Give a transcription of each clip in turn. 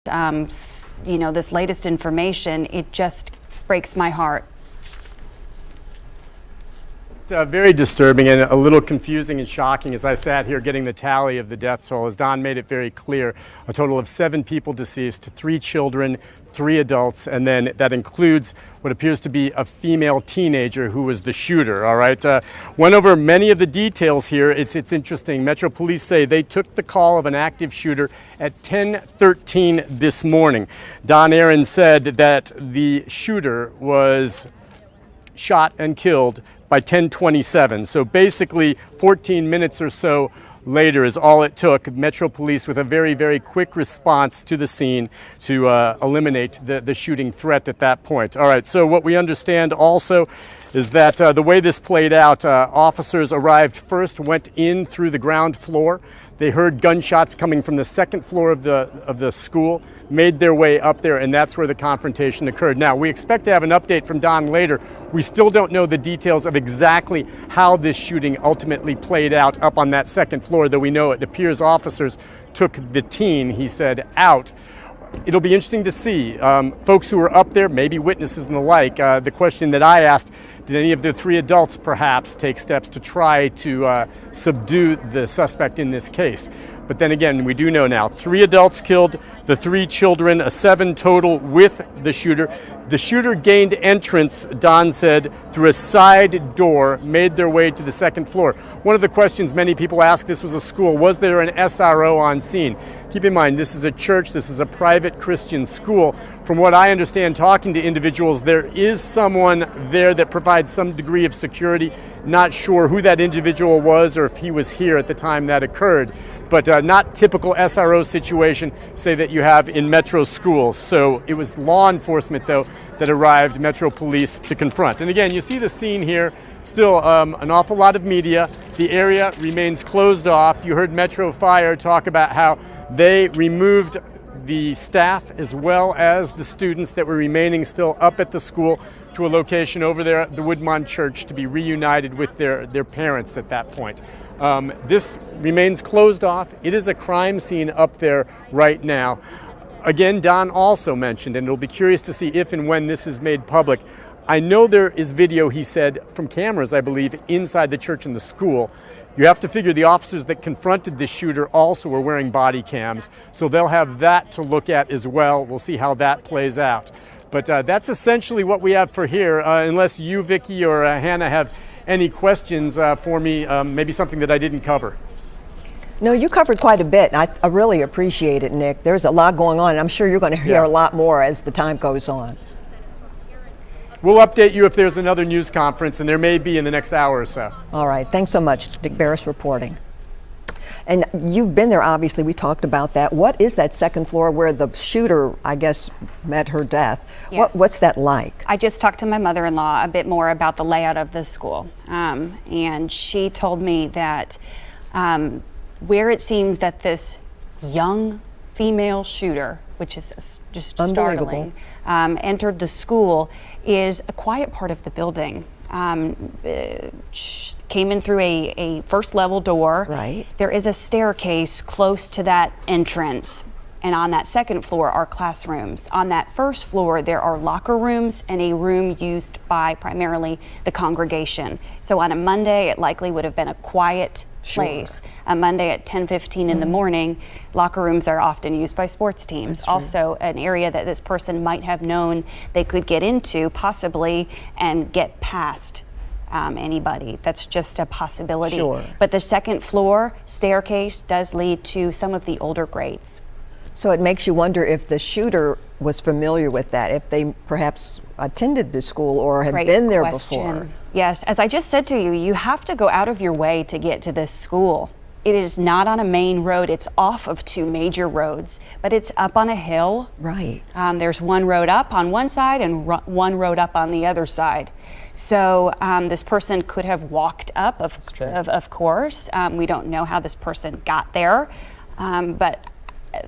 this latest information, it just breaks my heart. It's very disturbing and a little confusing and shocking as I sat here getting the tally of the death toll. As Don made it very clear, a total of 7 people deceased, 3 children, 3 adults, and then that includes what appears to be a female teenager who was the shooter, all right? Went over many of the details here. It's interesting. Metro Police say they took the call of an active shooter at 10:13 this morning. Don Aaron said that the shooter was shot and killed by 10:27. So basically 14 minutes or so later is all it took. Metro Police with a very, very quick response to the scene to eliminate the shooting threat at that point. All right, so what we understand also is that the way this played out, officers arrived first, went in through the ground floor. They heard gunshots coming from the second floor of the school, made their way up there, and that's where the confrontation occurred. Now, we expect to have an update from Don later. We still don't know the details of exactly how this shooting ultimately played out up on that second floor, though we know it appears officers took the teen, he said, out. It'll be interesting to see. Folks who were up there, maybe witnesses and the like, the question that I asked, did any of the 3 adults perhaps take steps to try to subdue the suspect in this case? But then again, we do know now, 3 adults killed, the 3 children, a 7 total with the shooter. The shooter gained entrance, Don said, through a side door, made their way to the second floor. One of the questions many people ask, this was a school, was there an SRO on scene? Keep in mind, this is a church, this is a private Christian school. From what I understand, talking to individuals, there is someone there that provides some degree of security. Not sure who that individual was or if he was here at the time that occurred. But not typical SRO situation, say, that you have in Metro schools. So it was law enforcement, though, that arrived, Metro Police, to confront. And again, you see the scene here, still an awful lot of media. The area remains closed off. You heard Metro Fire talk about how they removed the staff as well as the students that were remaining still up at the school to a location over there at the Woodmont Church to be reunited with their parents at that point. This remains closed off. It is a crime scene up there right now. Again, Don also mentioned, and it'll be curious to see if and when this is made public. I know there is video, he said, from cameras, I believe, inside the church and the school. You have to figure the officers that confronted the shooter also were wearing body cams, so they'll have that to look at as well. We'll see how that plays out. But that's essentially what we have for here, unless you, Vicki, or Hannah have any questions for me, maybe something that I didn't cover. No, you covered quite a bit. I really appreciate it, Nick. There's a lot going on, and I'm sure you're going to hear a lot more as the time goes on. We'll update you if there's another news conference, and there may be in the next hour or so. All right. Thanks so much, Dick Barris reporting. And you've been there, obviously. We talked about that. What is that second floor where the shooter, I guess, met her death? Yes. What's that like? I just talked to my mother-in-law a bit more about the layout of the school. And she told me that where it seems that this young female shooter, which is just startling, entered the school, is a quiet part of the building. Came in through a first level door. Right. There is a staircase close to that entrance, and on that second floor are classrooms. On that first floor there are locker rooms and a room used by primarily the congregation. So on a Monday it likely would have been a quiet place. A Monday at 10:15 in the morning, locker rooms are often used by sports teams. Also an area that this person might have known they could get into possibly and get past anybody. That's just a possibility. Sure. But the second floor staircase does lead to some of the older grades. So it makes you wonder if the shooter was familiar with that, if they perhaps attended the school or had been there before. Yes, as I just said to you, you have to go out of your way to get to this school. It is not on a main road, it's off of 2 major roads, but it's up on a hill. Right. There's one road up on one side and one road up on the other side. So this person could have walked up, of course. We don't know how this person got there, but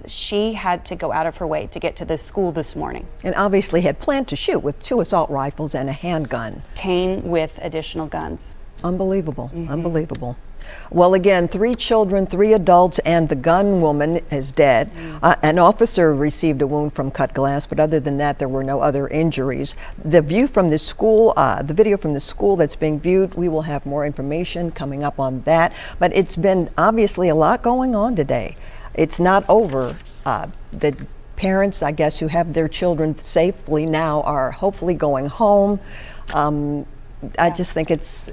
she had to go out of her way to get to the school this morning. And obviously had planned to shoot with 2 assault rifles and a handgun. Came with additional guns. Unbelievable, unbelievable. Well, again, 3 children, 3 adults, and the gun woman is dead. An officer received a wound from cut glass, but other than that, there were no other injuries. The view from the school, the video from the school that's being viewed, we will have more information coming up on that. But it's been obviously a lot going on today. It's not over. The parents, I guess, who have their children safely now are hopefully going home. I just think it's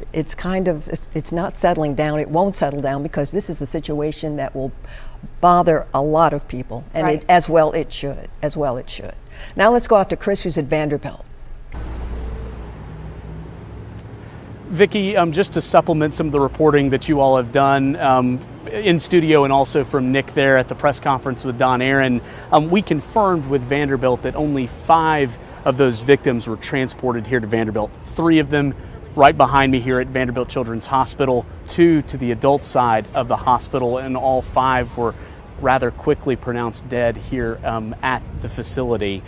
not settling down. It won't settle down because this is a situation that will bother a lot of people, and Right. as well it should. Now let's go out to Chris, who's at Vanderbilt. Vicki, just to supplement some of the reporting that you all have done in studio and also from Nick there at the press conference with Don Aaron, we confirmed with Vanderbilt that only 5 of those victims were transported here to Vanderbilt. 3 of them right behind me here at Vanderbilt Children's Hospital, 2 to the adult side of the hospital, and all 5 were rather quickly pronounced dead here at the facility.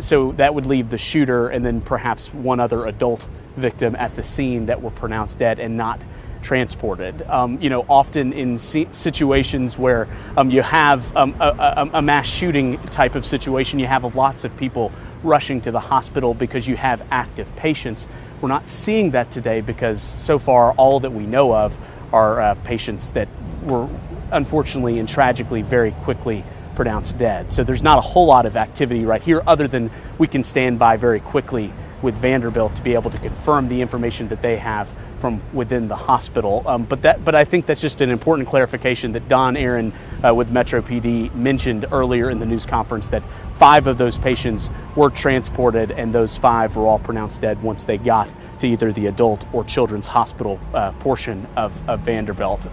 So that would leave the shooter and then perhaps 1 other adult victim at the scene that were pronounced dead and not transported. Often in situations where you have a mass shooting type of situation, you have lots of people rushing to the hospital because you have active patients. We're not seeing that today because so far all that we know of are patients that were unfortunately and tragically very quickly pronounced dead. So there's not a whole lot of activity right here other than we can stand by very quickly with Vanderbilt to be able to confirm the information that they have from within the hospital. But I think that's just an important clarification that Don Aaron with Metro PD mentioned earlier in the news conference, that 5 of those patients were transported and those 5 were all pronounced dead once they got to either the adult or children's hospital portion of Vanderbilt.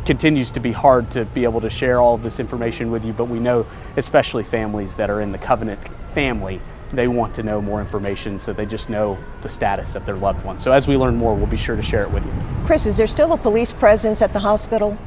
Continues to be hard to be able to share all of this information with you, but we know especially families that are in the Covenant family, they want to know more information, so they just know the status of their loved one. So as we learn more, we'll be sure to share it with you. Chris, is there still a police presence at the hospital?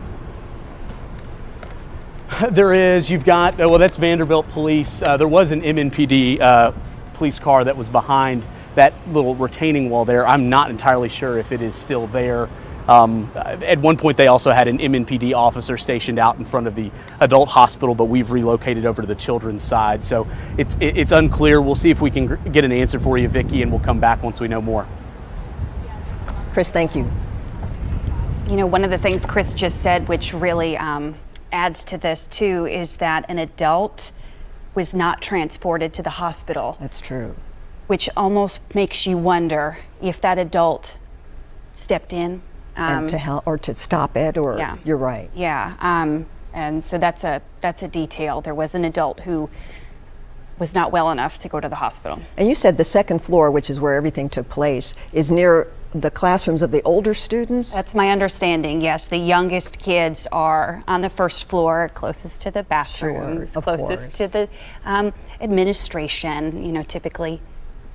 There is. You've got, that's Vanderbilt Police. There was an MNPD police car that was behind that little retaining wall there. I'm not entirely sure if it is still there. At one point, they also had an MNPD officer stationed out in front of the adult hospital, but we've relocated over to the children's side. So it's unclear. We'll see if we can get an answer for you, Vicki, and we'll come back once we know more. Chris, thank you. One of the things Chris just said, which really adds to this too, is that an adult was not transported to the hospital. That's true. Which almost makes you wonder if that adult stepped in. And to help or to stop it, or Yeah. You're right. Yeah, and so that's a detail. There was an adult who was not well enough to go to the hospital. And you said the second floor, which is where everything took place, is near the classrooms of the older students? That's my understanding, yes. The youngest kids are on the first floor, closest to the bathrooms, Sure, of closest to the administration. Typically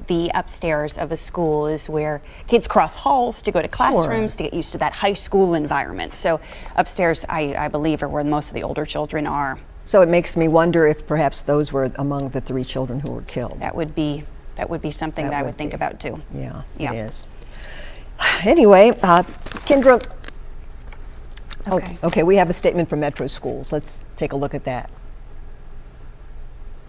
the upstairs of a school is where kids cross halls to go to classrooms to get used to that high school environment. So upstairs, I believe, are where most of the older children are. So it makes me wonder if perhaps those were among the 3 children who were killed. That would be something that I would think about too. Yeah, Yeah. it is. Anyway, Kendra. Okay, we have a statement from Metro Schools. Let's take a look at that.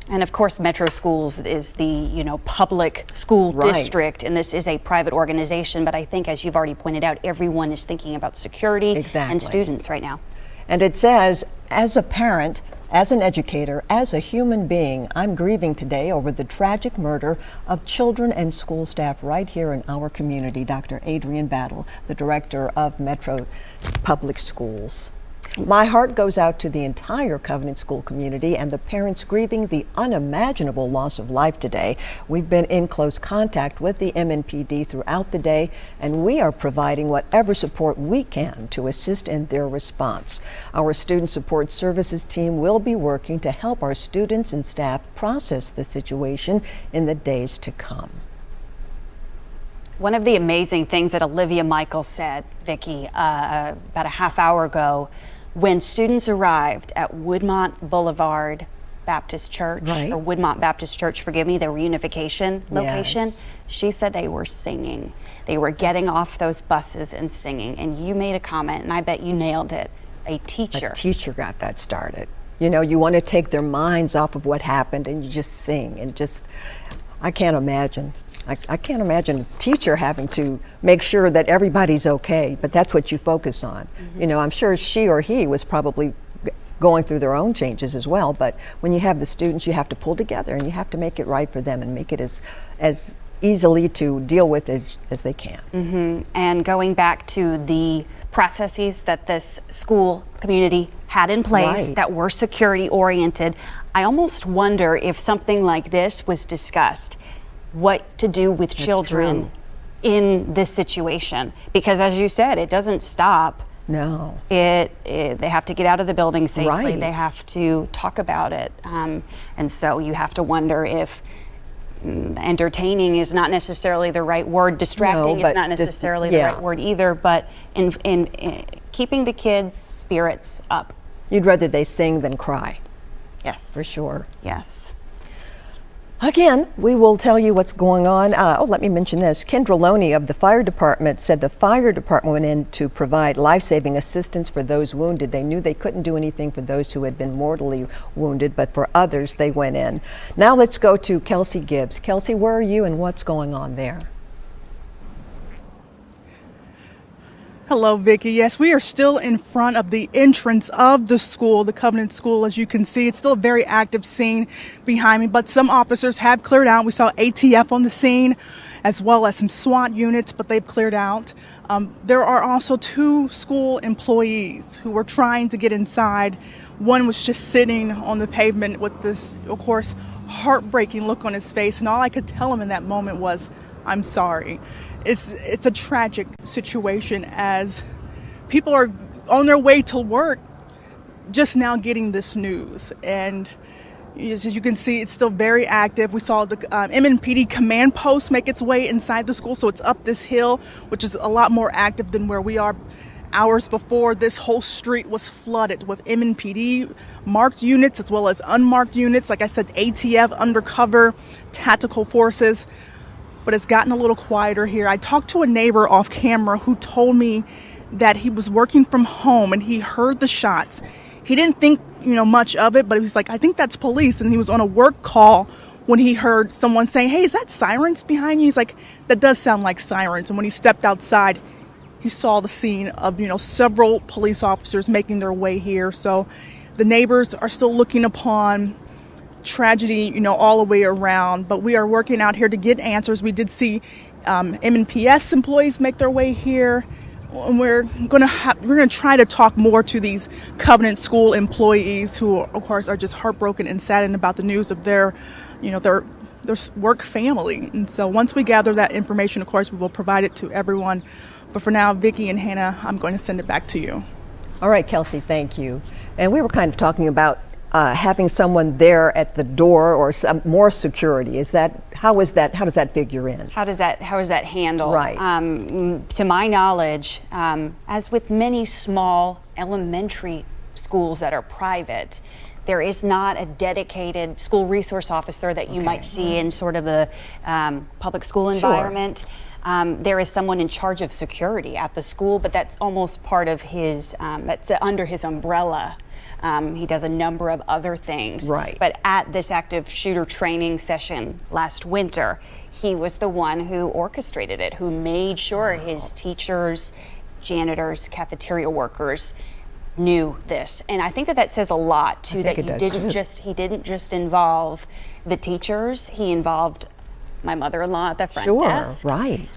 And of course, Metro Schools is the public school district, and this is a private organization. But I think, as you've already pointed out, everyone is thinking about security and students right now. And it says, as a parent, as an educator, as a human being, I'm grieving today over the tragic murder of children and school staff right here in our community. Dr. Adrian Battle, the director of Metro Public Schools. My heart goes out to the entire Covenant School community and the parents grieving the unimaginable loss of life today. We've been in close contact with the MNPD throughout the day, and we are providing whatever support we can to assist in their response. Our Student Support Services team will be working to help our students and staff process the situation in the days to come. One of the amazing things that Olivia Michael said, Vicki, about a half hour ago, when students arrived at Woodmont Boulevard Baptist Church, Right. or Woodmont Baptist Church, forgive me, the Reunification location. Yes. She said they were singing. They were getting off those buses and singing. And you made a comment, and I bet you nailed it. A teacher. A teacher got that started. You know, you want to take their minds off of what happened and you just sing and just, I can't imagine. I can't imagine a teacher having to make sure that everybody's okay, but that's what you focus on. You know, I'm sure she or he was probably going through their own changes as well, but when you have the students, you have to pull together and you have to make it right for them and make it as easily to deal with as they can. And going back to the processes that this school community had in place Right. that were security oriented, I almost wonder if something like this was discussed, what to do with children true. in this situation. Because as you said, it doesn't stop. No. They have to get out of the building safely. Right. They have to talk about it. And so you have to wonder if entertaining is not necessarily the right word. Distracting is but not necessarily the right word either. But in keeping the kids' spirits up. You'd rather they sing than cry, Yes. for sure. Yes. Again, we will tell you what's going on. Let me mention this. Kendra Loney of the fire department said the fire department went in to provide life-saving assistance for those wounded. They knew they couldn't do anything for those who had been mortally wounded, but for others, they went in. Now let's go to Kelsey Gibbs. Kelsey, where are you and what's going on there? Hello, Vicki. Yes, we are still in front of the entrance of the school, the Covenant School. As you can see, it's still a very active scene behind me, but some officers have cleared out. We saw ATF on the scene, as well as some SWAT units, but they've cleared out. There are also 2 school employees who were trying to get inside. One was just sitting on the pavement with this, of course, heartbreaking look on his face, and all I could tell him in that moment was, "I'm sorry." It's a tragic situation as people are on their way to work just now getting this news. And as you can see, it's still very active. We saw the MNPD command post make its way inside the school, so it's up this hill, which is a lot more active than where we are. Hours before, this whole street was flooded with MNPD marked units as well as unmarked units. Like I said, ATF, undercover, tactical forces. But it's gotten a little quieter here. I talked to a neighbor off camera who told me that he was working from home and he heard the shots. He didn't think, much of it, but he was like, "I think that's police." And he was on a work call when he heard someone saying, "Hey, is that sirens behind you?" He's like, "That does sound like sirens." And when he stepped outside, he saw the scene of, several police officers making their way here. So the neighbors are still looking upon tragedy, all the way around, but we are working out here to get answers. We did see MNPS employees make their way here, and we're gonna try to talk more to these Covenant School employees who, of course, are just heartbroken and saddened about the news of their work family. And so once we gather that information, of course, we will provide it to everyone. But for now, Vicki and Hannah, I'm going to send it back to you. All right, Kelsey, thank you. And we were kind of talking about having someone there at the door or some more security. How does that figure in? How is that handled? Right. To my knowledge, as with many small elementary schools that are private, there is not a dedicated school resource officer that you might see in sort of a public school environment. There is someone in charge of security at the school, but that's almost part of his, that's under his umbrella. He does a number of other things. Right. But at this active shooter training session last winter, he was the one who orchestrated it, who made sure his teachers, janitors, cafeteria workers knew this. And I think that says a lot too, that he didn't just involve the teachers, he involved my mother-in-law at the front desk. Right.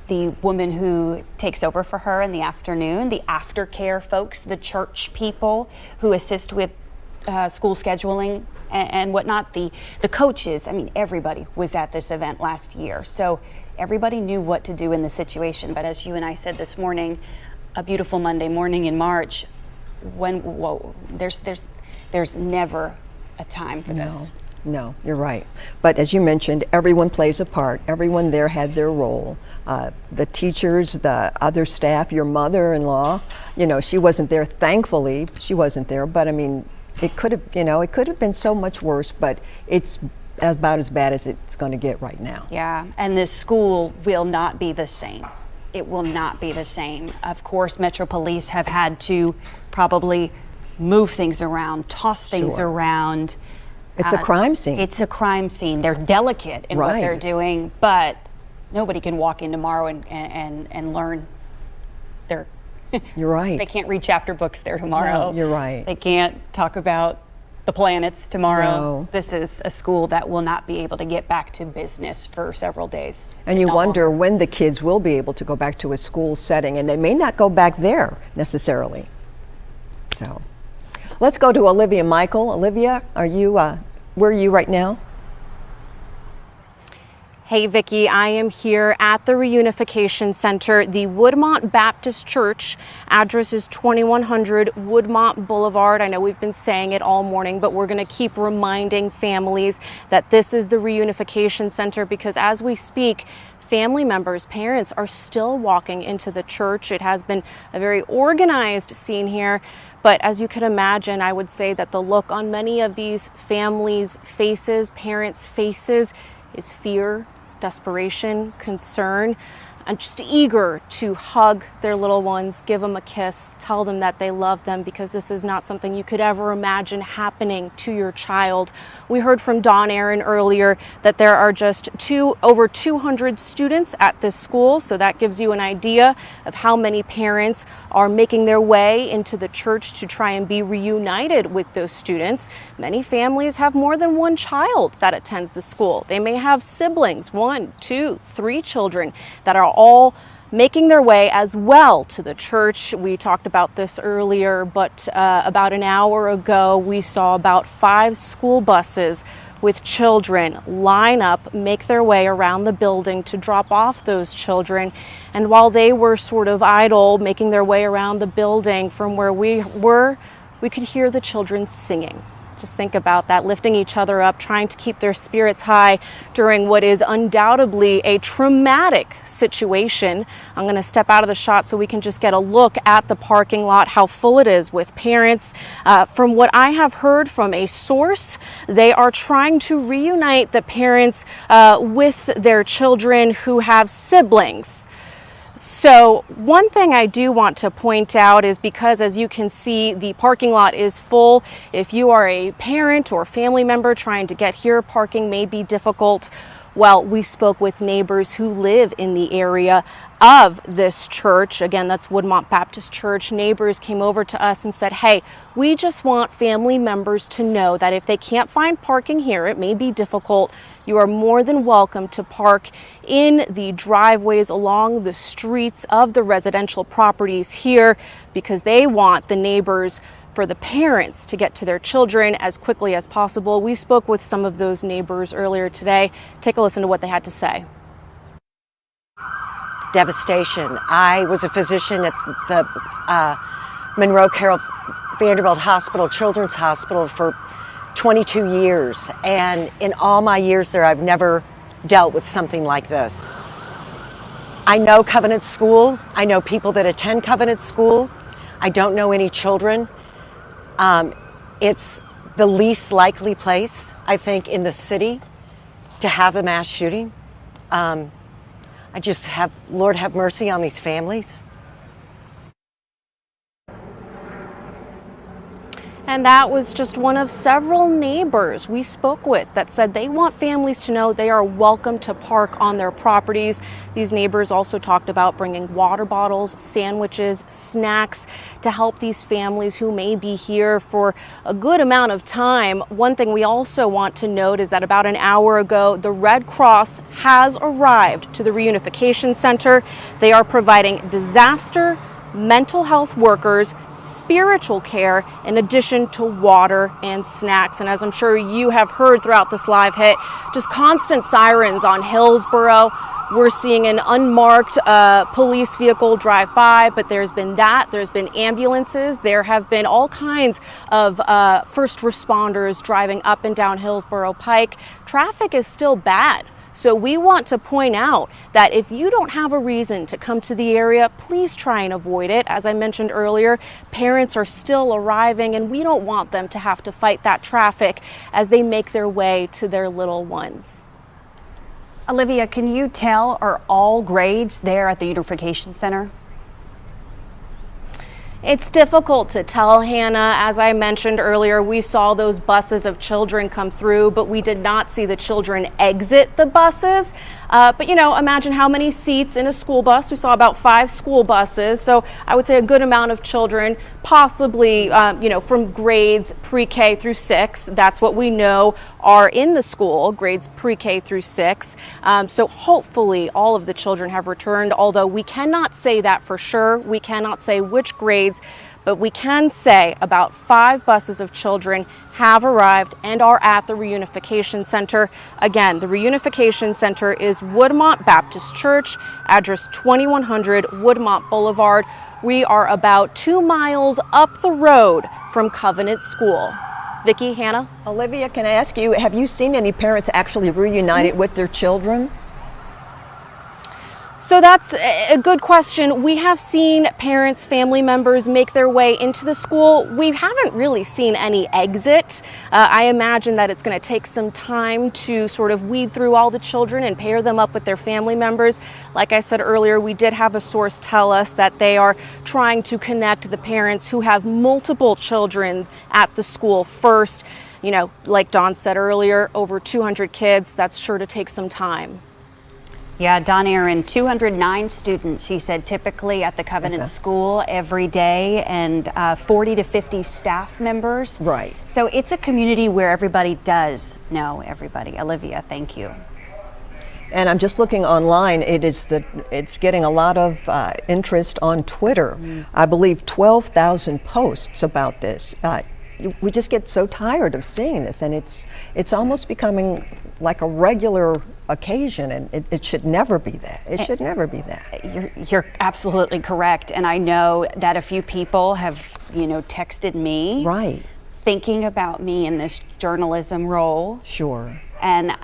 The woman who takes over for her in the afternoon, the aftercare folks, the church people who assist with school scheduling and whatnot, the coaches. I mean, everybody was at this event last year. So everybody knew what to do in the situation. But as you and I said this morning, a beautiful Monday morning in March, there's never a time for this. No, you're right. But as you mentioned, everyone plays a part. Everyone there had their role. The teachers, the other staff, your mother-in-law, she wasn't there. Thankfully, she wasn't there. But I mean, It could have, it could have been so much worse, but it's about as bad as it's going to get right now. Yeah, and this school will not be the same. It will not be the same. Of course, Metro Police have had to probably move things around, toss things Sure. around. It's a crime scene. It's a crime scene. They're delicate in what they're Right. doing, but nobody can walk in tomorrow and learn their. You're right. They can't read chapter books there tomorrow. No, you're right. They can't talk about the planets tomorrow. No. This is a school that will not be able to get back to business for several days. And if you not wonder longer. when the kids will be able to go back to a school setting, and they may not go back there necessarily. So let's go to Olivia Michael. Olivia, are you, where are you right now? Hey Vicki, I am here at the Reunification Center, the Woodmont Baptist Church. Address is 2100 Woodmont Boulevard. I know we've been saying it all morning, but we're going to keep reminding families that this is the Reunification Center because as we speak, family members, parents are still walking into the church. It has been a very organized scene here, but as you can imagine, I would say that the look on many of these families' faces, parents' faces, is fear, desperation, concern, and just eager to hug their little ones, give them a kiss, tell them that they love them because this is not something you could ever imagine happening to your child. We heard from Don Aaron earlier that there are just over 200 students at this school, so that gives you an idea of how many parents are making their way into the church to try and be reunited with those students. Many families have more than one child that attends the school. They may have siblings, 1, 2, 3 children that are all making their way as well to the church. We talked about this earlier, but about an hour ago, we saw about 5 school buses with children line up, make their way around the building to drop off those children. And while they were sort of idle, making their way around the building from where we were, we could hear the children singing. Just think about that, lifting each other up, trying to keep their spirits high during what is undoubtedly a traumatic situation. I'm going to step out of the shot so we can just get a look at the parking lot, how full it is with parents. From what I have heard from a source, they are trying to reunite the parents with their children who have siblings. So one thing I do want to point out is because, as you can see, the parking lot is full. If you are a parent or family member trying to get here, parking may be difficult. Well, we spoke with neighbors who live in the area of this church. Again, that's Woodmont Baptist Church. Neighbors came over to us and said, hey, we just want family members to know that if they can't find parking here, it may be difficult. You are more than welcome to park in the driveways along the streets of the residential properties here because they want the neighbors, for the parents, to get to their children as quickly as possible. We spoke with some of those neighbors earlier today. Take a listen to what they had to say. Devastation. I was a physician at the Monroe Carroll Vanderbilt Hospital, Children's Hospital, for 22 years. And in all my years there, I've never dealt with something like this. I know Covenant School. I know people that attend Covenant School. I don't know any children. It's the least likely place, I think, in the city to have a mass shooting. I just have, Lord have mercy on these families. And that was just one of several neighbors we spoke with that said they want families to know they are welcome to park on their properties. These neighbors also talked about bringing water bottles, sandwiches, snacks to help these families who may be here for a good amount of time. One thing we also want to note is that about an hour ago, the Red Cross has arrived to the Reunification Center. They are providing disaster, mental health workers, spiritual care, in addition to water and snacks. And as I'm sure you have heard throughout this live hit, just constant sirens on Hillsborough. We're seeing an unmarked police vehicle drive by, but there's been ambulances. There have been all kinds of first responders driving up and down Hillsborough Pike. Traffic is still bad. So we want to point out that if you don't have a reason to come to the area, please try and avoid it. As I mentioned earlier, parents are still arriving and we don't want them to have to fight that traffic as they make their way to their little ones. Olivia, can you tell, are all grades there at the Unification Center? It's difficult to tell, Hannah. As I mentioned earlier, we saw those buses of children come through, but we did not see the children exit the buses. But imagine how many seats in a school bus. We saw about 5 school buses. So I would say a good amount of children, possibly, from grades pre-K through 6. That's what we know are in the school, grades pre-K through 6. So hopefully all of the children have returned, although we cannot say that for sure. We cannot say which grades, but we can say about 5 buses of children have arrived and are at the Reunification Center. Again, the Reunification Center is Woodmont Baptist Church, address 2100 Woodmont Boulevard. We are about 2 miles up the road from Covenant School. Vicki, Hannah? Olivia, can I ask you, have you seen any parents actually reunited with their children? So that's a good question. We have seen parents, family members make their way into the school. We haven't really seen any exit. I imagine that it's going to take some time to sort of weed through all the children and pair them up with their family members. Like I said earlier, we did have a source tell us that they are trying to connect the parents who have multiple children at the school first. Like Dawn said earlier, over 200 kids, that's sure to take some time. Yeah, Don Aaron, 209 students, he said, typically at the Covenant School every day, and 40 to 50 staff members. Right. So it's a community where everybody does know everybody. Olivia, thank you. And I'm just looking online. It's getting a lot of interest on Twitter. I believe 12,000 posts about this. We just get so tired of seeing this, and it's almost becoming like a regular occasion, and it should never be that. It should never be that. You're absolutely correct, and I know that a few people have, texted me, right, thinking about me in this journalism role. Sure. And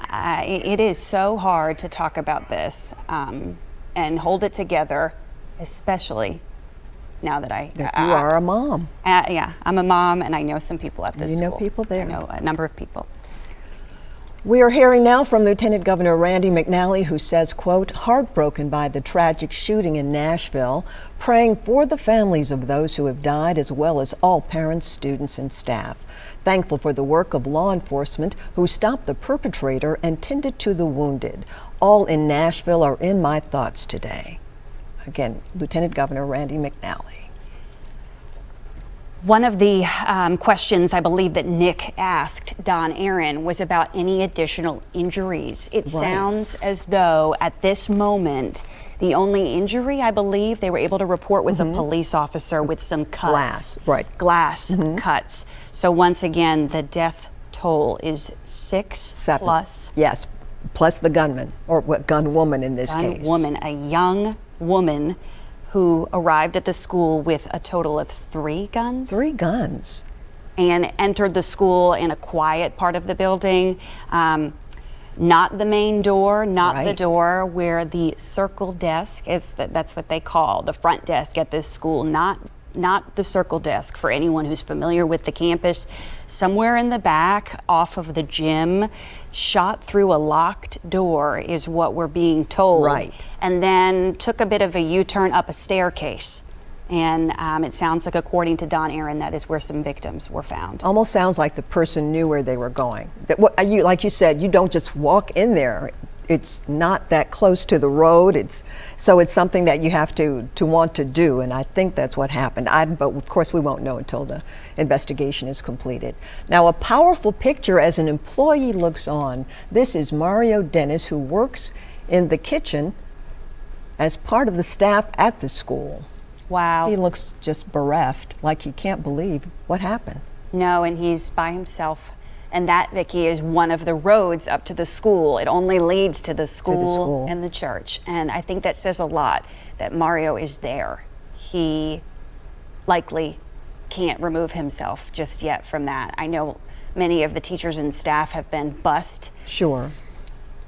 it is so hard to talk about this and hold it together, especially now that you are a mom. Yeah, I'm a mom, and I know some people at this school. You know people there. I know a number of people. We are hearing now from Lieutenant Governor Randy McNally, who says, quote, heartbroken by the tragic shooting in Nashville, praying for the families of those who have died, as well as all parents, students, and staff. Thankful for the work of law enforcement who stopped the perpetrator and tended to the wounded. All in Nashville are in my thoughts today. Again, Lieutenant Governor Randy McNally. One of the questions I believe that Nick asked Don Aaron was about any additional injuries. It sounds as though at this moment, the only injury I believe they were able to report was a police officer with some cuts. Glass cuts. So once again, the death toll is 7 plus. Yes, plus the gunman, or what gunwoman in this case. Gunwoman, a young woman who arrived at the school with a total of 3 guns. 3 guns. And entered the school in a quiet part of the building. Not the main door, not the door where the circle desk is, that's what they call the front desk at this school, not the circle desk for anyone who's familiar with the campus. Somewhere in the back off of the gym, shot through a locked door is what we're being told. Right. And then took a bit of a U-turn up a staircase. And it sounds like, according to Don Aaron, that is where some victims were found. Almost sounds like the person knew where they were going. Like you said, you don't just walk in there. It's not that close to the road. So it's something that you have to want to do, and I think that's what happened. But of course we won't know until the investigation is completed. Now, a powerful picture as an employee looks on. This is Mario Dennis, who works in the kitchen as part of the staff at the school. Wow. He looks just bereft, like he can't believe what happened. No, and he's by himself. And that, Vicki, is one of the roads up to the school. It only leads to the school and the church. And I think that says a lot that Mario is there. He likely can't remove himself just yet from that. I know many of the teachers and staff have been bussed. Sure.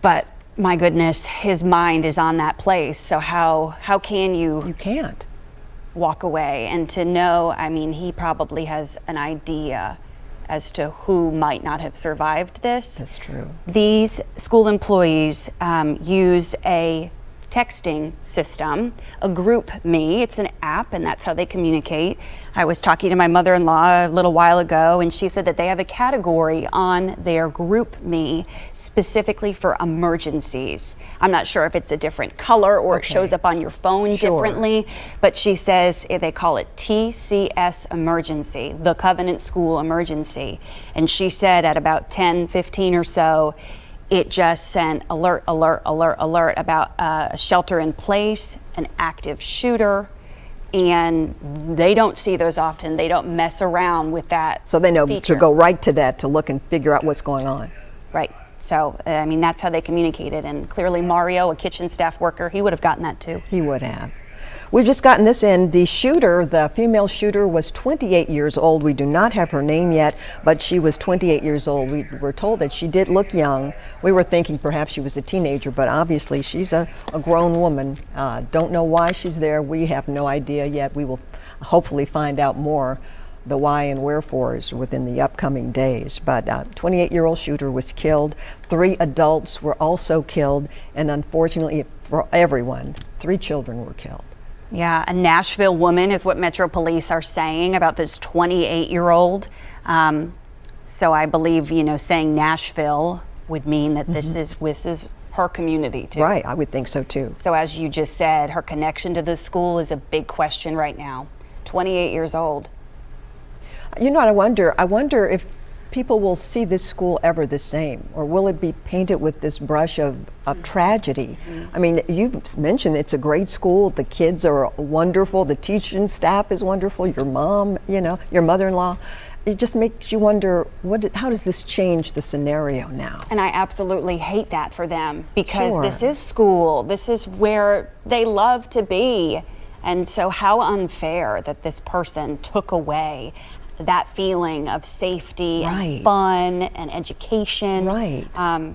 But my goodness, his mind is on that place. So how can You can't. walk away? And to know, I mean, he probably has an idea as to who might not have survived this. That's true. These school employees use a texting system, a group me. It's an app, and that's how they communicate. I was talking to my mother-in-law a little while ago, and she said that they have a category on their group me specifically for emergencies. I'm not sure if it's a different color or it shows up on your phone differently, but she says they call it TCS emergency, the Covenant School emergency. And she said at about 10:15 or so, it just sent alert, alert, alert, alert about a shelter in place, an active shooter, and they don't see those often. They don't mess around with that. So they know feature. to go right to that to look and figure out what's going on. Right. So, I mean, that's how they communicated. And clearly Mario, a kitchen staff worker, he would have gotten that too. He would have. We've just gotten this in. The shooter, the female shooter, was 28 years old. We do not have her name yet, but she was 28 years old. We were told that she did look young. We were thinking perhaps she was a teenager, but obviously she's a grown woman. Don't know why she's there. We have no idea yet. We will hopefully find out more, the why and wherefores, within the upcoming days. But 28-year-old shooter was killed. 3 adults were also killed, and unfortunately for everyone, 3 children were killed. Yeah, a Nashville woman is what Metro Police are saying about this 28-year-old. So I believe, saying Nashville would mean that this is her community too. Right, I would think so too. So as you just said, her connection to the school is a big question right now. 28 years old. You know what I wonder if people will see this school ever the same, or will it be painted with this brush of tragedy? I mean, you've mentioned it's a great school, the kids are wonderful, the teaching staff is wonderful, your mom, your mother-in-law. It just makes you wonder, how does this change the scenario now? And I absolutely hate that for them, because Sure. this is school, this is where they love to be. And so how unfair that this person took away that feeling of safety and fun and education. Right.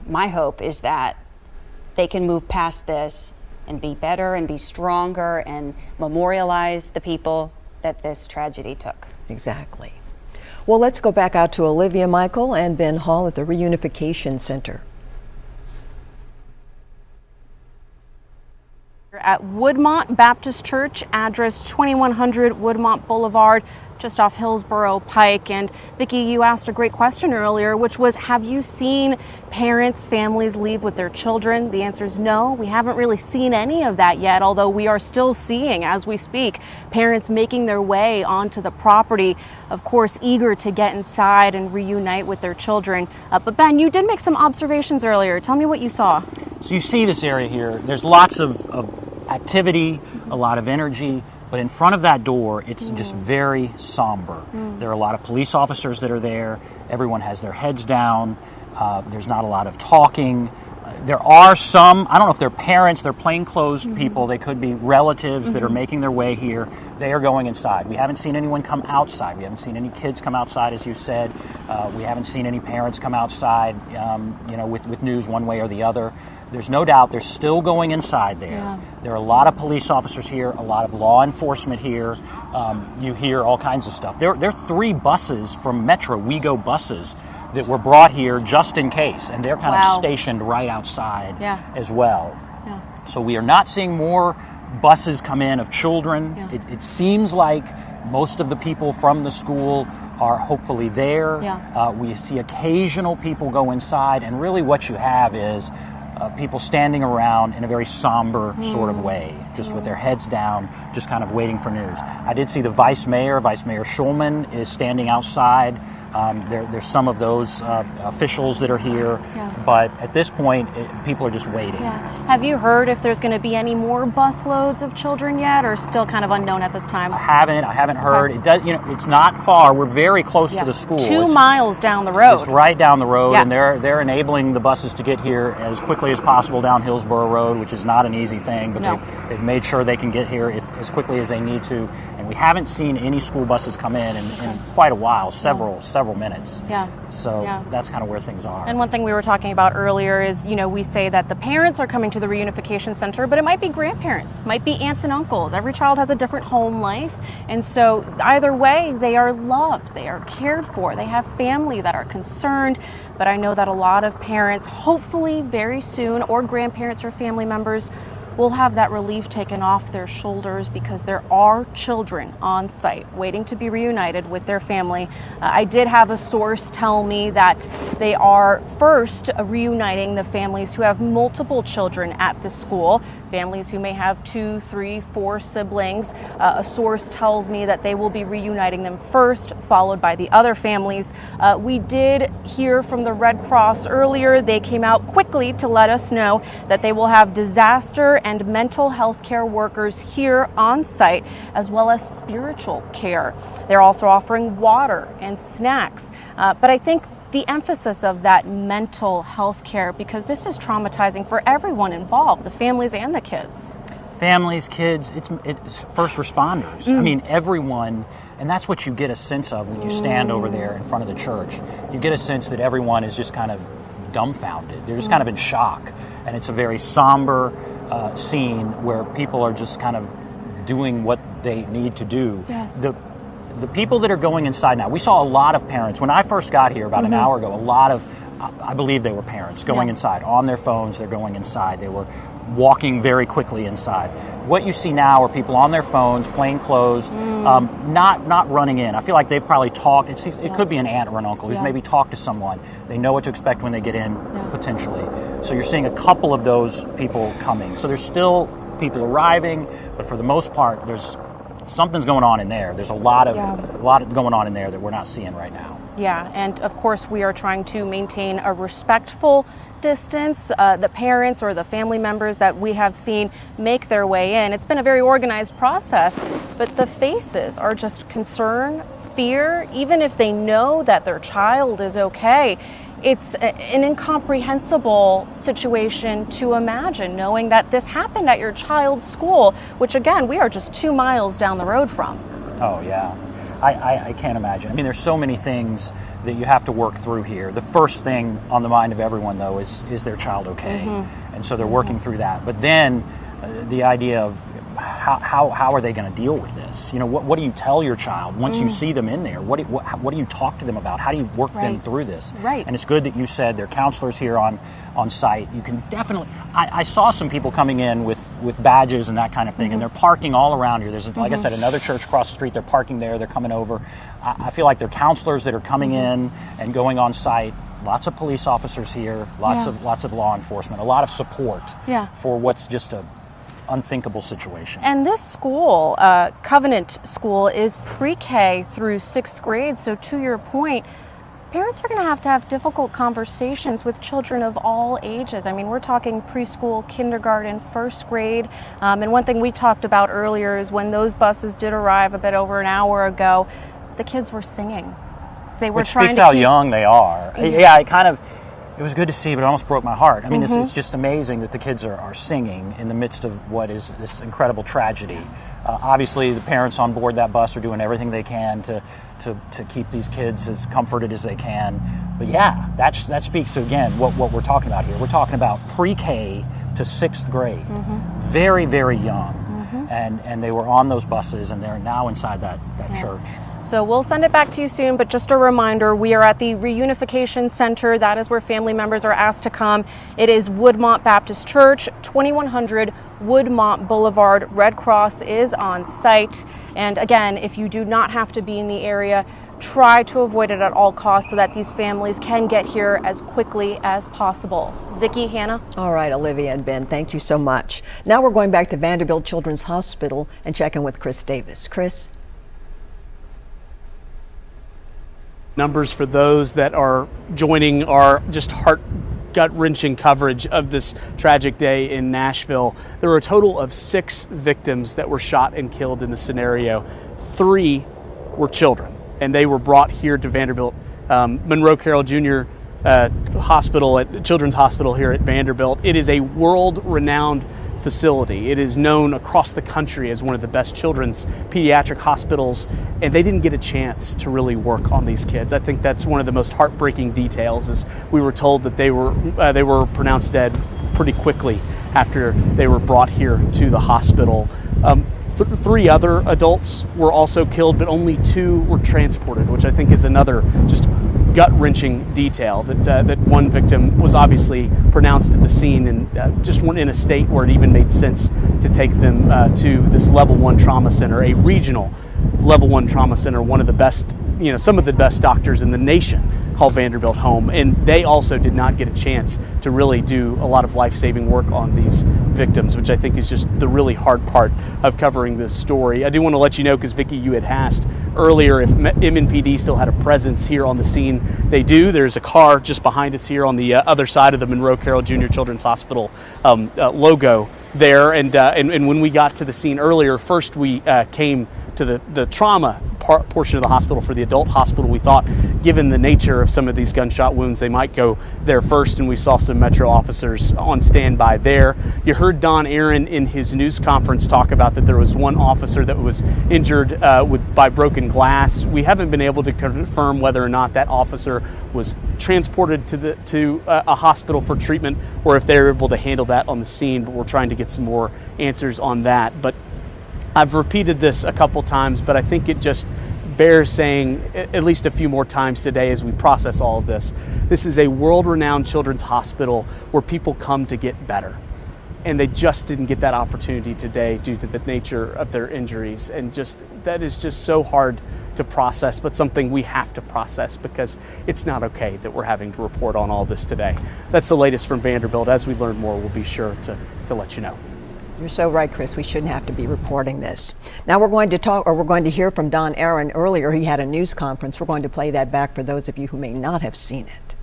My hope is that they can move past this and be better and be stronger and memorialize the people that this tragedy took. Exactly. Well, let's go back out to Olivia Michael and Ben Hall at the Reunification Center. At Woodmont Baptist Church, address 2100 Woodmont Boulevard, just off Hillsborough Pike. And Vicki, you asked a great question earlier, which was, have you seen parents, families leave with their children? The answer is no. We haven't really seen any of that yet, although we are still seeing, as we speak, parents making their way onto the property, of course, eager to get inside and reunite with their children. But Ben, you did make some observations earlier. Tell me what you saw. So you see this area here, there's lots of activity, a lot of energy, but in front of that door, it's just very somber. There are a lot of police officers that are there. Everyone has their heads down. There's not a lot of talking. There are some, I don't know if they're parents, they're plainclothes people, they could be relatives that are making their way here. They are going inside. We haven't seen anyone come outside. We haven't seen any kids come outside, as you said. We haven't seen any parents come outside, with news one way or the other. There's no doubt they're still going inside there. Yeah. There are a lot of police officers here, a lot of law enforcement here. You hear all kinds of stuff. There are 3 buses from Metro, WeGo buses, that were brought here just in case, and they're kind of stationed right outside as well. Yeah. So we are not seeing more buses come in of children. Yeah. It seems like most of the people from the school are hopefully there. Yeah. We see occasional people go inside, and really what you have is people standing around in a very somber sort of way, just with their heads down, just kind of waiting for news. I did see the Vice Mayor Schulman is standing outside. There's some of those officials that are here, but at this point, people are just waiting. Yeah. Have you heard if there's going to be any more bus loads of children yet, or still kind of unknown at this time? I haven't heard. It does. It's not far. We're very close to the school. 2 miles down the road. It's right down the road, and they're enabling the buses to get here as quickly as possible down Hillsborough Road, which is not an easy thing, but they've made sure they can get here as quickly as they need to. And we haven't seen any school buses come in quite a while, several minutes. Yeah. So Yeah. that's kind of where things are. And one thing we were talking about earlier is, we say that the parents are coming to the Reunification Center, but it might be grandparents, might be aunts and uncles. Every child has a different home life. And so either way, they are loved, they are cared for, they have family that are concerned. But I know that a lot of parents, hopefully very soon, or grandparents or family members, will have that relief taken off their shoulders because there are children on site waiting to be reunited with their family. I did have a source tell me that they are first reuniting the families who have multiple children at the school, families who may have 2, 3, 4 siblings. A source tells me that they will be reuniting them first, followed by the other families. We did hear from the Red Cross earlier. They came out quickly to let us know that they will have disaster and mental health care workers here on site, as well as spiritual care. They're also offering water and snacks. But I think the emphasis of that mental health care, because this is traumatizing for everyone involved, the families and the kids. Families, kids, it's first responders. I mean, everyone, and that's what you get a sense of when you stand over there in front of the church. You get a sense that everyone is just kind of dumbfounded. They're just kind of in shock. And it's a very somber scene where people are just kind of doing what they need to do. Yeah. The people that are going inside now, we saw a lot of parents. When I first got here about an hour ago, a lot of, I believe they were parents going inside. On their phones, they're going inside. They were walking very quickly inside. What you see now are people on their phones, plain clothes, not running in. I feel like they've probably talked. It could be an aunt or an uncle who's maybe talked to someone. They know what to expect when they get in, potentially. So you're seeing a couple of those people coming. So there's still people arriving, but for the most part, there's something's going on in there. There's a lot going on in there that we're not seeing right now. Yeah, and of course we are trying to maintain a respectful distance. The parents or the family members that we have seen make their way in, it's been a very organized process, but the faces are just concern, fear, even if they know that their child is okay. It's an incomprehensible situation to imagine, knowing that this happened at your child's school, which again, we are just 2 miles down the road from. Oh, yeah. I can't imagine. I mean, there's so many things that you have to work through here. The first thing on the mind of everyone, though, is their child okay? And so they're working through that. But then the idea of how are they going to deal with this? What do you tell your child once you see them in there? What do you talk to them about? How do you work them through this? Right. And it's good that you said there are counselors here on site. You can definitely. I saw some people coming in with badges and that kind of thing, and they're parking all around here. There's, like I said, another church across the street. They're parking there. They're coming over. I feel like there are counselors that are coming in and going on site. Lots of police officers here. Lots of law enforcement. A lot of support for what's just a unthinkable situation. And this school, Covenant School, is pre-K through 6th grade. So to your point, parents are going to have difficult conversations with children of all ages. I mean, we're talking preschool, kindergarten, 1st grade. And one thing we talked about earlier is when those buses did arrive a bit over an hour ago, the kids were singing. They were Which trying speaks to how keep... young they are. Yeah, it was good to see, but it almost broke my heart. I mean, it's just amazing that the kids are singing in the midst of what is this incredible tragedy. Obviously, the parents on board that bus are doing everything they can to keep these kids as comforted as they can. But yeah, that speaks to, again, what we're talking about here. We're talking about pre-K to 6th grade. Very, very young. And they were on those buses, and they're now inside that church. So we'll send it back to you soon, but just a reminder, we are at the Reunification Center. That is where family members are asked to come. It is Woodmont Baptist Church, 2100 Woodmont Boulevard. Red Cross is on site. And again, if you do not have to be in the area, try to avoid it at all costs so that these families can get here as quickly as possible. Vicki, Hannah? All right, Olivia and Ben, thank you so much. Now we're going back to Vanderbilt Children's Hospital and checking with Chris Davis. Chris? Numbers for those that are joining our just gut-wrenching coverage of this tragic day in Nashville. There were a total of 6 victims that were shot and killed in the scenario. 3 were children, and they were brought here to Vanderbilt. Monroe Carroll Jr. hospital at Children's Hospital here at Vanderbilt. It is a world-renowned facility. It is known across the country as one of the best children's pediatric hospitals, and they didn't get a chance to really work on these kids. I think that's one of the most heartbreaking details, is we were told that they were pronounced dead pretty quickly after they were brought here to the hospital. 3 other adults were also killed, but only 2 were transported, which I think is another just gut-wrenching detail, that one victim was obviously pronounced at the scene and just weren't in a state where it even made sense to take them to this level 1 trauma center, a regional level 1 trauma center, one of the best, some of the best doctors in the nation call Vanderbilt home, and they also did not get a chance to really do a lot of life-saving work on these victims, which I think is just the really hard part of covering this story. I do want to let you know, because Vicki, you had asked earlier if MNPD still had a presence here on the scene. They do. There's a car just behind us here on the other side of the Monroe Carroll Jr. Children's Hospital logo there, and when we got to the scene earlier, first we came to the trauma portion of the hospital. For the adult hospital, we thought, given the nature of some of these gunshot wounds, they might go there first, and we saw some Metro officers on standby there. You heard Don Aaron in his news conference talk about that there was one officer that was injured by broken glass. We haven't been able to confirm whether or not that officer was transported to a hospital for treatment, or if they were able to handle that on the scene, but we're trying to get some more answers on that. But I've repeated this a couple times, but I think it just bears saying at least a few more times today as we process all of this. This is a world-renowned children's hospital where people come to get better, and they just didn't get that opportunity today due to the nature of their injuries, and that is just so hard to process, but something we have to process, because it's not okay that we're having to report on all this today. That's the latest from Vanderbilt. As we learn more, we'll be sure to let you know. You're so right, Chris. We shouldn't have to be reporting this. Now we're going to hear from Don Aaron. Earlier, he had a news conference. We're going to play that back for those of you who may not have seen it.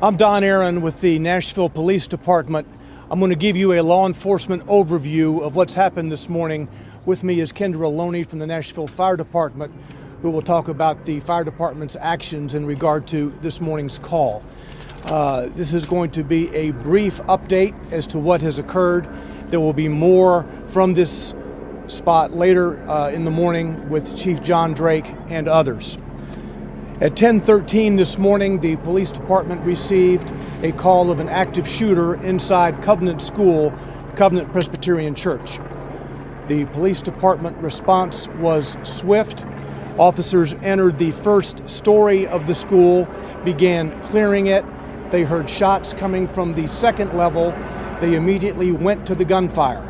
I'm Don Aaron with the Nashville Police Department. I'm going to give you a law enforcement overview of what's happened this morning. With me is Kendra Loney from the Nashville Fire Department, who will talk about the fire department's actions in regard to this morning's call. This is going to be a brief update as to what has occurred. There will be more from this spot later in the morning with Chief John Drake and others. At 10:13 this morning, the police department received a call of an active shooter inside Covenant School, the Covenant Presbyterian Church. The police department response was swift. Officers entered the first story of the school, began clearing it. They heard shots coming from the second level. They immediately went to the gunfire.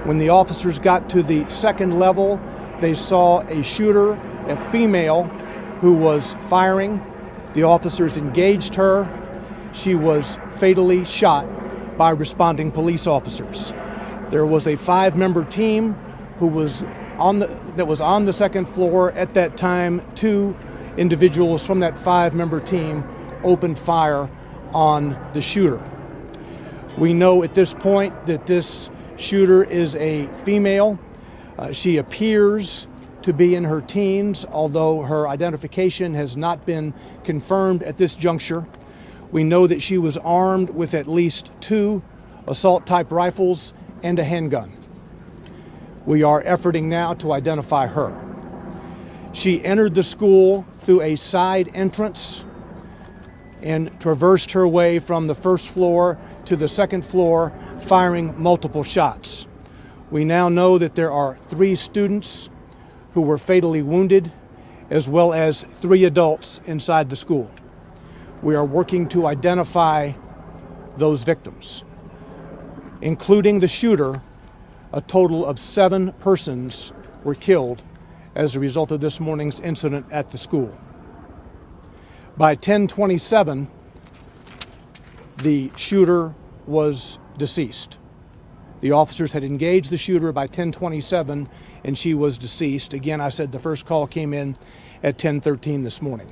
When the officers got to the second level, they saw a shooter, a female, who was firing. The officers engaged her. She was fatally shot by responding police officers. There was a 5-member team who was on the second floor at that time. 2 individuals from that 5-member team opened fire on the shooter. We know at this point that this shooter is a female. She appears to be in her teens, although her identification has not been confirmed at this juncture. We know that she was armed with at least 2 assault-type rifles and a handgun. We are efforting now to identify her. She entered the school through a side entrance and traversed her way from the first floor to the second floor, firing multiple shots. We now know that there are 3 students who were fatally wounded, as well as 3 adults inside the school. We are working to identify those victims. Including the shooter, a total of 7 persons were killed as a result of this morning's incident at the school. By 10:27, the shooter was deceased. The officers had engaged the shooter by 10:27, and she was deceased. Again, I said the first call came in at 10:13 this morning.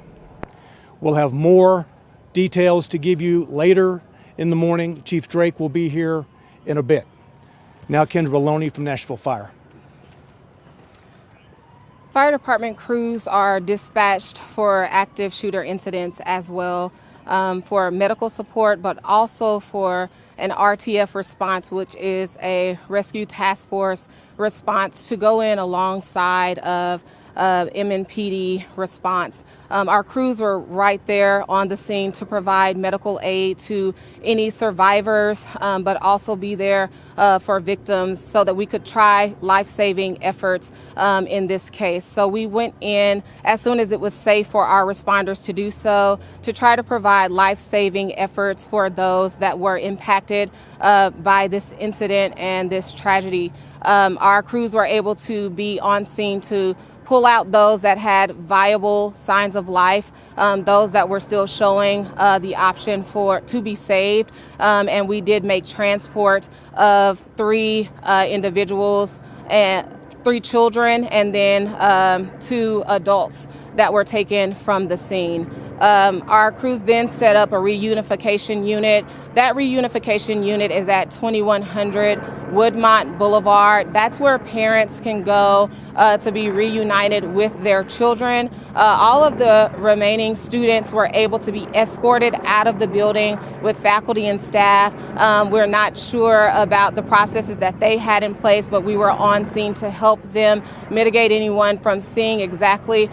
We'll have more details to give you later in the morning. Chief Drake will be here in a bit. Now, Kendra Loney from Nashville Fire. Fire department crews are dispatched for active shooter incidents as well, for medical support, but also for an RTF response, which is a rescue task force response to go in alongside of MNPD response. Our crews were right there on the scene to provide medical aid to any survivors, but also be there for victims so that we could try life-saving efforts in this case. So we went in as soon as it was safe for our responders to do so, to try to provide life-saving efforts for those that were impacted by this incident and this tragedy. Our crews were able to be on scene to pull out those that had viable signs of life, those that were still showing the option to be saved. And we did make transport of 3 individuals and 3 children, and then 2 adults that were taken from the scene. Our crews then set up a reunification unit. That reunification unit is at 2100 Woodmont Boulevard. That's where parents can go to be reunited with their children. All of the remaining students were able to be escorted out of the building with faculty and staff. We're not sure about the processes that they had in place, but we were on scene to help them mitigate anyone from seeing exactly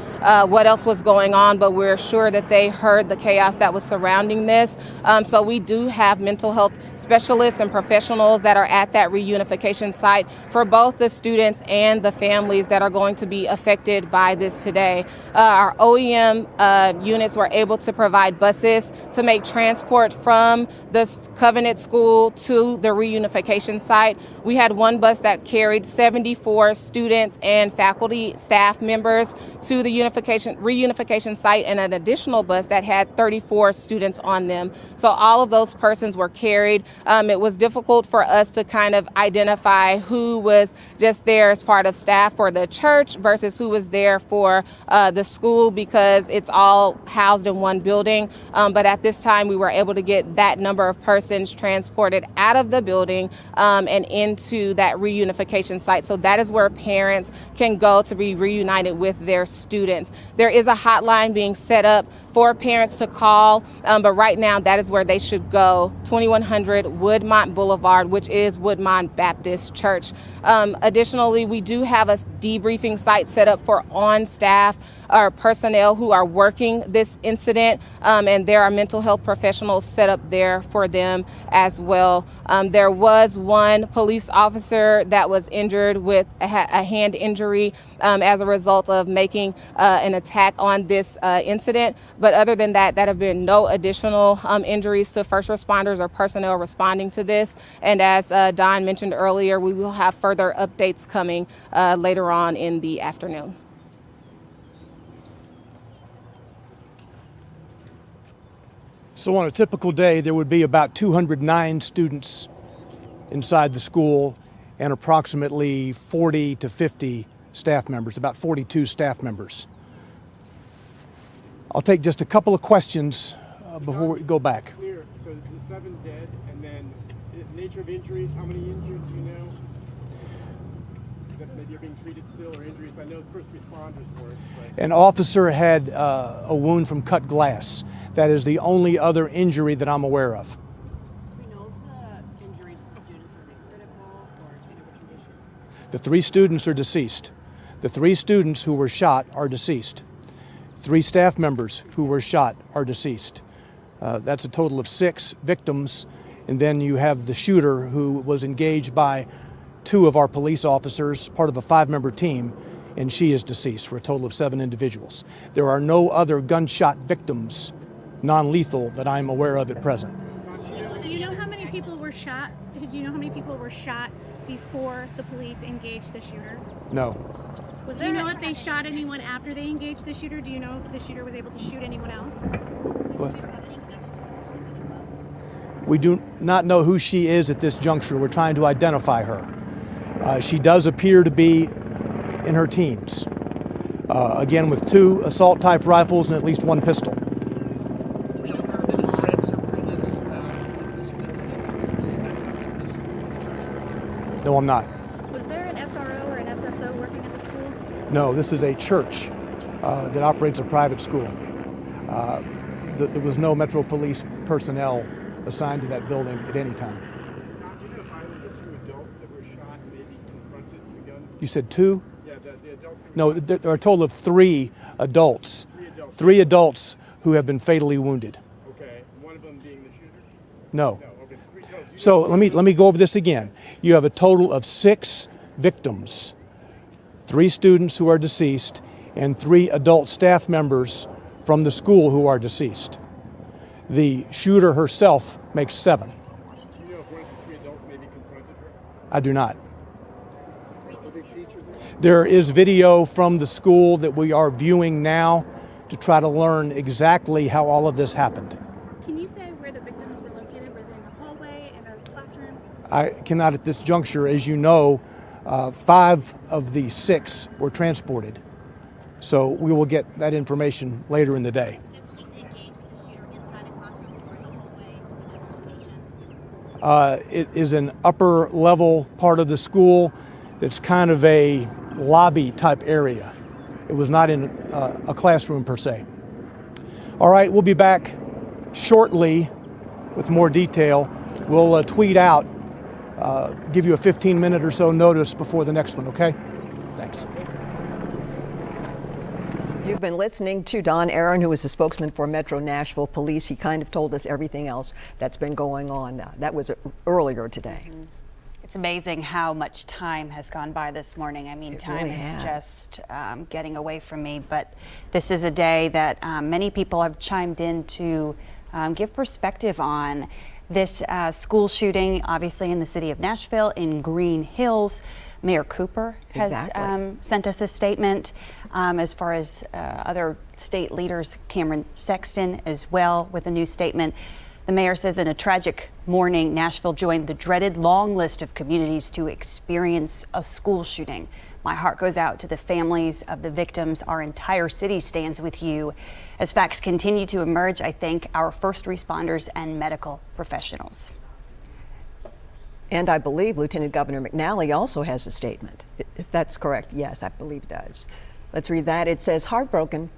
what else was going on, but we're sure that they heard the chaos that was surrounding this. So we do have mental health specialists and professionals that are at that reunification site for both the students and the families that are going to be affected by this today. Our OEM units were able to provide buses to make transport from the Covenant School to the reunification site. We had one bus that carried 74 students and faculty staff members to the reunification site, and an additional bus that had 34 students on them. So all of those persons were carried. It was difficult for us to kind of identify who was just there as part of staff for the church versus who was there for the school, because it's all housed in one building. But at this time, we were able to get that number of persons transported out of the building and into that reunification site. So that is where parents can go to be reunited with their students. There is a hotline being set up for parents to call, but right now that is where they should go, 2100 Woodmont Boulevard, which is Woodmont Baptist Church. Additionally, we do have a debriefing site set up for on-staff or personnel who are working this incident, and there are mental health professionals set up there for them as well. There was one police officer that was injured with a hand injury as a result of making an attack on this incident. But other than that, there have been no additional injuries to first responders or personnel responding to this. And as Don mentioned earlier, we will have further updates coming later on in the afternoon. So on a typical day, there would be about 209 students inside the school and approximately 40 to 50 staff members, about 42 staff members. I'll take just a couple of questions before we go back. Clear. So the 7 dead, and then the nature of injuries, how many injured do you know? That maybe are being treated still, or injuries? I know first responders were. An officer had a wound from cut glass. That is the only other injury that I'm aware of. Do we know if the injuries of the students are critical or in a condition? The 3 students are deceased. The 3 students who were shot are deceased. 3 staff members who were shot are deceased. That's a total of 6 victims. And then you have the shooter who was engaged by 2 of our police officers, part of a 5-member team, and she is deceased for a total of 7 individuals. There are no other gunshot victims, non-lethal, that I'm aware of at present. Do you know how many people were shot? Do you know how many people were shot before the police engaged the shooter? No. Do you know if they shot anyone after they engaged the shooter? Do you know if the shooter was able to shoot anyone else? We do not know who she is at this juncture. We're trying to identify her. She does appear to be in her teens. Again, with 2 assault-type rifles and at least 1 pistol. Do we know if there have been threats or previous incidents that police have come to the school or the church? No, I'm not. Was there an SRO or an SSO working at the school? No, this is a church that operates a private school. There was no Metro Police personnel assigned to that building at any time. You said two? Yeah, the adults. No, there are a total of 3 adults. 3 adults who have been fatally wounded. Okay, one of them being the shooter? No. Okay, 3 total. So let me go over this again. You have a total of 6 victims, 3 students who are deceased, and 3 adult staff members from the school who are deceased. The shooter herself makes 7. Do you know if one of the 3 adults maybe confronted her? I do not. Are they teachers? There is video from the school that we are viewing now to try to learn exactly how all of this happened. Can you say where the victims were located? Were they in a hallway, in a classroom? I cannot at this juncture. As you know, 5 of the 6 were transported. So we will get that information later in the day. Did police engage with the shooter inside a classroom or in the hallway in another location? It is an upper level part of the school that's kind of a lobby type area. It was not in a classroom per se. All right, we'll be back shortly with more detail. We'll tweet out, give you a 15-minute or so notice before the next one, okay? Thanks. You've been listening to Don Aaron, who is the spokesman for Metro Nashville Police. He kind of told us everything else that's been going on. That was earlier today. It's amazing how much time has gone by this morning. I mean, time really is has. just getting away from me, but this is a day that many people have chimed in to give perspective on. This school shooting, obviously in the city of Nashville, in Green Hills. Mayor Cooper has Exactly. sent us a statement, as far as other state leaders, Cameron Sexton as well, with a new statement. The mayor says, in a tragic morning, Nashville joined the dreaded long list of communities to experience a school shooting. My heart goes out to the families of the victims. Our entire city stands with you. As facts continue to emerge, I thank our first responders and medical professionals. And I believe Lieutenant Governor McNally also has a statement. If that's correct, yes, I believe it does. Let's read that. It says, heartbroken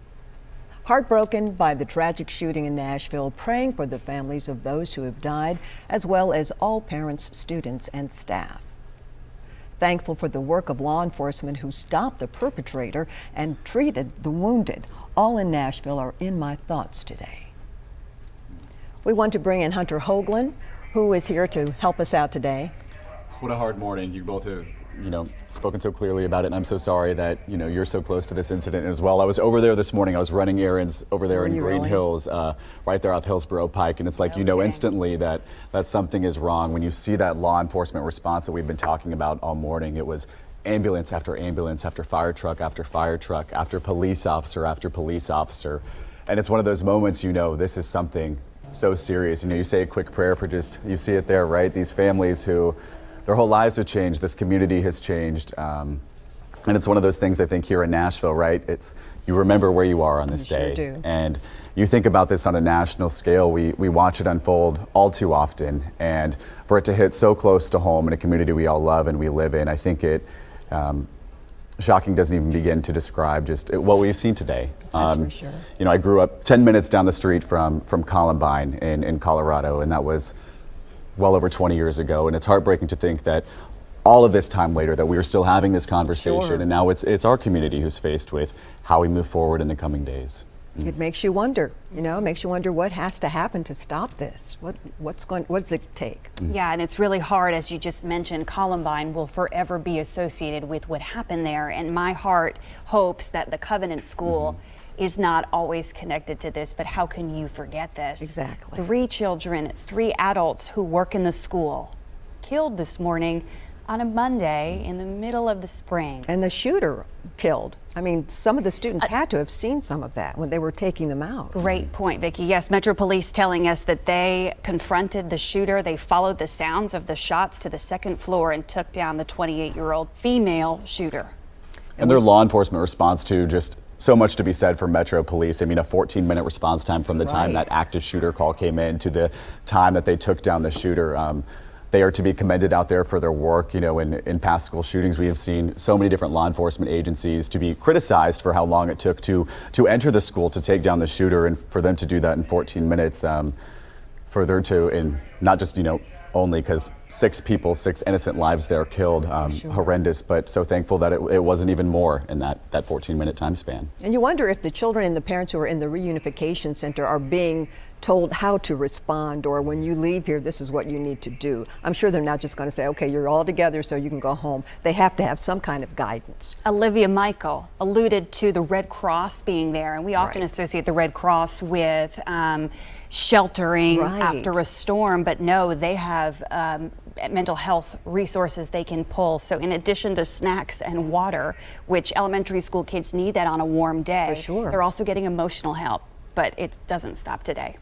by the tragic shooting in Nashville, praying for the families of those who have died, as well as all parents, students, and staff. Thankful for the work of law enforcement who stopped the perpetrator and treated the wounded. All in Nashville are in my thoughts today. We want to bring in Hunter Hoagland, who is here to help us out today. What a hard morning. You both have, spoken so clearly about it, and I'm so sorry that, you're so close to this incident as well. I was over there this morning. I was running errands over there in Green Hills, right there off Hillsborough Pike, and it's like, instantly that something is wrong. When you see that law enforcement response that we've been talking about all morning, it was ambulance after ambulance, after fire truck after fire truck, after police officer. And it's one of those moments, this is something so serious. You say a quick prayer for you see it there, right? These families who, their whole lives have changed, this community has changed. And it's one of those things, I think, here in Nashville, right? You remember where you are on this day. Sure do. And you think about this on a national scale, we watch it unfold all too often. And for it to hit so close to home in a community we all love and we live in, I think shocking doesn't even begin to describe just what we've seen today. That's for sure. I grew up 10 minutes down the street from Columbine in Colorado, and that was well over 20 years ago. And it's heartbreaking to think that all of this time later that we are still having this conversation, Sure. and now it's our community who's faced with how we move forward in the coming days. It makes you wonder, makes you wonder what has to happen to stop this. What does it take? Yeah, and it's really hard, as you just mentioned. Columbine will forever be associated with what happened there, and my heart hopes that the Covenant School is not always connected to this, but how can you forget this? Exactly. 3 children, 3 adults who work in the school killed this morning on a Monday in the middle of the spring. And the shooter killed. I mean, some of the students had to have seen some of that when they were taking them out. Great point, Vicki. Yes, Metro Police telling us that they confronted the shooter. They followed the sounds of the shots to the 2nd floor and took down the 28-year-old female shooter. And their law enforcement response to just so much to be said for Metro Police. I mean, a 14-minute response time from the time that active shooter call came in to the time that they took down the shooter. They are to be commended out there for their work. You know, in past school shootings, we have seen so many different law enforcement agencies to be criticized for how long it took to enter the school to take down the shooter, and for them to do that in 14 minutes, for there to, and not just, you know, only because 6 innocent lives there killed, horrendous, but so thankful that it wasn't even more in that 14-minute time span. And you wonder if the children and the parents who are in the Reunification Center are being told how to respond, or when you leave here, this is what you need to do. I'm sure they're not just going to say, okay, you're all together so you can go home. They have to have some kind of guidance. Olivia Michael alluded to the Red Cross being there, and we often associate the Red Cross with sheltering after a storm, but no, they have mental health resources they can pull. So in addition to snacks and water, which elementary school kids need that on a warm day, they're also getting emotional help, but it doesn't stop today.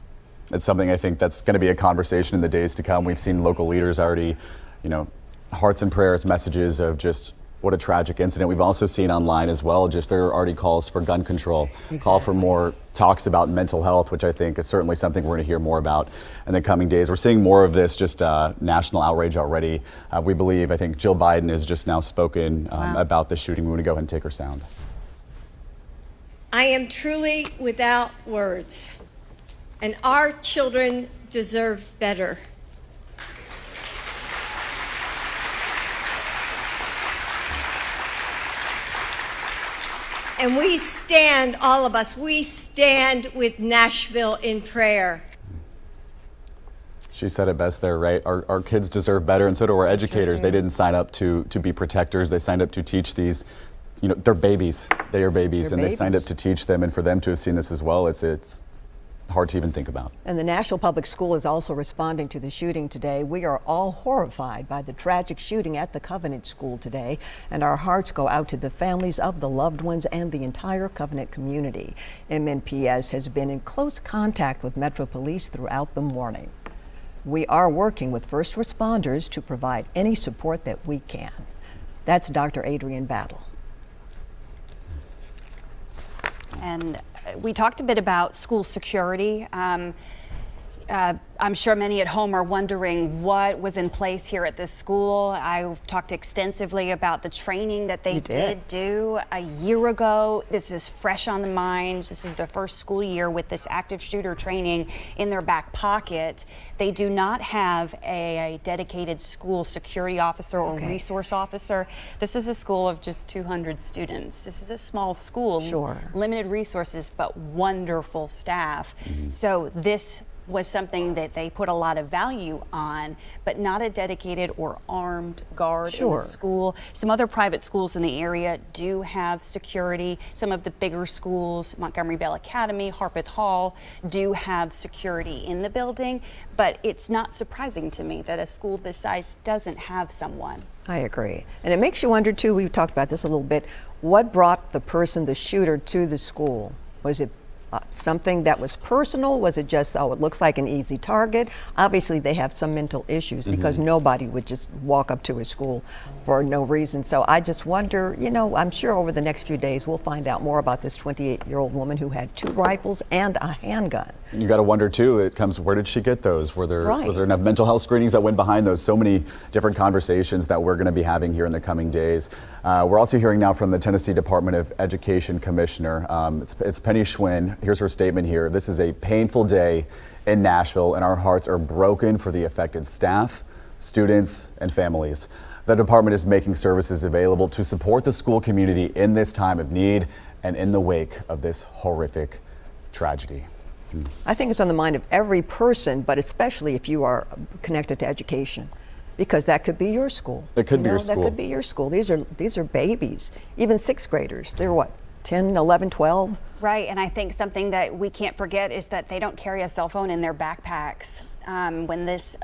It's something I think that's going to be a conversation in the days to come. We've seen local leaders already, you know, hearts and prayers messages of just what a tragic incident. We've also seen online as well, just there are already calls for gun control, call for more talks about mental health, which I think is certainly something we're going to hear more about in the coming days. We're seeing more of this, just national outrage already. We believe, I think Jill Biden has just now spoken about the shooting. We want to go ahead and take her sound. I am truly without words, and our children deserve better. And we stand, all of us, we stand with Nashville in prayer. She said it best there, right? Our kids deserve better, and so do our educators. They didn't sign up to be protectors. They signed up to teach these, you know, they're babies. They are babies, and they signed up to teach them. And for them to have seen this as well, it's hard to even think about. And the Nashville Public School is also responding to the shooting today. We are all horrified by the tragic shooting at the Covenant School today, and our hearts go out to the families of the loved ones and the entire Covenant community. MNPS has been in close contact with Metro Police throughout the morning. We are working with first responders to provide any support that we can. That's Dr. Adrian Battle. And we talked a bit about school security. I'm sure many at home are wondering what was in place here at this school. I've talked extensively about the training that they did do a year ago. This is fresh on the minds. This is the first school year with this active shooter training in their back pocket. They do not have a dedicated school security officer or resource officer. This is a school of just 200 students. This is a small school, limited resources, but wonderful staff. So this was something that they put a lot of value on, but not a dedicated or armed guard in the school. Some other private schools in the area do have security. Some of the bigger schools, Montgomery Bell Academy, Harpeth Hall, do have security in the building, but it's not surprising to me that a school this size doesn't have someone. I agree. And it makes you wonder too, we talked about this a little bit, what brought the person, the shooter, to the school? Was it something that was personal? Was it just, oh, it looks like an easy target? Obviously, they have some mental issues because nobody would just walk up to a school for no reason. So I just wonder, you know, I'm sure over the next few days we'll find out more about this 28-year-old woman who had 2 rifles and a handgun. You got to wonder too, it comes, where did she get those? Was there enough mental health screenings that went behind those? So many different conversations that we're going to be having here in the coming days. We're also hearing now from the Tennessee Department of Education Commissioner. It's Penny Schwinn. Here's her statement here. This is a painful day in Nashville, and our hearts are broken for the affected staff, students, and families. The department is making services available to support the school community in this time of need and in the wake of this horrific tragedy. I think it's on the mind of every person, but especially if you are connected to education, because that could be your school. It could be your school. That could be your school. These are babies, even 6th graders. They're what, 10, 11, 12? Right, and I think something that we can't forget is that they don't carry a cell phone in their backpacks. When this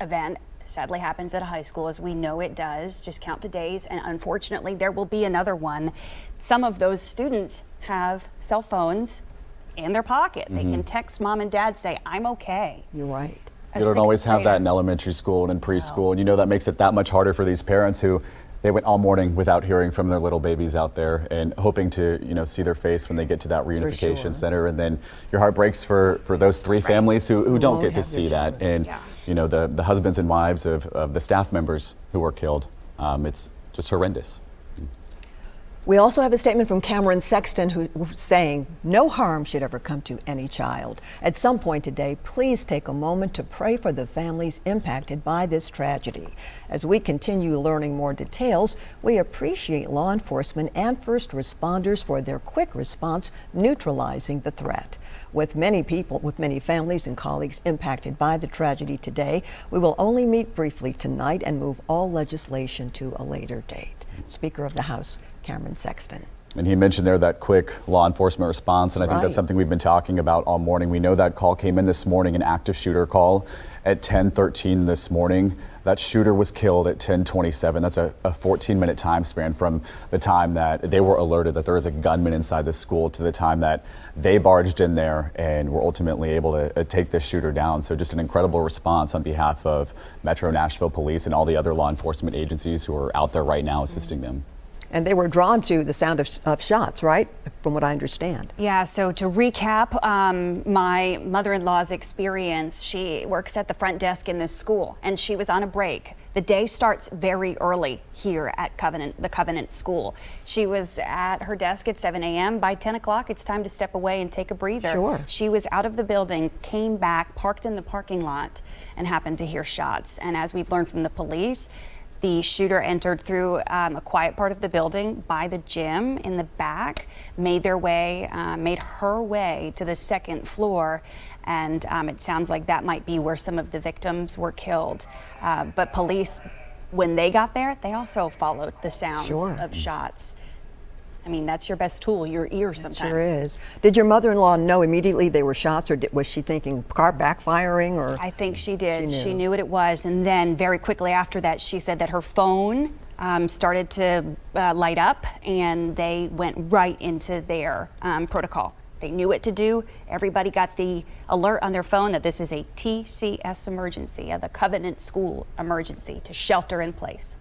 event sadly happens at a high school, as we know it does, just count the days, and unfortunately there will be another one. Some of those students have cell phones in their pocket. They can text mom and dad, say, I'm okay. You're right. You don't always have that in elementary school and in preschool, and you know that makes it that much harder for these parents who they went all morning without hearing from their little babies out there and hoping to, you know, see their face when they get to that reunification center. And then your heart breaks for those 3 families who don't get to see that. And the husbands and wives of the staff members who were killed. It's just horrendous. We also have a statement from Cameron Sexton who's saying no harm should ever come to any child. At some point today, please take a moment to pray for the families impacted by this tragedy. As we continue learning more details, we appreciate law enforcement and first responders for their quick response neutralizing the threat. With many families and colleagues impacted by the tragedy today, we will only meet briefly tonight and move all legislation to a later date. Speaker of the House, Cameron Sexton. And he mentioned there that quick law enforcement response, and I think that's something we've been talking about all morning. We know that call came in this morning, an active shooter call at 10:13 this morning. That shooter was killed at 10:27. That's a 14-minute time span from the time that they were alerted that there is a gunman inside the school to the time that they barged in there and were ultimately able to take this shooter down. So just an incredible response on behalf of Metro Nashville Police and all the other law enforcement agencies who are out there right now assisting them. And they were drawn to the sound of shots, right? From what I understand. Yeah, so to recap my mother-in-law's experience, she works at the front desk in this school and she was on a break. The day starts very early here at the Covenant School. She was at her desk at 7 a.m. By 10 o'clock, it's time to step away and take a breather. Sure. She was out of the building, came back, parked in the parking lot, and happened to hear shots. And as we've learned from the police, the shooter entered through a quiet part of the building by the gym in the back, made her way to the second floor, and it sounds like that might be where some of the victims were killed. But police, when they got there, they also followed the sounds of shots. I mean, that's your best tool, your ear sometimes. It sure is. Did your mother-in-law know immediately they were shots, or was she thinking car backfiring? Or I think she did. She knew what it was. And then very quickly after that, she said that her phone started to light up and they went right into their protocol. They knew what to do. Everybody got the alert on their phone that this is a TCS emergency, the Covenant School emergency, to shelter in place.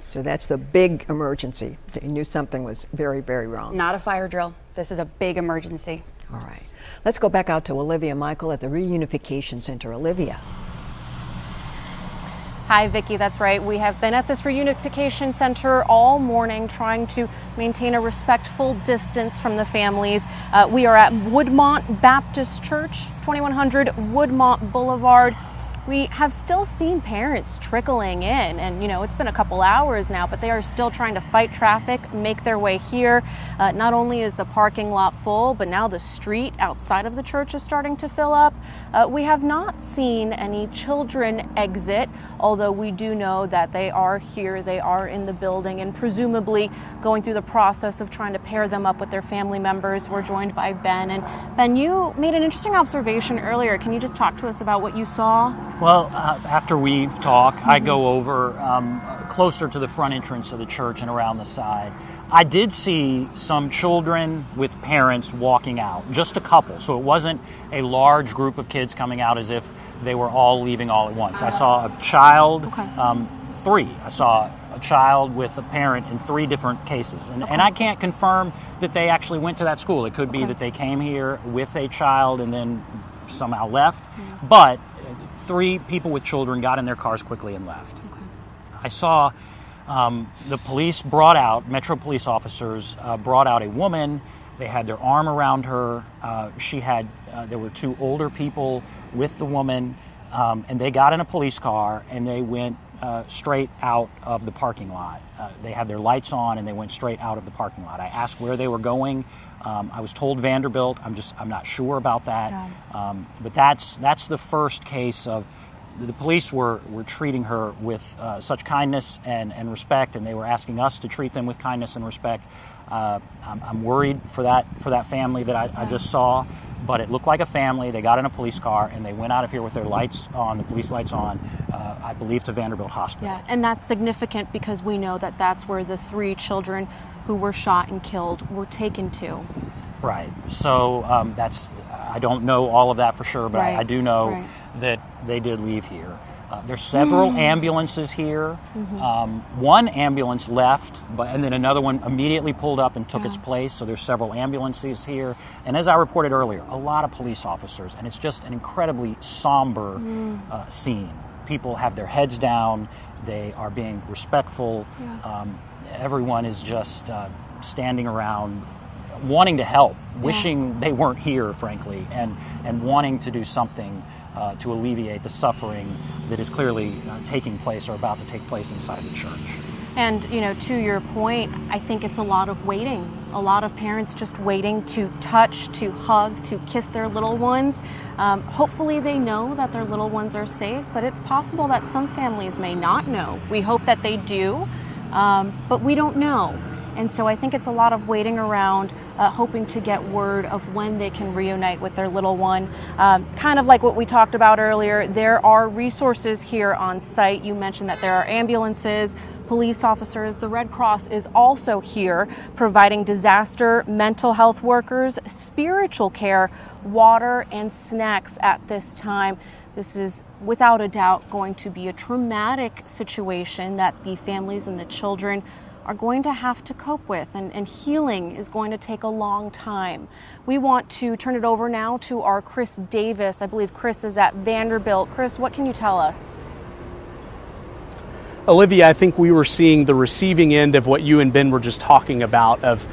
So that's the big emergency. They knew something was very, very wrong. Not a fire drill. This is a big emergency. All right. Let's go back out to Olivia Michael at the Reunification Center. Olivia. Hi, Vicki. That's right. We have been at this Reunification Center all morning trying to maintain a respectful distance from the families. We are at Woodmont Baptist Church, 2100 Woodmont Boulevard. We have still seen parents trickling in, and it's been a couple hours now, but they are still trying to fight traffic, make their way here. Not only is the parking lot full, but now the street outside of the church is starting to fill up. We have not seen any children exit, although we do know that they are here, they are in the building, and presumably going through the process of trying to pair them up with their family members. We're joined by Ben. And Ben, you made an interesting observation earlier. Can you just talk to us about what you saw? Well, after we talk, I go over closer to the front entrance of the church and around the side. I did see some children with parents walking out, just a couple. So it wasn't a large group of kids coming out as if they were all leaving all at once. I saw a child, three. I saw a child with a parent in three different cases. And I can't confirm that they actually went to that school. It could be that they came here with a child and then somehow left. But three people with children got in their cars quickly and left. I saw the police Metro police officers brought out a woman. They had their arm around her. There were two older people with the woman, and they got in a police car and they went straight out of the parking lot. They had their lights on and they went straight out of the parking lot. I asked where they were going. I was told Vanderbilt. I'm not sure about that. But that's the first case of the police were treating her with such kindness and respect, and they were asking us to treat them with kindness and respect. I'm worried for that family that I just saw, but it looked like a family. They got in a police car and they went out of here with their lights on, the police lights on, I believe to Vanderbilt Hospital. Yeah, and that's significant because we know that that's where the three children who were shot and killed were taken to. Right. So I don't know all of that for sure, but I do know that they did leave here. There's several ambulances here. One ambulance left, and then another one immediately pulled up and took its place. So there's several ambulances here. And as I reported earlier, a lot of police officers. And it's just an incredibly somber scene. People have their heads down. They are being respectful. Everyone is just standing around wanting to help, wishing they weren't here, frankly, and wanting to do something to alleviate the suffering that is clearly taking place or about to take place inside the church. And, you know, to your point, I think it's a lot of waiting. A lot of parents just waiting to touch, to hug, to kiss their little ones. Hopefully they know that their little ones are safe, but it's possible that some families may not know. We hope that they do, but we don't know. And so I think it's a lot of waiting around, hoping to get word of when they can reunite with their little one. Kind of like what we talked about earlier, there are resources here on site. You mentioned that there are ambulances, police officers. The Red Cross is also here providing disaster, mental health workers, spiritual care, water, and snacks at this time. This is without a doubt going to be a traumatic situation that the families and the children are going to have to cope with, and healing is going to take a long time. We want to turn it over now to our Chris Davis. I believe Chris is at Vanderbilt. Chris, what can you tell us? Olivia, I think we were seeing the receiving end of what you and Ben were just talking about, of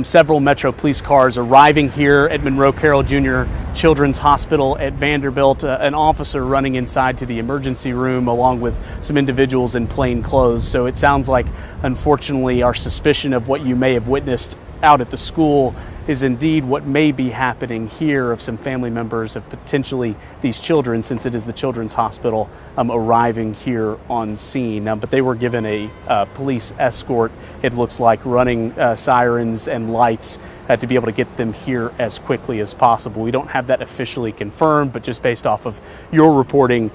several Metro Police cars arriving here at Monroe Carroll Jr. Children's Hospital at Vanderbilt, an officer running inside to the emergency room along with some individuals in plain clothes. So it sounds like, unfortunately, our suspicion of what you may have witnessed out at the school is indeed what may be happening here, of some family members of potentially these children, since it is the Children's Hospital, arriving here on scene. But they were given a police escort, it looks like, running sirens and lights to be able to get them here as quickly as possible. We don't have that officially confirmed, but just based off of your reporting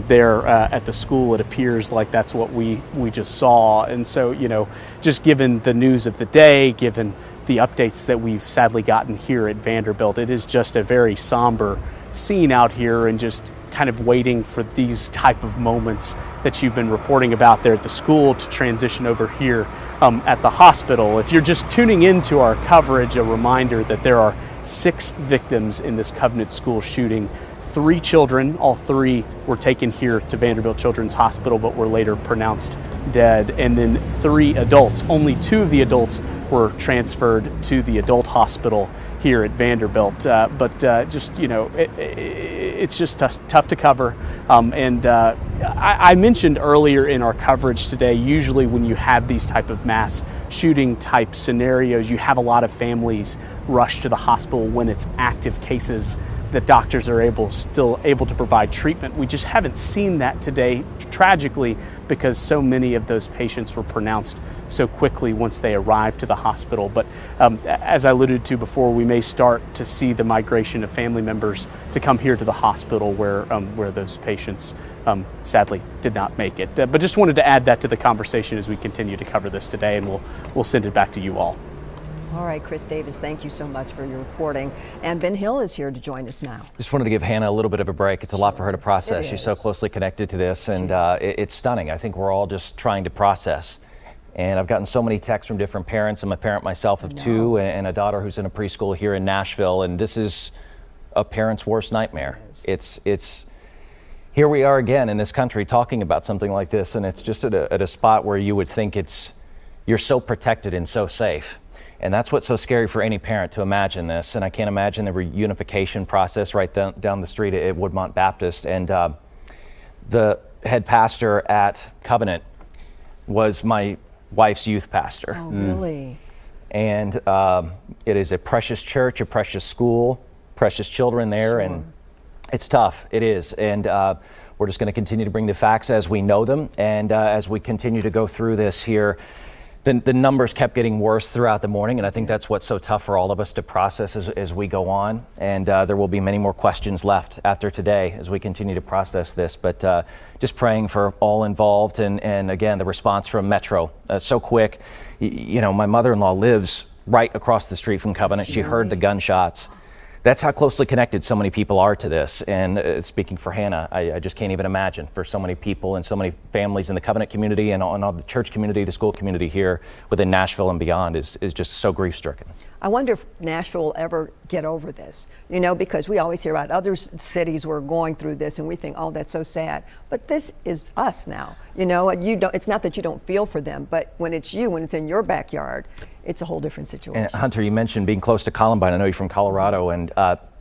there at the school, it appears like that's what we just saw. And so, you know, just given the news of the day, given the updates that we've sadly gotten here at Vanderbilt, it is just a very somber scene out here, and just kind of waiting for these type of moments that you've been reporting about there at the school to transition over here at the hospital. If you're just tuning into our coverage, a reminder that there are 6 victims in this Covenant School shooting. 3 children, all 3 were taken here to Vanderbilt Children's Hospital but were later pronounced dead. And then 3 adults, only 2 of the adults were transferred to the adult hospital here at Vanderbilt. Just, you know, it's just tough to cover. I mentioned earlier in our coverage today, usually when you have these type of mass shooting type scenarios, you have a lot of families rush to the hospital when it's active cases that doctors are still able to provide treatment. We just haven't seen that today, tragically, because so many of those patients were pronounced so quickly once they arrived to the hospital. But as I alluded to before, we may start to see the migration of family members to come here to the hospital where those patients sadly did not make it. But just wanted to add that to the conversation as we continue to cover this today, and we'll send it back to you all. All right, Chris Davis, thank you so much for your reporting. And Ben Hill is here to join us now. Just wanted to give Hannah a little bit of a break. It's a lot for her to process. She's so closely connected to this, and it's stunning. I think we're all just trying to process. And I've gotten so many texts from different parents. I'm a parent myself of 2 and a daughter who's in a preschool here in Nashville, and this is a parent's worst nightmare. It's here we are again in this country talking about something like this, and it's just at a spot where you would think you're so protected and so safe. And that's what's so scary for any parent, to imagine this. And I can't imagine the reunification process right down the street at Woodmont Baptist. And the head pastor at Covenant was my wife's youth pastor. Oh, really? And it is a precious church, a precious school, precious children there. Sure. And it's tough. It is. And we're just going to continue to bring the facts as we know them. And as we continue to go through this here, the numbers kept getting worse throughout the morning, and I think that's what's so tough for all of us to process as we go on. And there will be many more questions left after today as we continue to process this. But just praying for all involved, and again, the response from Metro, so quick. You know, my mother-in-law lives right across the street from Covenant. She heard the gunshots. that's how closely connected so many people are to this. And speaking for Hannah, I just can't even imagine for so many people and so many families in the Covenant community and all the church community, the school community here within Nashville and beyond is just so grief-stricken. I wonder if Nashville will ever get over this, you know, because we always hear about other cities who are going through this and we think, oh, that's so sad. But this is us now, you know, and it's not that you don't feel for them, but when it's you, when it's in your backyard, it's a whole different situation. And Hunter, you mentioned being close to Columbine. I know you're from Colorado, and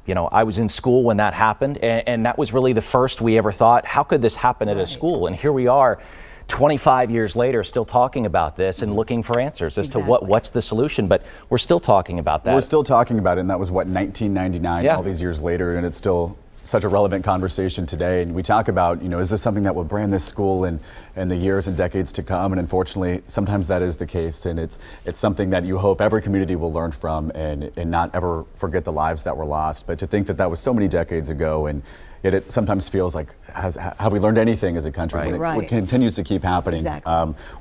you know, I was in school when that happened, and that was really the first we ever thought, how could this happen at a school? And here we are 25 years later still talking about this and looking for answers as to what's the solution, but we're still talking about that. We're still talking about it, and that was what, 1999, all these years later, and it's still such a relevant conversation today. And we talk about, you know, is this something that will brand this school in the years and decades to come? And unfortunately, sometimes that is the case, and it's something that you hope every community will learn from and not ever forget the lives that were lost. But to think that that was so many decades ago, and yet it sometimes feels like, have we learned anything as a country? When it continues to keep happening.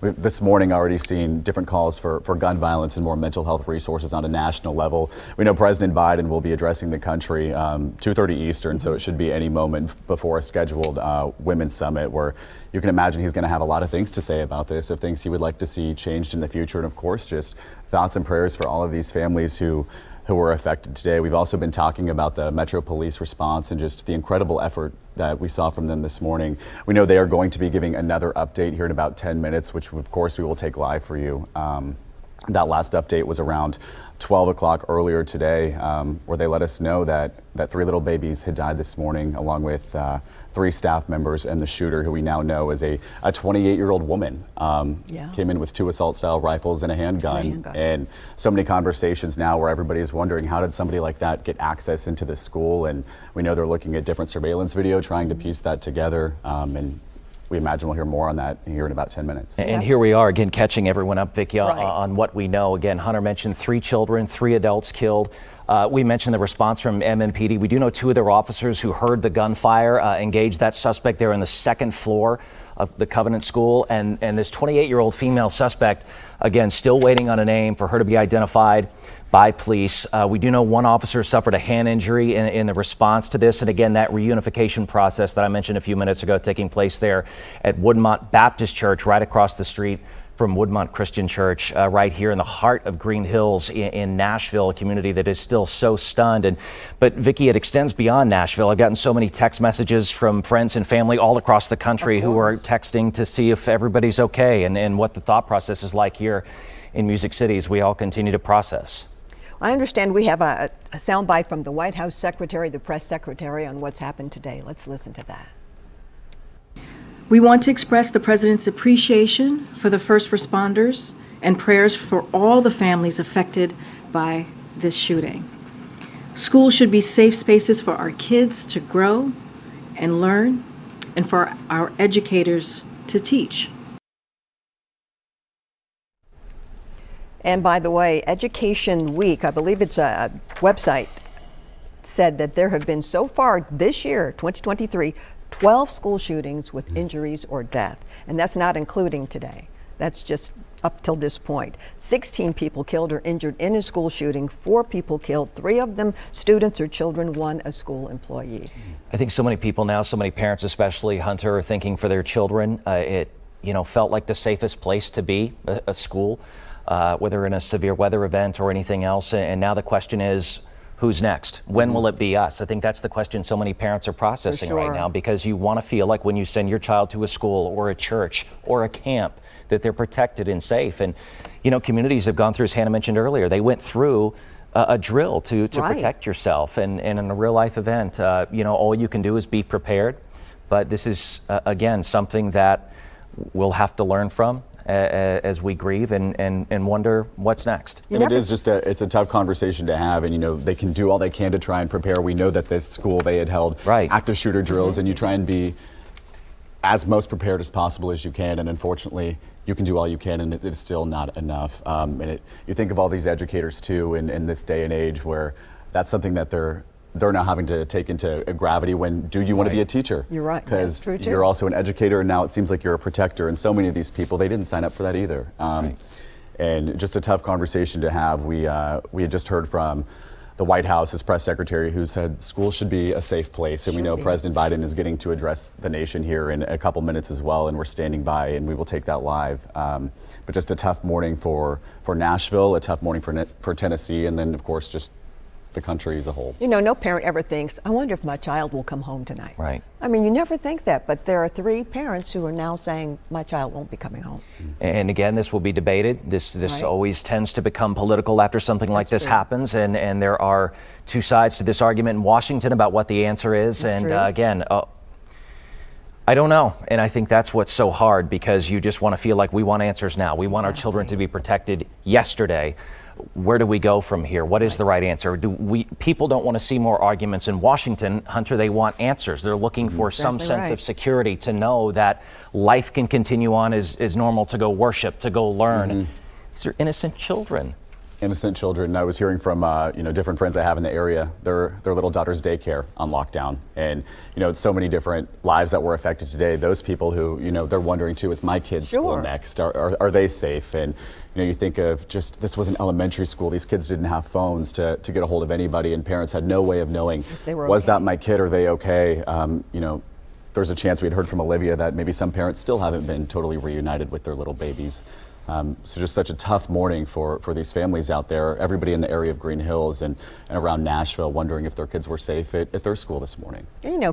We've this morning already seen different calls for gun violence and more mental health resources on a national level. We know President Biden will be addressing the country 2:30 Eastern, so it should be any moment before a scheduled Women's Summit, where you can imagine he's going to have a lot of things to say about this, of things he would like to see changed in the future. And of course, just thoughts and prayers for all of these families who were affected today. We've also been talking about the Metro Police response and just the incredible effort that we saw from them this morning. We know they are going to be giving another update here in about 10 minutes, which of course we will take live for you. That last update was around 12 o'clock earlier today, where they let us know that 3 little babies had died this morning, along with 3 staff members and the shooter, who we now know is a 28-year-old woman. Came in with 2 assault-style rifles and a handgun. And so many conversations now where everybody is wondering, how did somebody like that get access into the school? And we know they're looking at different surveillance video, trying to piece that together. And we imagine we'll hear more on that here in about 10 minutes. And here we are again, catching everyone up, Vicki, on what we know. Again, Hunter mentioned 3 children, 3 adults killed. We mentioned the response from MMPD. We do know 2 of their officers who heard the gunfire engaged that suspect there on the 2nd floor of the Covenant School. And this 28-year-old female suspect, again, still waiting on a name for her to be identified by police. We do know 1 officer suffered a hand injury in the response to this. And again, that reunification process that I mentioned a few minutes ago taking place there at Woodmont Baptist Church, right across the street from Woodmont Christian Church, right here in the heart of Green Hills in Nashville, a community that is still so stunned. But Vicki, it extends beyond Nashville. I've gotten so many text messages from friends and family all across the country who are texting to see if everybody's okay and what the thought process is like here in Music City as we all continue to process. I understand we have a soundbite from the White House secretary, the press secretary, on what's happened today. Let's listen to that. We want to express the President's appreciation for the first responders and prayers for all the families affected by this shooting. Schools should be safe spaces for our kids to grow and learn, and for our educators to teach. And by the way, Education Week, I believe it's a website, said that there have been so far this year, 2023, 12 school shootings with injuries or death. And that's not including today. That's just up till this point. 16 people killed or injured in a school shooting, 4 people killed, 3 of them students or children, 1 a school employee. I think so many people now, so many parents especially, Hunter, are thinking for their children. It felt like the safest place to be, a school. Whether in a severe weather event or anything else. And now the question is, who's next? When will it be us? I think that's the question so many parents are processing right now, because you want to feel like when you send your child to a school or a church or a camp that they're protected and safe. And, communities have gone through, as Hannah mentioned earlier, they went through a drill to protect yourself. And in a real life event, all you can do is be prepared. But this is, again, something that we'll have to learn from as we grieve and wonder what's next. And it is just it's a tough conversation to have, and they can do all they can to try and prepare. We know that this school, they had held active shooter drills, and you try and be as most prepared as possible as you can, and unfortunately you can do all you can, and it is still not enough. You think of all these educators too in this day and age where that's something that they're now having to take into gravity. When do you want to be a teacher? You're right. Because you're also an educator, and now it seems like you're a protector. And so many of these people, they didn't sign up for that either. And just a tough conversation to have. We had just heard from the White House, his press secretary, who said schools should be a safe place. And we know President Biden is getting to address the nation here in a couple minutes as well, and we're standing by, and we will take that live. But just a tough morning for Nashville, a tough morning for Tennessee, and then, of course, just the country as a whole. You know, no parent ever thinks, I wonder if my child will come home tonight. Right. I mean, you never think that, but there are 3 parents who are now saying, my child won't be coming home. And again, this will be debated. This Right. always tends to become political after something like this happens, and there are 2 sides to this argument in Washington about what the answer is. That's and true. Again, I don't know, and I think that's what's so hard, because you just want to feel like we want answers now. We want our children to be protected yesterday. Where do we go from here? What is the right answer? People don't want to see more arguments in Washington, Hunter. They want answers. They're looking for some sense of security, to know that life can continue on as normal, to go worship, to go learn. These are innocent children. Innocent children. I was hearing from different friends I have in the area. Their little daughter's daycare on lockdown, and it's so many different lives that were affected today. Those people who they're wondering too. It's my kid's school next. Are they safe? And you think of just, this was an elementary school. These kids didn't have phones to get a hold of anybody, and parents had no way of knowing, was that my kid? Are they okay? There's a chance, we had heard from Olivia, that maybe some parents still haven't been totally reunited with their little babies. So just such a tough morning for these families out there, everybody in the area of Green Hills and around Nashville, wondering if their kids were safe at their school this morning.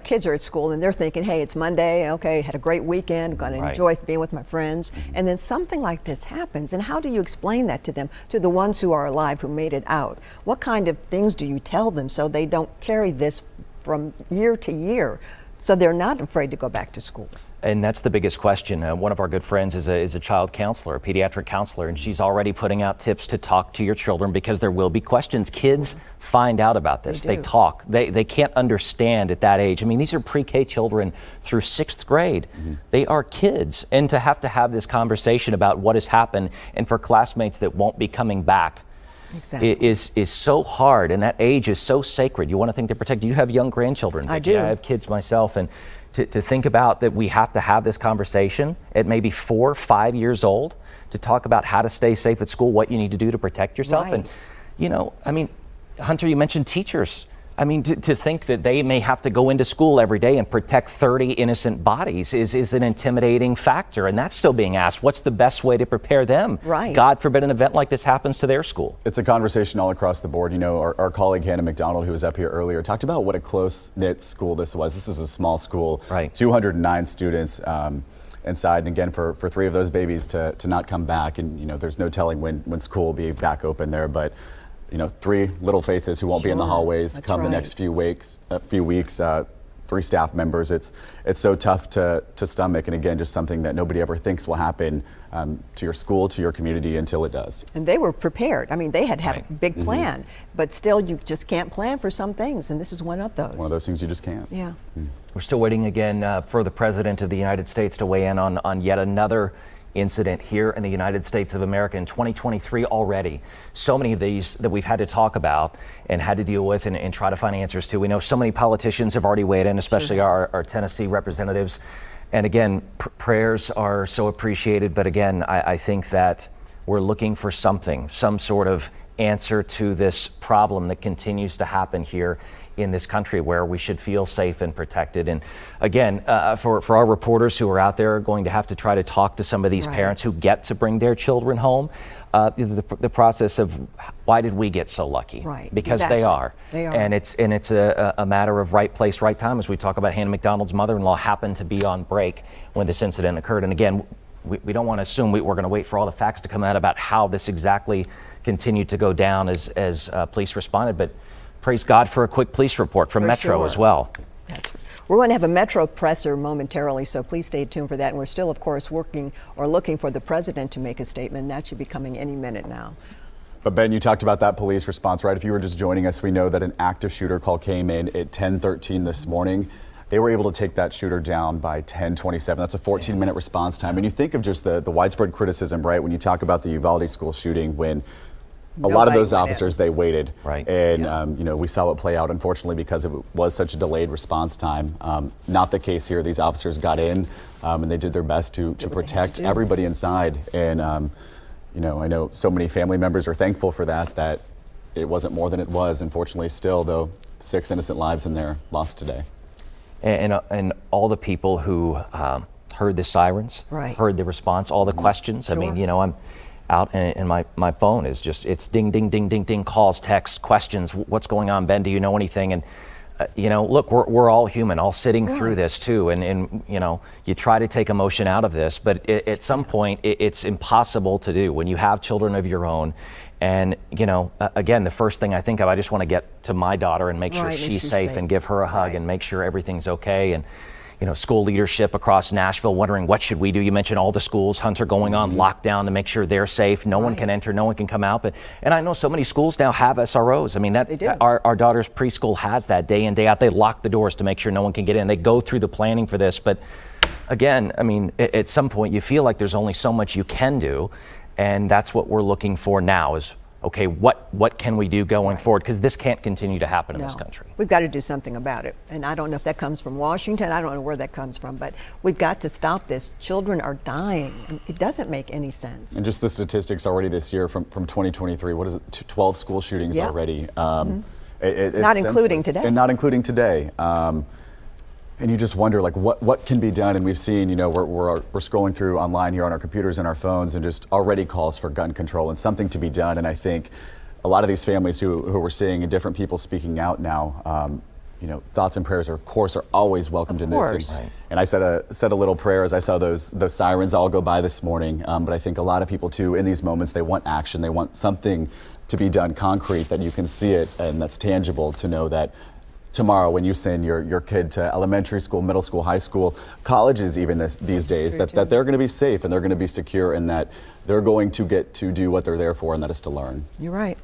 Kids are at school and they're thinking, hey, it's Monday, okay, had a great weekend, I'm gonna enjoy being with my friends. And then something like this happens, and how do you explain that to them, to the ones who are alive, who made it out? What kind of things do you tell them so they don't carry this from year to year, so they're not afraid to go back to school? And that's the biggest question. One of our good friends is a child counselor, a pediatric counselor, and she's already putting out tips to talk to your children, because there will be questions. Kids find out about this. They talk. They can't understand at that age. I mean, these are pre-K children through 6th grade. They are kids. And to have this conversation about what has happened, and for classmates that won't be coming back, is so hard. And that age is so sacred. You want to think they're protected. You have young grandchildren. I do. I have kids myself, and to think about that, we have to have this conversation at maybe 4 or 5 years old, to talk about how to stay safe at school, what you need to do to protect yourself. And I mean, Hunter, you mentioned teachers. I mean, to think that they may have to go into school every day and protect 30 innocent bodies is an intimidating factor. And that's still being asked. What's the best way to prepare them? God forbid an event like this happens to their school. It's a conversation all across the board. Our colleague Hannah McDonald, who was up here earlier, talked about what a close-knit school this was. This is a small school, 209 students inside. And again, for 3 of those babies to not come back, and there's no telling when school will be back open there, but 3 little faces who won't be in the hallways come the next few weeks. 3 staff members. It's so tough to stomach, and again, just something that nobody ever thinks will happen to your school, to your community, until it does. And they were prepared. I mean, they had a big plan, but still, you just can't plan for some things, and this is one of those. One of those things you just can't. Yeah. We're still waiting again for the President of the United States to weigh in on yet another incident here in the United States of America in 2023 already. So many of these that we've had to talk about and had to deal with and try to find answers to. We know so many politicians have already weighed in, especially our Tennessee representatives. And again, prayers are so appreciated. But again, I think that we're looking for some sort of answer to this problem that continues to happen here in this country, where we should feel safe and protected. And again, for our reporters who are out there going to have to try to talk to some of these parents who get to bring their children home, the process of why did we get so lucky? Because they are. And it's a matter of right place, right time. As we talk about, Hannah McDonald's mother-in-law happened to be on break when this incident occurred. And again, we don't want to assume we're going to wait for all the facts to come out about how this exactly continued to go down as police responded, but praise God for a quick police report from Metro as well. We're going to have a Metro presser momentarily, so please stay tuned for that. And we're still, of course, working or looking for the president to make a statement. That should be coming any minute now. But Ben, you talked about that police response, right? If you were just joining us, we know that an active shooter call came in at 10:13 this morning. They were able to take that shooter down by 10:27. That's a 14-minute response time. And you think of just the widespread criticism, right? When you talk about the Uvalde school shooting, when a lot of those officers, they waited. And, we saw it play out, unfortunately, because it was such a delayed response time. Not the case here. These officers got in and they did their best to protect everybody inside. And, I know so many family members are thankful for that it wasn't more than it was. Unfortunately, still, though, 6 innocent lives in there lost today. And all the people who heard the sirens, heard the response, all the questions. I mean, you know, I'm out and my phone is just, it's ding, ding, ding, ding, ding, calls, texts, questions. What's going on, Ben? Do you know anything? And you know, look, we're all human, all sitting through this too. And, you know, you try to take emotion out of this, but at some point it's impossible to do when you have children of your own. And, you know, again, the first thing I think of, I just want to get to my daughter and make sure she's safe and give her a hug and make sure everything's okay. And, you know, school leadership across Nashville wondering what should we do. You mentioned all the schools, Hunter going on lockdown to make sure they're safe. No one can enter, no one can come out. And I know so many schools now have SROs. I mean, our daughter's preschool has that day in, day out. They lock the doors to make sure no one can get in. They go through the planning for this. But again, I mean, at some point you feel like there's only so much you can do. And that's what we're looking for now is, okay, what can we do going forward? Because this can't continue to happen in this country. We've got to do something about it. And I don't know if that comes from Washington. I don't know where that comes from, but we've got to stop this. Children are dying. It doesn't make any sense. And just the statistics already this year from 2023, what is it, 12 school shootings already. It's not including today. And not including today. And you just wonder, like, what can be done? And we've seen, you know, we're scrolling through online here on our computers and our phones, and just already calls for gun control and something to be done. And I think a lot of these families who we're seeing and different people speaking out now, you know, thoughts and prayers are, of course, are always welcomed in this. And I said a little prayer as I saw those sirens all go by this morning. But I think a lot of people too, in these moments, they want action. They want something to be done concrete, that you can see it and that's tangible, to know that tomorrow when you send your kid to elementary school, middle school, high school, colleges even these days, that they're going to be safe and they're going to be secure, and that they're going to get to do what they're there for, and that is to learn. You're right.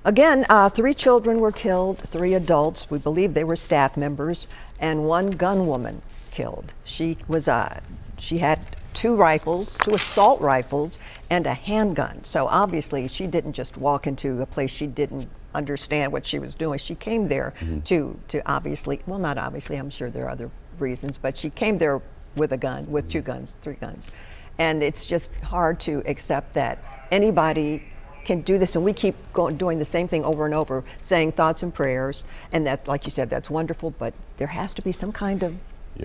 Again, 3 children were killed, 3 adults. We believe they were staff members, and 1 gun woman killed. She had 2 rifles, 2 assault rifles, and a handgun. So obviously she didn't just walk into a place she didn't understand what she was doing. She came there to obviously, well, not obviously, I'm sure there are other reasons, but she came there with a gun, with 2 guns, 3 guns. And it's just hard to accept that anybody can do this, and we keep doing the same thing over and over, saying thoughts and prayers, and that, like you said, that's wonderful, but there has to be some kind of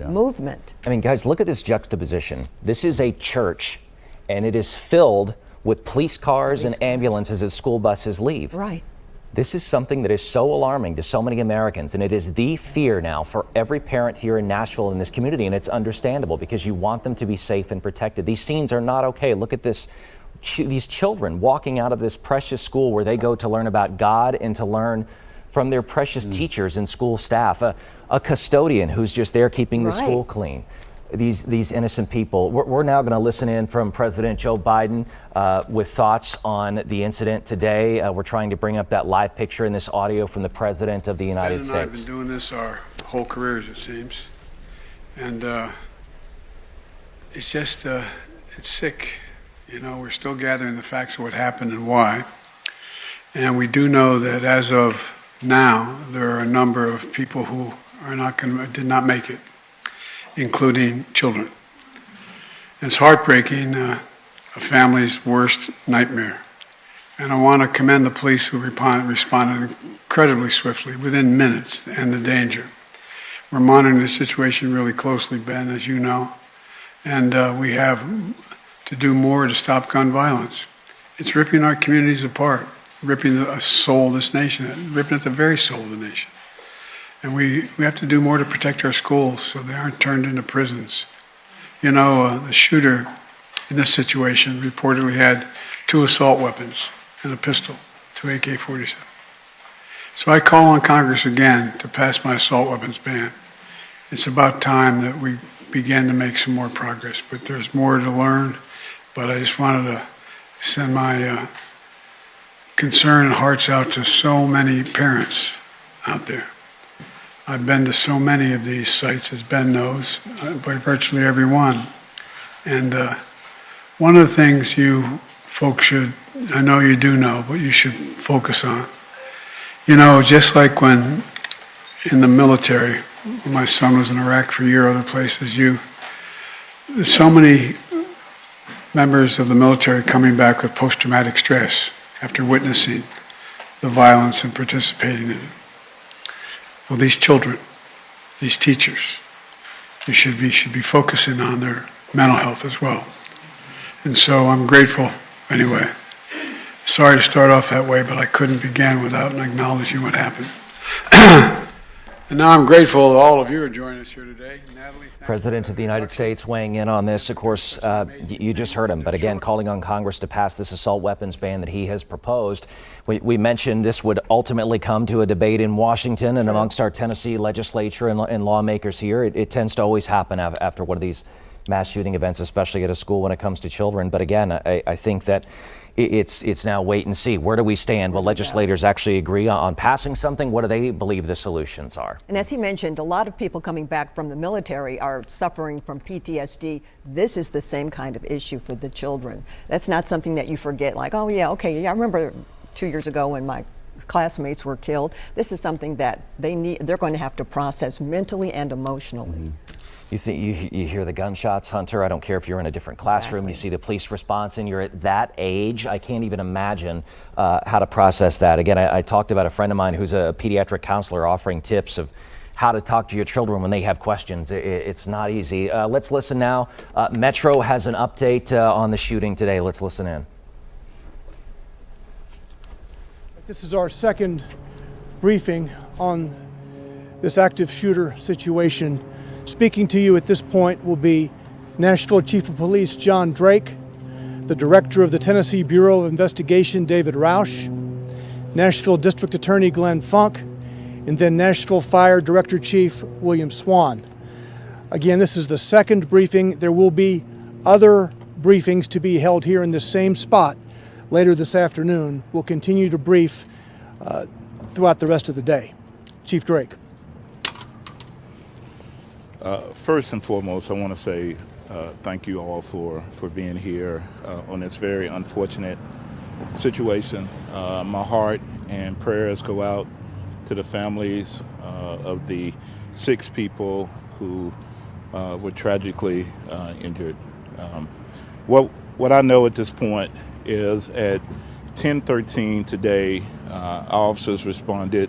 movement. I mean, guys, look at this juxtaposition. This is a church, and it is filled with police cars and ambulances as school buses leave. Right. This is something that is so alarming to so many Americans, and it is the fear now for every parent here in Nashville, in this community, and it's understandable because you want them to be safe and protected. These scenes are not okay. Look at this, these children walking out of this precious school where they go to learn about God and to learn from their precious teachers and school staff, a custodian who's just there keeping the school clean. These innocent people. We're now going to listen in from President Joe Biden with thoughts on the incident today. We're trying to bring up that live picture in this audio from the President of the United States. I've been doing this our whole careers, it seems. And it's just, it's sick. You know, we're still gathering the facts of what happened and why. And we do know that as of now, there are a number of people who did not make it, including children. And it's heartbreaking, a family's worst nightmare. And I want to commend the police who responded incredibly swiftly, within minutes, to end the danger. We're monitoring the situation really closely, Ben, as you know, and we have to do more to stop gun violence. It's ripping our communities apart, ripping the soul of this nation, ripping at the very soul of the nation. And we have to do more to protect our schools so they aren't turned into prisons. You know, the shooter in this situation reportedly had 2 assault weapons and a pistol, 2 AK-47. So I call on Congress again to pass my assault weapons ban. It's about time that we begin to make some more progress, but there's more to learn. But I just wanted to send my concern and hearts out to so many parents out there. I've been to so many of these sites, as Ben knows, by virtually every one. And one of the things you folks should, I know you do know, but you should focus on. You know, just like when in the military, when my son was in Iraq for a year, other places, there's so many members of the military coming back with post-traumatic stress after witnessing the violence and participating in it. Well, these children, these teachers, they should be focusing on their mental health as well. And so I'm grateful anyway. Sorry to start off that way, but I couldn't begin without acknowledging what happened. And now I'm grateful that all of you are joining us here today. Natalie, President of the United States weighing in on this. Of course, you just heard him, but again, calling on Congress to pass this assault weapons ban that he has proposed. We mentioned this would ultimately come to a debate in Washington and amongst our Tennessee legislature and lawmakers here. It tends to always happen after one of these mass shooting events, especially at a school when it comes to children. But again, I think that it's now wait and see. Where do we stand? Will legislators actually agree on passing something? What do they believe the solutions are? And as he mentioned, a lot of people coming back from the military are suffering from PTSD. This is the same kind of issue for the children. That's not something that you forget, like, oh yeah, okay, yeah, I remember 2 years ago when my classmates were killed. This is something that they're going to have to process mentally and emotionally. Mm-hmm. You hear the gunshots, Hunter. I don't care if you're in a different classroom. You see the police response, and you're at that age. I can't even imagine how to process that. Again, I talked about a friend of mine who's a pediatric counselor offering tips of how to talk to your children when they have questions. It's not easy. Let's listen now. Metro has an update on the shooting today. Let's listen in. This is our second briefing on this active shooter situation. Speaking to you at this point will be Nashville Chief of Police John Drake, the Director of the Tennessee Bureau of Investigation David Roush, Nashville District Attorney Glenn Funk, and then Nashville Fire Director Chief William Swan. Again, this is the second briefing. There will be other briefings to be held here in this same spot later this afternoon. We'll continue to brief throughout the rest of the day. Chief Drake. First and foremost, I want to say thank you all for being here on this very unfortunate situation. My heart and prayers go out to the families of the 6 people who were tragically injured. What I know at this point is at 10:13 today, our officers responded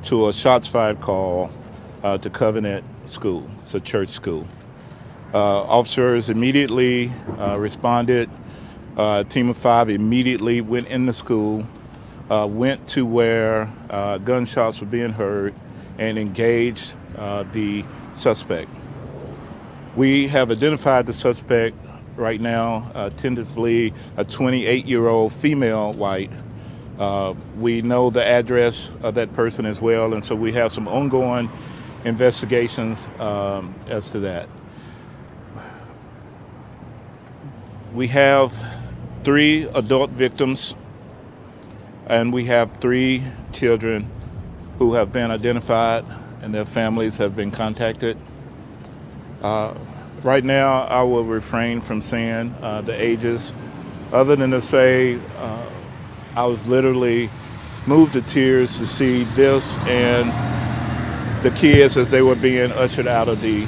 to a shots fired call to Covenant School. It's a church school. Officers immediately responded. A team of 5 immediately went in the school, went to where gunshots were being heard, and engaged the suspect. We have identified the suspect right now, tentatively a 28-year-old female white. We know the address of that person as well, and so we have some ongoing investigations as to that. We have 3 adult victims, and we have 3 children who have been identified and their families have been contacted. Right now, I will refrain from saying the ages, other than to say I was literally moved to tears to see this and the kids as they were being ushered out of the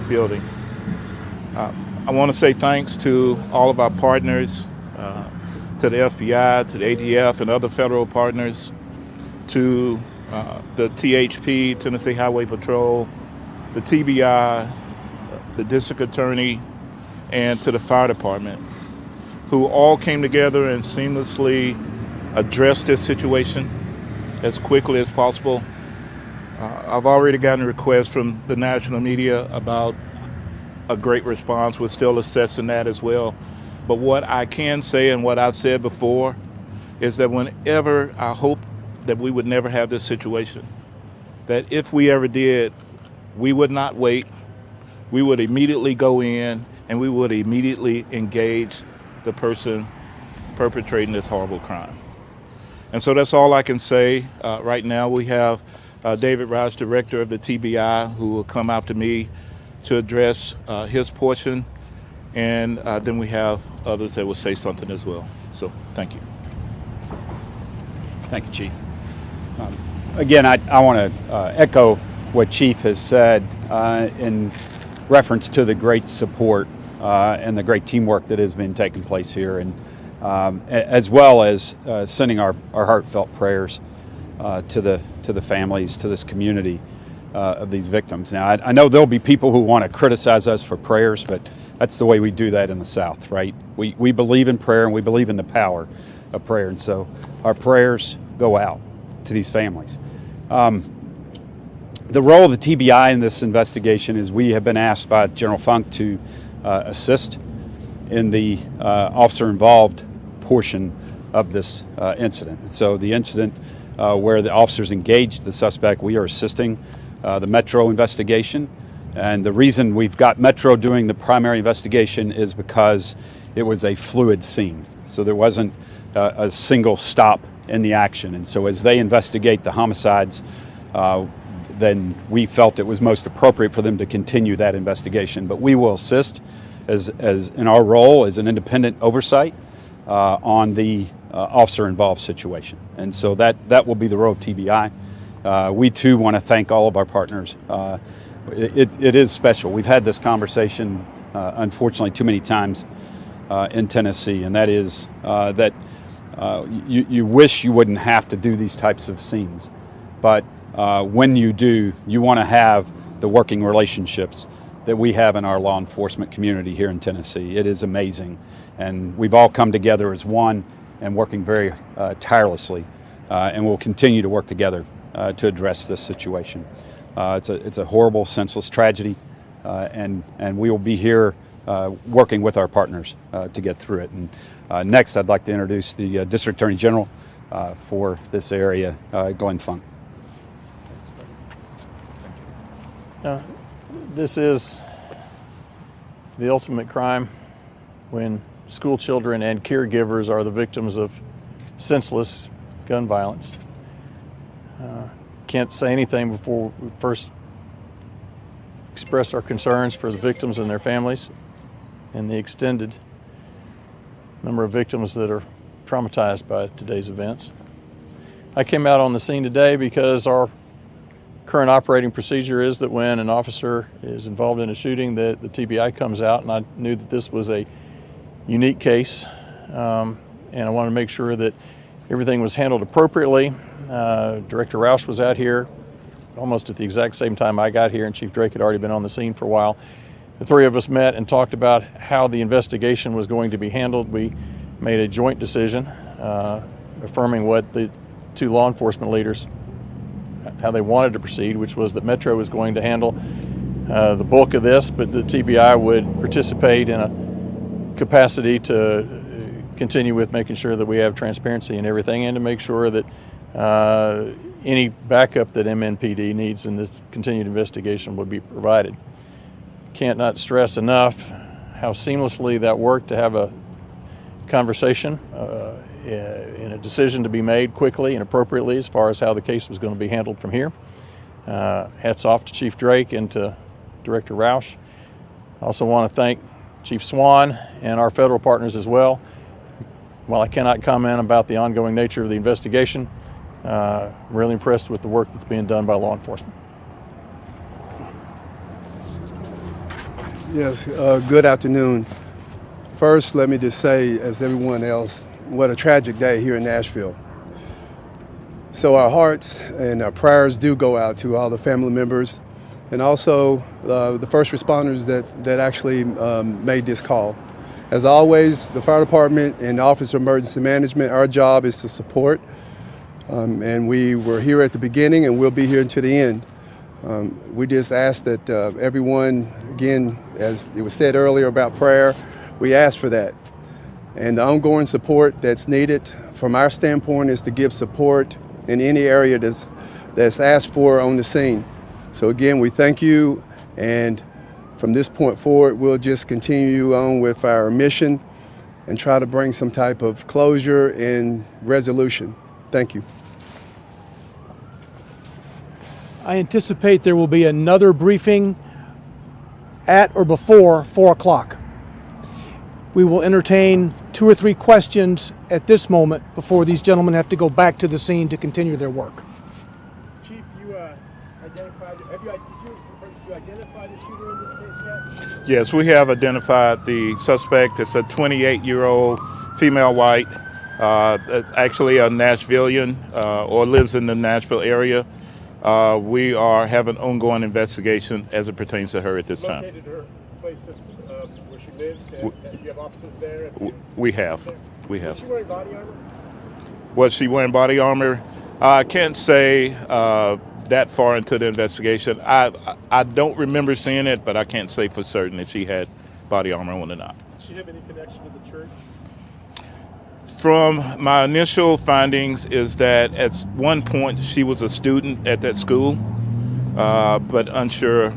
building. I want to say thanks to all of our partners, to the FBI, to the ATF and other federal partners, to the THP, Tennessee Highway Patrol, the TBI, the District Attorney, and to the Fire Department, who all came together and seamlessly addressed this situation as quickly as possible. I've already gotten requests from the national media about a great response. We're still assessing that as well. But what I can say and what I've said before is that whenever I hope that we would never have this situation, that if we ever did, we would not wait. We would immediately go in and we would immediately engage the person perpetrating this horrible crime. And so that's all I can say. Right now we have David Roush, director of the TBI, who will come after me to address his portion. And then we have others that will say something as well. So thank you. Thank you, Chief. Again, I want to echo what Chief has said in reference to the great support and the great teamwork that has been taking place here. And as well as sending our heartfelt prayers to the families, to this community of these victims. Now, I know there'll be people who want to criticize us for prayers, but that's the way we do that in the South, right? We believe in prayer and we believe in the power of prayer, and so our prayers go out to these families. The role of the TBI in this investigation is we have been asked by General Funk to assist in the officer involved portion of this incident. So the incident where the officers engaged the suspect, we are assisting the Metro investigation. And the reason we've got Metro doing the primary investigation is because it was a fluid scene. So there wasn't a single stop in the action. And so as they investigate the homicides, then we felt it was most appropriate for them to continue that investigation. But we will assist as in our role as an independent oversight on the officer involved situation. And so that will be the role of TBI. We too want to thank all of our partners. It is special. We've had this conversation, unfortunately, too many times in Tennessee, and that is that you wish you wouldn't have to do these types of scenes. But when you do, you want to have the working relationships that we have in our law enforcement community here in Tennessee. It is amazing. And we've all come together as one and working very tirelessly. And we'll continue to work together to address this situation. It's a horrible, senseless tragedy. And we will be here working with our partners to get through it. And next, I'd like to introduce the District Attorney General for this area, Glenn Funk. This is the ultimate crime when school children and caregivers are the victims of senseless gun violence. Can't say anything before we first express our concerns for the victims and their families and the extended number of victims that are traumatized by today's events. I came out on the scene today because our current operating procedure is that when an officer is involved in a shooting, that the TBI comes out, and I knew that this was a unique case, and I wanted to make sure that everything was handled appropriately. Director Roush was out here almost at the exact same time I got here, and Chief Drake had already been on the scene for a while. The three of us met and talked about how the investigation was going to be handled. We made a joint decision affirming what the two law enforcement leaders, how they wanted to proceed, which was that Metro was going to handle the bulk of this, but the TBI would participate in a capacity to continue with making sure that we have transparency and everything, and to make sure that any backup that MNPD needs in this continued investigation would be provided. Can't not stress enough how seamlessly that worked to have a conversation in a decision to be made quickly and appropriately as far as how the case was going to be handled from here. Hats off to Chief Drake and to Director Roush. I also want to thank Chief Swan and our federal partners as well. While I cannot comment about the ongoing nature of the investigation, really impressed with the work that's being done by law enforcement. Yes, good afternoon. First, let me just say, as everyone else, what a tragic day here in Nashville. So our hearts and our prayers do go out to all the family members and also the first responders that actually made this call. As always, the fire department and the Office of Emergency Management, our job is to support. And we were here at the beginning and we'll be here until the end. We just ask that everyone, again, as it was said earlier about prayer, we ask for that. And the ongoing support that's needed from our standpoint is to give support in any area that's asked for on the scene. So again, we thank you, and from this point forward, we'll just continue on with our mission and try to bring some type of closure and resolution. Thank you. I anticipate there will be another briefing at or before 4 o'clock. We will entertain 2 or 3 questions at this moment before these gentlemen have to go back to the scene to continue their work. Chief, did you identify the shooter in this case yet? Yes, we have identified the suspect. It's a 28-year-old female white, actually a Nashvilleian or lives in the Nashville area. We are having an ongoing investigation as it pertains to her at this time. Located her place of where she lived, and you have officers there? We have. Was she wearing body armor? Was she wearing body armor? I can't say that far into the investigation. I don't remember seeing it, but I can't say for certain if she had body armor on or not. Does she have any connection to the church? From my initial findings is that at one point she was a student at that school, but unsure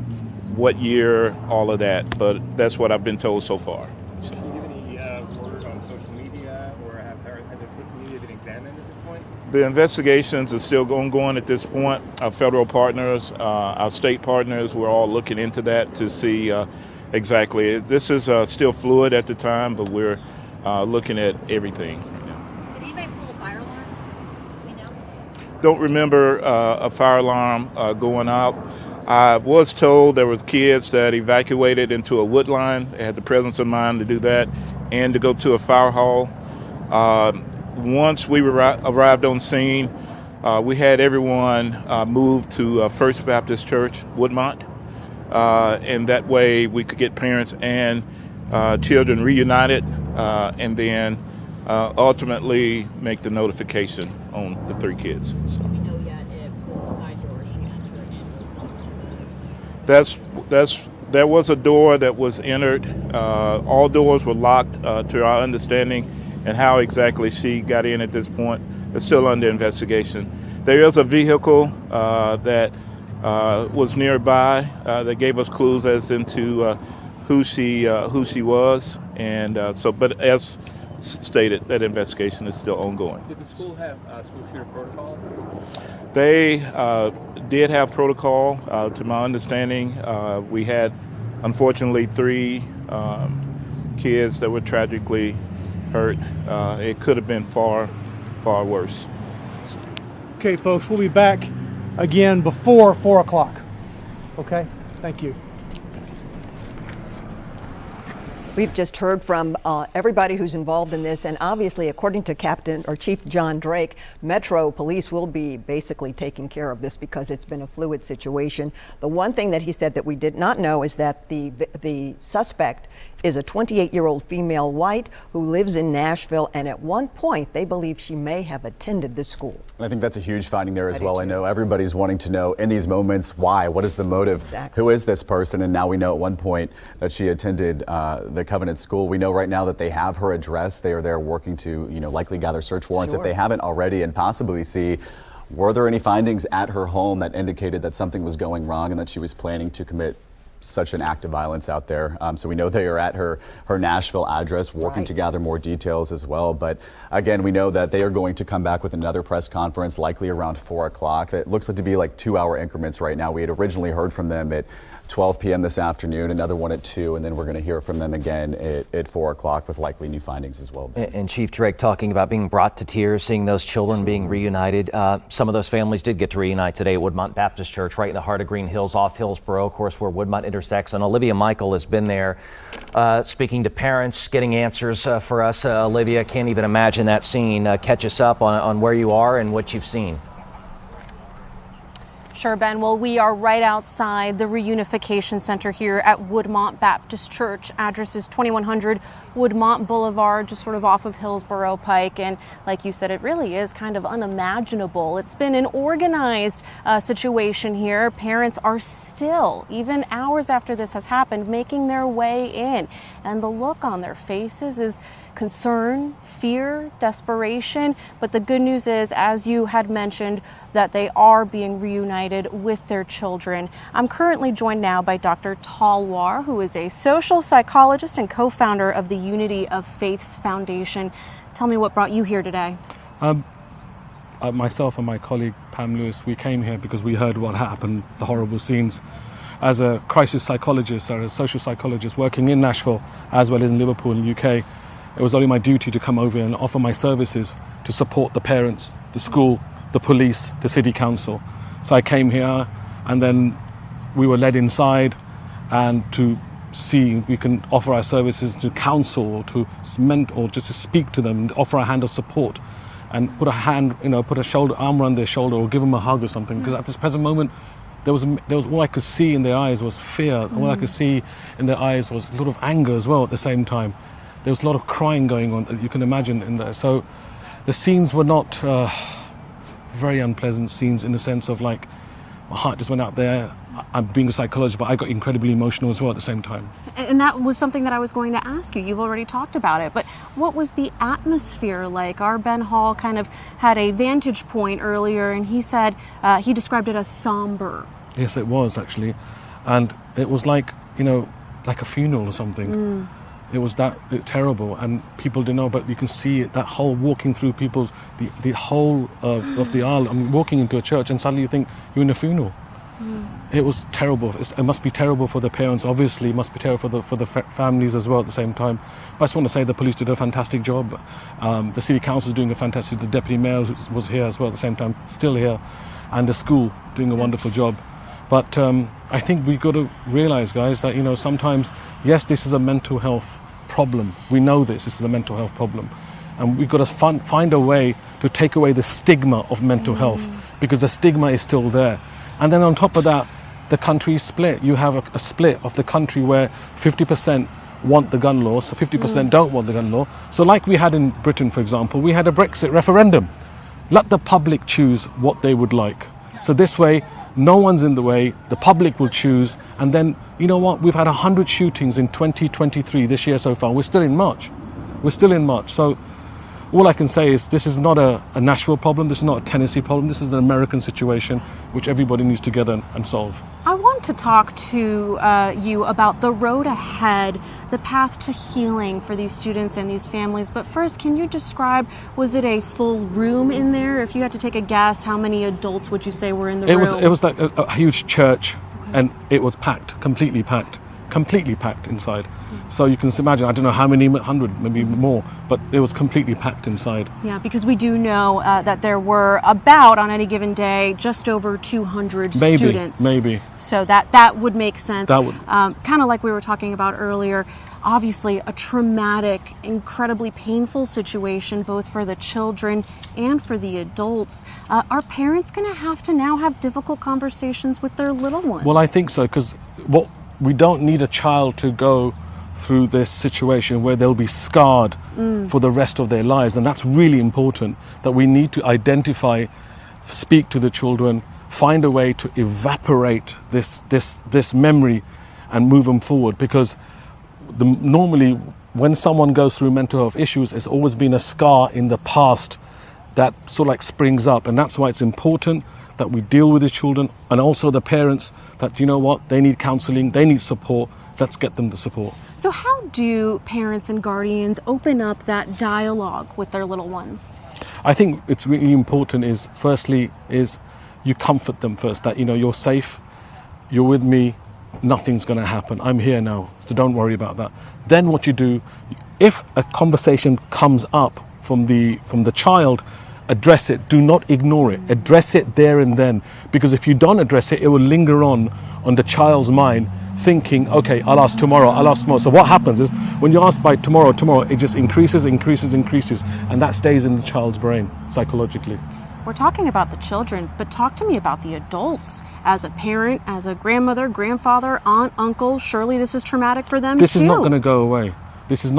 what year, all of that. But that's what I've been told so far. Can you give any word on social media, or has her social media been examined at this point? The investigations are still ongoing at this point. Our federal partners, our state partners, we're all looking into that to see exactly. This is still fluid at the time, but we're looking at everything. Did anybody pull a fire alarm? We know. Don't remember a fire alarm going out. I was told there was kids that evacuated into a wood line. They had the presence of mind to do that and to go to a fire hall. Once we arrived on scene, we had everyone moved to First Baptist Church, Woodmont. And that way we could get parents and children reunited and then ultimately make the notification on the 3 kids. So. Do we know yet if the side door she entered in was locked? There was a door that was entered. All doors were locked to our understanding, and how exactly she got in at this point is still under investigation. There is a vehicle that was nearby that gave us clues as into who she was, and but as stated, that investigation is still ongoing. Did the school have school shooter protocol? They did have protocol. To my understanding, we had, unfortunately, 3 kids that were tragically hurt. It could have been far, far worse. Okay, folks, we'll be back again before 4 o'clock. Okay, thank you. We've just heard from everybody who's involved in this, and obviously, according to Captain or Chief John Drake, Metro Police will be basically taking care of this because it's been a fluid situation. The one thing that he said that we did not know is that the suspect is a 28-year-old female white who lives in Nashville, and at one point they believe she may have attended the school. And I think that's a huge finding there as well. I know everybody's wanting to know in these moments why. What is the motive? Exactly. Who is this person? And now we know at one point that she attended the Covenant School. We know right now that they have her address. They are there working to, likely gather search warrants if they haven't already, and possibly see, were there any findings at her home that indicated that something was going wrong and that she was planning to commit such an act of violence out there. So we know they are at her Nashville address working to gather more details as well. But again, we know that they are going to come back with another press conference, likely around 4 o'clock. It looks like to be like 2-hour increments right now. We had originally heard from them at 12 p.m. this afternoon, another one at 2, and then we're going to hear from them again at 4 o'clock with likely new findings as well. And Chief Drake talking about being brought to tears, seeing those children being reunited. Some of those families did get to reunite today at Woodmont Baptist Church, right in the heart of Green Hills, off Hillsborough, of course, where Woodmont intersects. And Olivia Michael has been there speaking to parents, getting answers for us. Olivia, can't even imagine that scene. Catch us up on where you are and what you've seen. Sure, Ben. Well, we are right outside the Reunification Center here at Woodmont Baptist Church. Address is 2100 Woodmont Boulevard, just sort of off of Hillsborough Pike. And like you said, it really is kind of unimaginable. It's been an organized situation here. Parents are still, even hours after this has happened, making their way in. And the look on their faces is concern, fear, desperation. But the good news is, as you had mentioned, that they are being reunited with their children. I'm currently joined now by Dr. Talwar, who is a social psychologist and co-founder of the Unity of Faiths Foundation. Tell me what brought you here today. Myself and my colleague Pam Lewis, we came here because we heard what happened, the horrible scenes. As a crisis psychologist or a social psychologist working in Nashville as well as in Liverpool in the UK, it was only my duty to come over and offer my services to support the parents, the school, the police, the city council. So I came here, and then we were led inside and to we can offer our services to counsel or to or just to speak to them and offer a hand of support and put a hand, put a arm around their shoulder or give them a hug or something. Because at this present moment, there was all I could see in their eyes was fear. All I could see in their eyes was a lot of anger as well at the same time. There was a lot of crying going on, you can imagine in there. So the scenes were not very unpleasant scenes in the sense of like, my heart just went out there. I'm being a psychologist, but I got incredibly emotional as well at the same time. And that was something that I was going to ask you. You've already talked about it, but what was the atmosphere like? Our Ben Hall kind of had a vantage point earlier, and he said, he described it as somber. Yes, it was actually. And it was like, like a funeral or something. It was terrible, and people didn't know, but you can see it, that whole walking through the whole of the aisle. I mean, walking into a church and suddenly you think you're in a funeral. It was terrible. It must be terrible for the parents, obviously. It must be terrible for the families as well at the same time. But I just want to say the police did a fantastic job. The city council is doing a fantastic. The deputy mayor was here as well at the same time, still here, and the school doing a wonderful job. But I think we've got to realize, guys, that sometimes, yes, this is a mental health problem. We know this is a mental health problem, and we've got to find a way to take away the stigma of mental health, because the stigma is still there. And then on top of that, the country is split. You have a split of the country where 50% want the gun law, so 50% don't want the gun law. So like we had in Britain, for example, we had a Brexit referendum. Let the public choose what they would like. So this way, no one's in the way, the public will choose, and then, you know what, we've had 100 shootings in 2023 this year so far. We're still in March. So all I can say is this is not a Nashville problem, this is not a Tennessee problem, this is an American situation which everybody needs to get and solve. I want to talk to you about the road ahead, the path to healing for these students and these families. But first, can you describe, was it a full room in there? If you had to take a guess, how many adults would you say were in the room? It was like a huge church, and it was completely packed inside. So you can imagine, I don't know how many, 100, maybe more, but it was completely packed inside. Yeah, because we do know that there were about, on any given day, just over 200 students. Maybe. So that would make sense. That would. Kind of like we were talking about earlier, obviously a traumatic, incredibly painful situation, both for the children and for the adults. Are parents going to have to now have difficult conversations with their little ones? Well, I think so, because we don't need a child to go through this situation where they'll be scarred for the rest of their lives. And that's really important, that we need to identify, speak to the children, find a way to evaporate this memory and move them forward. Because normally when someone goes through mental health issues, it's always been a scar in the past that sort of like springs up. And that's why it's important that we deal with the children and also the parents, that they need counseling, they need support. Let's get them the support. So how do parents and guardians open up that dialogue with their little ones? I think it's really important firstly you comfort them first, that you're safe, you're with me, nothing's going to happen, I'm here now, so don't worry about that. Then what you do, if a conversation comes up from the child, address it. Do not ignore it. Address it there and then, because if you don't address it, it will linger on the child's mind, thinking, okay, I'll ask tomorrow. So what happens is when you ask by tomorrow, it just increases, and that stays in the child's brain psychologically. We're talking about the children, but talk to me about the adults. As a parent, as a grandmother, grandfather, aunt, uncle, surely this is traumatic for them This too. is not going to go away. This is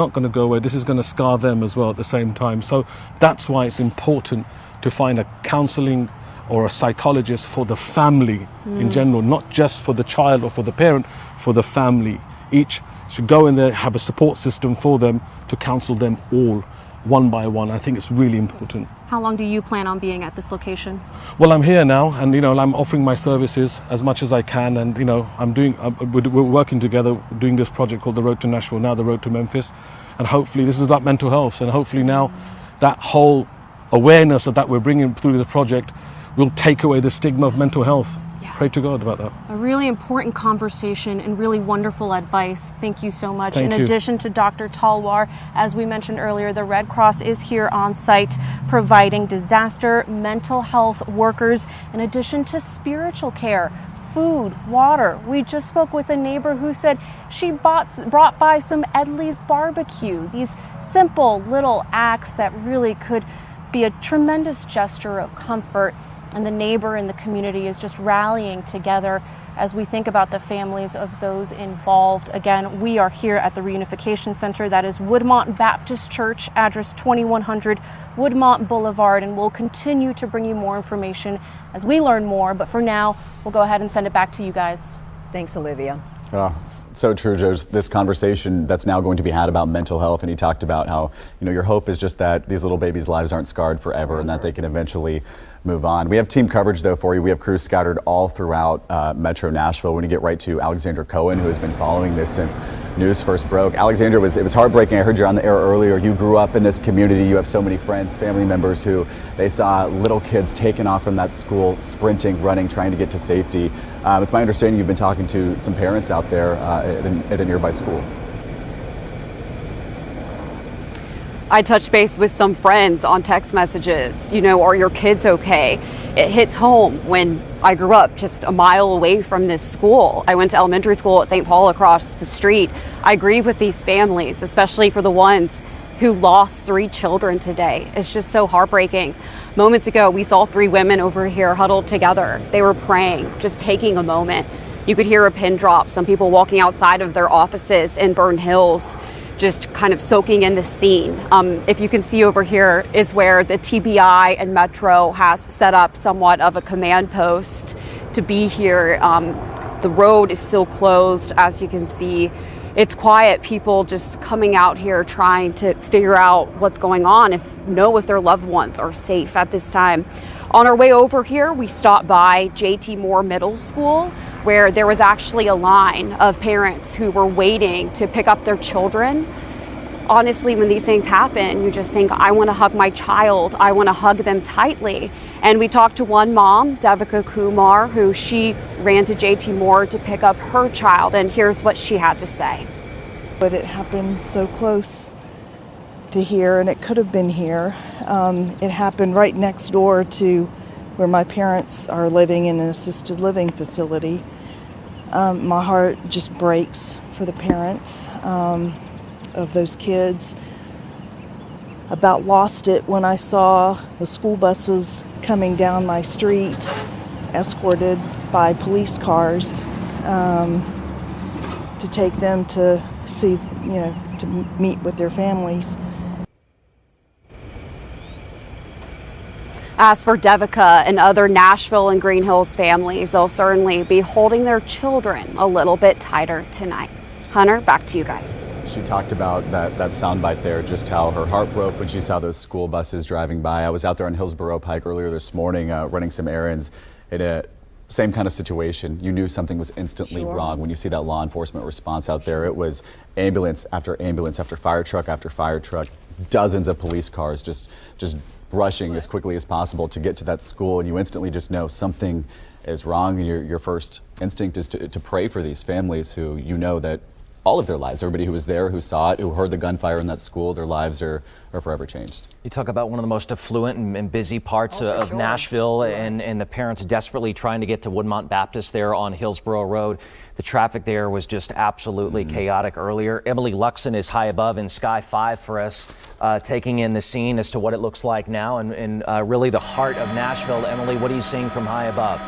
going to scar them as well at the same time. So that's why it's important to find a counseling or a psychologist for the family in general, not just for the child or for the parent, for the family. Each should go in there, have a support system for them to counsel them all, one by one. I think it's really important. How long do you plan on being at this location? Well, I'm here now, and I'm offering my services as much as I can, and we're working together, doing this project called The Road to Nashville, now The Road to Memphis, and hopefully this is about mental health, and hopefully now that whole awareness that we're bringing through the project will take away the stigma of mental health. Pray to God about that. A really important conversation and really wonderful advice. Thank you so much. Thank you. In addition to Dr. Talwar, as we mentioned earlier, the Red Cross is here on site providing disaster mental health workers in addition to spiritual care food, water. We just spoke with a neighbor who said she brought by some Edley's barbecue. These simple little acts that really could be a tremendous gesture of comfort, and the neighbor and the community is just rallying together as we think about the families of those involved. Again, we are here at the Reunification Center. That is Woodmont Baptist Church, address 2100 Woodmont Boulevard, and we'll continue to bring you more information as we learn more. But for now, we'll go ahead and send it back to you guys. Thanks, Olivia. So true, Joe. This conversation that's now going to be had about mental health, and he talked about how, your hope is just that these little babies' lives aren't scarred forever and that they can eventually move on. We have team coverage, though, for you. We have crews scattered all throughout Metro Nashville. We're going to get right to Alexandra Cohen, who has been following this since news first broke. Alexandra, it was heartbreaking. I heard you on the air earlier. You grew up in this community. You have so many friends, family members who they saw little kids taken off from that school, sprinting, running, trying to get to safety. It's my understanding you've been talking to some parents out there at a nearby school. I touched base with some friends on text messages, are your kids okay? It hits home when I grew up just a mile away from this school. I went to elementary school at St. Paul across the street. I grieve with these families, especially for the ones who lost 3 children today. It's just so heartbreaking. Moments ago, we saw 3 women over here huddled together. They were praying, just taking a moment. You could hear a pin drop, some people walking outside of their offices in Burn Hills, just kind of soaking in the scene. If you can see over here is where the TBI and Metro has set up somewhat of a command post to be here. The road is still closed, as you can see. It's quiet, people just coming out here trying to figure out what's going on, if their loved ones are safe at this time. On our way over here, we stopped by J.T. Moore Middle School, where there was actually a line of parents who were waiting to pick up their children. Honestly, when these things happen, you just think, I want to hug my child. I want to hug them tightly. And we talked to one mom, Devika Kumar, who she ran to J.T. Moore to pick up her child. And here's what she had to say. But it happened so close to here, and it could have been here. It happened right next door to where my parents are living in an assisted living facility. My heart just breaks for the parents of those kids. About lost it when I saw the school buses coming down my street, escorted by police cars, to take them to see, to meet with their families. As for Devika and other Nashville and Green Hills families, they'll certainly be holding their children a little bit tighter tonight. Hunter, back to you guys. She talked about that soundbite there, just how her heart broke when she saw those school buses driving by. I was out there on Hillsborough Pike earlier this morning running some errands in a same kind of situation. You knew something was instantly wrong when you see that law enforcement response out there. It was ambulance after ambulance after fire truck, dozens of police cars just rushing as quickly as possible to get to that school, and you instantly just know something is wrong, and your first instinct is to pray for these families who that all of their lives, everybody who was there, who saw it, who heard the gunfire in that school, their lives are forever changed. You talk about one of the most affluent and busy parts of Nashville, and the parents desperately trying to get to Woodmont Baptist there on Hillsborough Road. The traffic there was just absolutely chaotic earlier. Emily Luxon is high above in Sky 5 for us, taking in the scene as to what it looks like now and really the heart of Nashville. Emily, what are you seeing from high above?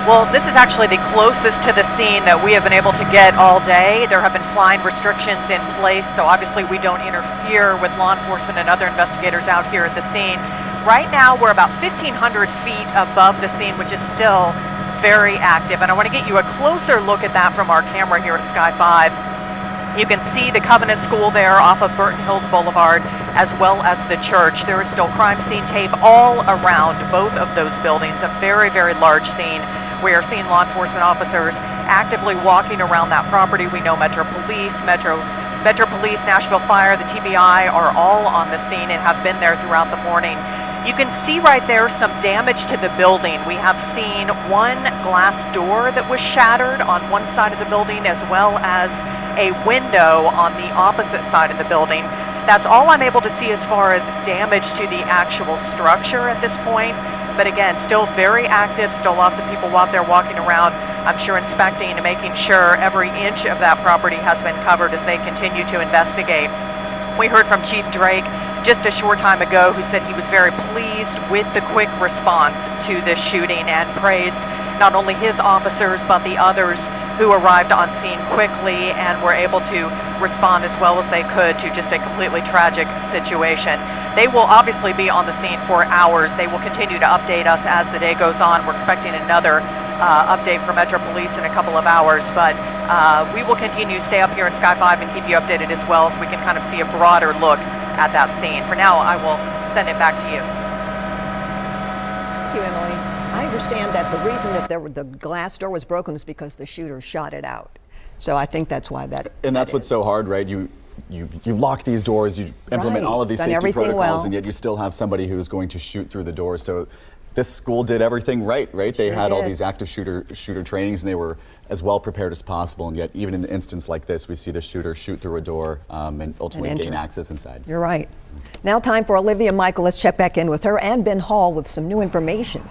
Well, this is actually the closest to the scene that we have been able to get all day. There have been flying restrictions in place, so obviously we don't interfere with law enforcement and other investigators out here at the scene. Right now, we're about 1,500 feet above the scene, which is still very active. And I want to get you a closer look at that from our camera here at Sky 5. You can see the Covenant School there off of Burton Hills Boulevard, as well as the church. There is still crime scene tape all around both of those buildings, a very, very large scene. We are seeing law enforcement officers actively walking around that property. We know Metro Police, Nashville Fire, the TBI are all on the scene and have been there throughout the morning. You can see right there some damage to the building. We have seen one glass door that was shattered on one side of the building, as well as a window on the opposite side of the building. That's all I'm able to see as far as damage to the actual structure at this point. But again, still very active, still lots of people out there walking around, I'm sure inspecting and making sure every inch of that property has been covered as they continue to investigate. We heard from Chief Drake just a short time ago, who said he was very pleased with the quick response to this shooting and praised not only his officers but the others who arrived on scene quickly and were able to respond as well as they could to just a completely tragic situation. They will obviously be on the scene for hours. They will continue to update us as the day goes on. We're expecting another update from Metro Police in a couple of hours, but we will continue to stay up here in Sky 5 and keep you updated as well, so we can kind of see a broader look at that scene. For now, I will send it back to you. Thank you, Emily. I understand that the reason that the glass door was broken was because the shooter shot it out. So I think that's why that. And that's what's so hard, right? You lock these doors, you implement all of these safety protocols, and yet you still have somebody who is going to shoot through the door. So this school did everything right? They had all these active shooter trainings, and they were as well prepared as possible. And yet, even in an instance like this, we see the shooter shoot through a door and ultimately gain access inside. You're right. Now time for Olivia Michael. Let's check back in with her and Ben Hall with some new information.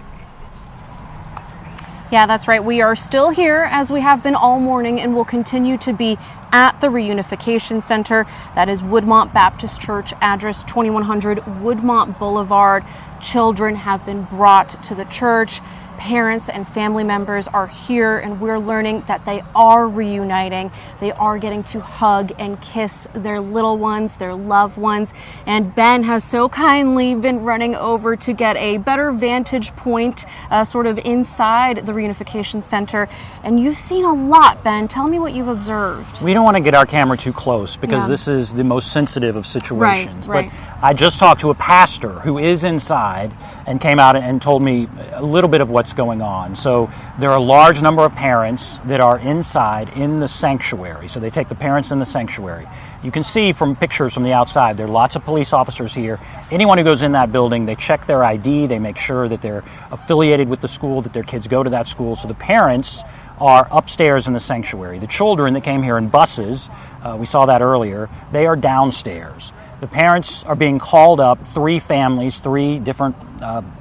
Yeah, that's right. We are still here, as we have been all morning, and will continue to be at the Reunification Center. That is Woodmont Baptist Church, address 2100 Woodmont Boulevard. Children have been brought to the church. Parents and family members are here, and we're learning that they are reuniting. They are getting to hug and kiss their little ones, their loved ones. And Ben has so kindly been running over to get a better vantage point sort of inside the Reunification Center. And you've seen a lot, Ben. Tell me what you've observed. We don't want to get our camera too close because this is the most sensitive of situations. Right. But I just talked to a pastor who is inside and came out and told me a little bit of what's going on. So there are a large number of parents that are inside in the sanctuary. So they take the parents in the sanctuary. You can see from pictures from the outside, there are lots of police officers here. Anyone who goes in that building, they check their ID, they make sure that they're affiliated with the school, that their kids go to that school. So the parents are upstairs in the sanctuary. The children that came here in buses, we saw that earlier, they are downstairs. The parents are being called up, 3 families, 3 different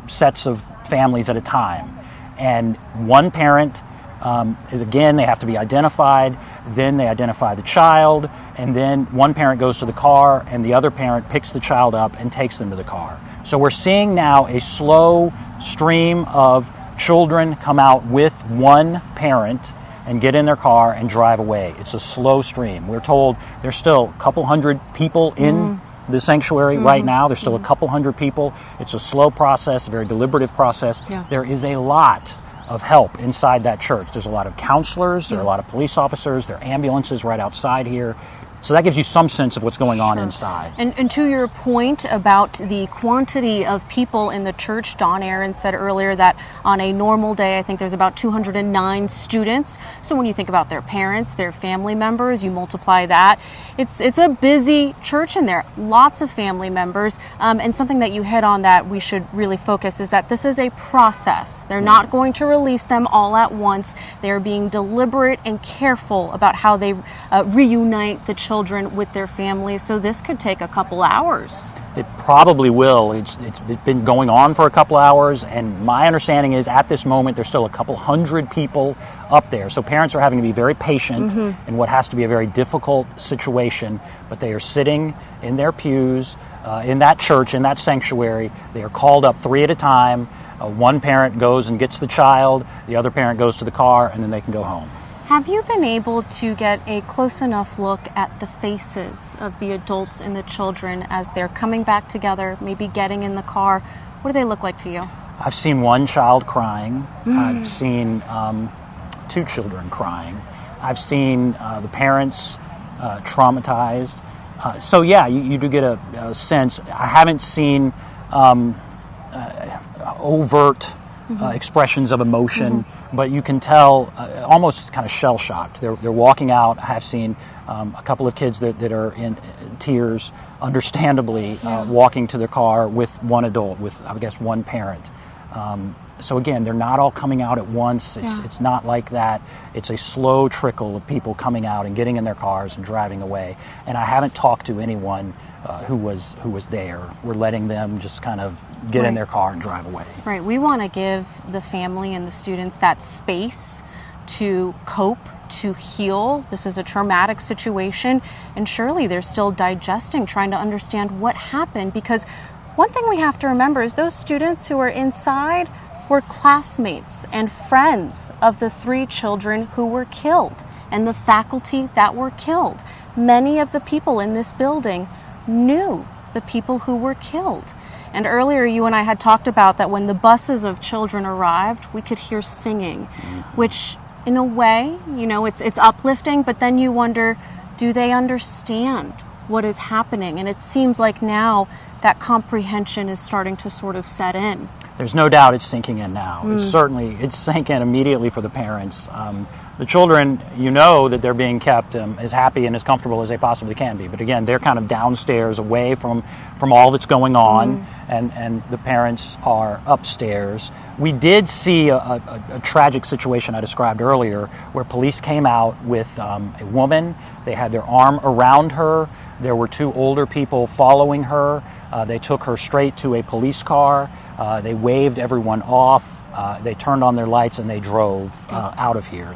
sets of families at a time. And one parent is, again, they have to be identified, then they identify the child, and then one parent goes to the car and the other parent picks the child up and takes them to the car. So we're seeing now a slow stream of children come out with one parent and get in their car and drive away. It's a slow stream. We're told there's still a couple hundred people in the sanctuary right now. There's still a couple hundred people. It's a slow process, a very deliberative process. There is a lot of help inside that church. There's a lot of counselors, there are a lot of police officers, there are ambulances right outside here. So that gives you some sense of what's going on inside. And to your point about the quantity of people in the church, Don Aaron said earlier that on a normal day, I think there's about 209 students. So when you think about their parents, their family members, you multiply that. It's a busy church in there, lots of family members. And something that you hit on that we should really focus is that this is a process. They're not going to release them all at once. They're being deliberate and careful about how they reunite the children with their families, so this could take a couple hours. It probably will. It's been going on for a couple hours, and my understanding is at this moment there's still a couple hundred people up there. So parents are having to be very patient in what has to be a very difficult situation, but they are sitting in their pews in that church, in that sanctuary. They are called up 3 at a time. One parent goes and gets the child, the other parent goes to the car, and then they can go home. Have you been able to get a close enough look at the faces of the adults and the children as they're coming back together, maybe getting in the car? What do they look like to you? I've seen one child crying. I've seen 2 children crying. I've seen the parents traumatized. So yeah, you do get a sense. I haven't seen overt expressions of emotion, but you can tell almost kind of shell-shocked. They're walking out. I have seen a couple of kids that are in tears, understandably, walking to their car with one adult, with, I guess, one parent. So again, they're not all coming out at once. It's not like that. It's a slow trickle of people coming out and getting in their cars and driving away. And I haven't talked to anyone who was there. We're letting them just kind of get in their car and drive away. Right. We want to give the family and the students that space to cope, to heal. This is a traumatic situation, and surely they're still digesting, trying to understand what happened, because one thing we have to remember is those students who were inside were classmates and friends of the 3 children who were killed and the faculty that were killed. Many of the people in this building knew the people who were killed. And earlier you and I had talked about that when the buses of children arrived, we could hear singing, which in a way, you know, it's uplifting, but then you wonder, do they understand what is happening? And it seems like now that comprehension is starting to sort of set in. There's no doubt it's sinking in now. It's sank in immediately for the parents. The children, you know that they're being kept as happy and as comfortable as they possibly can be. But again, they're kind of downstairs away from all that's going on, and the parents are upstairs. We did see a tragic situation I described earlier where police came out with a woman. They had their arm around her. There were 2 older people following her. They took her straight to a police car. They waved everyone off. They turned on their lights and they drove out of here.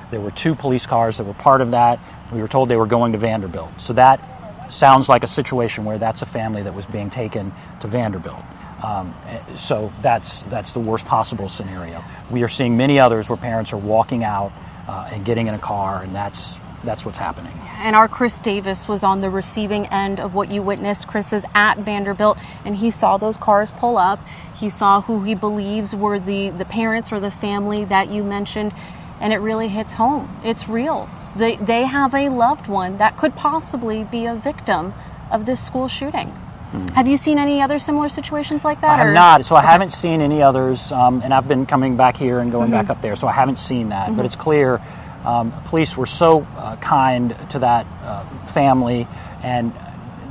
There were 2 police cars that were part of that. We were told they were going to Vanderbilt. So that sounds like a situation where that's a family that was being taken to Vanderbilt. So that's the worst possible scenario. We are seeing many others where parents are walking out and getting in a car, and that's what's happening. And our Chris Davis was on the receiving end of what you witnessed. Chris is at Vanderbilt, and he saw those cars pull up. He saw who he believes were the parents or the family that you mentioned, and it really hits home. It's real. They have a loved one that could possibly be a victim of this school shooting. Have you seen any other similar situations like that? I have not. So I haven't seen any others, and I've been coming back here and going back up there, so I haven't seen that. But it's clear police were so kind to that family, and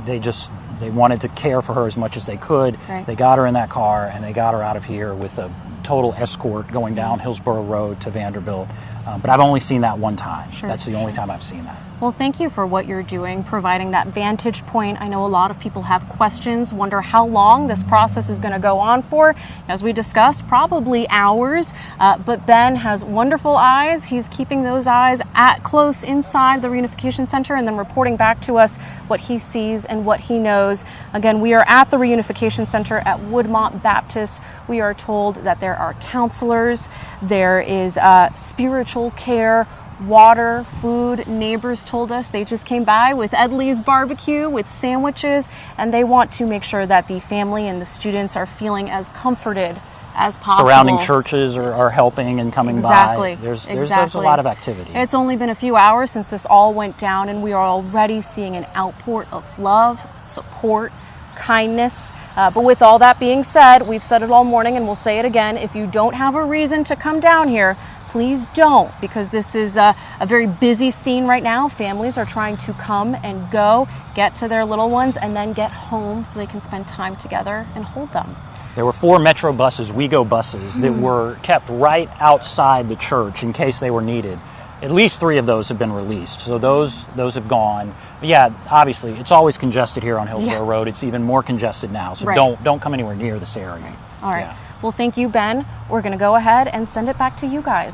they wanted to care for her as much as they could. Right. They got her in that car, and they got her out of here with a total escort going down Hillsborough Road to Vanderbilt. But I've only seen that one time. That's the only time I've seen that. Well, thank you for what you're doing, providing that vantage point. I know a lot of people have questions, wonder how long this process is going to go on for. As we discussed, probably hours. But Ben has wonderful eyes. He's keeping those eyes close inside the Reunification Center and then reporting back to us what he sees and what he knows. Again, we are at the Reunification Center at Woodmont Baptist. We are told that there are counselors, there is spiritual care, water, food. Neighbors told us they just came by with Ed Lee's barbecue with sandwiches, and they want to make sure that the family and the students are feeling as comforted as possible. Surrounding churches are helping and coming by. There's a lot of activity. It's only been a few hours since this all went down, and we are already seeing an outpour of love, support, kindness. But with all that being said, we've said it all morning and we'll say it again. If you don't have a reason to come down here, please don't, because this is a very busy scene right now. Families are trying to come and go, get to their little ones, and then get home so they can spend time together and hold them. There were 4 Metro buses, WeGo buses, that were kept right outside the church in case they were needed. At least 3 of those have been released, so those have gone. But yeah, obviously, it's always congested here on Hillsborough Road. It's even more congested now, so don't come anywhere near this area. All right. Well, thank you, Ben. We're going to go ahead and send it back to you guys.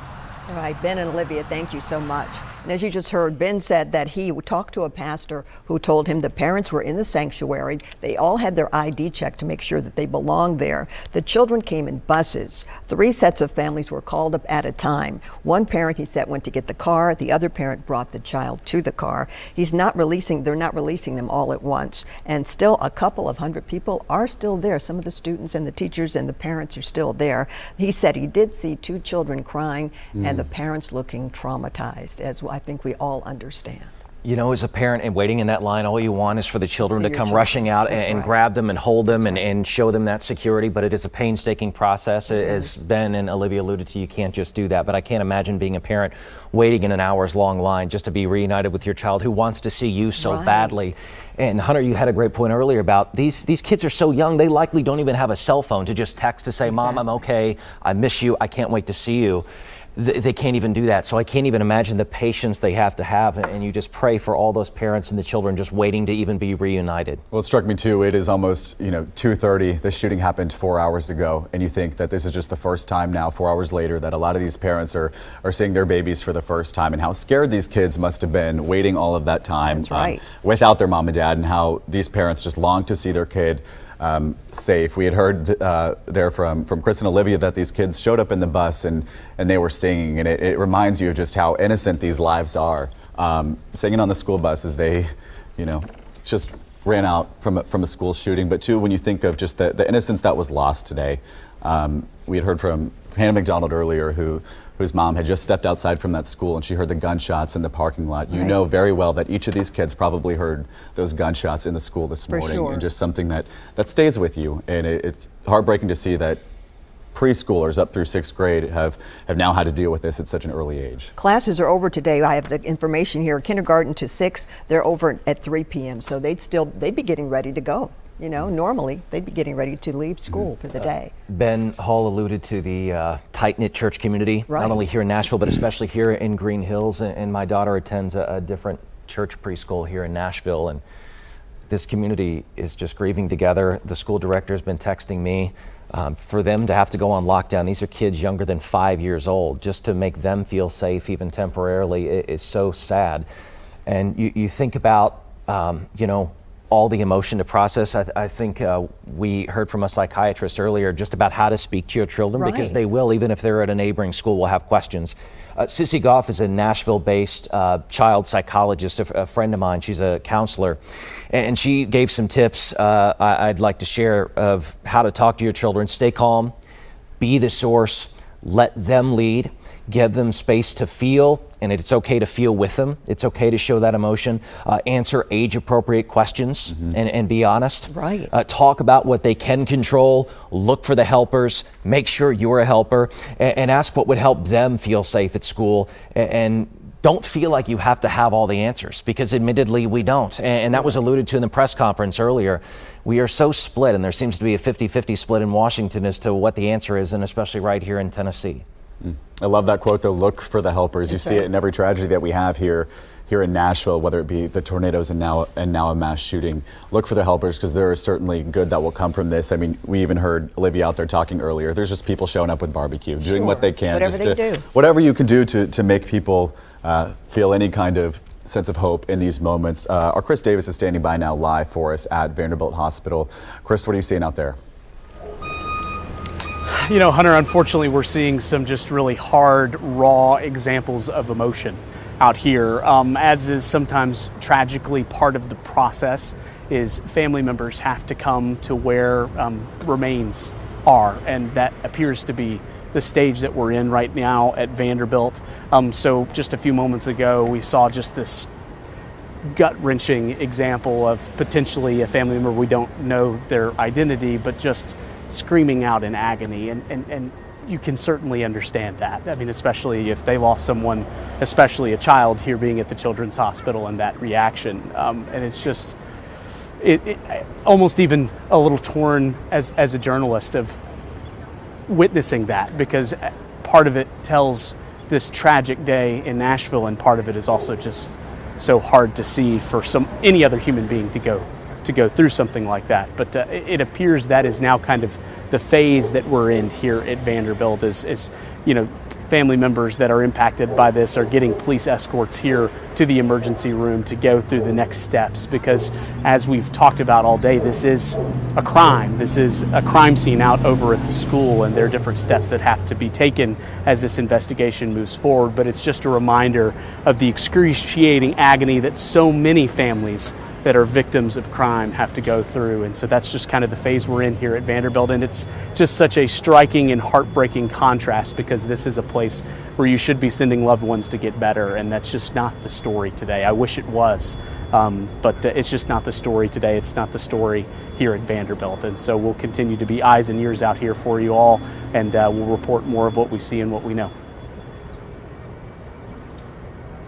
All right, Ben and Olivia, thank you so much. And as you just heard, Ben said that he talked to a pastor who told him the parents were in the sanctuary. They all had their ID checked to make sure that they belonged there. The children came in buses. 3 sets of families were called up at a time. One parent, he said, went to get the car. The other parent brought the child to the car. They're not releasing them all at once. And still a couple of hundred people are still there. Some of the students and the teachers and the parents are still there. He said he did see 2 children crying and the parents looking traumatized, as I think we all understand. You know, as a parent and waiting in that line, all you want is for the children to come children. rushing out That's and right. grab them and hold them and show them that security. But it is a painstaking process. As Ben and Olivia alluded to, you can't just do that. But I can't imagine being a parent waiting in an hours-long line just to be reunited with your child who wants to see you so Right. badly. And Hunter, you had a great point earlier about these kids are so young, they likely don't even have a cell phone to just text to say, Mom, I'm okay, I miss you, I can't wait to see you. They can't even do that. So I can't even imagine the patience they have to have. And you just pray for all those parents and the children just waiting to even be reunited. Well, it struck me too. It is almost 2:30. The shooting happened 4 hours ago, and you think that this is just the first time now, 4 hours later, that a lot of these parents are seeing their babies for the first time, and how scared these kids must have been waiting all of that time without their mom and dad, and how these parents just long to see their kid safe. We had heard there from Chris and Olivia that these kids showed up in the bus and they were singing, and it reminds you of just how innocent these lives are. Singing on the school bus as they, just ran out from a school shooting. But too, when you think of just the innocence that was lost today, we had heard from Hannah McDonald earlier, whose mom had just stepped outside from that school and she heard the gunshots in the parking lot. You know very well that each of these kids probably heard those gunshots in the school this morning, and just something that stays with you. And it's heartbreaking to see that preschoolers up through 6th grade have now had to deal with this at such an early age. Classes are over today. I have the information here. Kindergarten to 6, they're over at 3 p.m. So they'd be getting ready to go. Normally they'd be getting ready to leave school for the day. Ben Hall alluded to the tight-knit church community, not only here in Nashville, but especially here in Green Hills. And my daughter attends a different church preschool here in Nashville. And this community is just grieving together. The school director's been texting me for them to have to go on lockdown. These are kids younger than 5 years old. Just to make them feel safe, even temporarily, is so sad. And you think about, all the emotion to process. I think we heard from a psychiatrist earlier just about how to speak to your children, because they will, even if they're at a neighboring school, will have questions. Sissy Goff is a Nashville-based child psychologist, a friend of mine. She's a counselor, and she gave some tips I'd like to share of how to talk to your children. Stay calm, be the source, let them lead, give them space to feel, and it's okay to feel with them. It's okay to show that emotion. Answer age-appropriate questions and be honest. Talk about what they can control. Look for the helpers. Make sure you're a helper, and ask what would help them feel safe at school. And don't feel like you have to have all the answers, because admittedly we don't. And that was alluded to in the press conference earlier. We are so split, and there seems to be a 50-50 split in Washington as to what the answer is, and especially right here in Tennessee. I love that quote, though. Look for the helpers. You see it in every tragedy that we have here in Nashville, whether it be the tornadoes and now a mass shooting. Look for the helpers, because there is certainly good that will come from this. I mean, we even heard Olivia out there talking earlier. There's just people showing up with barbecue, doing what they can, whatever you can do to make people feel any kind of sense of hope in these moments. Our Chris Davis is standing by now live for us at Vanderbilt Hospital. Chris, what are you seeing out there? Hunter, unfortunately, we're seeing some just really hard, raw examples of emotion out here, as is sometimes tragically part of the process. Is family members have to come to where remains are, and that appears to be the stage that we're in right now at Vanderbilt. So just a few moments ago, we saw just this gut-wrenching example of potentially a family member, we don't know their identity, but just screaming out in agony, and you can certainly understand that. I mean, especially if they lost someone, especially a child, here being at the Children's Hospital, and that reaction. And it's just, it almost even a little torn as a journalist of witnessing that, because part of it tells this tragic day in Nashville, and part of it is also just so hard to see for any other human being to go through something like that. But it appears that is now kind of the phase that we're in here at Vanderbilt, is family members that are impacted by this are getting police escorts here to the emergency room to go through the next steps, because as we've talked about all day, this is a crime. This is a crime scene out over at the school, and there are different steps that have to be taken as this investigation moves forward. But it's just a reminder of the excruciating agony that so many families that are victims of crime have to go through. And so that's just kind of the phase we're in here at Vanderbilt. And it's just such a striking and heartbreaking contrast, because this is a place where you should be sending loved ones to get better. And that's just not the story today. I wish it was, but it's just not the story today. It's not the story here at Vanderbilt. And so we'll continue to be eyes and ears out here for you all, and we'll report more of what we see and what we know.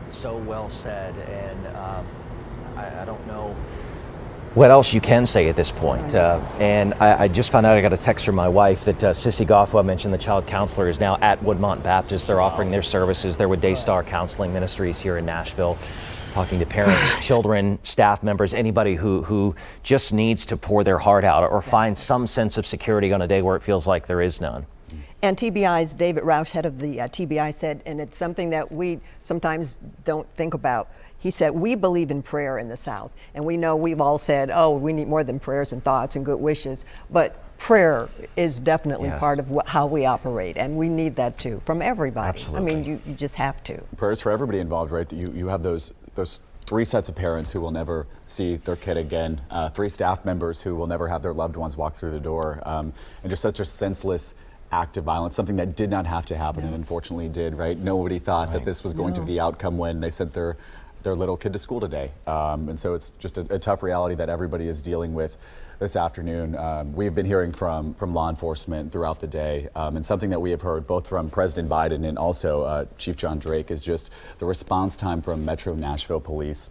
So well said, and I don't know what else you can say at this point. And I just found out, I got a text from my wife that Sissy Goff, who I mentioned, the child counselor, is now at Woodmont Baptist. They're offering their services. They're with Daystar Counseling Ministries here in Nashville, talking to parents, children, staff members, anybody who just needs to pour their heart out or find some sense of security on a day where it feels like there is none. And TBI's David Roush, head of the TBI, said, and it's something that we sometimes don't think about, he said, we believe in prayer in the South. And we know we've all said, oh, we need more than prayers and thoughts and good wishes. But prayer is definitely part of how we operate. And we need that too, from everybody. Absolutely. I mean, you just have to. Prayers for everybody involved, right? You have those 3 sets of parents who will never see their kid again, 3 staff members who will never have their loved ones walk through the door, and just such a senseless act of violence, something that did not have to happen and unfortunately did, right? Nobody thought that this was going to be the outcome when they sent their little kid to school today. And so it's just a tough reality that everybody is dealing with this afternoon. We've been hearing from law enforcement throughout the day, and something that we have heard both from President Biden and also Chief John Drake is just the response time from Metro Nashville Police.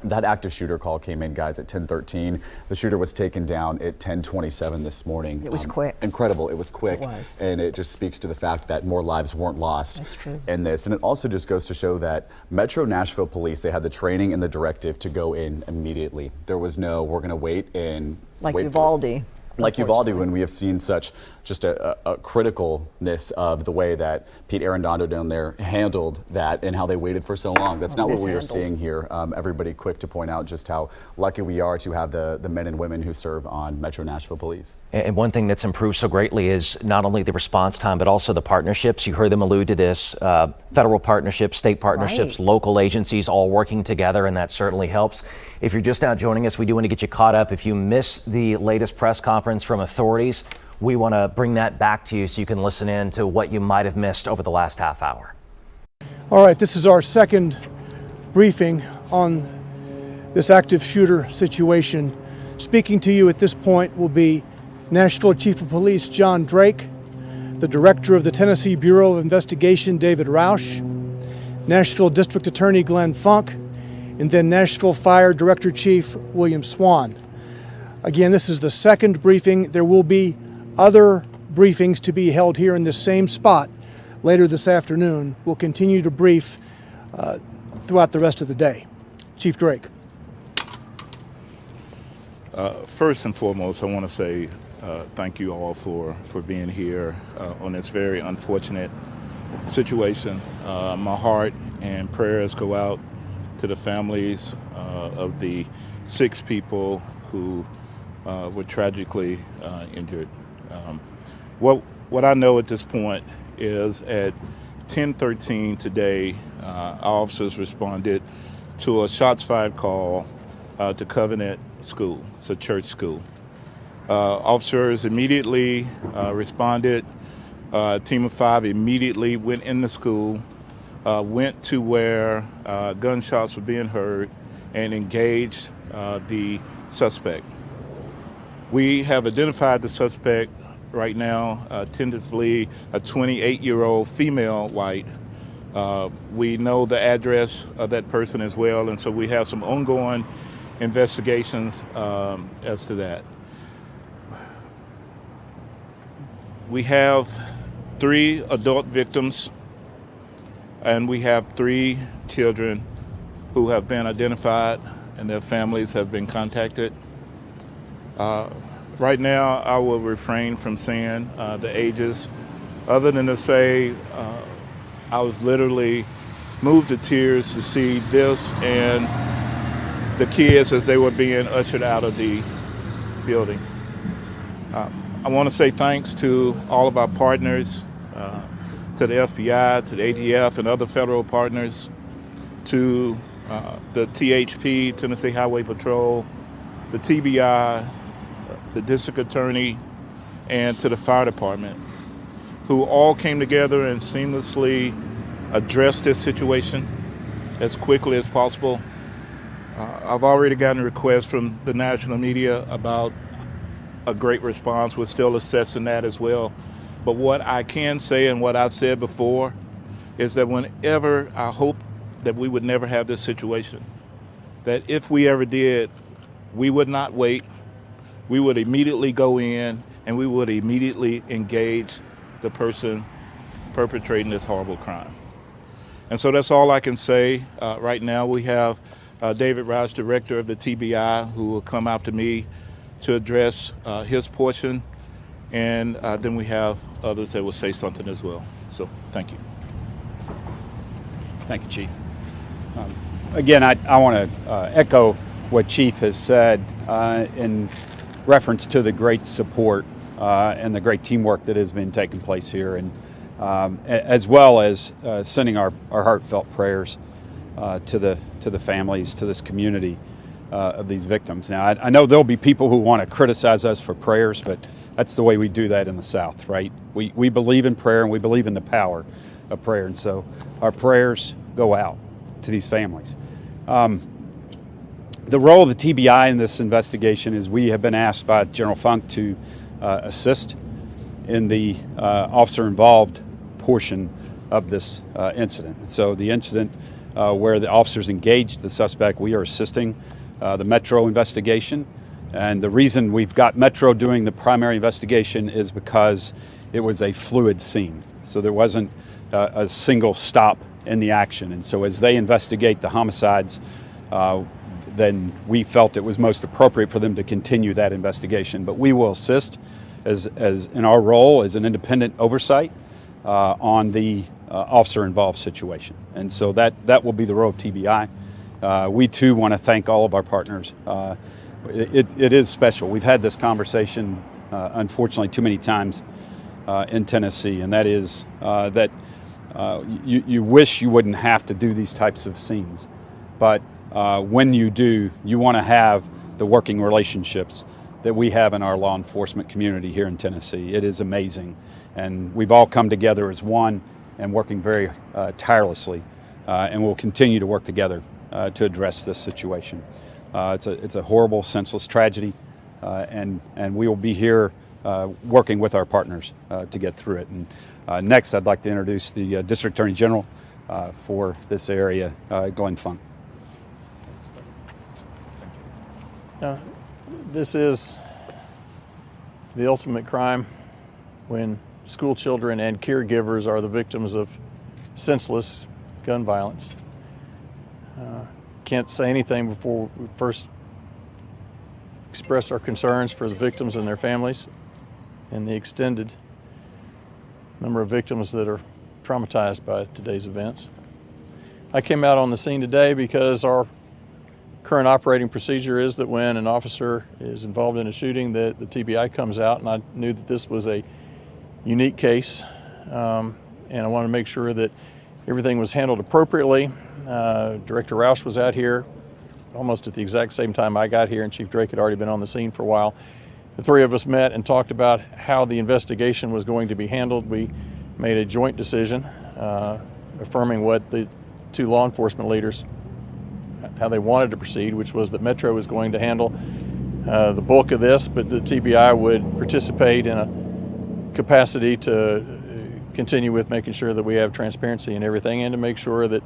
That active shooter call came in, guys, at 10:13. The shooter was taken down at 10:27 this morning. It was quick. Incredible. It was quick. It was. And it just speaks to the fact that more lives weren't lost. That's true. In this. And it also just goes to show that Metro Nashville Police, they had the training and the directive to go in immediately. There was no, we're going to wait and like wait Uvalde. Like Uvalde, when we have seen such just a criticalness of the way that Pete Arredondo down there handled that and how they waited for so long. That's not what we are seeing here. Everybody quick to point out just how lucky we are to have the men and women who serve on Metro Nashville Police. And one thing that's improved so greatly is not only the response time, but also the partnerships. You heard them allude to this, federal partnerships, state partnerships, local agencies all working together, and that certainly helps. If you're just now joining us, we do want to get you caught up. If you missed the latest press conference from authorities, we want to bring that back to you so you can listen in to what you might have missed over the last half hour. All right, this is our second briefing on this active shooter situation. Speaking to you at this point will be Nashville Chief of Police John Drake, the Director of the Tennessee Bureau of Investigation David Roush, Nashville District Attorney Glenn Funk, and then Nashville Fire Director Chief William Swan. Again, this is the second briefing. There will be other briefings to be held here in this same spot later this afternoon. We'll continue to brief throughout the rest of the day. Chief Drake. First and foremost, I want to say thank you all for being here on this very unfortunate situation. My heart and prayers go out to the families of the 6 people who were tragically injured. What I know at this point is at 10:13 today, our officers responded to a shots fired call to Covenant School. It's a church school. Officers immediately responded. A team of 5 immediately went in the school, went to where gunshots were being heard, and engaged the suspect. We have identified the suspect right now, tentatively a 28-year-old female white. We know the address of that person as well, and so we have some ongoing investigations as to that. We have 3 adult victims, and we have 3 children who have been identified and their families have been contacted. Right now, I will refrain from saying the ages, other than to say I was literally moved to tears to see this and the kids as they were being ushered out of the building. I want to say thanks to all of our partners, to the FBI, to the ATF, and other federal partners, to the THP, Tennessee Highway Patrol, the TBI, the district attorney, and to the fire department, who all came together and seamlessly addressed this situation as quickly as possible. I've already gotten requests from the national media about a great response. We're still assessing that as well. But what I can say, and what I've said before, is that whenever I hope that we would never have this situation, that if we ever did, we would not wait. We would immediately go in and we would immediately engage the person perpetrating this horrible crime. And so that's all I can say. Right now we have David Roush, director of the TBI, who will come after me to address his portion. And then we have others that will say something as well. So thank you. Thank you, Chief. Again, I want to echo what Chief has said in reference to the great support and the great teamwork that has been taking place here, and as well as sending our heartfelt prayers to the families, to this community of these victims. Now, I know there'll be people who want to criticize us for prayers, but that's the way we do that in the South, right? We believe in prayer, and we believe in the power of prayer, and so our prayers go out to these families. The role of the TBI in this investigation is we have been asked by General Funk to assist in the officer-involved portion of this incident. So the incident where the officers engaged the suspect, we are assisting the Metro investigation. And the reason we've got Metro doing the primary investigation is because it was a fluid scene. So there wasn't a single stop in the action. And so as they investigate the homicides, then we felt it was most appropriate for them to continue that investigation. But we will assist as in our role as an independent oversight on the officer-involved situation. And so that will be the role of TBI. We too want to thank all of our partners. It is special. We've had this conversation, unfortunately, too many times in Tennessee, and that is that you wish you wouldn't have to do these types of scenes. But when you do, you want to have the working relationships that we have in our law enforcement community here in Tennessee. It is amazing. And we've all come together as one and working very tirelessly. And we'll continue to work together to address this situation. It's a horrible, senseless tragedy. And we will be here working with our partners to get through it. And next, I'd like to introduce the District Attorney General for this area, Glenn Funk. This is the ultimate crime when school children and caregivers are the victims of senseless gun violence. Can't say anything before we first express our concerns for the victims and their families and the extended number of victims that are traumatized by today's events. I came out on the scene today because our current operating procedure is that when an officer is involved in a shooting, that the TBI comes out, and I knew that this was a unique case, and I wanted to make sure that everything was handled appropriately. Director Roush was out here almost at the exact same time I got here, and Chief Drake had already been on the scene for a while. The three of us met and talked about how the investigation was going to be handled. We made a joint decision affirming what the two law enforcement leaders, how they wanted to proceed, which was that Metro was going to handle the bulk of this, but the TBI would participate in a capacity to continue with making sure that we have transparency in everything, and to make sure that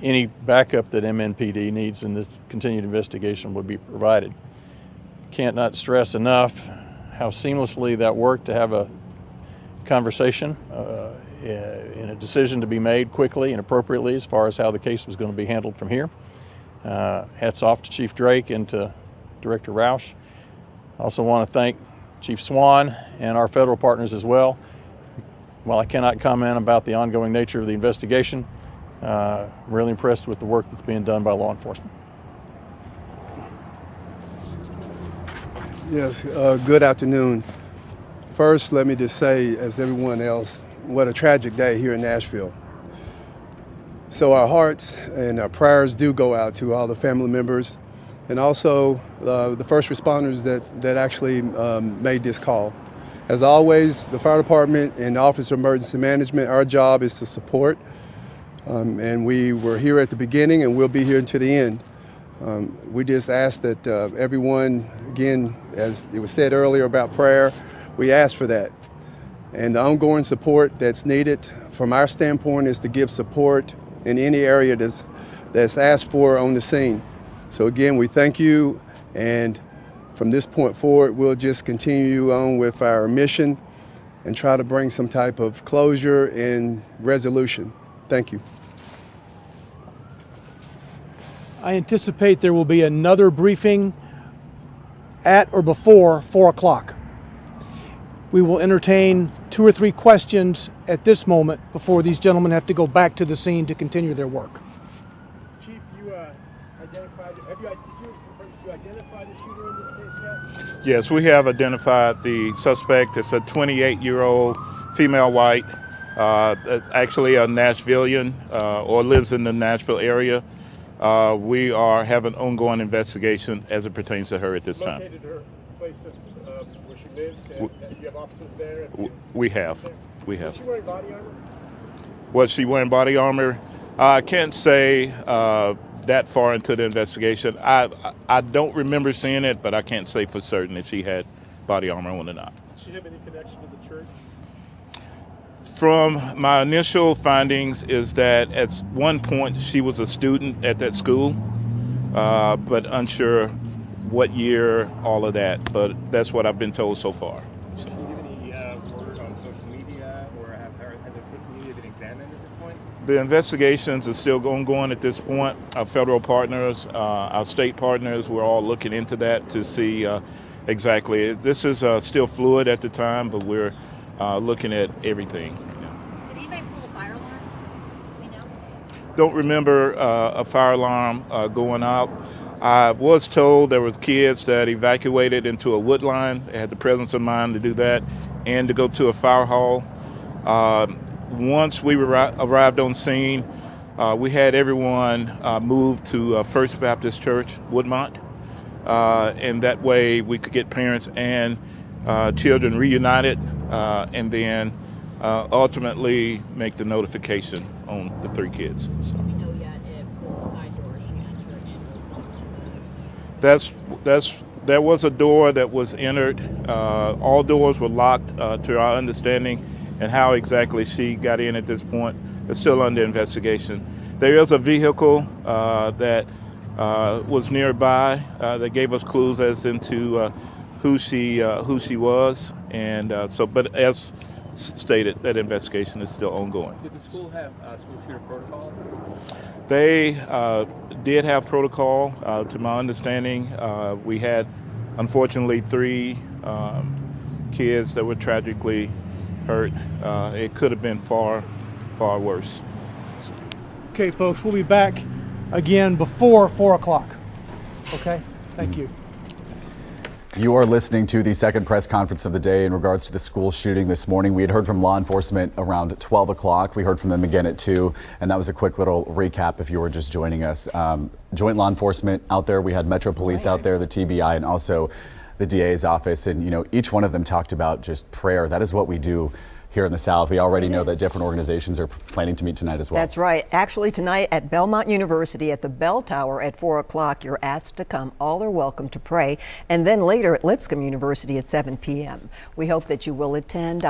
any backup that MNPD needs in this continued investigation would be provided. Can't not stress enough how seamlessly that worked to have a conversation in a decision to be made quickly and appropriately as far as how the case was going to be handled from here. Hats off to Chief Drake and to Director Roush. I also want to thank Chief Swan and our federal partners as well. While I cannot comment about the ongoing nature of the investigation, I'm really impressed with the work that's being done by law enforcement. Yes, good afternoon. First, let me just say, as everyone else, what a tragic day here in Nashville. So our hearts and our prayers do go out to all the family members and also the first responders that actually made this call. As always, the fire department and the Office of Emergency Management, our job is to support. And we were here at the beginning and we'll be here until the end. We just ask that everyone, again, as it was said earlier about prayer, we ask for that. And the ongoing support that's needed from our standpoint is to give support in any area that's asked for on the scene. So again, we thank you, and from this point forward, we'll just continue on with our mission and try to bring some type of closure and resolution. Thank you. I anticipate there will be another briefing at or before 4 o'clock. We will entertain 2 or 3 questions at this moment before these gentlemen have to go back to the scene to continue their work. Chief, you identified, did you identify the shooter in this case yet? Yes, we have identified the suspect. It's a 28-year-old female white, actually a Nashvilleian or lives in the Nashville area. We are having ongoing investigation as it pertains to her at this time. Located her place of where she lived? Do you have officers there? We have. Was she wearing body armor? Was she wearing body armor? I can't say that far into the investigation. I don't remember seeing it, but I can't say for certain if she had body armor on or not. Does she have any connection to the church? From my initial findings is that at one point she was a student at that school, but unsure what year, all of that. But that's what I've been told so far. Did you give any word on social media, or has her social media been examined at this point? The investigations are still ongoing at this point. Our federal partners, our state partners, we're all looking into that to see exactly. This is still fluid at the time, but we're looking at everything. Did anybody pull a fire alarm? We know. Don't remember a fire alarm going off. I was told there were kids that evacuated into a wood line. They had the presence of mind to do that and to go to a fire hall. Once we arrived on scene, we had everyone moved to First Baptist Church, Woodmont. And that way we could get parents and children reunited and then ultimately make the notification on the 3 kids. So. Do we know yet if the side door she entered in was locked? There was a door that was entered. All doors were locked to our understanding, and how exactly she got in at this point is still under investigation. There is a vehicle that was nearby that gave us clues as into who she was, and but as stated, that investigation is still ongoing. Did the school have school shooter protocol? They did have protocol. To my understanding, we had, unfortunately, 3 kids that were tragically hurt. It could have been far, far worse. Okay, folks, we'll be back again before 4 o'clock. Okay? Thank you. You are listening to the second press conference of the day in regards to the school shooting this morning. We had heard from law enforcement around 12 o'clock. We heard from them again at 2, and that was a quick little recap if you were just joining us. Joint law enforcement out there. We had Metro Police out there, the TBI, and also the DA's office. And, you know, each one of them talked about just prayer. That is what we do here in the South. We already know that different organizations are planning to meet tonight as well. That's right. Actually, tonight at Belmont University at the Bell Tower at 4 o'clock, you're asked to come. All are welcome to pray. And then later at Lipscomb University at 7 p.m. We hope that you will attend.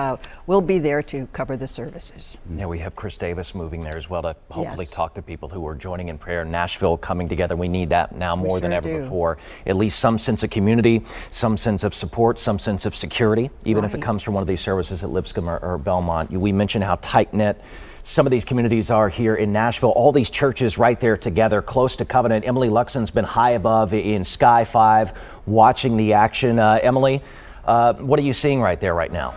We'll be there to cover the services. Yeah, we have Chris Davis moving there as well to hopefully talk to people who are joining in prayer. Nashville coming together. We need that now more than ever before. At least some sense of community, some sense of support, some sense of security, even if it comes from one of these services at Lipscomb or Belmont. We mentioned how tight-knit some of these communities are here in Nashville. All these churches right there together, close to Covenant. Emily Luxon's been high above in Sky 5 watching the action. Emily, what are you seeing right there right now?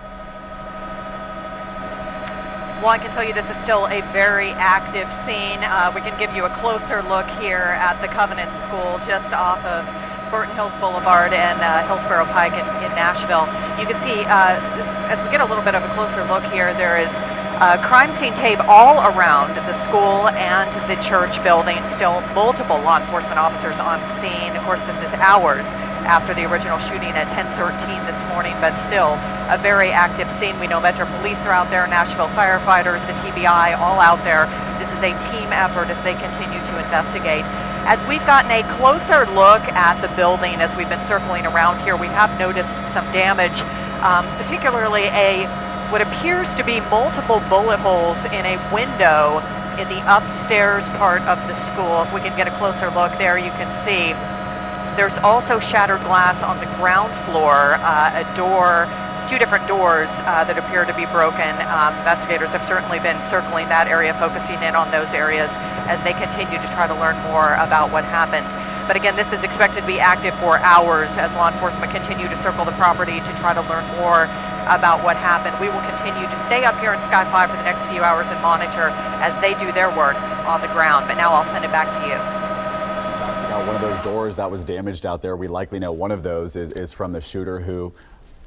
Well, I can tell you this is still a very active scene. We can give you a closer look here at the Covenant School just off of Burton Hills Boulevard and Hillsborough Pike in Nashville. You can see, as we get a little bit of a closer look here, there is Crime scene tape all around the school and the church building. Still multiple law enforcement officers on scene. Of course, this is hours after the original shooting at 10:13 this morning, but still a very active scene. We know Metro Police are out there, Nashville firefighters, the TBI, all out there. This is a team effort as they continue to investigate. As we've gotten a closer look at the building as we've been circling around here, we have noticed some damage, particularly what appears to be multiple bullet holes in a window in the upstairs part of the school. If we can get a closer look there, you can see there's also shattered glass on the ground floor, a door, two different doors that appear to be broken. Investigators have certainly been circling that area, focusing in on those areas as they continue to try to learn more about what happened. But again, this is expected to be active for hours as law enforcement continue to circle the property to try to learn more about what happened. We will continue to stay up here in Sky 5 for the next few hours and monitor as they do their work on the ground. But now I'll send it back to you. She talked about one of those doors that was damaged out there. We likely know one of those is from the shooter who,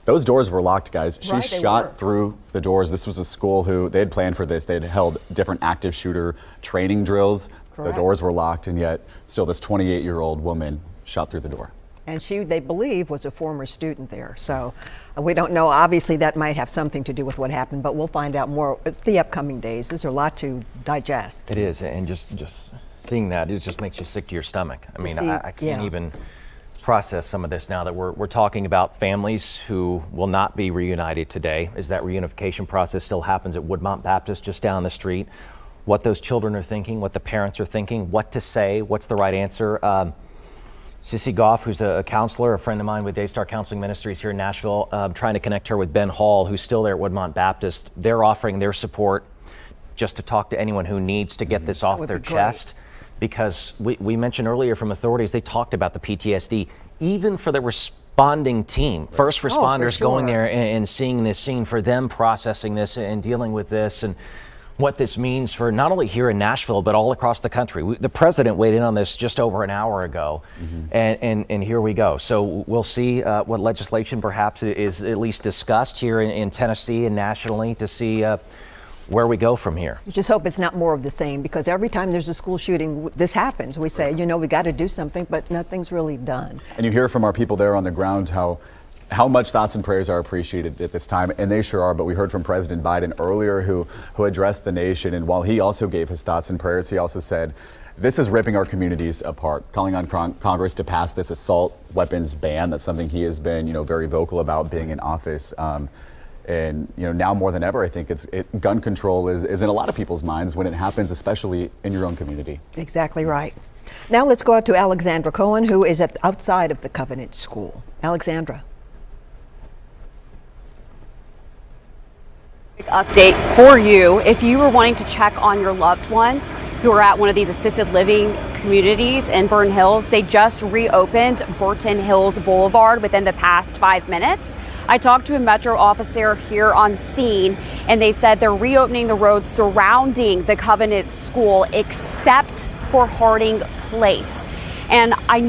those doors were locked, guys. She shot through the doors. This was a school who, they had planned for this. They had held different active shooter training drills. Correct. The doors were locked, and yet still this 28-year-old woman shot through the door. And she, they believe, was a former student there. So we don't know. Obviously, that might have something to do with what happened, but we'll find out more the upcoming days. There's a lot to digest. It is, and just seeing that, it just makes you sick to your stomach. I mean, I can't even process some of this now that we're talking about families who will not be reunited today, as that reunification process still happens at Woodmont Baptist just down the street. What those children are thinking, what the parents are thinking, what to say, what's the right answer. Sissy Goff, who's a counselor, a friend of mine with Daystar Counseling Ministries here in Nashville, trying to connect her with Ben Hall, who's still there at Woodmont Baptist. They're offering their support just to talk to anyone who needs to get this off their chest. Because we mentioned earlier from authorities, they talked about the PTSD, even for the responding team, first responders going there and seeing this scene, for them processing this and dealing with this, and what this means for not only here in Nashville, but all across the country. The president weighed in on this just over an hour ago, and here we go. So we'll see what legislation perhaps is at least discussed here in Tennessee and nationally to see where we go from here. We just hope it's not more of the same, because every time there's a school shooting, this happens. We say, you know, we got to do something, but nothing's really done. And you hear from our people there on the ground how much thoughts and prayers are appreciated at this time, and they sure are. But we heard from President Biden earlier who addressed the nation, and while he also gave his thoughts and prayers, he also said, this is ripping our communities apart, calling on Congress to pass this assault weapons ban. That's something he has been, very vocal about being in office. And now more than ever, I think gun control is in a lot of people's minds when it happens, especially in your own community. Exactly right. Now let's go out to Alexandra Cohen, who is outside of the Covenant School. Alexandra. Update for you. If you were wanting to check on your loved ones who are at one of these assisted living communities in Burton Hills, they just reopened Burton Hills Boulevard within the past 5 minutes. I talked to a Metro officer here on scene, and they said they're reopening the roads surrounding the Covenant School except for Harding Place. And I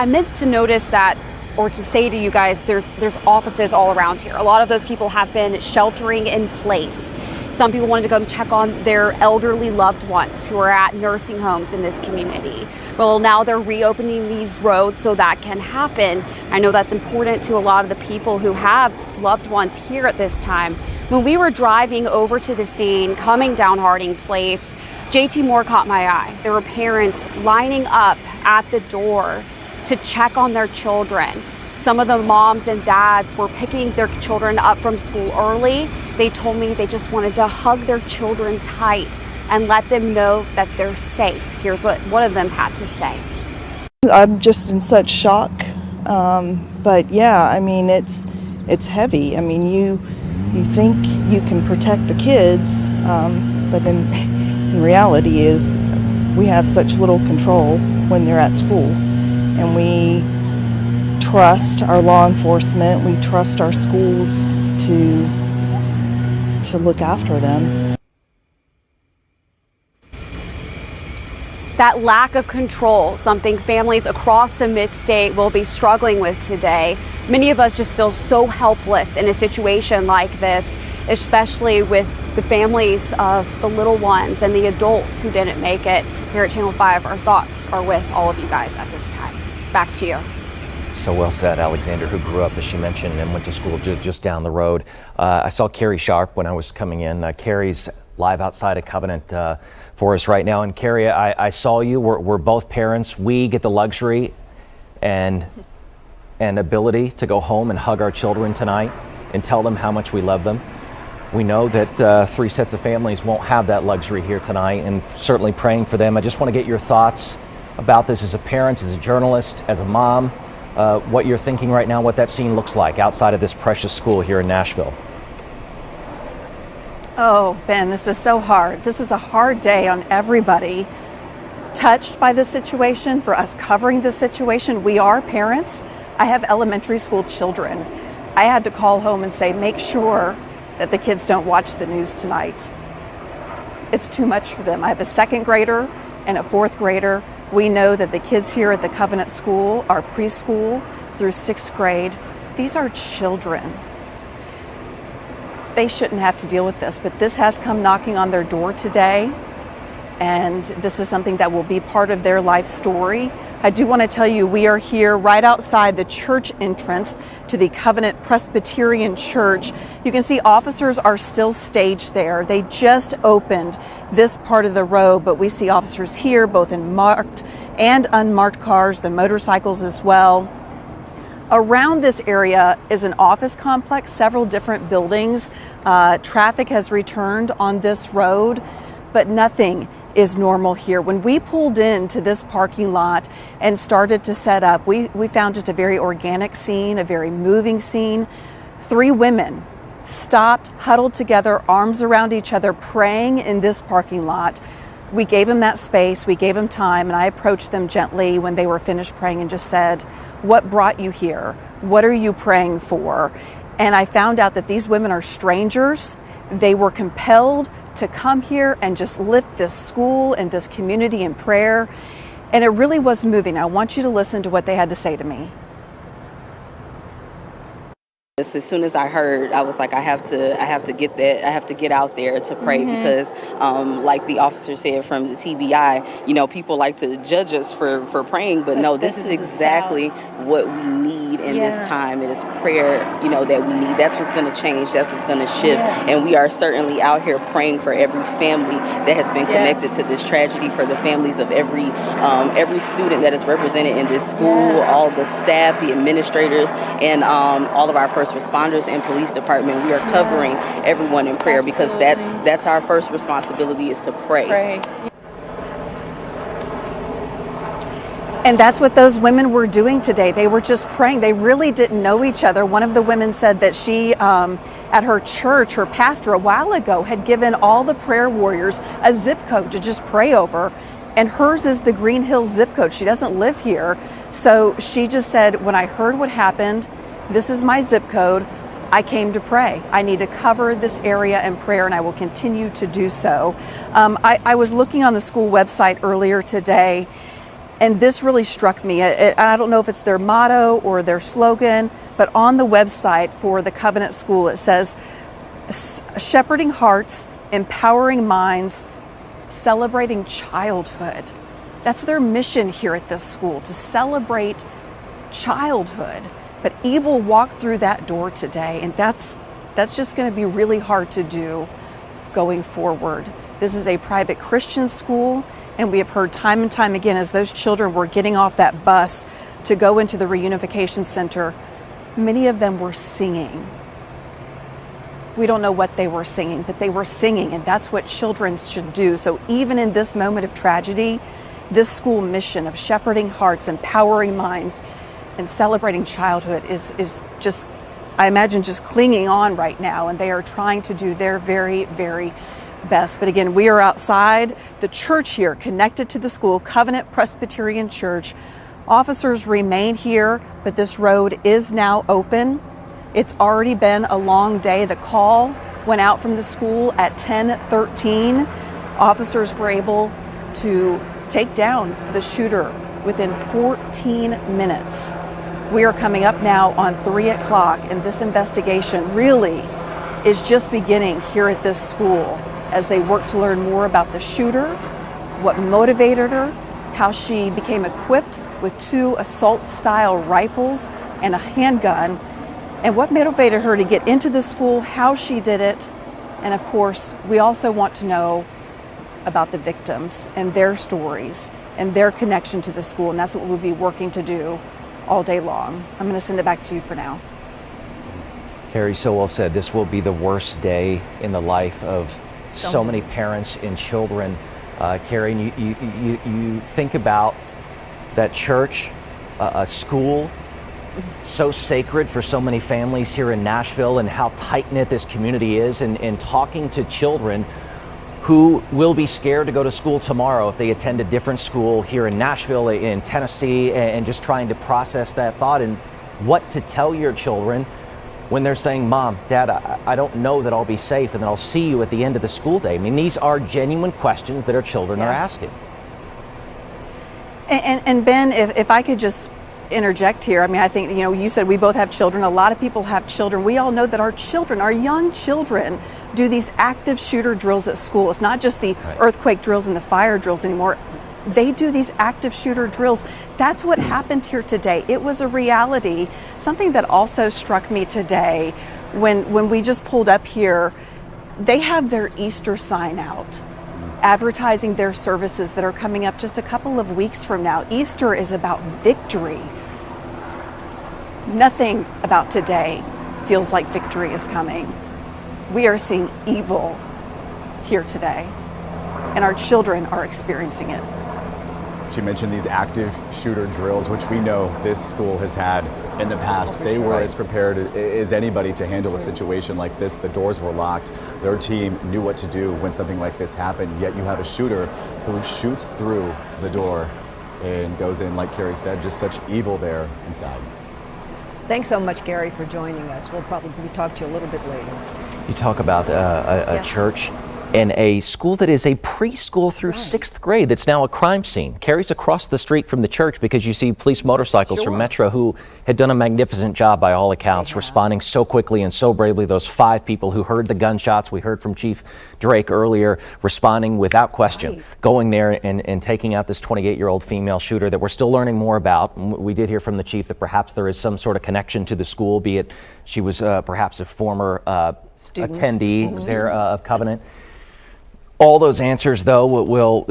meant to notice that, or to say to you guys, there's offices all around here. A lot of those people have been sheltering in place. Some people wanted to go and check on their elderly loved ones who are at nursing homes in this community. Well, now they're reopening these roads so that can happen. I know that's important to a lot of the people who have loved ones here at this time. When we were driving over to the scene, coming down Harding Place, JT Moore caught my eye. There were parents lining up at the door to check on their children. Some of the moms and dads were picking their children up from school early. They told me they just wanted to hug their children tight and let them know that they're safe. Here's what one of them had to say. I'm just in such shock. But yeah, I mean, it's heavy. I mean, you think you can protect the kids, but in reality is we have such little control when they're at school. And we trust our law enforcement, we trust our schools to look after them. That lack of control, something families across the mid-state will be struggling with today. Many of us just feel so helpless in a situation like this, especially with the families of the little ones and the adults who didn't make it. Here at Channel 5, our thoughts are with all of you guys at this time. Back to you. So well said. Alexander, who grew up, as she mentioned, and went to school just down the road. I saw Carrie Sharp when I was coming in. Carrie's live outside of Covenant for us right now. And Carrie, I saw you. We're both parents. We get the luxury and ability to go home and hug our children tonight and tell them how much we love them. We know that 3 sets of families won't have that luxury here tonight, and certainly praying for them. I just want to get your thoughts about this as a parent, as a journalist, as a mom, what you're thinking right now, what that scene looks like outside of this precious school here in Nashville. Oh, Ben, this is so hard. This is a hard day on everybody touched by this situation, for us covering this situation. We are parents. I have elementary school children. I had to call home and say, make sure that the kids don't watch the news tonight. It's too much for them. I have a 2nd grader and a 4th grader. We know that the kids here at the Covenant School are preschool through 6th grade. These are children. They shouldn't have to deal with this, but this has come knocking on their door today, and this is something that will be part of their life story. I do want to tell you, we are here right outside the church entrance to the Covenant Presbyterian Church. You can see officers are still staged there. They just opened this part of the road, but we see officers here, both in marked and unmarked cars, the motorcycles as well. Around this area is an office complex, several different buildings. Traffic has returned on this road, but nothing is normal here. When we pulled into this parking lot and started to set up, we found just a very organic scene, a very moving scene. 3 women stopped, huddled together, arms around each other, praying in this parking lot. We gave them that space, we gave them time, and I approached them gently when they were finished praying and just said, what brought you here? What are you praying for? And I found out that these women are strangers. They were compelled to come here and just lift this school and this community in prayer. And it really was moving. I want you to listen to what they had to say to me. As soon as I heard, I was like, I have to get out there to pray, because like the officer said from the TBI, people like to judge us for praying, but no, this is exactly what we need in this time. It is prayer, that we need. That's what's going to change. That's what's going to shift. And we are certainly out here praying for every family that has been connected to this tragedy, for the families of every student that is represented in this school, all the staff, the administrators, and all of our first responders and police department. We are covering everyone in prayer, because that's our first responsibility, is to pray. And that's what those women were doing today. They were just praying. They really didn't know each other. One of the women said that she, at her church, her pastor a while ago had given all the prayer warriors a zip code to just pray over. And hers is the Green Hills zip code. She doesn't live here. So she just said, when I heard what happened, this is my zip code, I came to pray. I need to cover this area in prayer, and I will continue to do so. I was looking on the school website earlier today, and this really struck me. I don't know if it's their motto or their slogan, but on the website for the Covenant School, it says, shepherding hearts, empowering minds, celebrating childhood. That's their mission here at this school, to celebrate childhood. But evil walked through that door today, and that's just going to be really hard to do going forward. This is a private Christian school, and we have heard time and time again, as those children were getting off that bus to go into the Reunification Center, many of them were singing. We don't know what they were singing, but they were singing, and that's what children should do. So even in this moment of tragedy, this school mission of shepherding hearts, empowering minds, and celebrating childhood is just, I imagine, just clinging on right now, and they are trying to do their very, very best. But again, we are outside the church here, connected to the school, Covenant Presbyterian Church. Officers remain here, but this road is now open. It's already been a long day. The call went out from the school at 10:13. Officers were able to take down the shooter within 14 minutes. We are coming up now on 3 o'clock, and this investigation really is just beginning here at this school as they work to learn more about the shooter, what motivated her, how she became equipped with 2 assault-style rifles and a handgun, and what motivated her to get into the school, how she did it. And of course, we also want to know about the victims and their stories and their connection to the school, and that's what we'll be working to do all day long. I'm going to send it back to you for now. Carrie, so well said. This will be the worst day in the life of so many parents and children. Carrie, you think about that church, a school, so sacred for so many families here in Nashville, and how tight-knit this community is, and talking to children who will be scared to go to school tomorrow if they attend a different school here in Nashville, in Tennessee, and just trying to process that thought and what to tell your children when they're saying, Mom, Dad, I don't know that I'll be safe, and then I'll see you at the end of the school day. I mean, these are genuine questions that our children are asking. And Ben, if I could just interject here, I mean, I think, you know, you said we both have children. A lot of people have children. We all know that our children, our young children, do these active shooter drills at school. It's not just the earthquake drills and the fire drills anymore. They do these active shooter drills. That's what happened here today. It was a reality. Something that also struck me today when we just pulled up here, they have their Easter sign out advertising their services that are coming up just a couple of weeks from now. Easter is about victory. Nothing about today feels like victory is coming. We are seeing evil here today, and our children are experiencing it. She mentioned these active shooter drills, which we know this school has had in the past. They were as prepared as anybody to handle a situation like this. The doors were locked. Their team knew what to do when something like this happened. Yet you have a shooter who shoots through the door and goes in, like Carrie said, just such evil there inside. Thanks so much, Gary, for joining us. We'll probably talk to you a little bit later. You talk about a church and a school that is a preschool through 6th grade that's now a crime scene. Carrie's across the street from the church because you see police motorcycles from Metro who had done a magnificent job by all accounts, responding so quickly and so bravely. Those 5 people who heard the gunshots, we heard from Chief Drake earlier, responding without question, going there and taking out this 28-year-old female shooter that we're still learning more about. We did hear from the chief that perhaps there is some sort of connection to the school, be it she was perhaps a former attendee was there of Covenant. All those answers, though, will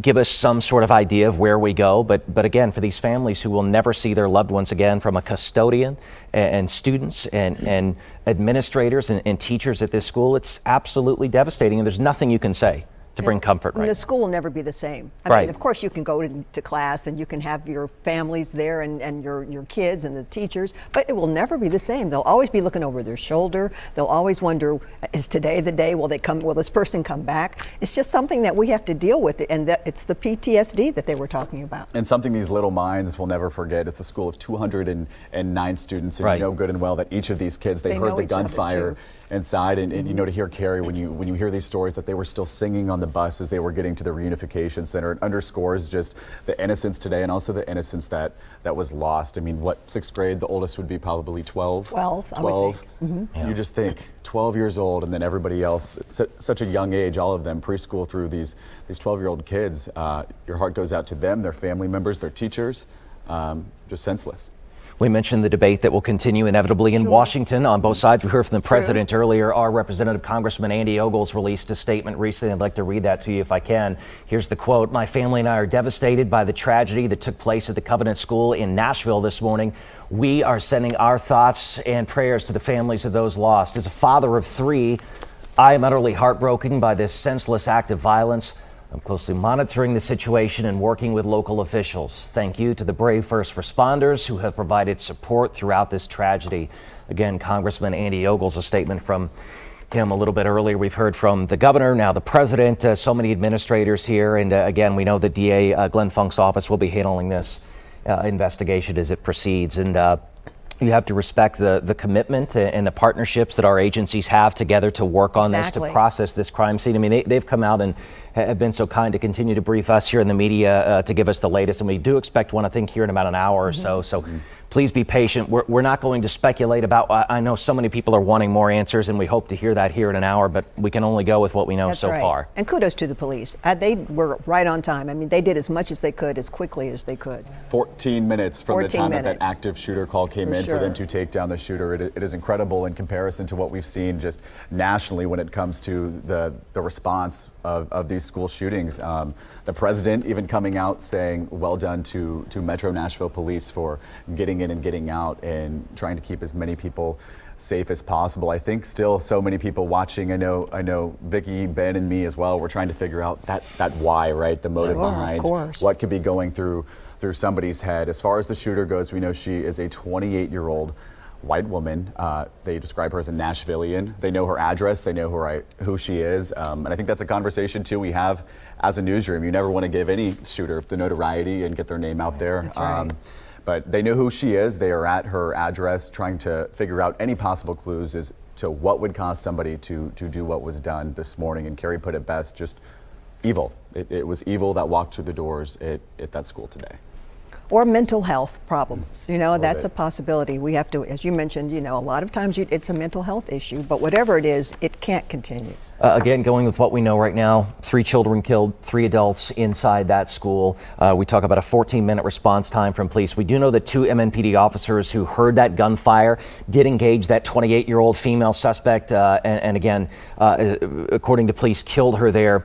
give us some sort of idea of where we go. But again, for these families who will never see their loved ones again, from a custodian and students and administrators and teachers at this school, it's absolutely devastating. And there's nothing you can say to bring comfort right now. The school will never be the same. I mean, of course, you can go to class and you can have your families there and your kids and the teachers, but it will never be the same. They'll always be looking over their shoulder. They'll always wonder, is today the day? Will this person come back? It's just something that we have to deal with, and that it's the PTSD that they were talking about. And something these little minds will never forget. It's a school of 209 students, and you know good and well that each of these kids, they heard the gunfire inside, and you know, to hear Carrie, when you hear these stories that they were still singing on the bus as they were getting to the Reunification Center, it underscores just the innocence today and also the innocence that was lost. I mean, what, 6th grade, the oldest would be probably 12? 12. I would think. You just think 12 years old, and then everybody else, such a young age, all of them preschool through these 12-year-old kids. Your heart goes out to them, their family members, their teachers, just senseless. We mentioned the debate that will continue inevitably in Washington on both sides. We heard from the president earlier. Our representative, Congressman Andy Ogles, released a statement recently. I'd like to read that to you if I can. Here's the quote. "My family and I are devastated by the tragedy that took place at the Covenant School in Nashville this morning. We are sending our thoughts and prayers to the families of those lost. As a father of 3, I am utterly heartbroken by this senseless act of violence. I'm closely monitoring the situation and working with local officials. Thank you to the brave first responders who have provided support throughout this tragedy." Again, Congressman Andy Ogles, a statement from him a little bit earlier. We've heard from the governor, now the president, so many administrators here. And again, we know the DA Glenn Funk's office will be handling this investigation as it proceeds. And you have to respect the commitment and the partnerships that our agencies have together to work on this, to process this crime scene. I mean, they've come out and have been so kind to continue to brief us here in the media to give us the latest. And we do expect one, I think, here in about an hour or so. So please be patient. We're not going to speculate about, I know so many people are wanting more answers, and we hope to hear that here in an hour, but we can only go with what we know so far. And kudos to the police. They were right on time. I mean, they did as much as they could, as quickly as they could. 14 minutes from the time that active shooter call came in for them to take down the shooter. It is incredible in comparison to what we've seen just nationally when it comes to the response of these school shootings. The president even coming out saying, well done to Metro Nashville Police for getting in and getting out and trying to keep as many people safe as possible. I think still so many people watching. I know Vicki, Ben, and me as well. We're trying to figure out that why, right? The motive behind what could be going through somebody's head. As far as the shooter goes, we know she is a 28-year-old white woman. They describe her as a Nashvilleian. They know her address. They know who she is. And I think that's a conversation too we have as a newsroom. You never want to give any shooter the notoriety and get their name out there. That's right. But they know who she is. They are at her address trying to figure out any possible clues as to what would cause somebody to do what was done this morning. And Carrie put it best, just evil. It was evil that walked through the doors at that school today. Or mental health problems. You know, that's a possibility. We have to, as you mentioned, you know, a lot of times it's a mental health issue, but whatever it is, it can't continue. Again, going with what we know right now, 3 children killed, 3 adults inside that school. We talk about a 14-minute response time from police. We do know that 2 MNPD officers who heard that gunfire did engage that 28-year-old female suspect, and again, according to police, killed her there.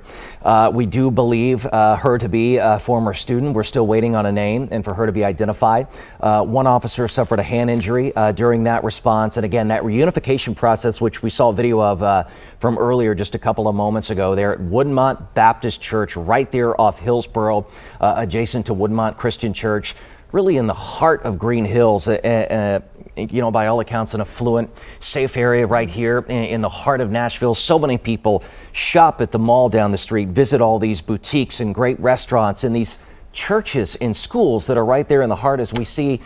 We do believe her to be a former student. We're still waiting on a name and for her to be identified. One officer suffered a hand injury during that response, and again, that reunification process, which we saw a video of from earlier, just a couple of moments ago there at Woodmont Baptist Church, right there off Hillsborough, adjacent to Woodmont Christian Church, really in the heart of Green Hills, you know, by all accounts, an affluent, safe area right here in the heart of Nashville. So many people shop at the mall down the street, visit all these boutiques and great restaurants and these churches and schools that are right there in the heart as we see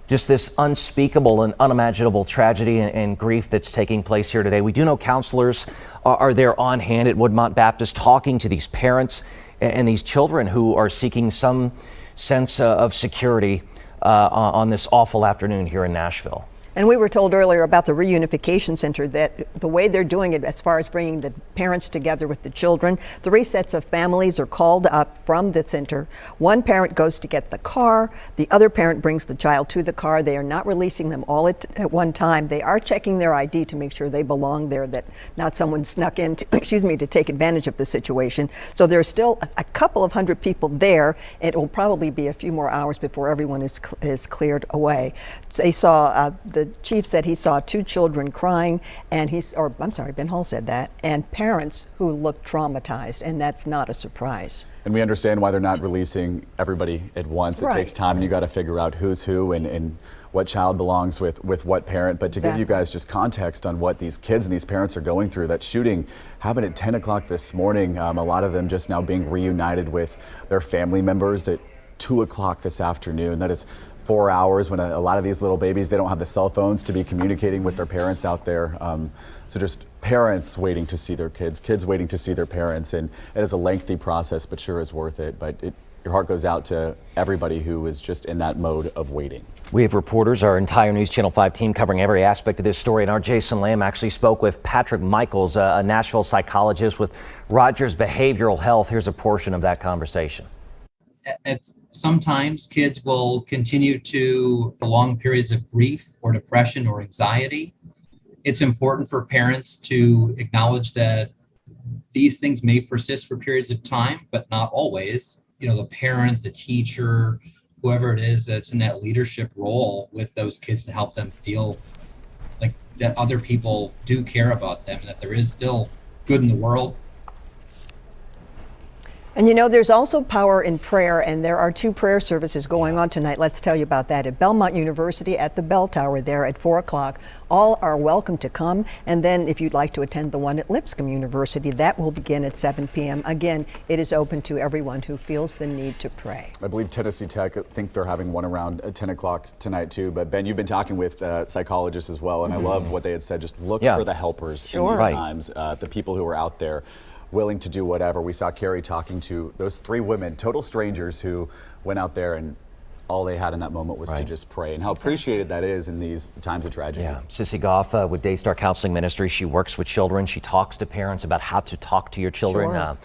just this unspeakable and unimaginable tragedy and grief that's taking place here today. We do know counselors are there on hand at Woodmont Baptist talking to these parents and these children who are seeking some sense of security on this awful afternoon here in Nashville. And we were told earlier about the Reunification Center that the way they're doing it as far as bringing the parents together with the children, 3 sets of families are called up from the center. One parent goes to get the car. The other parent brings the child to the car. They are not releasing them all at one time. They are checking their ID to make sure they belong there, that not someone snuck in to, to take advantage of the situation. So there's still a couple of hundred people there. It will probably be a few more hours before everyone is cleared away. They saw the chief said he saw 2 children crying, and Ben Hall said that, and parents who looked traumatized, and that's not a surprise. And we understand why they're not releasing everybody at once. It takes time, and you got to figure out who's who and what child belongs with what parent. But to give you guys just context on what these kids and these parents are going through, that shooting happened at 10 o'clock this morning. A lot of them just now being reunited with their family members at 2 o'clock this afternoon. That is 4 hours when a lot of these little babies, they don't have the cell phones to be communicating with their parents out there. So just parents waiting to see their kids waiting to see their parents. And it is a lengthy process, but sure is worth it. But your heart goes out to everybody who is just in that mode of waiting. We have reporters, our entire News Channel 5 team covering every aspect of this story. And our Jason Lamb actually spoke with Patrick Michaels, a Nashville psychologist with Rogers Behavioral Health. Here's a portion of that conversation. Sometimes kids will continue to prolong periods of grief or depression or anxiety. It's important for parents to acknowledge that these things may persist for periods of time, but not always. You know, the parent, the teacher, whoever it is that's in that leadership role with those kids to help them feel like that other people do care about them and that there is still good in the world. And you know, there's also power in prayer, and there are 2 prayer services going on tonight. Let's tell you about that at Belmont University at the Bell Tower there at 4 o'clock. All are welcome to come. And then if you'd like to attend the one at Lipscomb University, that will begin at 7 p.m. Again, it is open to everyone who feels the need to pray. I believe Tennessee Tech, I think they're having one around at 10 o'clock tonight too. But Ben, you've been talking with psychologists as well, and I love what they had said. Just look for the helpers in these times, the people who are out there willing to do whatever. We saw Carrie talking to those 3 women, total strangers, who went out there and all they had in that moment was to just pray, and how appreciated that is in these times of tragedy. Yeah, Sissy Goff with Daystar Counseling Ministry, she works with children. She talks to parents about how to talk to your children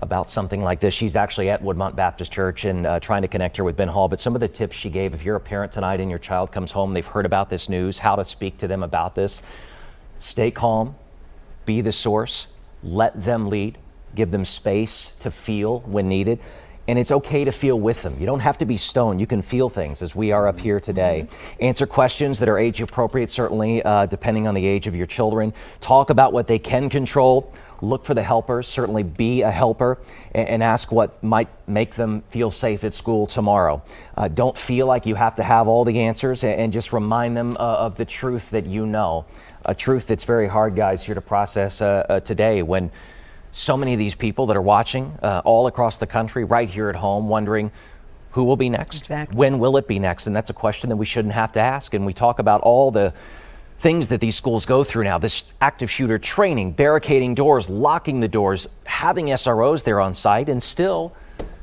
about something like this. She's actually at Woodmont Baptist Church and trying to connect her with Ben Hall. But some of the tips she gave, if you're a parent tonight and your child comes home, they've heard about this news, how to speak to them about this. Stay calm, be the source, let them lead, give them space to feel when needed. And it's okay to feel with them. You don't have to be stoned. You can feel things as we are up here today. Answer questions that are age appropriate, certainly depending on the age of your children. Talk about what they can control. Look for the helpers, certainly be a helper, and ask what might make them feel safe at school tomorrow. Don't feel like you have to have all the answers, and just remind them of the truth that you know. A truth that's very hard, guys, here to process today, when so many of these people that are watching all across the country, right here at home, wondering who will be next? Exactly. When will it be next? And that's a question that we shouldn't have to ask. And we talk about all the things that these schools go through now, this active shooter training, barricading doors, locking the doors, having SROs there on site, and still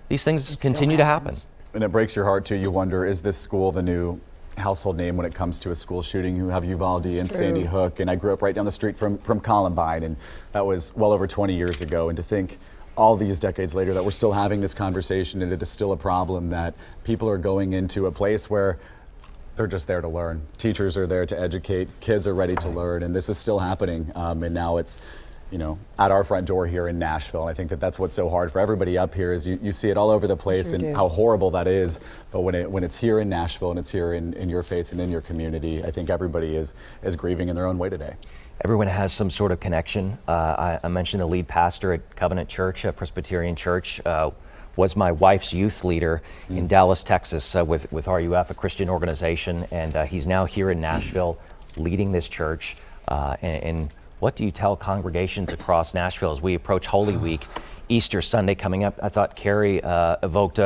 these things continue to happen. And it breaks your heart too. You wonder, is this school the new household name when it comes to a school shooting? You have Uvalde and Sandy Hook, and I grew up right down the street from Columbine, and that was well over 20 years ago. And to think all these decades later that we're still having this conversation, and it is still a problem, that people are going into a place where they're just there to learn. Teachers are there to educate, kids are ready to learn, and this is still happening. And now it's, you know, at our front door here in Nashville. And I think that that's what's so hard for everybody up here, is you see it all over the place, and how horrible that is. But when it's here in Nashville and it's here in your face and in your community, I think everybody is grieving in their own way today. Everyone has some sort of connection. I mentioned the lead pastor at Covenant Church, a Presbyterian church, was my wife's youth leader in Dallas, Texas, with RUF, a Christian organization, and he's now here in Nashville leading this church. And what do you tell congregations across Nashville as we approach Holy Week, Easter Sunday coming up? I thought Carrie evoked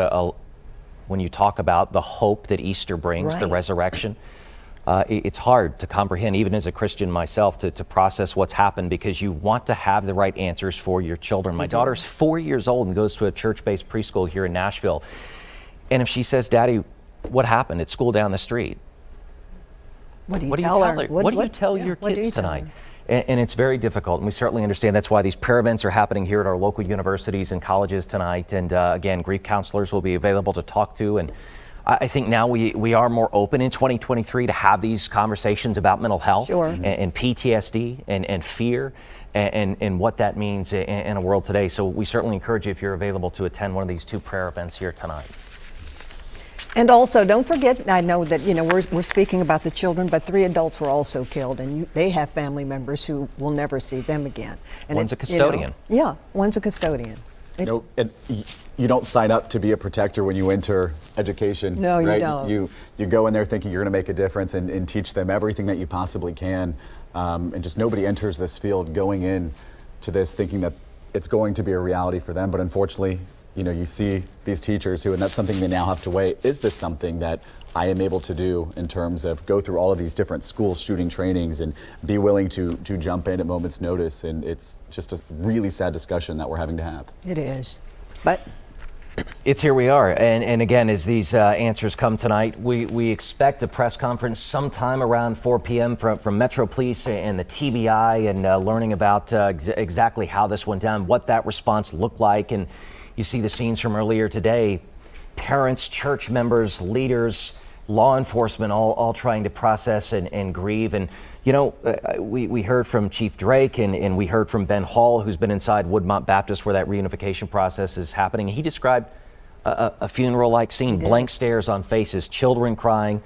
when you talk about the hope that Easter brings, the resurrection. It's hard to comprehend, even as a Christian myself, to process what's happened, because you want to have the right answers for your children. My daughter's 4 years old and goes to a church-based preschool here in Nashville. And if she says, "Daddy, what happened at school down the street?" What do you tell tell her? her? What do you tell your kids tonight? And it's very difficult, and we certainly understand. That's why these prayer events are happening here at our local universities and colleges tonight. And again, grief counselors will be available to talk to. And I think now we are more open in 2023 to have these conversations about mental health and PTSD and fear and what that means in a world today. So we certainly encourage you, if you're available, to attend one of these 2 prayer events here tonight. And also, don't forget, I know that, you know, we're speaking about the children, but 3 adults were also killed, and they have family members who will never see them again. And one's a custodian. You know, one's a custodian. And you don't sign up to be a protector when you enter education. No, you right? don't. You go in there thinking you're going to make a difference and teach them everything that you possibly can. And just nobody enters this field going in to this thinking that it's going to be a reality for them. But unfortunately, you know, you see these teachers who, and that's something they now have to weigh, is this something that I am able to do in terms of go through all of these different school shooting trainings and be willing to jump in at moment's notice? And it's just a really sad discussion that we're having to have. It is. But it's here we are. And again, as these answers come tonight, we expect a press conference sometime around 4 p.m. from Metro Police and the TBI, and learning about exactly how this went down, what that response looked like. And you see the scenes from earlier today, parents, church members, leaders, law enforcement, all trying to process and grieve. And, you know, we heard from Chief Drake and we heard from Ben Hall, who's been inside Woodmont Baptist where that reunification process is happening. He described a funeral-like scene, blank stares on faces, children crying,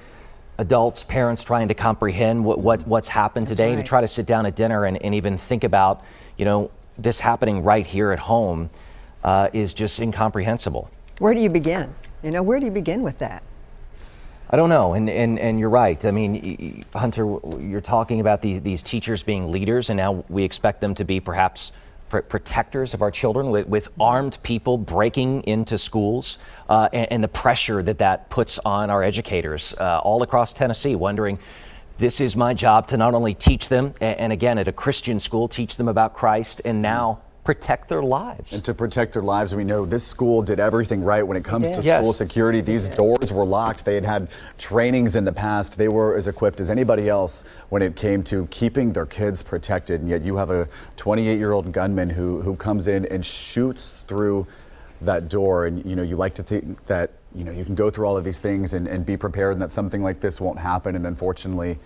adults, parents trying to comprehend what's happened today, to try to sit down at dinner and even think about, you know, this happening right here at home is just incomprehensible. Where do you begin? You know, where do you begin with that? I don't know, and you're right. I mean, Hunter, you're talking about these teachers being leaders, and now we expect them to be perhaps protectors of our children with armed people breaking into schools, and the pressure that puts on our educators all across Tennessee, wondering, this is my job to not only teach them, and again, at a Christian school, teach them about Christ, and now protect their lives. And to protect their lives, we know this school did everything right when it comes to Yes. school security. These doors were locked. They had trainings in the past. They were as equipped as anybody else when it came to keeping their kids protected. And yet you have a 28-year-old gunman who comes in and shoots through that door. And, you like to think that, you can go through all of these things and be prepared and that something like this won't happen. And unfortunately,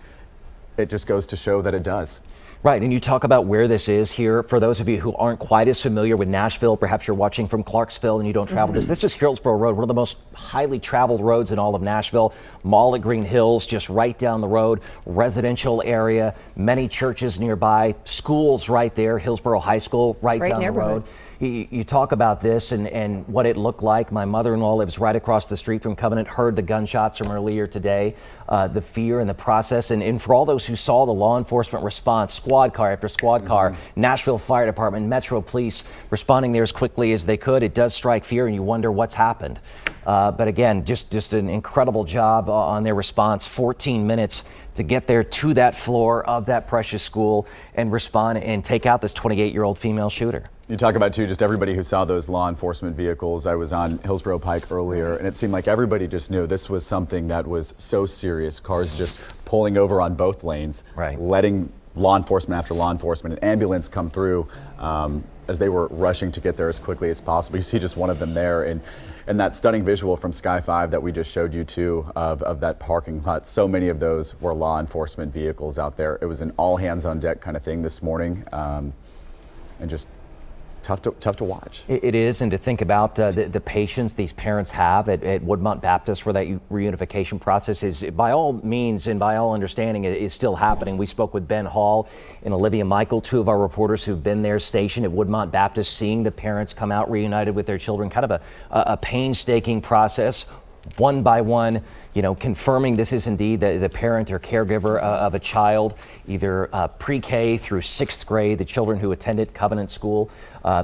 it just goes to show that it does. Right, and you talk about where this is here. For those of you who aren't quite as familiar with Nashville, perhaps you're watching from Clarksville and you don't travel this is Hillsborough Road, one of the most highly traveled roads in all of Nashville. Mall at Green Hills, just right down the road, residential area, many churches nearby, schools right there, Hillsborough High School right Great down neighborhood. the road. You talk about this and what it looked like. My mother-in-law lives right across the street from Covenant, heard the gunshots from earlier today, the fear and the process. And for all those who saw the law enforcement response, squad car after squad car, Nashville Fire Department, Metro Police responding there as quickly as they could, it does strike fear and you wonder what's happened. But again, just an incredible job on their response. 14 minutes to get there to that floor of that precious school and respond and take out this 28-year-old female shooter. You talk about, too, just everybody who saw those law enforcement vehicles. I was on Hillsborough Pike earlier, and it seemed like everybody just knew this was something that was so serious. Cars just pulling over on both lanes, letting law enforcement after law enforcement, an ambulance come through as they were rushing to get there as quickly as possible. You see just one of them there. And that stunning visual from Sky 5 that we just showed you, too, of that parking lot. So many of those were law enforcement vehicles out there. It was an all-hands-on-deck kind of thing this morning, and just tough to watch. It is, and to think about the patience these parents have at Woodmont Baptist, where that reunification process is, by all means and by all understanding, is still happening. We spoke with Ben Hall and Olivia Michael, two of our reporters who've been there stationed at Woodmont Baptist, seeing the parents come out reunited with their children. Kind of a painstaking process. One by one, confirming this is indeed the parent or caregiver of a child, either pre-K through 6th grade, the children who attended Covenant School,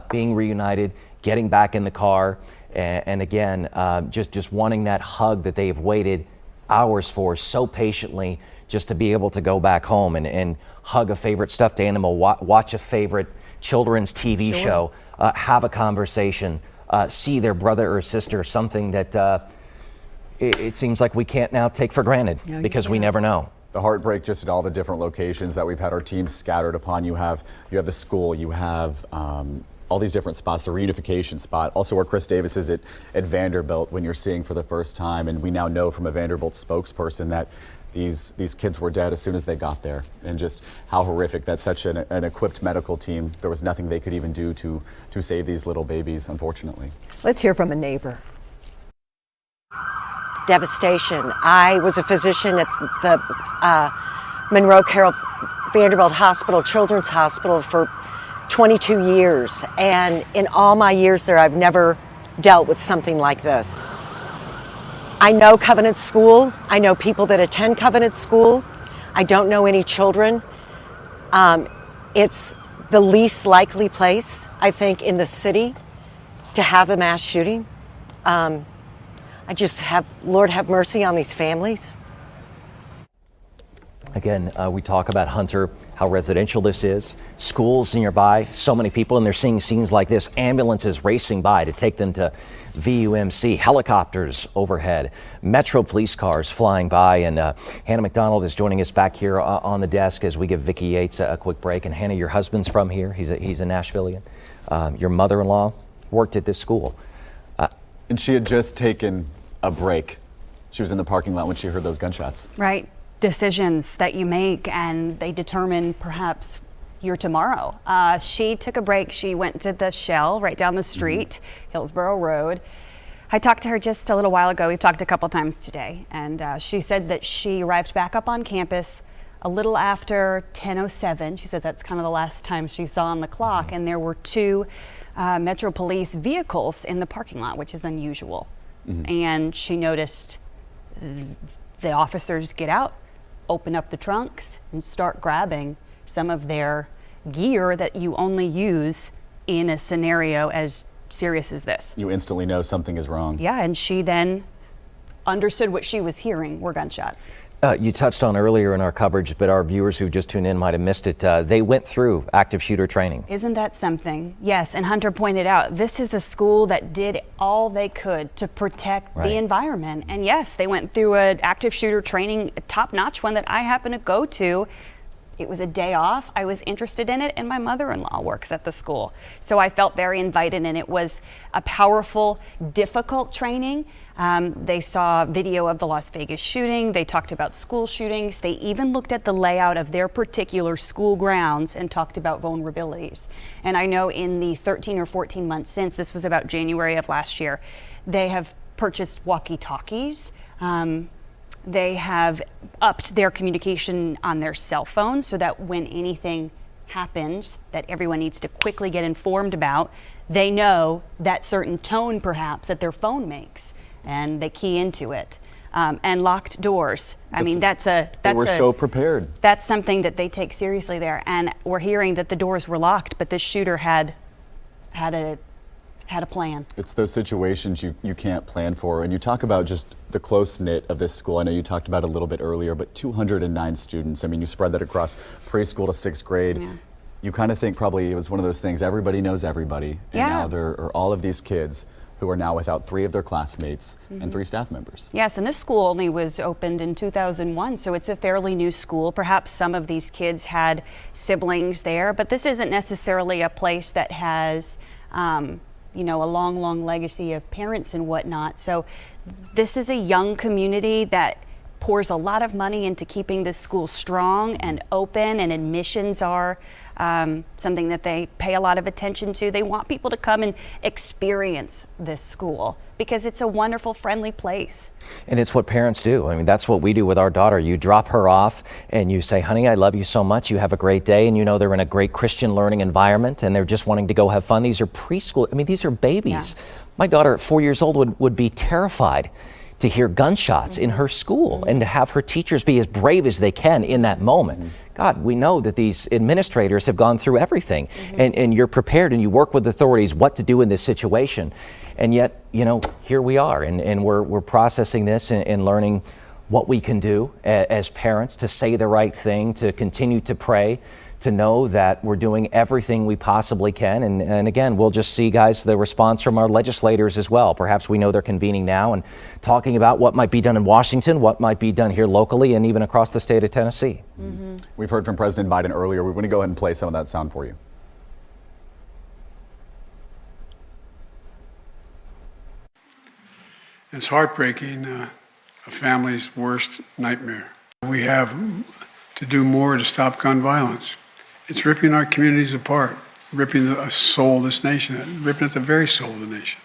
being reunited, getting back in the car, and again, just wanting that hug that they have waited hours for so patiently, just to be able to go back home and hug a favorite stuffed animal, watch a favorite children's TV show, have a conversation, see their brother or sister, something that it seems like we can't now take for granted because we never know. The heartbreak just at all the different locations that we've had our teams scattered upon. You have the school, you have all these different spots, the reunification spot, also where Chris Davis is at Vanderbilt when you're seeing for the first time. And we now know from a Vanderbilt spokesperson that these kids were dead as soon as they got there, and just how horrific that such an equipped medical team, there was nothing they could even do to save these little babies, unfortunately. Let's hear from a neighbor. Devastation. I was a physician at the Monroe Carroll Vanderbilt Hospital, Children's Hospital, for 22 years. And in all my years there, I've never dealt with something like this. I know Covenant School. I know people that attend Covenant School. I don't know any children. It's the least likely place, I think, in the city to have a mass shooting. I just Lord have mercy on these families. Again, we talk about Hunter, how residential this is, schools nearby, so many people, and they're seeing scenes like this, ambulances racing by to take them to VUMC, helicopters overhead, Metro police cars flying by, and Hannah McDonald is joining us back here on the desk as we give Vicki Yates a quick break. And Hannah, your husband's from here, he's a Nashvilleian. Your mother-in-law worked at this school. And she had just taken a break. She was in the parking lot when she heard those gunshots. Right. Decisions that you make, and they determine perhaps your tomorrow. She took a break. She went to the Shell right down the street, Hillsborough Road. I talked to her just a little while ago. We've talked a couple times today, and she said that she arrived back up on campus a little after 10:07. She said that's kind of the last time she saw on the clock, and there were two Metro Police vehicles in the parking lot, which is unusual. And she noticed the officers get out, open up the trunks, and start grabbing some of their gear that you only use in a scenario as serious as this. You instantly know something is wrong. Yeah, and she then understood what she was hearing were gunshots. You touched on earlier in our coverage, but our viewers who just tuned in might have missed it. They went through active shooter training. Isn't that something? Yes, and Hunter pointed out, this is a school that did all they could to protect the environment. And yes, they went through an active shooter training, a top-notch one that I happen to go to. It was a day off. I was interested in it, and my mother-in-law works at the school. So I felt very invited, and it was a powerful, difficult training. They saw video of the Las Vegas shooting. They talked about school shootings. They even looked at the layout of their particular school grounds and talked about vulnerabilities. And I know in the 13 or 14 months since, this was about January of last year, they have purchased walkie-talkies. They have upped their communication on their cell phone so that when anything happens that everyone needs to quickly get informed about, they know that certain tone perhaps that their phone makes, and they key into it. And locked doors. I mean, they were so prepared. That's something that they take seriously there. And we're hearing that the doors were locked, but this shooter had a plan. It's those situations you can't plan for. And you talk about just the close-knit of this school. I know you talked about it a little bit earlier, but 209 students. I mean, you spread that across preschool to 6th grade. Yeah. You kind of think probably it was one of those things, everybody knows everybody. And now there are all of these kids who are now without 3 of their classmates and 3 staff members. Yes, and this school only was opened in 2001, so it's a fairly new school. Perhaps some of these kids had siblings there, but this isn't necessarily a place that has you know, a long legacy of parents and whatnot. So this is a young community that pours a lot of money into keeping this school strong and open, and admissions are something that they pay a lot of attention to. They want people to come and experience this school because it's a wonderful, friendly place. And it's what parents do. I mean, that's what we do with our daughter. You drop her off and you say, honey, I love you so much. You have a great day. And you know they're in a great Christian learning environment and they're just wanting to go have fun. These are preschool. I mean, these are babies. Yeah. My daughter at 4 years old would be terrified to hear gunshots in her school and to have her teachers be as brave as they can in that moment. God, we know that these administrators have gone through everything and you're prepared and you work with authorities what to do in this situation. And yet, you know, here we are and we're processing this and learning what we can do as parents to say the right thing, to continue to pray, to know that we're doing everything we possibly can. And again, we'll just see, guys, the response from our legislators as well. Perhaps we know they're convening now and talking about what might be done in Washington, what might be done here locally, and even across the state of Tennessee. We've heard from President Biden earlier. We want to go ahead and play some of that sound for you. It's heartbreaking, a family's worst nightmare. We have to do more to stop gun violence. It's ripping our communities apart, ripping the soul of this nation, ripping at the very soul of the nation.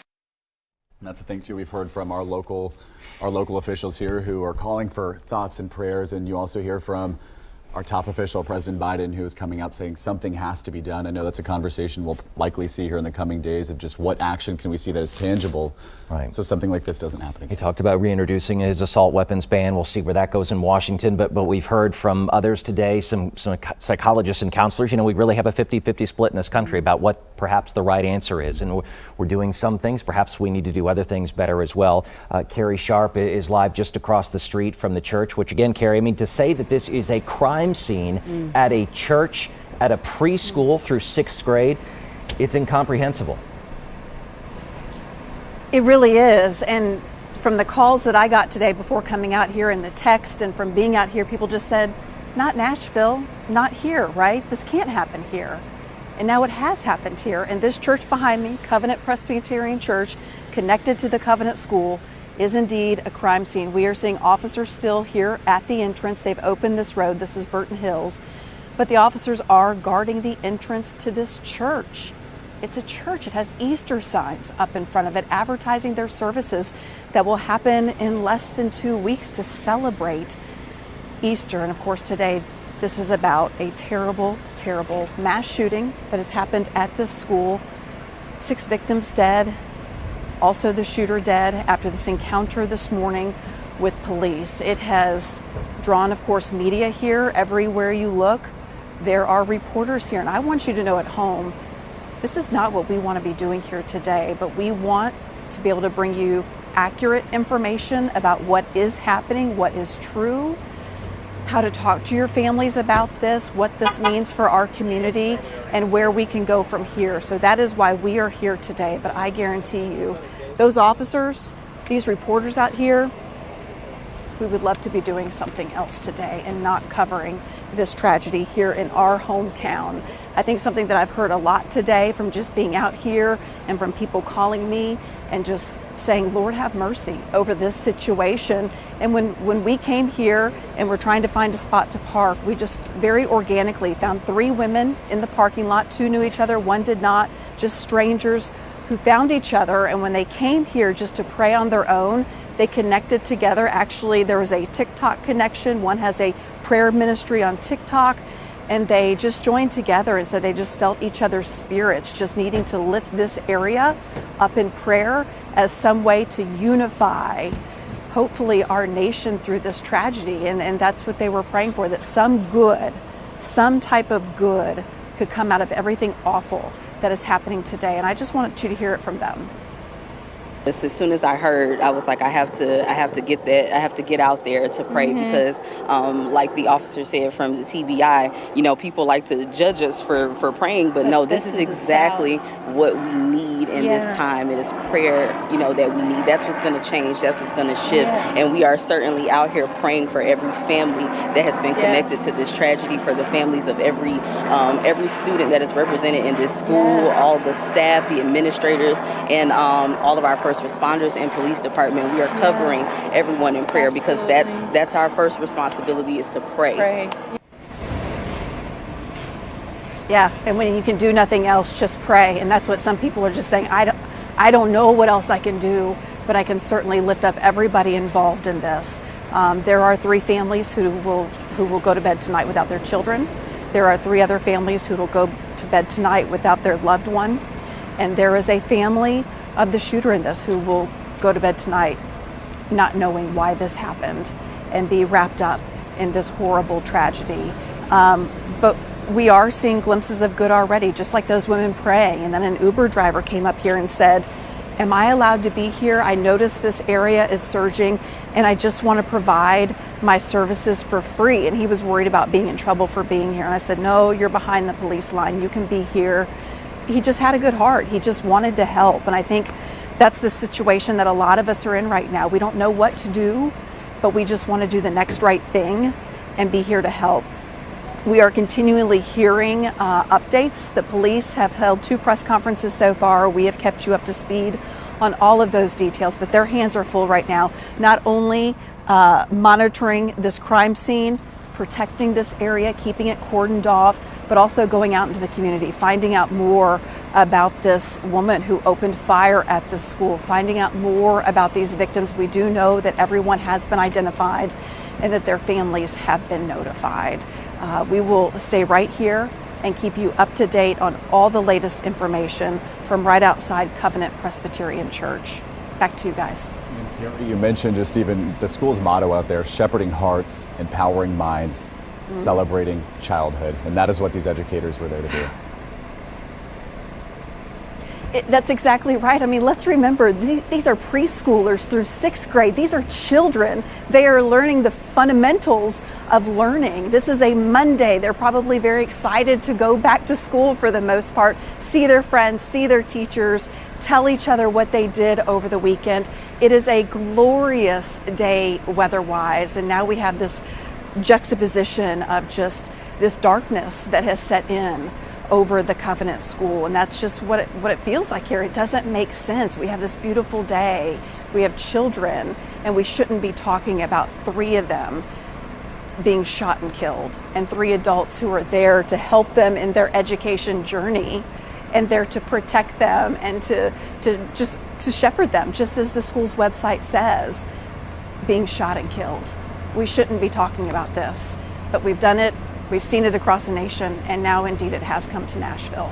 And that's the thing too, we've heard from our local officials here who are calling for thoughts and prayers, and you also hear from our top official, President Biden, who is coming out saying something has to be done. I know that's a conversation we'll likely see here in the coming days of just what action can we see that is tangible, so something like this doesn't happen again. He talked about reintroducing his assault weapons ban. We'll see where that goes in Washington, but we've heard from others today, some psychologists and counselors, you know, we really have a 50-50 split in this country about what perhaps the right answer is, and we're doing some things. Perhaps we need to do other things better as well. Carrie Sharp is live just across the street from the church, which again, Carrie, I mean, to say that this is a crime scene at a church, at a preschool through 6th grade, it's incomprehensible. It really is. And from the calls that I got today before coming out here and the text and from being out here, people just said, not Nashville, not here, right? This can't happen here. And now it has happened here. And this church behind me, Covenant Presbyterian Church, connected to the Covenant School, is indeed a crime scene. We are seeing officers still here at the entrance. They've opened this road. This is Burton Hills. But the officers are guarding the entrance to this church. It's a church. It has Easter signs up in front of it advertising their services that will happen in less than 2 weeks to celebrate Easter. And of course today, this is about a terrible, terrible mass shooting that has happened at this school. 6 victims dead. Also the shooter dead after this encounter this morning with police. It has drawn, of course, media here. Everywhere you look, there are reporters here. And I want you to know at home, this is not what we want to be doing here today, but we want to be able to bring you accurate information about what is happening, what is true. how to talk to your families about this, what this means for our community, and where we can go from here. So that is why we are here today. But I guarantee you, those officers, these reporters out here, we would love to be doing something else today and not covering this tragedy here in our hometown. I think something that I've heard a lot today from just being out here and from people calling me and just saying, Lord, have mercy over this situation. And when we came here and we're trying to find a spot to park, we just very organically found 3 women in the parking lot. 2 knew each other, 1 did not, just strangers who found each other. And when they came here just to pray on their own, they connected together. Actually, there was a TikTok connection. One has a prayer ministry on TikTok, and they just joined together and said they just felt each other's spirits, just needing to lift this area up in prayer as some way to unify, hopefully, our nation through this tragedy. And that's what they were praying for, that some good, some type of good could come out of everything awful that is happening today. And I just wanted you to hear it from them. As soon as I heard, I was like, I have to get out there to pray because, like the officer said from the TBI, people like to judge us for praying, but no, this is exactly what we need in this time. It is prayer, that we need. That's what's going to change. That's what's going to shift. And we are certainly out here praying for every family that has been connected to this tragedy, for the families of every student that is represented in this school, all the staff, the administrators, and all of our first responders and police department. We are covering everyone in prayer because that's our first responsibility, is to pray. Yeah, and when you can do nothing else, just pray. And that's what some people are just saying. I don't know what else I can do, but I can certainly lift up everybody involved in this. There are 3 families who will go to bed tonight without their children. There are 3 other families who will go to bed tonight without their loved one. And there is a family of the shooter in this who will go to bed tonight not knowing why this happened and be wrapped up in this horrible tragedy. But we are seeing glimpses of good already, just like those women praying. And then an Uber driver came up here and said, am I allowed to be here? I noticed this area is surging and I just want to provide my services for free. And he was worried about being in trouble for being here. And I said, no, you're behind the police line. You can be here. He just had a good heart. He just wanted to help. And I think that's the situation that a lot of us are in right now. We don't know what to do, but we just want to do the next right thing and be here to help. We are continually hearing updates. The police have held 2 press conferences so far. We have kept you up to speed on all of those details, but their hands are full right now, not only monitoring this crime scene, protecting this area, keeping it cordoned off, but also going out into the community, finding out more about this woman who opened fire at the school, finding out more about these victims. We do know that everyone has been identified and that their families have been notified. We will stay right here and keep you up to date on all the latest information from right outside Covenant Presbyterian Church. Back to you guys. You mentioned just even the school's motto out there, shepherding hearts, empowering minds, celebrating childhood. And that is what these educators were there to do. That's exactly right. I mean, let's remember, these are preschoolers through 6th grade. These are children. They are learning the fundamentals of learning. This is a Monday. They're probably very excited to go back to school for the most part, see their friends, see their teachers, tell each other what they did over the weekend. It is a glorious day weather-wise, and now we have this juxtaposition of just this darkness that has set in over the Covenant School, and that's just what it feels like here. It doesn't make sense. We have this beautiful day, we have children, and we shouldn't be talking about 3 of them being shot and killed, and 3 adults who are there to help them in their education journey and there to protect them and to shepherd them, just as the school's website says, being shot and killed. We shouldn't be talking about this, but we've done it. We've seen it across the nation, and now indeed it has come to Nashville.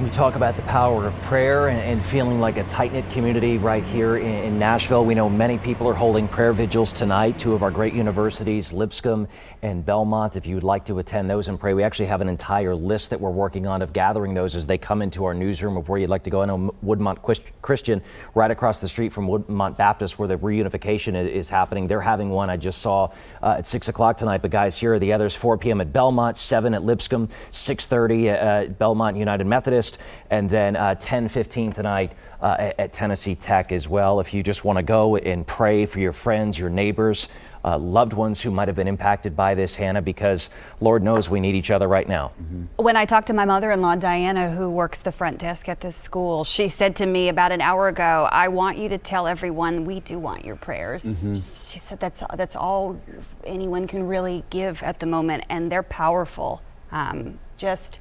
We talk about the power of prayer and feeling like a tight-knit community right here in Nashville. We know many people are holding prayer vigils tonight. Two of our great universities, Lipscomb and Belmont. If you would like to attend those and pray, we actually have an entire list that we're working on of gathering those as they come into our newsroom of where you'd like to go. I know Woodmont Christian, right across the street from Woodmont Baptist, where the Reunification is happening. They're having one I just saw at 6 o'clock tonight. But guys, here are the others: 4 p.m. at Belmont, 7 at Lipscomb, 6:30 at Belmont United Methodist, and then 10:15 tonight at Tennessee Tech as well. If you just want to go and pray for your friends, your neighbors, loved ones who might have been impacted by this, Hannah, because Lord knows we need each other right now. When I talked to my mother-in-law, Diana, who works the front desk at this school, she said to me about an hour ago, "I want you to tell everyone we do want your prayers." She said that's all anyone can really give at the moment, and they're powerful. Just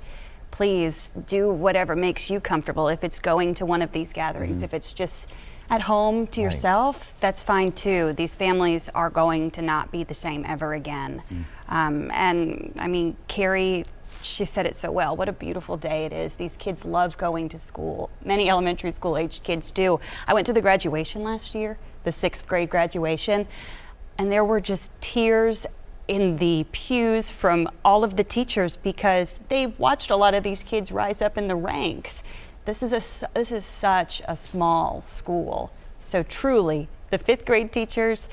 please do whatever makes you comfortable. If it's going to one of these gatherings, if it's just at home to yourself, that's fine too. These families are going to not be the same ever again. And I mean, Carrie, she said it so well. What a beautiful day it is. These kids love going to school. Many elementary school age kids do. I went to the graduation last year, the 6th grade graduation, and there were just tears in the pews from all of the teachers because they've watched a lot of these kids rise up in the ranks. This is such a small school. So truly, the 5th grade teachers,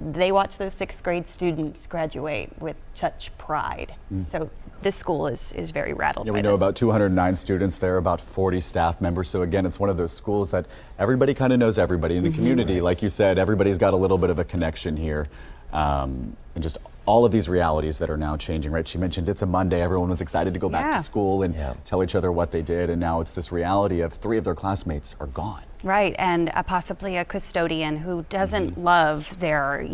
they watch those 6th grade students graduate with such pride. So this school is very rattled. Yeah, by we know this. about 209 students there, about 40 staff members. So again, it's one of those schools that everybody kind of knows everybody in the community. Like you said, everybody's got a little bit of a connection here. And just all of these realities that are now changing, right? She mentioned it's a Monday. Everyone was excited to go back to school and tell each other what they did. And now it's this reality of 3 of their classmates are gone. Right, and possibly a custodian who doesn't love their,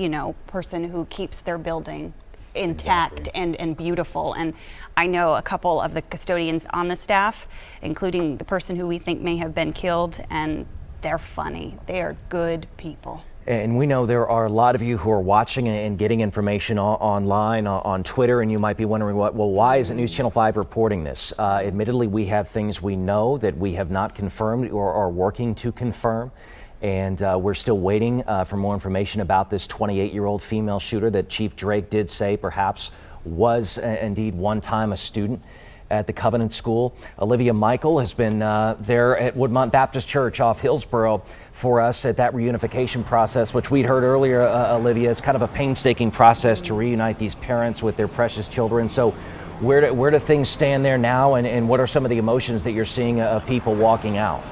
person who keeps their building intact and beautiful. And I know a couple of the custodians on the staff, including the person who we think may have been killed, and they're funny. They are good people. And we know there are a lot of you who are watching and getting information online, on Twitter, and you might be wondering, why isn't News Channel 5 reporting this? Admittedly, we have things we know that we have not confirmed or are working to confirm, and we're still waiting for more information about this 28-year-old female shooter that Chief Drake did say perhaps was indeed one time a student at the Covenant School. Olivia Michael has been there at Woodmont Baptist Church off Hillsborough for us at that reunification process, which we'd heard earlier, Olivia, is kind of a painstaking process to reunite these parents with their precious children. So where do things stand there now, and what are some of the emotions that you're seeing of people walking out?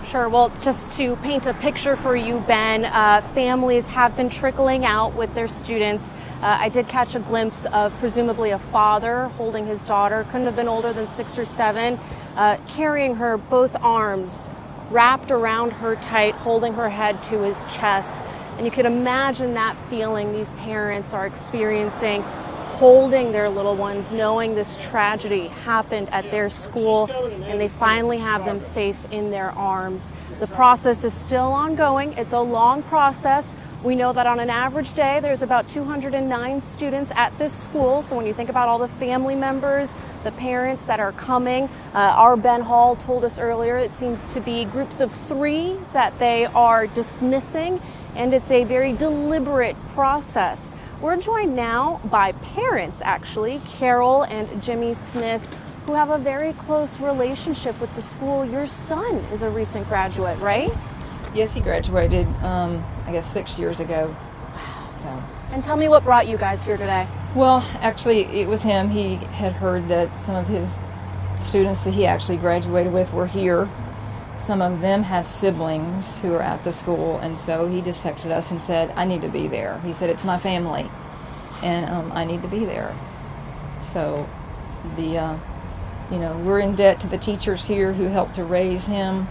Sure. Well, just to paint a picture for you, Ben, families have been trickling out with their students. I did catch a glimpse of presumably a father holding his daughter, couldn't have been older than 6 or 7, carrying her both arms wrapped around her tight, holding her head to his chest. And you could imagine that feeling these parents are experiencing, holding their little ones, knowing this tragedy happened at their school, and they finally have them safe in their arms. The process is still ongoing. It's a long process. We know that on an average day, there's about 209 students at this school. So when you think about all the family members, the parents that are coming, our Ben Hall told us earlier, it seems to be groups of 3 that they are dismissing, and it's a very deliberate process. We're joined now by parents, actually, Carol and Jimmy Smith, who have a very close relationship with the school. Your son is a recent graduate, right? Yes, he graduated, I guess 6 years ago. So. And tell me what brought you guys here today. Well, actually, it was him. He had heard that some of his students that he actually graduated with were here. Some of them have siblings who are at the school, and so he just texted us and said, I need to be there. He said, it's my family, and I need to be there. So, we're in debt to the teachers here who helped to raise him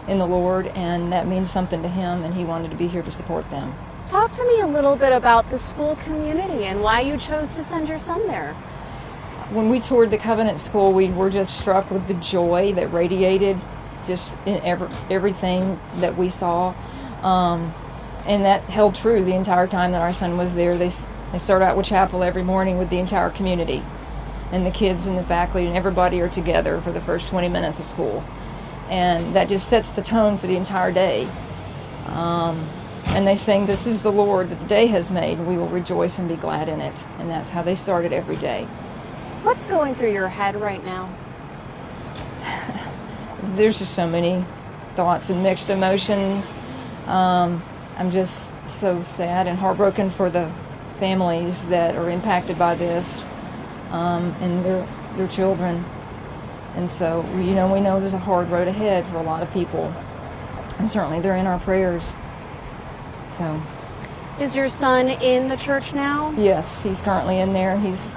in the Lord, and that means something to him, and he wanted to be here to support them. Talk to me a little bit about the school community and why you chose to send your son there. When we toured the Covenant School, we were just struck with the joy that radiated just in everything that we saw. And that held true the entire time that our son was there. They start out with chapel every morning with the entire community. and the kids and the faculty and everybody are together for the first 20 minutes of school. And that just sets the tone for the entire day. And they sing, "This is the Lord that the day has made, and we will rejoice and be glad in it." And that's how they started every day. What's going through your head right now? There's just so many thoughts and mixed emotions. I'm just so sad and heartbroken for the families that are impacted by this, and their children. And so, we know there's a hard road ahead for a lot of people, and certainly they're in our prayers. So, is your son in the church now? Yes, he's currently in there. He's,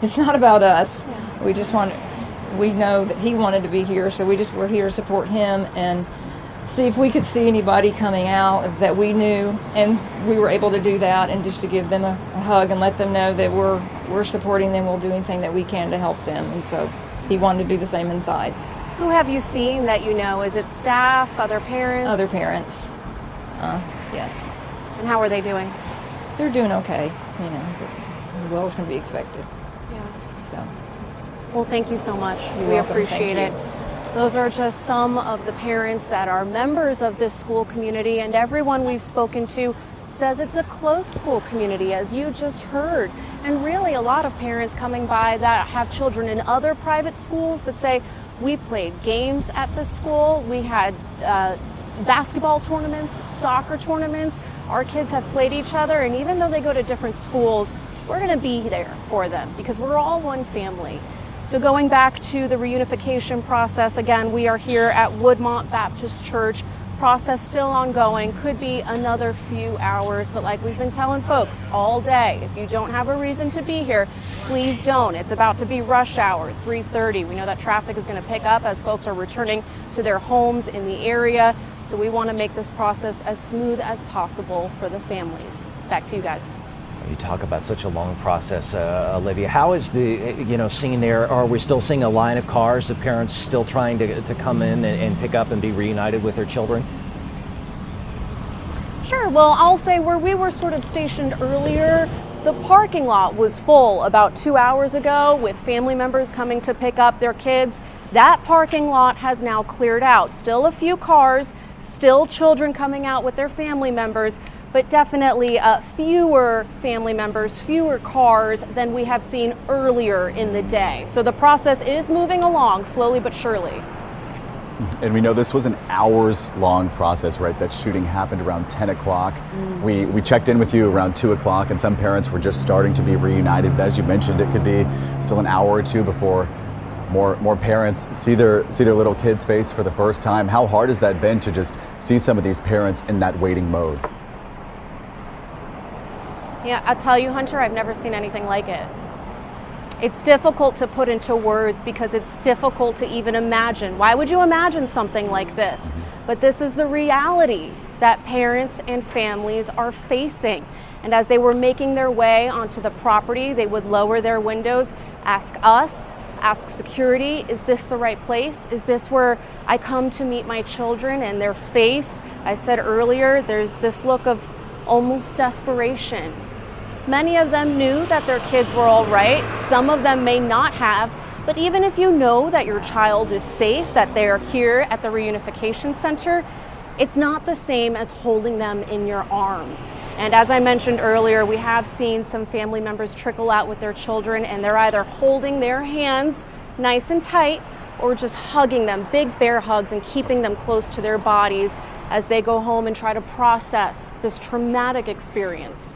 it's not about us. Yeah. We know that he wanted to be here, so we're here to support him and see if we could see anybody coming out that we knew, and we were able to do that, and just to give them a hug and let them know that we're supporting them. We'll do anything that we can to help them. And so he wanted to do the same inside. Who have you seen that you know? Is it staff, other parents? Other parents, yes. And how are they doing? They're doing okay, as well as can be expected. Yeah. So. Well, thank you so much. You're we welcome. appreciate Thank it. you. Those are just some of the parents that are members of this school community, and everyone we've spoken to says it's a close school community, as you just heard. And really, a lot of parents coming by that have children in other private schools but say, we played games at the school, we had basketball tournaments, soccer tournaments, our kids have played each other, and even though they go to different schools, we're going to be there for them because we're all one family. So going back to the reunification process, again, we are here at Woodmont Baptist Church. Process still ongoing, could be another few hours, but like we've been telling folks all day, if you don't have a reason to be here, please don't. It's about to be rush hour, 3:30. We know that traffic is going to pick up as folks are returning to their homes in the area, so we want to make this process as smooth as possible for the families. Back to you guys. You talk about such a long process, Olivia. How is the scene there? Are we still seeing a line of cars, the parents still trying to come in and pick up and be reunited with their children? Sure. Well, I'll say where we were sort of stationed earlier, the parking lot was full about 2 hours ago with family members coming to pick up their kids. That parking lot has now cleared out. Still a few cars, still children coming out with their family members, but definitely fewer family members, fewer cars than we have seen earlier in the day. So the process is moving along slowly but surely. And we know this was an hours-long process, right? That shooting happened around 10 o'clock. We checked in with you around 2 o'clock, and some parents were just starting to be reunited. But as you mentioned, it could be still an hour or two before more parents see their little kid's face for the first time. How hard has that been to just see some of these parents in that waiting mode? Yeah, I'll tell you, Hunter, I've never seen anything like it. It's difficult to put into words because it's difficult to even imagine. Why would you imagine something like this? But this is the reality that parents and families are facing. And as they were making their way onto the property, they would lower their windows, ask us, ask security, is this the right place? Is this where I come to meet my children? And their face, I said earlier, there's this look of almost desperation. Many of them knew that their kids were all right. Some of them may not have, but even if you know that your child is safe, that they are here at the Reunification Center, it's not the same as holding them in your arms. And as I mentioned earlier, we have seen some family members trickle out with their children, and they're either holding their hands nice and tight or just hugging them, big bear hugs, and keeping them close to their bodies as they go home and try to process this traumatic experience.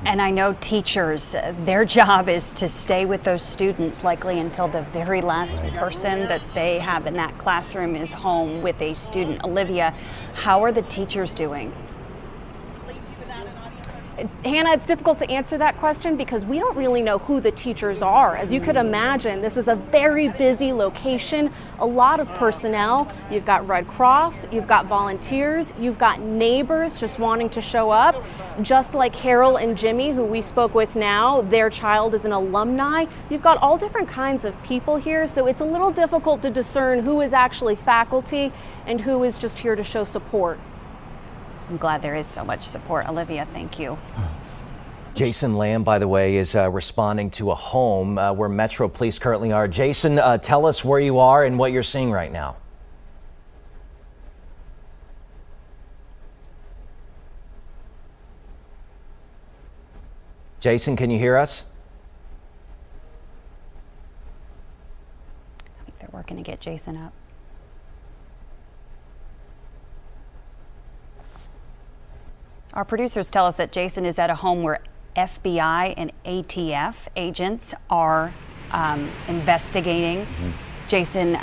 And I know teachers, their job is to stay with those students likely until the very last person that they have in that classroom is home with a student. Olivia, how are the teachers doing? Hannah, it's difficult to answer that question because we don't really know who the teachers are. As you could imagine, this is a very busy location, a lot of personnel. You've got Red Cross, you've got volunteers, you've got neighbors just wanting to show up. Just like Carol and Jimmy, who we spoke with now, their child is an alumni. You've got all different kinds of people here, so it's a little difficult to discern who is actually faculty and who is just here to show support. I'm glad there is so much support. Olivia, thank you. Jason Lamb, by the way, is responding to a home where Metro Police currently are. Jason, tell us where you are and what you're seeing right now. Jason, can you hear us? I think they're working to get Jason up. Our producers tell us that Jason is at a home where FBI and ATF agents are investigating. Jason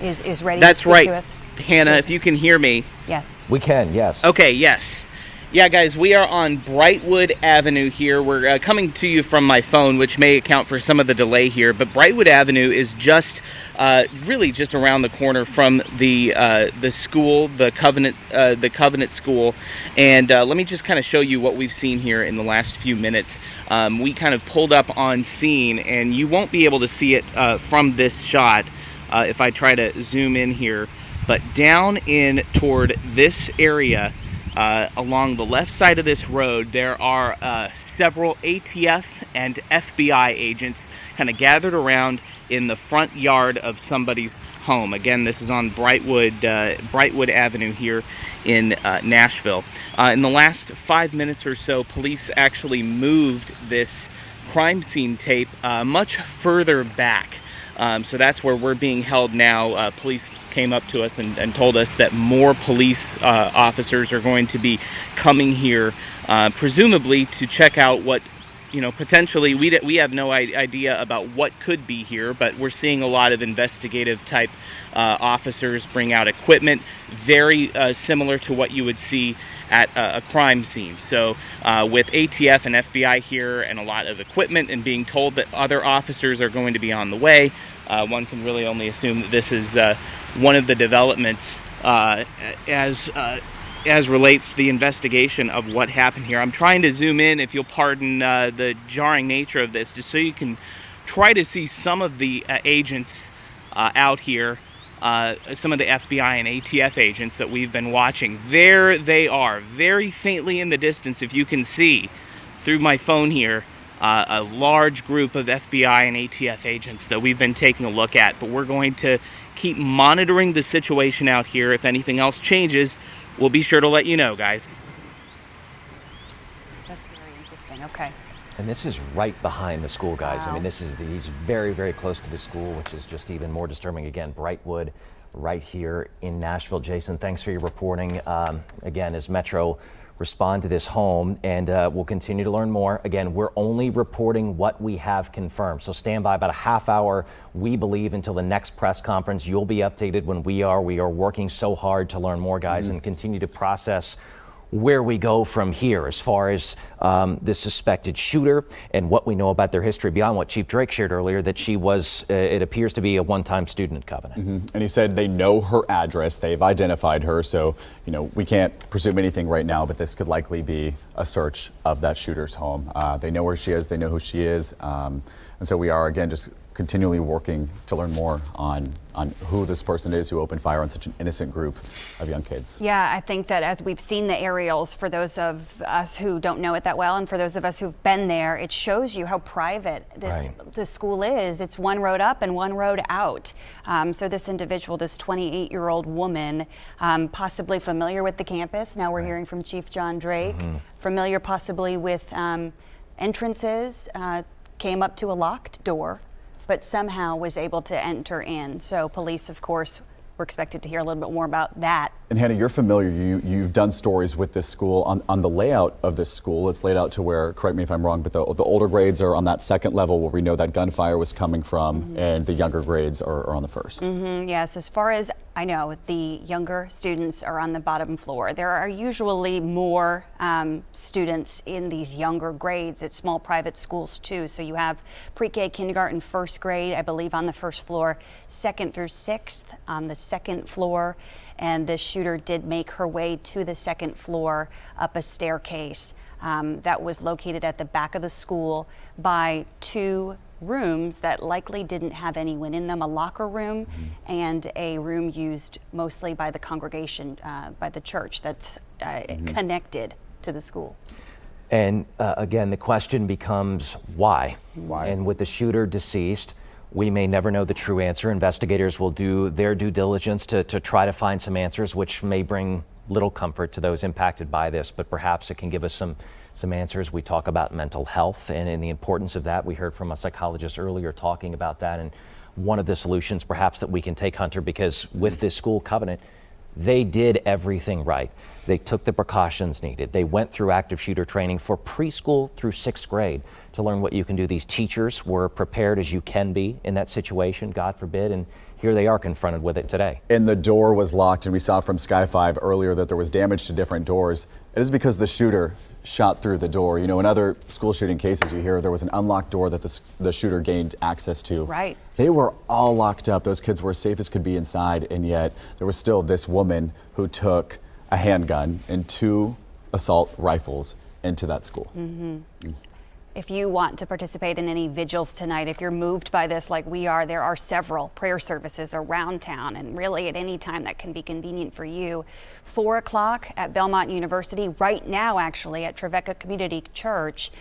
is ready That's to speak right. to us. Hannah, Jason. if you can hear me. Yes. We can, yes. Okay, yes. Yeah, guys, we are on Brightwood Avenue here. We're coming to you from my phone, which may account for some of the delay here. But Brightwood Avenue is just really just around the corner from the school, the Covenant School. And let me just kind of show you what we've seen here in the last few minutes. We kind of pulled up on scene, and you won't be able to see it from this shot if I try to zoom in here. But down in toward this area, along the left side of this road, there are several ATF and FBI agents kind of gathered around in the front yard of somebody's home. Again, this is on Brightwood Avenue here in Nashville. In the last 5 minutes or so, police actually moved this crime scene tape much further back. So that's where we're being held now. Police came up to us and told us that more police officers are going to be coming here, presumably to check out what, potentially we have no idea about what could be here, but we're seeing a lot of investigative type officers bring out equipment, very similar to what you would see at a crime scene. So with ATF and FBI here and a lot of equipment and being told that other officers are going to be on the way, one can really only assume that this is one of the developments as relates to the investigation of what happened here. I'm trying to zoom in, if you'll pardon the jarring nature of this, just so you can try to see some of the agents out here. Some of the FBI and ATF agents that we've been watching. There they are, very faintly in the distance, if you can see through my phone here, a large group of FBI and ATF agents that we've been taking a look at. But we're going to keep monitoring the situation out here. If anything else changes, we'll be sure to let you know, guys. That's very interesting. Okay. And this is right behind the school, guys. Wow. I mean, he's very, very close to the school, which is just even more disturbing. Again, Brightwood, right here in Nashville. Jason, thanks for your reporting. Again, as Metro respond to this home, and we'll continue to learn more. Again, we're only reporting what we have confirmed. So stand by about a half hour, we believe, until the next press conference. You'll be updated when we are. We are working so hard to learn more, guys, and continue to process where we go from here as far as the suspected shooter and what we know about their history beyond what Chief Drake shared earlier, that she was, it appears to be a one-time student at Covenant. And he said they know her address, they've identified her, so we can't presume anything right now, but this could likely be a search of that shooter's home. They know where she is, they know who she is, and so we are, again, just continually working to learn more on who this person is who opened fire on such an innocent group of young kids. Yeah, I think that as we've seen the aerials, for those of us who don't know it that well, and for those of us who've been there, it shows you how private the school is. It's one road up and one road out. So this individual, this 28-year-old woman, possibly familiar with the campus. Now we're hearing from Chief John Drake, familiar possibly with entrances, came up to a locked door, but somehow was able to enter in. So police, of course, were expected to hear a little bit more about that. And Hannah, you're familiar, you've done stories with this school. On the layout of this school, it's laid out to where, correct me if I'm wrong, but the older grades are on that second level where we know that gunfire was coming from, and the younger grades are on the first. Yes, as far as I know, the younger students are on the bottom floor. There are usually more students in these younger grades at small private schools too. So you have pre-K, kindergarten, first grade, I believe, on the first floor, second through sixth on the second floor. And the shooter did make her way to the second floor up a staircase that was located at the back of the school by two rooms that likely didn't have anyone in them, a locker room and a room used mostly by the congregation, by the church that's connected to the school. And again, the question becomes why? Why? And with the shooter deceased, we may never know the true answer. Investigators will do their due diligence to try to find some answers, which may bring little comfort to those impacted by this, but perhaps it can give us some answers. We talk about mental health and the importance of that. We heard from a psychologist earlier talking about that, and one of the solutions perhaps that we can take, Hunter, because with this school covenant, they did everything right. They took the precautions needed. They went through active shooter training for preschool through 6th grade to learn what you can do. These teachers were prepared as you can be in that situation, God forbid, and here they are confronted with it today. And the door was locked, and we saw from Sky 5 earlier that there was damage to different doors. It is because the shooter shot through the door. You know, in other school shooting cases, you hear there was an unlocked door that the shooter gained access to. Right. They were all locked up. Those kids were as safe as could be inside, and yet there was still this woman who took a handgun and 2 assault rifles into that school. If you want to participate in any vigils tonight, if you're moved by this like we are, there are several prayer services around town, and really at any time that can be convenient for you. 4 o'clock at Belmont University, right now actually at Trevecca Community Church,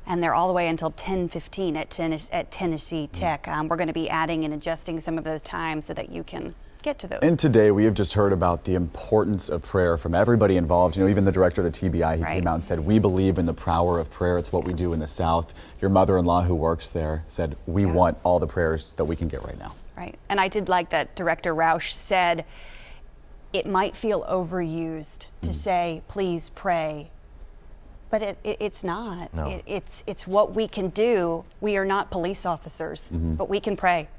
and they're all the way until 10:15 at Tennessee Tech. We're going to be adding and adjusting some of those times so that you can get to those. And today we have just heard about the importance of prayer from everybody involved. You know, even the director of the TBI, he came out and said, we believe in the power of prayer. It's what we do in the South. Your mother-in-law who works there said, we want all the prayers that we can get right now. Right. And I did like that Director Rausch said it might feel overused to say, please pray. But it's not. No. It's what we can do. We are not police officers, but we can pray.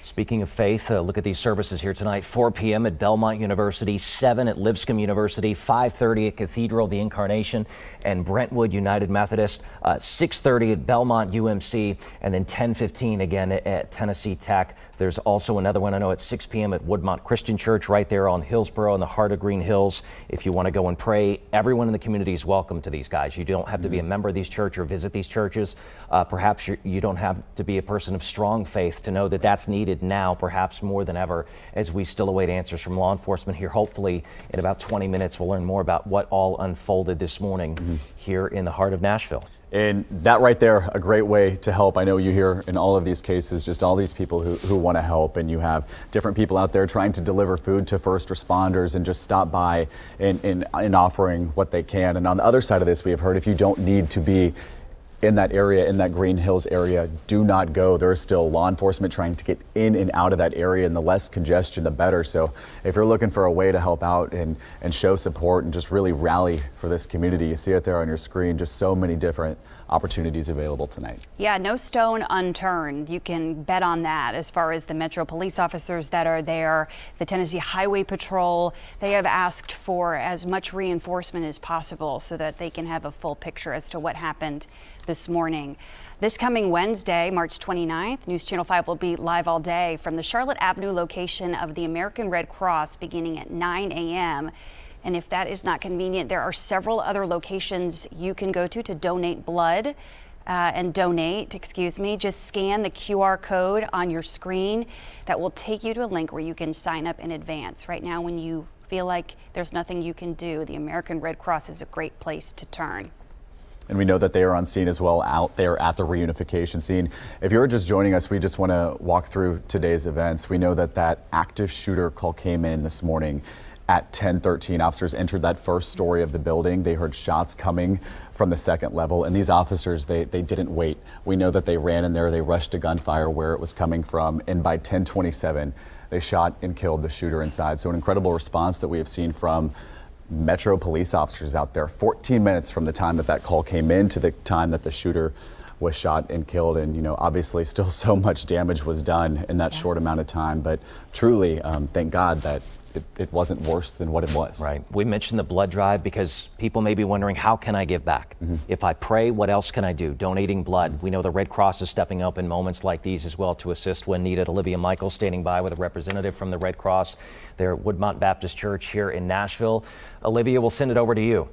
Speaking of faith, look at these services here tonight. 4 p.m. at Belmont University, 7 at Lipscomb University, 5:30 at Cathedral of the Incarnation and Brentwood United Methodist, 6:30 at Belmont UMC, and then 10:15 again at Tennessee Tech. There's also another one, I know, at 6 p.m. at Woodmont Christian Church right there on Hillsborough in the heart of Green Hills. If you want to go and pray, everyone in the community is welcome to these guys. You don't have to be a member of these churches or visit these churches. Perhaps you don't have to be a person of strong faith to know that that's needed now, perhaps more than ever, as we still await answers from law enforcement here. Hopefully, in about 20 minutes, we'll learn more about what all unfolded this morning here in the heart of Nashville. And that right there, a great way to help. I know you hear in all of these cases, just all these people who want to help, and you have different people out there trying to deliver food to first responders and just stop by and offering what they can. And on the other side of this, we have heard if you don't need to be in that area, in that Green Hills area, do not go. There is still law enforcement trying to get in and out of that area, and the less congestion, the better. So if you're looking for a way to help out and show support and just really rally for this community, you see it there on your screen, just so many different opportunities available tonight. Yeah, no stone unturned. You can bet on that. As far as the Metro police officers that are there, the Tennessee Highway Patrol, they have asked for as much reinforcement as possible so that they can have a full picture as to what happened this morning. This coming Wednesday, March 29th, News Channel 5 will be live all day from the Charlotte Avenue location of the American Red Cross beginning at 9 a.m. And if that is not convenient, there are several other locations you can go to donate blood Just scan the QR code on your screen. That will take you to a link where you can sign up in advance. Right now, when you feel like there's nothing you can do, the American Red Cross is a great place to turn. And we know that they are on scene as well out there at the reunification scene. If you're just joining us, we just want to walk through today's events. We know that active shooter call came in this morning at 10:13. Officers entered that first story of the building. They heard shots coming from the second level, and these officers, they didn't wait. We know that they ran in there, they rushed to gunfire where it was coming from, and by 10:27, they shot and killed the shooter inside. So an incredible response that we have seen from Metro police officers out there. 14 minutes from the time that call came in to the time that the shooter was shot and killed. And, you know, obviously still so much damage was done in that short amount of time. But truly, thank God that it wasn't worse than what it was. Right. We mentioned the blood drive because people may be wondering, how can I give back? If I pray, what else can I do? Donating blood. We know the Red Cross is stepping up in moments like these as well to assist when needed. Olivia Michaels standing by with a representative from the Red Cross there at Woodmont Baptist Church here in Nashville. Olivia, we'll send it over to you.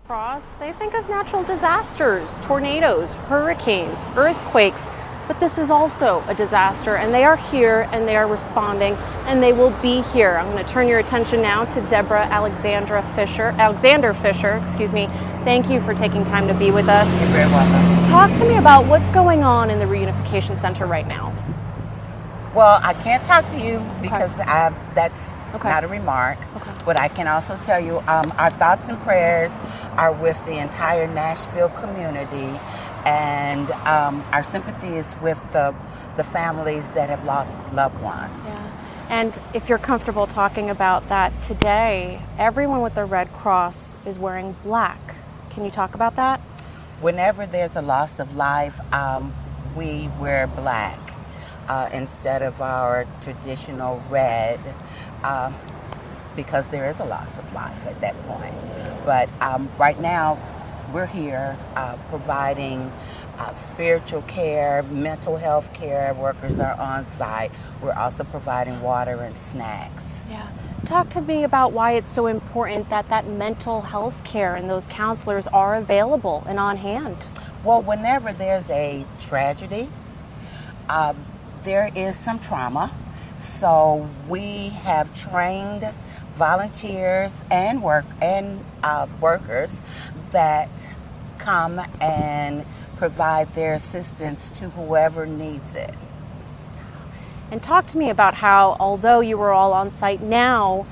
Cross, they think of natural disasters, tornadoes, hurricanes, earthquakes. but this is also a disaster, and they are here and they are responding, and they will be here. I'm going to turn your attention now to Deborah Alexander Fisher. Thank you for taking time to be with us. You're very welcome. Talk to me about what's going on in the Reunification Center right now. Well, I can't talk to you because that's not a remark. But I can also tell you our thoughts and prayers are with the entire Nashville community, and our sympathy is with the families that have lost loved ones. Yeah. And if you're comfortable talking about that today, everyone with the Red Cross is wearing black. Can you talk about that? Whenever there's a loss of life, we wear black instead of our traditional red, because there is a loss of life at that point. But right now, we're here providing spiritual care, mental health care. Workers are on site. We're also providing water and snacks. Yeah. Talk to me about why it's so important that that mental health care and those counselors are available and on hand. Well, whenever there's a tragedy, there is some trauma. So we have trained volunteers and workers that come and provide their assistance to whoever needs it. And talk to me about how, although you were all on site now,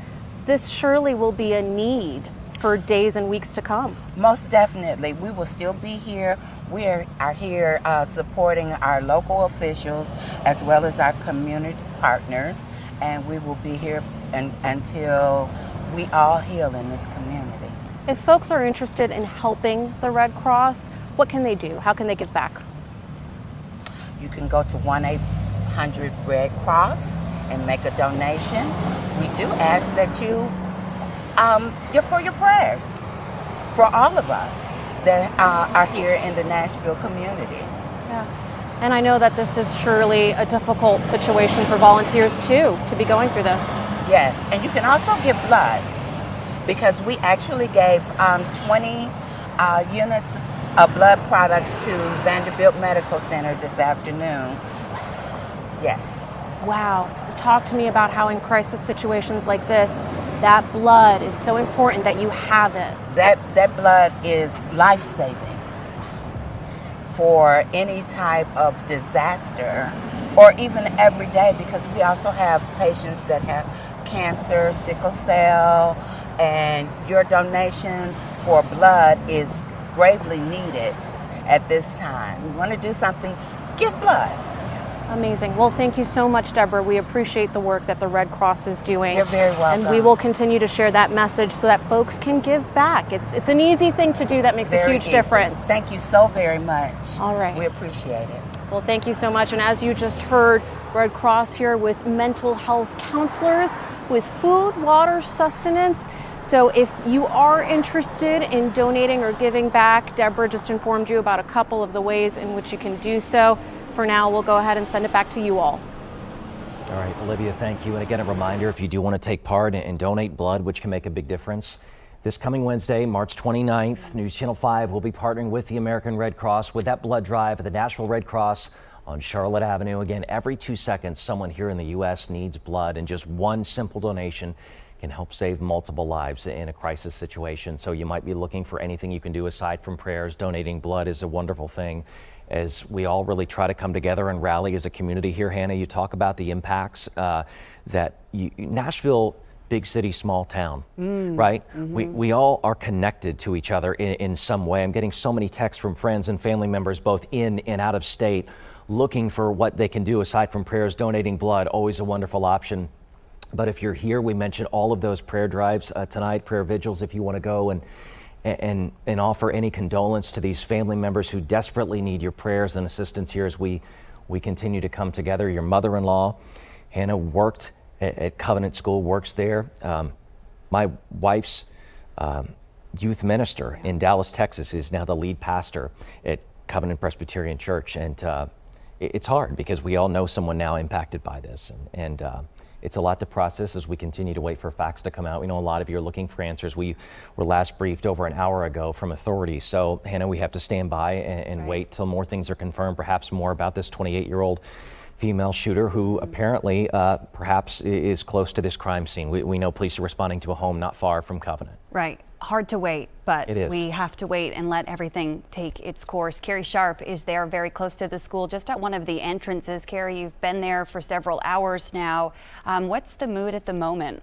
this surely will be a need for days and weeks to come. Most definitely. We will still be here. We are here supporting our local officials as well as our community partners, and we will be here until we all heal in this community. If folks are interested in helping the Red Cross, what can they do? How can they give back? You can go to 1-800-RED-CROSS and make a donation. We do ask that you, for your prayers, for all of us that are here in the Nashville community. Yeah. And I know that this is surely a difficult situation for volunteers too, to be going through this. Yes, and you can also give blood, because we actually gave 20 units of blood products to Vanderbilt Medical Center this afternoon. Yes. Wow. Talk to me about how in crisis situations like this, that blood is so important that you have it. That blood is life-saving for any type of disaster, or even every day, because we also have patients that have cancer, sickle cell, and your donations for blood is gravely needed at this time. We want to do something, give blood. Amazing. Well, thank you so much, Deborah. We appreciate the work that the Red Cross is doing. You're very welcome. And we will continue to share that message so that folks can give back. It's an easy thing to do that makes a huge difference. Thank you so very much. All right. We appreciate it. Well, thank you so much. And as you just heard, Red Cross here with mental health counselors, with food, water, sustenance. So if you are interested in donating or giving back, Deborah just informed you about a couple of the ways in which you can do so. For now, we'll go ahead and send it back to you all. All right, Olivia, thank you. And again, a reminder, if you do want to take part and donate blood, which can make a big difference, this coming Wednesday, March 29th, News Channel 5 will be partnering with the American Red Cross with that blood drive at the Nashville Red Cross on Charlotte Avenue. Again, every 2 seconds, someone here in the U.S. needs blood, and just one simple donation can help save multiple lives in a crisis situation. So you might be looking for anything you can do aside from prayers. Donating blood is a wonderful thing as we all really try to come together and rally as a community here. Hannah, you talk about the impacts Nashville, big city, small town, right? Mm-hmm. We all are connected to each other in some way. I'm getting so many texts from friends and family members, both in and out of state, looking for what they can do aside from prayers. Donating blood, always a wonderful option. But if you're here, we mentioned all of those prayer drives tonight, prayer vigils, if you want to go and offer any condolence to these family members who desperately need your prayers and assistance here as we continue to come together. Your mother-in-law, Hannah, worked at Covenant School, works there. My wife's youth minister in Dallas, Texas, is now the lead pastor at Covenant Presbyterian Church. And it's hard because we all know someone now impacted by this. And it's a lot to process as we continue to wait for facts to come out. We know a lot of you are looking for answers. We were last briefed over an hour ago from authorities. So, Hannah, we have to stand by and wait till more things are confirmed, perhaps more about this 28-year-old female shooter who apparently perhaps is close to this crime scene. We know police are responding to a home not far from Covenant. Right. Hard to wait, but It is. we have to wait and let everything take its course. Carrie Sharp is there very close to the school, just at one of the entrances. Carrie, you've been there for several hours now. What's the mood at the moment?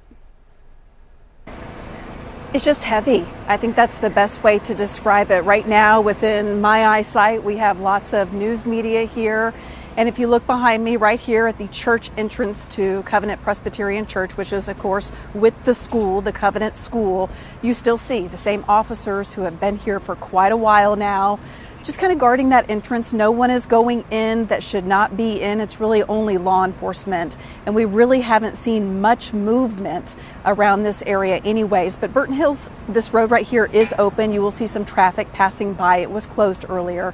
It's just heavy. I think that's the best way to describe it. Right now, within my eyesight, we have lots of news media here. And if you look behind me right here at the church entrance to Covenant Presbyterian Church, which is, of course, with the school, the Covenant School, you still see the same officers who have been here for quite a while now, just kind of guarding that entrance. No one is going in that should not be in. It's really only law enforcement. And we really haven't seen much movement around this area anyways. But Burton Hills, this road right here is open. You will see some traffic passing by. It was closed earlier.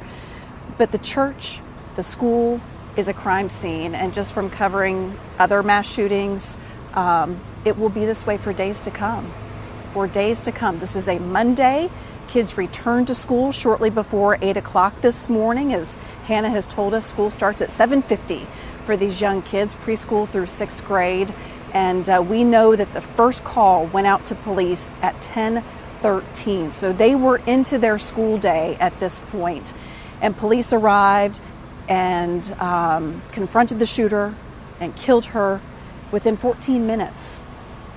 But the church, the school is a crime scene, and just from covering other mass shootings, it will be this way for days to come. For days to come. This is a Monday. Kids return to school shortly before 8 o'clock this morning. As Hannah has told us, school starts at 7:50 for these young kids, preschool through 6th grade. And we know that the first call went out to police at 10:13. So they were into their school day at this point. And police arrived and confronted the shooter and killed her within 14 minutes.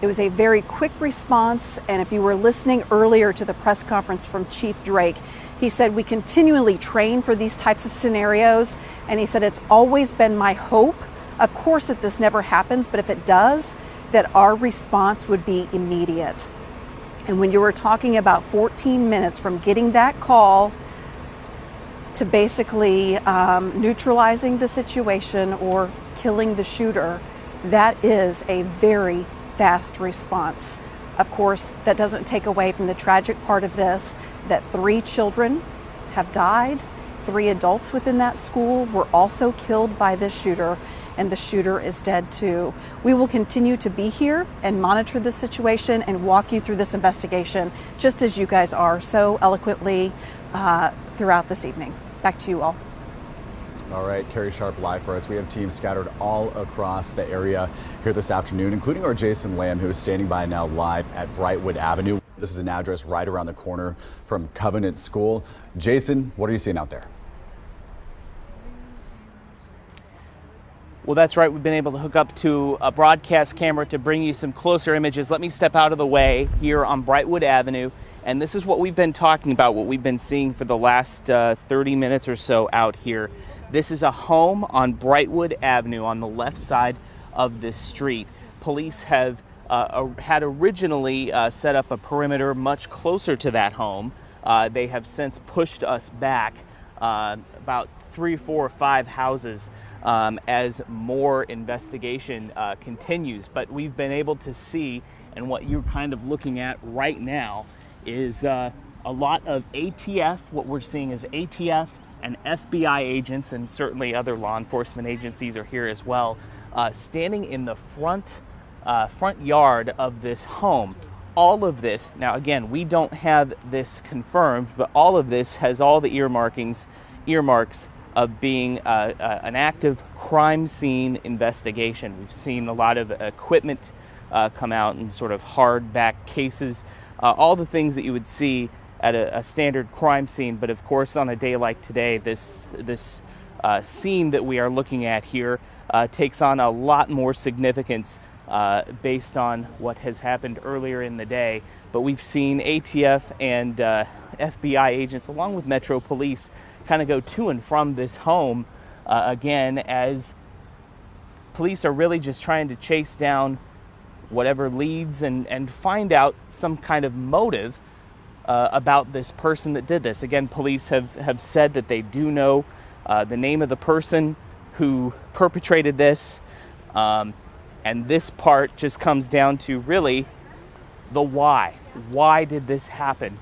It was a very quick response, and if you were listening earlier to the press conference from Chief Drake, he said, we continually train for these types of scenarios, and he said, it's always been my hope, of course, that this never happens, but if it does, that our response would be immediate. And when you were talking about 14 minutes from getting that call to basically neutralizing the situation or killing the shooter, that is a very fast response. Of course, that doesn't take away from the tragic part of this, that 3 children have died. 3 adults within that school were also killed by this shooter, and the shooter is dead too. We will continue to be here and monitor this situation and walk you through this investigation, just as you guys are so eloquently throughout this evening. Back to you all. All right, Carrie Sharp live for us. We have teams scattered all across the area here this afternoon, including our Jason Lamb, who is standing by now live at Brightwood Avenue. This is an address right around the corner from Covenant School. Jason, what are you seeing out there? Well, that's right. We've been able to hook up to a broadcast camera to bring you some closer images. Let me step out of the way here on Brightwood Avenue. And this is what we've been talking about, what we've been seeing for the last 30 minutes or so out here. This is a home on Brightwood Avenue on the left side of this street. Police have had originally set up a perimeter much closer to that home. They have since pushed us back about 3, 4, or 5 houses as more investigation continues. But we've been able to see, and what you're kind of looking at right now is a lot of ATF. What we're seeing is ATF and FBI agents, and certainly other law enforcement agencies are here as well, standing in the front yard of this home. All of this, now again, we don't have this confirmed, but all of this has all the earmarks of being an active crime scene investigation. We've seen a lot of equipment come out in sort of hardback cases, all the things that you would see at a standard crime scene. But of course, on a day like today, this scene that we are looking at here takes on a lot more significance based on what has happened earlier in the day. But we've seen ATF and FBI agents, along with Metro Police, kind of go to and from this home again, as police are really just trying to chase down whatever leads and find out some kind of motive about this person that did this. Again, police have said that they do know the name of the person who perpetrated this, and this part just comes down to really the why. Why did this happen?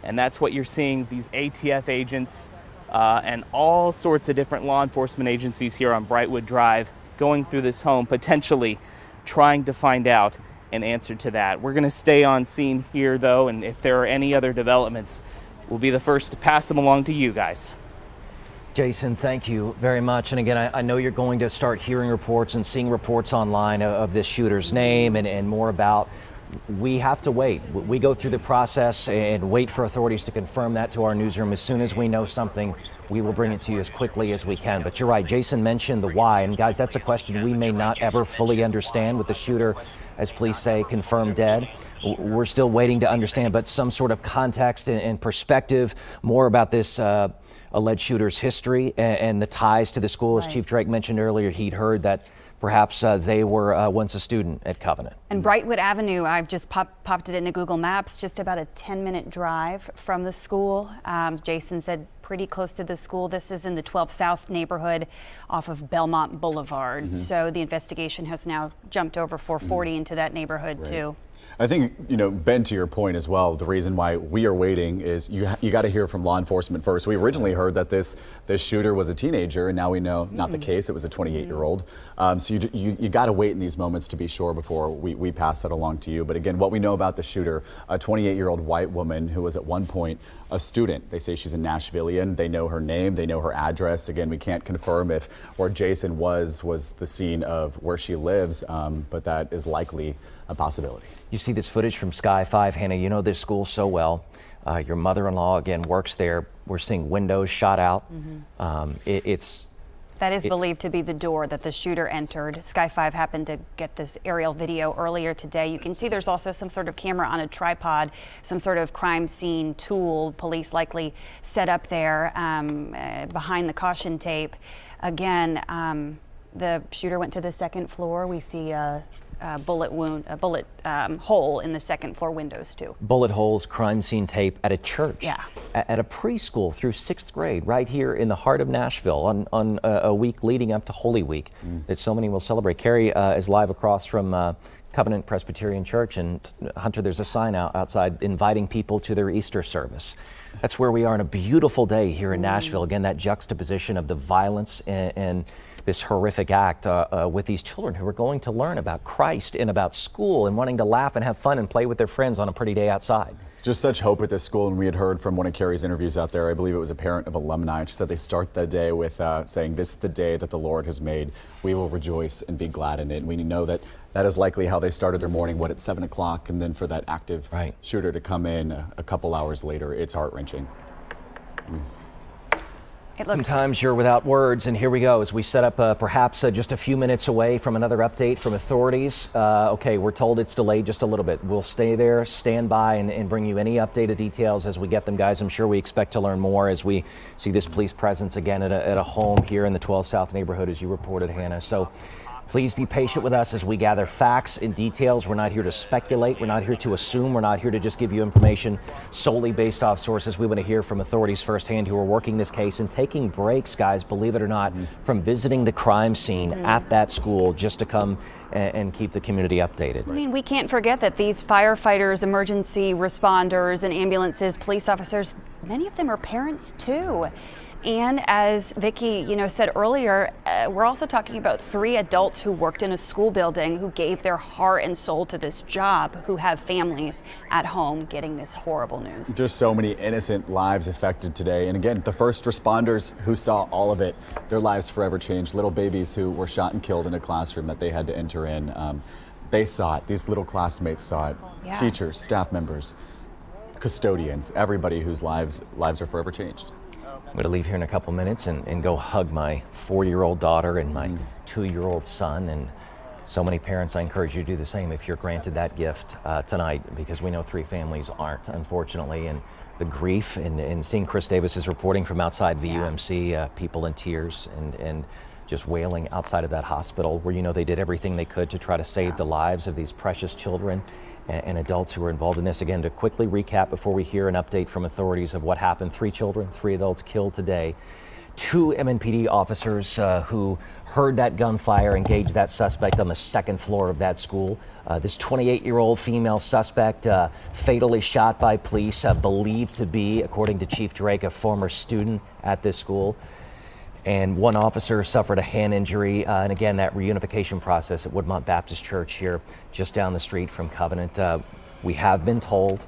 And that's what you're seeing, these ATF agents and all sorts of different law enforcement agencies here on Brightwood Drive going through this home, potentially trying to find out an answer to that. We're going to stay on scene here, though, and if there are any other developments, we'll be the first to pass them along to you guys. Jason, thank you very much. And again, I know you're going to start hearing reports and seeing reports online of this shooter's name and more about. We have to wait. We go through the process and wait for authorities to confirm that to our newsroom. As soon as we know something, we will bring it to you as quickly as we can. But you're right, Jason mentioned the why. And guys, that's a question we may not ever fully understand with the shooter, as police say, confirmed dead. We're still waiting to understand, but some sort of context and perspective more about this alleged shooter's history and the ties to the school. As Chief Drake mentioned earlier, he'd heard that perhaps they were once a student at Covenant. And Brightwood Avenue, I've just popped it into Google Maps, just about a 10-minute drive from the school. Jason said pretty close to the school. This is in the 12 South neighborhood off of Belmont Boulevard. So the investigation has now jumped over 440 into that neighborhood too. I think, Ben, to your point as well, the reason why we are waiting is you got to hear from law enforcement first. We originally heard that this shooter was a teenager, and now we know not the case. It was a 28-year-old. So you got to wait in these moments to be sure before we pass that along to you. But again, what we know about the shooter, a 28-year-old white woman who was at one point a student. They say she's a Nashvilleian. They know her name. They know her address. Again, we can't confirm if where Jason was the scene of where she lives, but that is likely a possibility. You see this footage from Sky 5, Hannah. You know this school so well. Your mother-in-law, again, works there. We're seeing windows shot out. That is believed to be the door that the shooter entered. Sky 5 happened to get this aerial video earlier today. You can see there's also some sort of camera on a tripod, some sort of crime scene tool police likely set up there behind the caution tape. Again, the shooter went to the second floor. We see a bullet hole in the second floor windows too. Bullet holes, crime scene tape at a church. Yeah. At a preschool through 6th grade, right here in the heart of Nashville on a week leading up to Holy Week that so many will celebrate. Carrie is live across from Covenant Presbyterian Church, and Hunter, there's a sign outside inviting people to their Easter service. That's where we are on a beautiful day here in Nashville. Again, that juxtaposition of the violence and this horrific act with these children who are going to learn about Christ and about school and wanting to laugh and have fun and play with their friends on a pretty day outside. Just such hope at this school, and we had heard from one of Carrie's interviews out there, I believe it was a parent of alumni, and she said they start the day with saying, "This is the day that the Lord has made. We will rejoice and be glad in it." And we know that that is likely how they started their morning, at 7 o'clock, and then for that active shooter to come in a couple hours later, it's heart-wrenching. Sometimes you're without words, and here we go as we set up perhaps just a few minutes away from another update from authorities. Okay, we're told it's delayed just a little bit. We'll stay there, stand by, and bring you any updated details as we get them, guys. I'm sure we expect to learn more as we see this police presence again at a home here in the 12 South neighborhood, as you reported, Hannah. So please be patient with us as we gather facts and details. We're not here to speculate. We're not here to assume. We're not here to just give you information solely based off sources. We want to hear from authorities firsthand who are working this case and taking breaks, guys, believe it or not, from visiting the crime scene at that school just to come and keep the community updated. I mean, we can't forget that these firefighters, emergency responders, and ambulances, police officers, many of them are parents too. And as Vicki, said earlier, we're also talking about 3 adults who worked in a school building who gave their heart and soul to this job, who have families at home getting this horrible news. There's so many innocent lives affected today. And again, the first responders who saw all of it, their lives forever changed. Little babies who were shot and killed in a classroom that they had to enter in. They saw it. These little classmates saw it. Yeah. Teachers, staff members, custodians, everybody whose lives are forever changed. I'm going to leave here in a couple minutes and go hug my 4-year-old daughter and my 2-year-old son. And so many parents, I encourage you to do the same if you're granted that gift tonight, because we know 3 families aren't, unfortunately. And the grief and seeing Chris Davis's reporting from outside VUMC, people in tears and just wailing outside of that hospital where, they did everything they could to try to save the lives of these precious children and adults who were involved in this. Again, to quickly recap before we hear an update from authorities of what happened: 3 children, 3 adults killed today. 2 MNPD officers who heard that gunfire engaged that suspect on the 2nd floor of that school. This 28-year-old female suspect fatally shot by police, believed to be, according to Chief Drake, a former student at this school. and one officer suffered a hand injury. And again, that reunification process at Woodmont Baptist Church here, just down the street from Covenant. We have been told,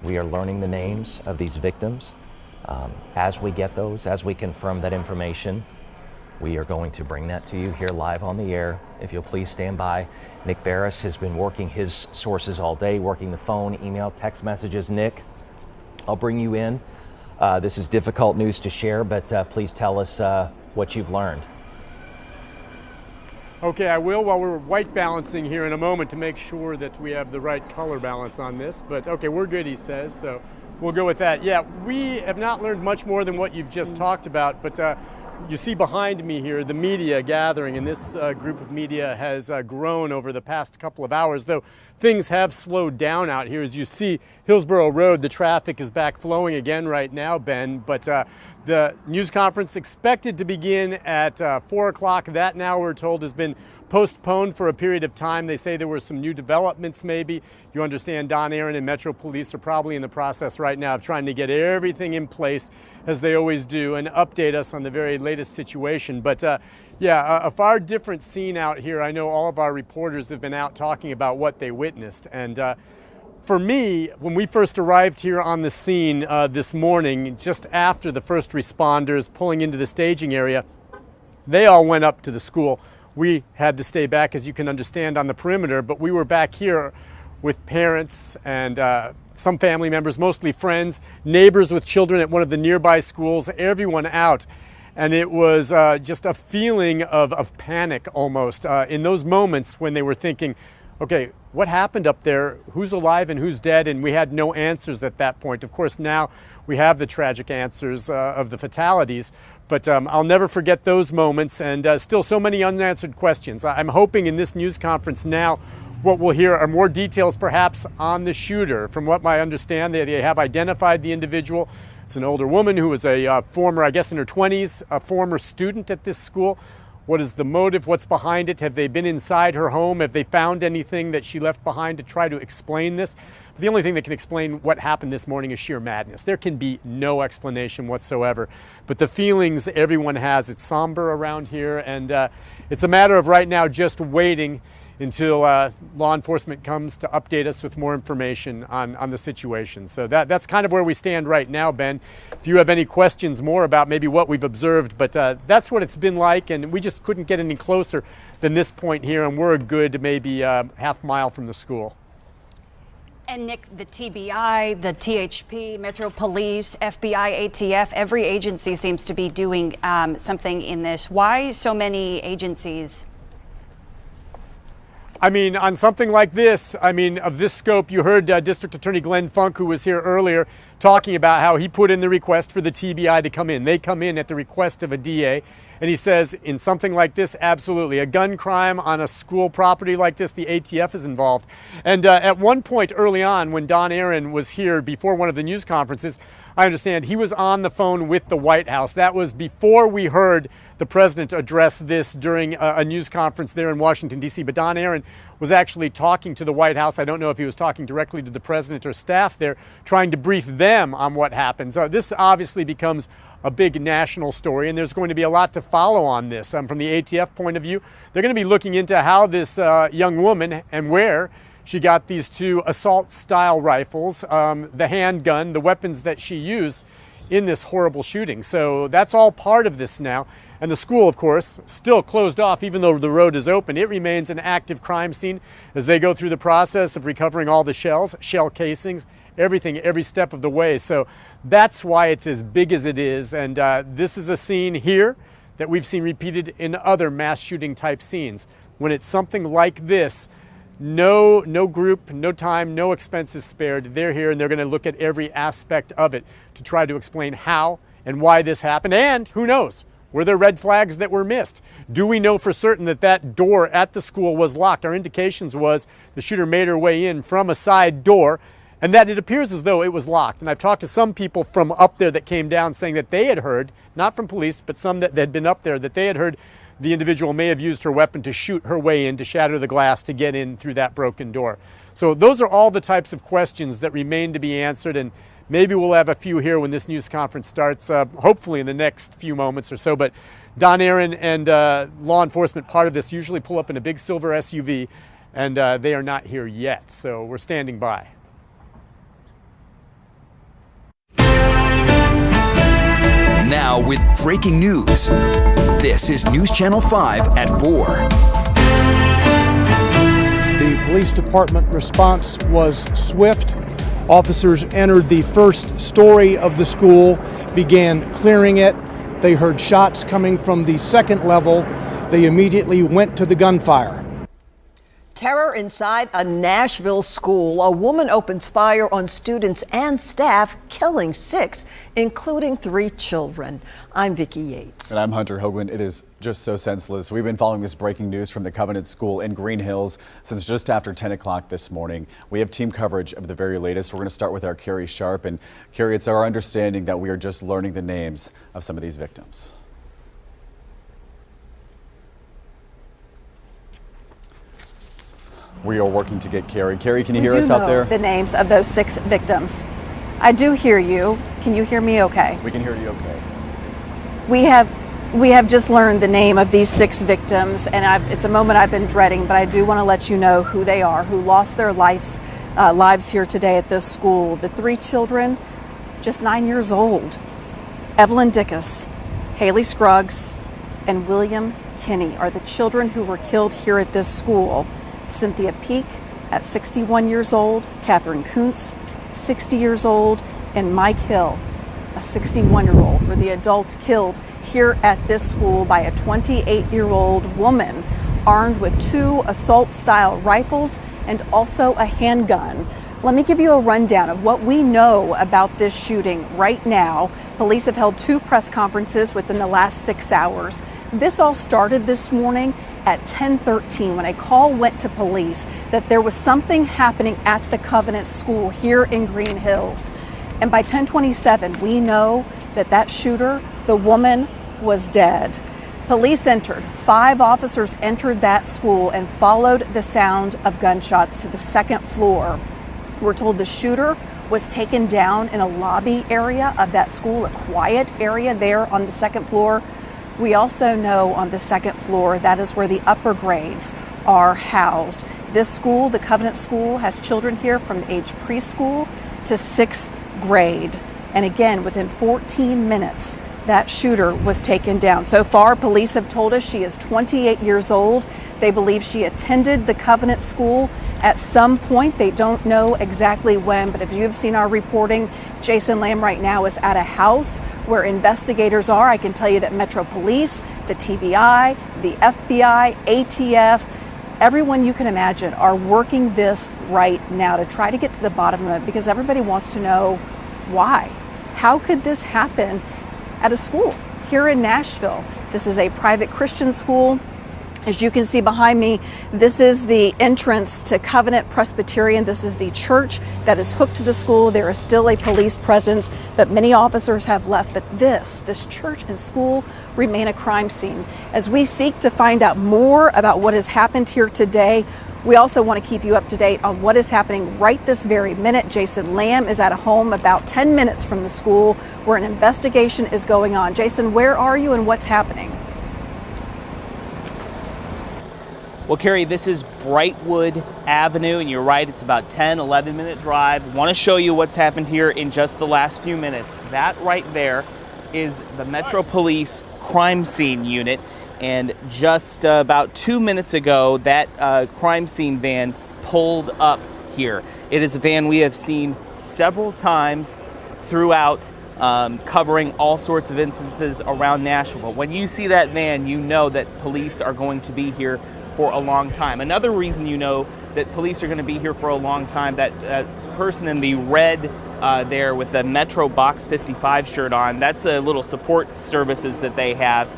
we are learning the names of these victims. As we get those, as we confirm that information, we are going to bring that to you here live on the air. If you'll please stand by. Nick Barris has been working his sources all day, working the phone, email, text messages. Nick, I'll bring you in. This is difficult news to share, but please tell us what you've learned. Okay, I will, while we're white balancing here in a moment to make sure that we have the right color balance on this. But okay, we're good, he says, so we'll go with that. Yeah, we have not learned much more than what you've just talked about, but you see behind me here the media gathering, and this group of media has grown over the past couple of hours, though things have slowed down out here. As you see Hillsborough Road, the traffic is back flowing again right now, Ben, but the news conference expected to begin at 4 o'clock. That now, we're told, has been postponed for a period of time. They say there were some new developments maybe. You understand Don Aaron and Metro Police are probably in the process right now of trying to get everything in place, as they always do, and update us on the very latest situation. But yeah, a far different scene out here. I know all of our reporters have been out talking about what they witnessed. And for me, when we first arrived here on the scene this morning, just after the first responders pulling into the staging area, they all went up to the school. We had to stay back, as you can understand, on the perimeter, but we were back here with parents and some family members, mostly friends, neighbors with children at one of the nearby schools, everyone out. And it was just a feeling of panic almost in those moments when they were thinking, okay, what happened up there? Who's alive and who's dead? And we had no answers at that point. Of course, now we have the tragic answers of the fatalities, but I'll never forget those moments, and still so many unanswered questions. I'm hoping in this news conference now what we'll hear are more details perhaps on the shooter. From what I understand, they have identified the individual. It's an older woman who was a former, I guess in her 20s, a former student at this school. What is the motive? What's behind it? Have they been inside her home? Have they found anything that she left behind to try to explain this? But the only thing that can explain what happened this morning is sheer madness. There can be no explanation whatsoever. But the feelings everyone has, it's somber around here, and it's a matter of right now just waiting until law enforcement comes to update us with more information on the situation. So that's kind of where we stand right now, Ben. If you have any questions more about maybe what we've observed, but that's what it's been like, and we just couldn't get any closer than this point here, and we're a good maybe half mile from the school. And Nick, the TBI, the THP, Metro Police, FBI, ATF, every agency seems to be doing something in this. Why so many agencies? I mean, on something like this, I mean, of this scope, you heard District Attorney Glenn Funk, who was here earlier, talking about how he put in the request for the TBI to come in. They come in at the request of a DA. And he says, in something like this, absolutely. A gun crime on a school property like this, the ATF is involved. And at one point early on, when Don Aaron was here before one of the news conferences, I understand he was on the phone with the White House. That was before we heard the president address this during a news conference there in Washington, D.C. But Don Aaron was actually talking to the White House. I don't know if he was talking directly to the president or staff there, trying to brief them on what happened. So this obviously becomes a big national story, and there's going to be a lot to follow on this. From the ATF point of view, they're going to be looking into how this young woman and where she got these two assault-style rifles, the handgun, the weapons that she used in this horrible shooting. So that's all part of this now. And the school, of course, still closed off, even though the road is open. It remains an active crime scene as they go through the process of recovering all the shells, shell casings, everything, every step of the way. So that's why it's as big as it is. And this is a scene here that we've seen repeated in other mass shooting type scenes. When it's something like this, no group, no time, no expenses spared. They're here and they're going to look at every aspect of it to try to explain how and why this happened. And who knows? Were there red flags that were missed? Do we know for certain that that door at the school was locked? Our indications was the shooter made her way in from a side door, and that it appears as though it was locked. And I've talked to some people from up there that came down saying that they had heard, not from police, but some that had been up there, that they had heard the individual may have used her weapon to shoot her way in, to shatter the glass, to get in through that broken door. So those are all the types of questions that remain to be answered, and maybe we'll have a few here when this news conference starts, hopefully in the next few moments or so. But Don Aaron and law enforcement, part of this, usually pull up in a big silver SUV, and they are not here yet, so we're standing by. Now with breaking news. This is News Channel 5 at 4. The police department response was swift. Officers entered the first story of the school, began clearing it. They heard shots coming from the second level. They immediately went to the gunfire. Terror inside a Nashville school. A woman opens fire on students and staff, killing 6, including 3 children. I'm Vicki Yates. And I'm Hunter Hoagland. It is just so senseless. We've been following this breaking news from the Covenant School in Green Hills since just after 10 o'clock this morning. We have team coverage of the very latest. We're going to start with our Carrie Sharp. And Carrie, it's our understanding that we are just learning the names of some of these victims. We are working to get Carrie. Carrie, can you hear us out there? The names of those 6 victims. I do hear you. Can you hear me okay? We can hear you okay. We have just learned the name of these 6 victims, and it's a moment I've been dreading, but I do want to let you know who they are, who lost their lives here today at this school. The 3 children, just 9 years old. Evelyn Dickus, Haley Scruggs, and William Kinney are the children who were killed here at this school. Cynthia Peak at 61 years old, Catherine Kuntz, 60 years old, and Mike Hill, a 61-year-old, were the adults killed here at this school by a 28-year-old woman armed with 2 assault-style rifles and also a handgun. Let me give you a rundown of what we know about this shooting right now. Police have held 2 press conferences within the last 6 hours. This all started this morning at 10:13 when a call went to police that there was something happening at the Covenant School here in Green Hills. And by 10:27, we know that shooter, the woman, was dead. Police entered. 5 officers entered that school and followed the sound of gunshots to the second floor. We're told the shooter was taken down in a lobby area of that school, a quiet area there on the second floor. We also know on the second floor, that is where the upper grades are housed. This school, the Covenant School, has children here from age preschool to 6th grade. And again, within 14 minutes, that shooter was taken down. So far, police have told us she is 28 years old. They believe she attended the Covenant School at some point. They don't know exactly when, but if you have seen our reporting, Jason Lamb right now is at a house where investigators are. I can tell you that Metro Police, the TBI, the FBI, ATF, everyone you can imagine are working this right now to try to get to the bottom of it, because everybody wants to know why. How could this happen at a school here in Nashville? This is a private Christian school. As you can see behind me, this is the entrance to Covenant Presbyterian. This is the church that is hooked to the school. There is still a police presence, but many officers have left. But this church and school remain a crime scene. As we seek to find out more about what has happened here today, we also want to keep you up to date on what is happening right this very minute. Jason Lamb is at a home about 10 minutes from the school where an investigation is going on. Jason, where are you and what's happening? Well, Carrie, this is Brightwood Avenue, and you're right, it's about 10, 11-minute drive. Want to show you what's happened here in just the last few minutes. That right there is the Metro Police crime scene unit, and just about 2 minutes ago, that crime scene van pulled up here. It is a van we have seen several times throughout, covering all sorts of instances around Nashville. But when you see that van, you know that police are going to be here for a long time. Another reason you know that police are going to be here for a long time, that person in the red there with the Metro Box 55 shirt on, that's a little support services that they have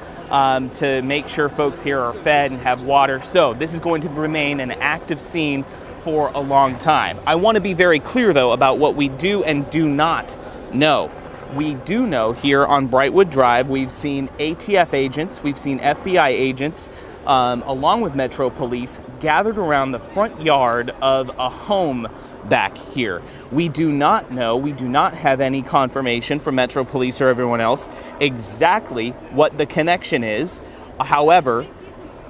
to make sure folks here are fed and have water. So this is going to remain an active scene for a long time. I want to be very clear, though, about what we do and do not know. We do know here on Brightwood Drive, we've seen ATF agents, we've seen FBI agents, along with Metro Police, gathered around the front yard of a home back here. We do not know, we do not have any confirmation from Metro Police or everyone else exactly what the connection is. However,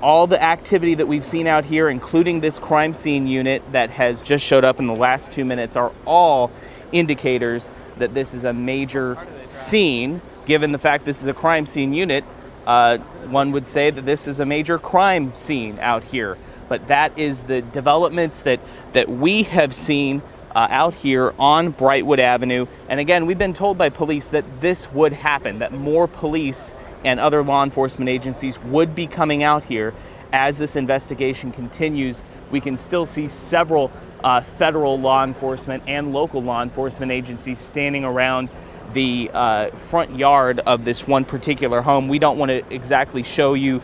all the activity that we've seen out here, including this crime scene unit that has just showed up in the last 2 minutes, are all indicators that this is a major scene. Given the fact this is a crime scene unit, one would say that this is a major crime scene out here. But that is the developments that we have seen out here on Brightwood Avenue. And again, we've been told by police that this would happen, that more police and other law enforcement agencies would be coming out here as this investigation continues. We can still see several federal law enforcement and local law enforcement agencies standing around the front yard of this one particular home. We don't want to exactly show you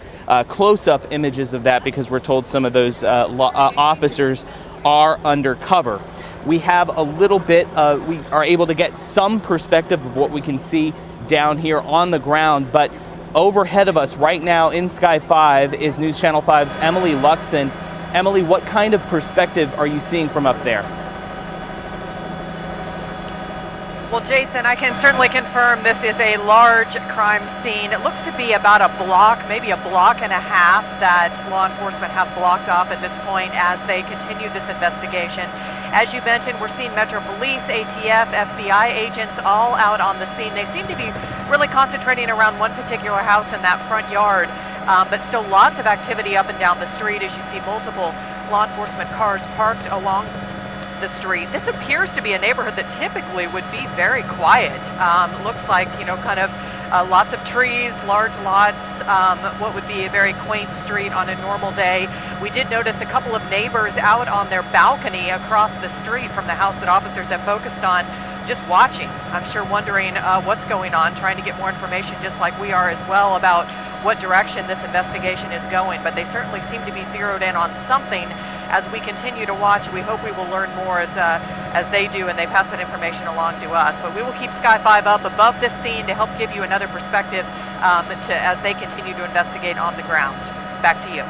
close-up images of that because we're told some of those officers are undercover. We have a little bit, we are able to get some perspective of what we can see down here on the ground, but overhead of us right now in Sky 5 is News Channel 5's Emily Luxon. Emily, what kind of perspective are you seeing from up there? Well, Jason, I can certainly confirm this is a large crime scene. It looks to be about a block, maybe a block and a half, that law enforcement have blocked off at this point as they continue this investigation. As you mentioned, we're seeing Metro Police, ATF, FBI agents all out on the scene. They seem to be really concentrating around one particular house in that front yard, but still lots of activity up and down the street as you see multiple law enforcement cars parked along the street. This appears to be a neighborhood that typically would be very quiet. Looks like, you know, kind of lots of trees, large lots, what would be a very quaint street on a normal day. We did notice a couple of neighbors out on their balcony across the street from the house that officers have focused on, just watching, I'm sure wondering what's going on, trying to get more information, just like we are as well, about what direction this investigation is going. But they certainly seem to be zeroed in on something. As we continue to watch, we hope we will learn more as they do and they pass that information along to us. But we will keep Sky 5 up above this scene to help give you another perspective as they continue to investigate on the ground. Back to you.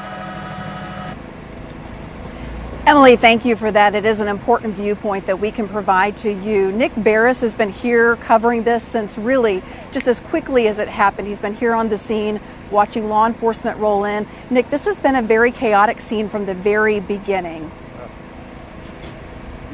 Emily, thank you for that. It is an important viewpoint that we can provide to you. Nick Barris has been here covering this since really just as quickly as it happened. He's been here on the scene watching law enforcement roll in. Nick, this has been a very chaotic scene from the very beginning.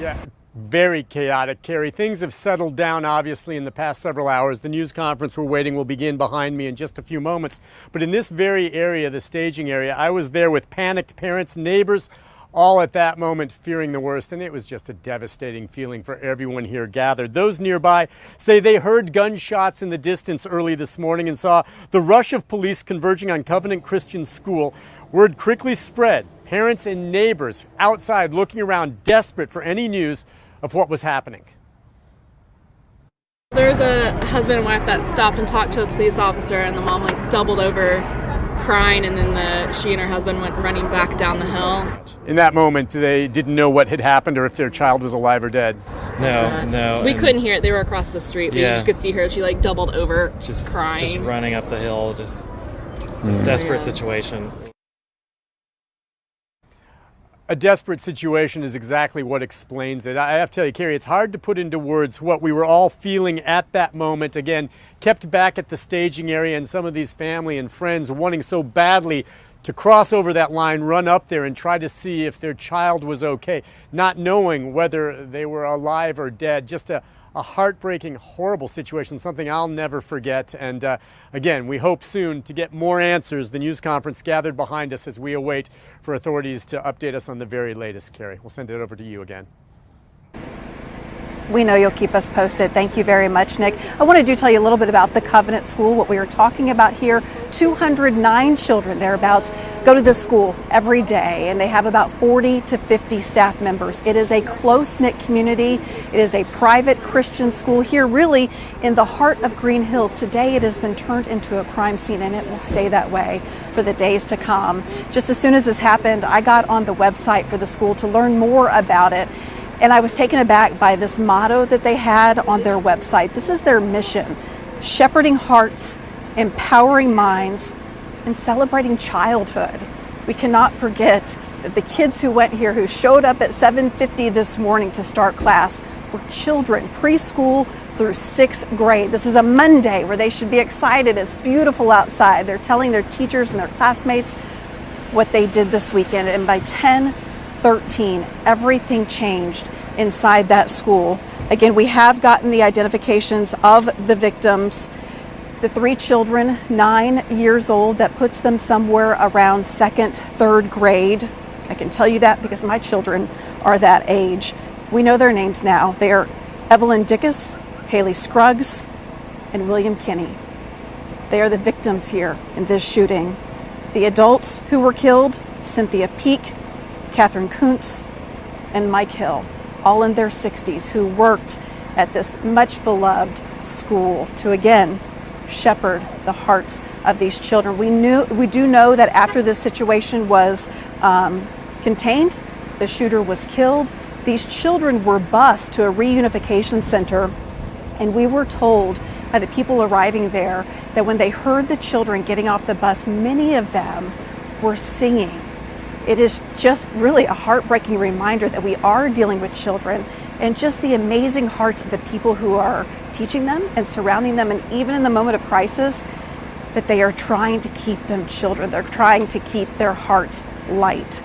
Yeah, very chaotic, Carrie. Things have settled down, obviously, in the past several hours. The news conference we're waiting will begin behind me in just a few moments. But in this very area, the staging area, I was there with panicked parents, neighbors, all at that moment fearing the worst, and it was just a devastating feeling for everyone here gathered. Those nearby say they heard gunshots in the distance early this morning and saw the rush of police converging on Covenant Christian School. Word quickly spread. Parents and neighbors outside looking around, desperate for any news of what was happening. There's a husband and wife that stopped and talked to a police officer, and the mom doubled over crying, and then she and her husband went running back down the hill. In that moment, they didn't know what had happened or if their child was alive or dead. No. We couldn't hear it. They were across the street, but you just could see her. She doubled over, just crying. Just running up the hill, just desperate situation. A desperate situation is exactly what explains it. I have to tell you, Carrie, it's hard to put into words what we were all feeling at that moment. Again, kept back at the staging area, and some of these family and friends wanting so badly to cross over that line, run up there and try to see if their child was okay, not knowing whether they were alive or dead. Just a heartbreaking, horrible situation, something I'll never forget. And again, we hope soon to get more answers. The news conference gathered behind us as we await for authorities to update us on the very latest, Carrie. We'll send it over to you again. We know you'll keep us posted. Thank you very much, Nick. I wanted to tell you a little bit about the Covenant School, what we were talking about here. 209 children thereabouts go to this school every day, and they have about 40 to 50 staff members. It is a close-knit community. It is a private Christian school here, really in the heart of Green Hills. Today it has been turned into a crime scene, and it will stay that way for the days to come. Just as soon as this happened, I got on the website for the school to learn more about it. And I was taken aback by this motto that they had on their website. This is their mission: shepherding hearts, empowering minds, and celebrating childhood. We cannot forget that the kids who went here, who showed up at 7:50 this morning to start class, were children, preschool through 6th grade. This is a Monday where they should be excited. It's beautiful outside. They're telling their teachers and their classmates what they did this weekend. And by 10:13, everything changed inside that school. Again, we have gotten the identifications of the victims. The 3 children, 9 years old, that puts them somewhere around 2nd, 3rd grade. I can tell you that because my children are that age. We know their names now. They are Evelyn Dickus, Haley Scruggs, and William Kinney. They are the victims here in this shooting. The adults who were killed, Cynthia Peak, Catherine Kuntz, and Mike Hill, all in their 60s, who worked at this much beloved school to, again, shepherd the hearts of these children. We do know that after this situation was contained, the shooter was killed. These children were bused to a reunification center, and we were told by the people arriving there that when they heard the children getting off the bus, many of them were singing. It is just really a heartbreaking reminder that we are dealing with children, and just the amazing hearts of the people who are teaching them and surrounding them, and even in the moment of crisis, that they are trying to keep them children. They're trying to keep their hearts light.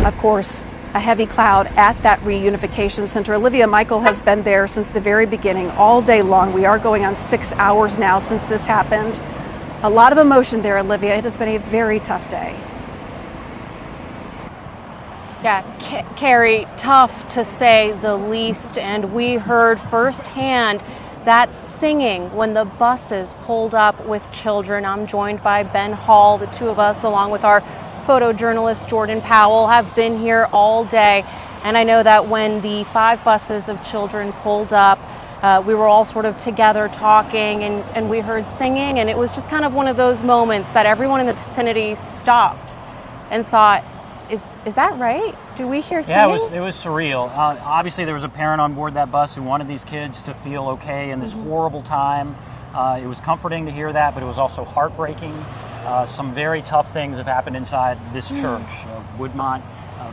Of course, a heavy cloud at that reunification center. Olivia Michael has been there since the very beginning, all day long. We are going on 6 hours now since this happened. A lot of emotion there, Olivia. It has been a very tough day. Yeah, Carrie, tough to say the least. And we heard firsthand that singing when the buses pulled up with children. I'm joined by Ben Hall. The two of us, along with our photojournalist Jordan Powell, have been here all day. And I know that when the 5 buses of children pulled up, we were all sort of together talking, and we heard singing, and it was just kind of one of those moments that everyone in the vicinity stopped and thought, is that right? Do we hear singing? Yeah, it was surreal. Obviously, there was a parent on board that bus who wanted these kids to feel okay in this horrible time. It was comforting to hear that, but it was also heartbreaking. Some very tough things have happened inside this church. Woodmont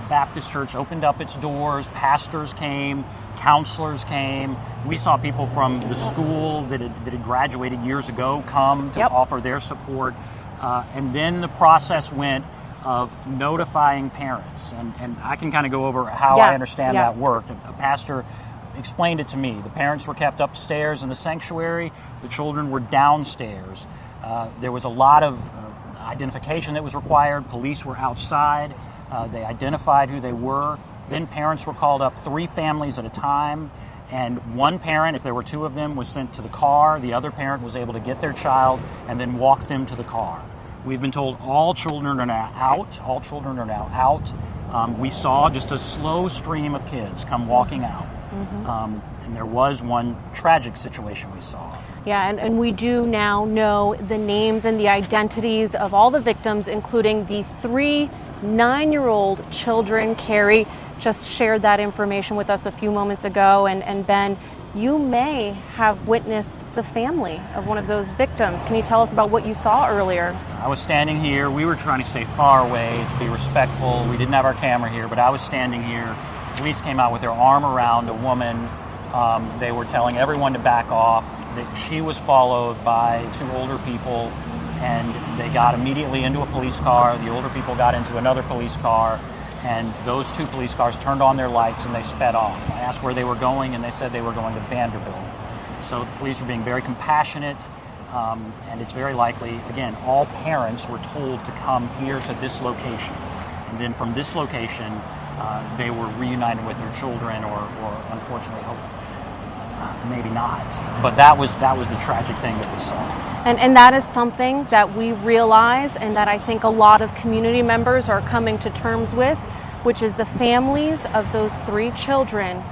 Baptist Church opened up its doors. Pastors came. Counselors came. We saw people from the school that had graduated years ago come to offer their support. And then the process went of notifying parents. And I can kind of go over how I understand that worked. A pastor explained it to me. The parents were kept upstairs in the sanctuary. The children were downstairs. There was a lot of identification that was required. Police were outside. They identified who they were. Then parents were called up, 3 families at a time. And one parent, if there were 2 of them, was sent to the car. The other parent was able to get their child and then walk them to the car. We've been told all children are now out. All children are now out. We saw just a slow stream of kids come walking out. And there was one tragic situation we saw. Yeah, and we do now know the names and the identities of all the victims, including the 3 9-year-old children. Carrie just shared that information with us a few moments ago. And Ben, you may have witnessed the family of one of those victims. Can you tell us about what you saw earlier? I was standing here. We were trying to stay far away to be respectful. We didn't have our camera here, but I was standing here. Police came out with their arm around a woman. They were telling everyone to back off. That she was followed by 2 older people, and they got immediately into a police car. The older people got into another police car, and those 2 police cars turned on their lights and they sped off. I asked where they were going, and they said they were going to Vanderbilt. So the police were being very compassionate, and it's very likely, again, all parents were told to come here to this location. And then from this location, they were reunited with their children, or unfortunately, maybe not. But that was the tragic thing that we saw. And that is something that we realize, and that I think a lot of community members are coming to terms with, which is the families of those 3 children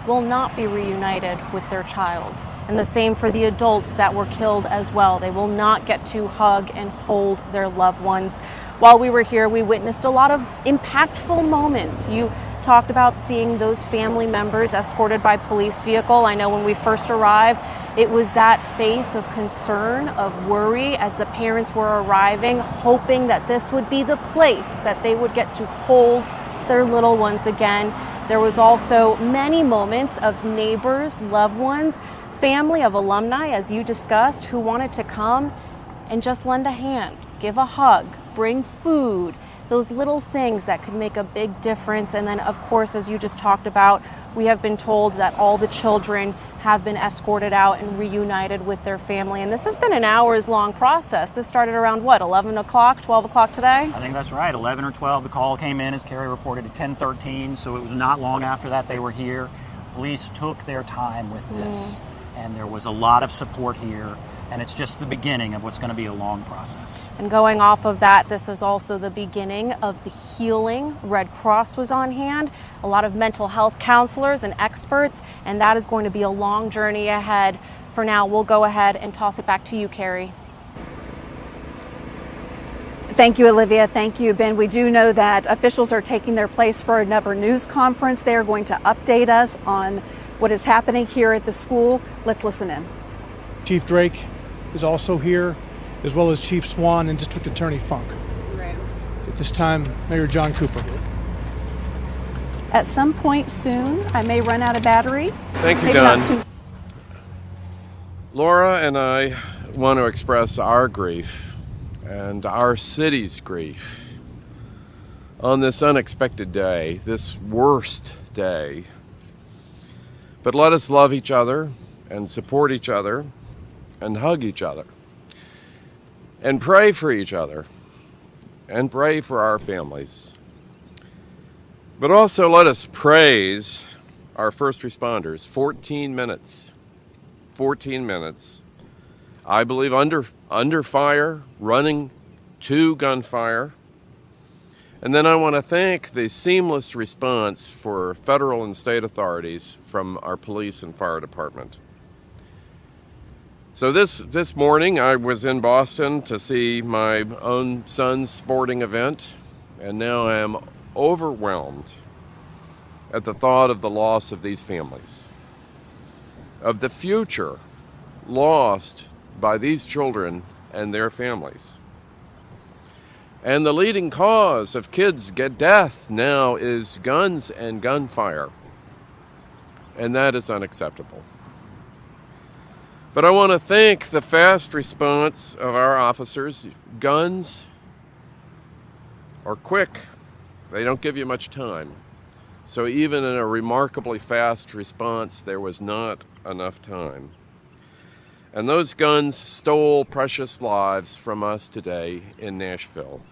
will not be reunited with their child. And the same for the adults that were killed as well. They will not get to hug and hold their loved ones. While we were here, we witnessed a lot of impactful moments. You talked about seeing those family members escorted by police vehicle. I know when we first arrived, it was that face of concern, of worry as the parents were arriving, hoping that this would be the place that they would get to hold their little ones again. There was also many moments of neighbors, loved ones, family of alumni, as you discussed, who wanted to come and just lend a hand, give a hug, bring food, those little things that could make a big difference. And then, of course, as you just talked about, we have been told that all the children have been escorted out and reunited with their family. And this has been an hours-long process. This started around, what, 11 o'clock, 12 o'clock today? I think that's right, 11 or 12. The call came in, as Carrie reported, at 10:13, so it was not long after that they were here. Police took their time with this, and there was a lot of support here. And it's just the beginning of what's going to be a long process. And going off of that, this is also the beginning of the healing. Red Cross was on hand, a lot of mental health counselors and experts, and that is going to be a long journey ahead. For now, we'll go ahead and toss it back to you, Carrie. Thank you, Olivia. Thank you, Ben. We do know that officials are taking their place for another news conference. They are going to update us on what is happening here at the school. Let's listen in. Chief Drake is also here, as well as Chief Swan and District Attorney Funk. Right. At this time, Mayor John Cooper. At some point soon, I may run out of battery. Thank you, Maybe Don. not soon. Laura and I want to express our grief and our city's grief on this unexpected day, this worst day. But let us love each other and support each other and hug each other and pray for each other and pray for our families. But also let us praise our first responders. 14 minutes, I believe under fire, running to gunfire. And then I want to thank the seamless response for federal and state authorities from our police and fire department. So this morning I was in Boston to see my own son's sporting event, and now I am overwhelmed at the thought of the loss of these families, of the future lost by these children and their families. And the leading cause of kids' death now is guns and gunfire, and that is unacceptable. But I want to thank the fast response of our officers. Guns are quick. They don't give you much time. So even in a remarkably fast response, there was not enough time. And those guns stole precious lives from us today in Nashville.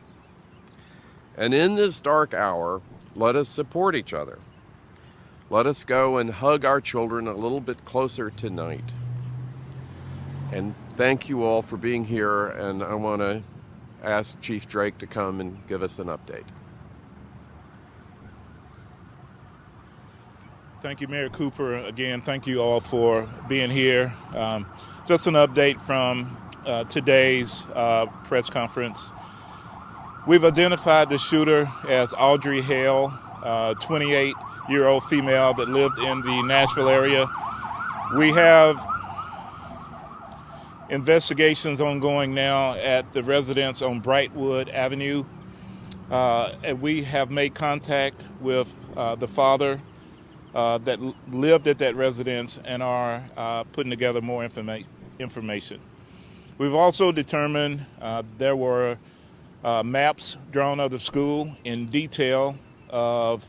And in this dark hour, let us support each other. Let us go and hug our children a little bit closer tonight. And thank you all for being here, and I want to ask Chief Drake to come and give us an update. Thank you, Mayor Cooper. Again, thank you all for being here. Just an update from today's press conference. We've identified the shooter as Audrey Hale, 28-year-old female that lived in the Nashville area. We have investigations ongoing now at the residence on Brightwood Avenue. And we have made contact with the father that lived at that residence and are putting together more information. We've also determined there were maps drawn of the school in detail of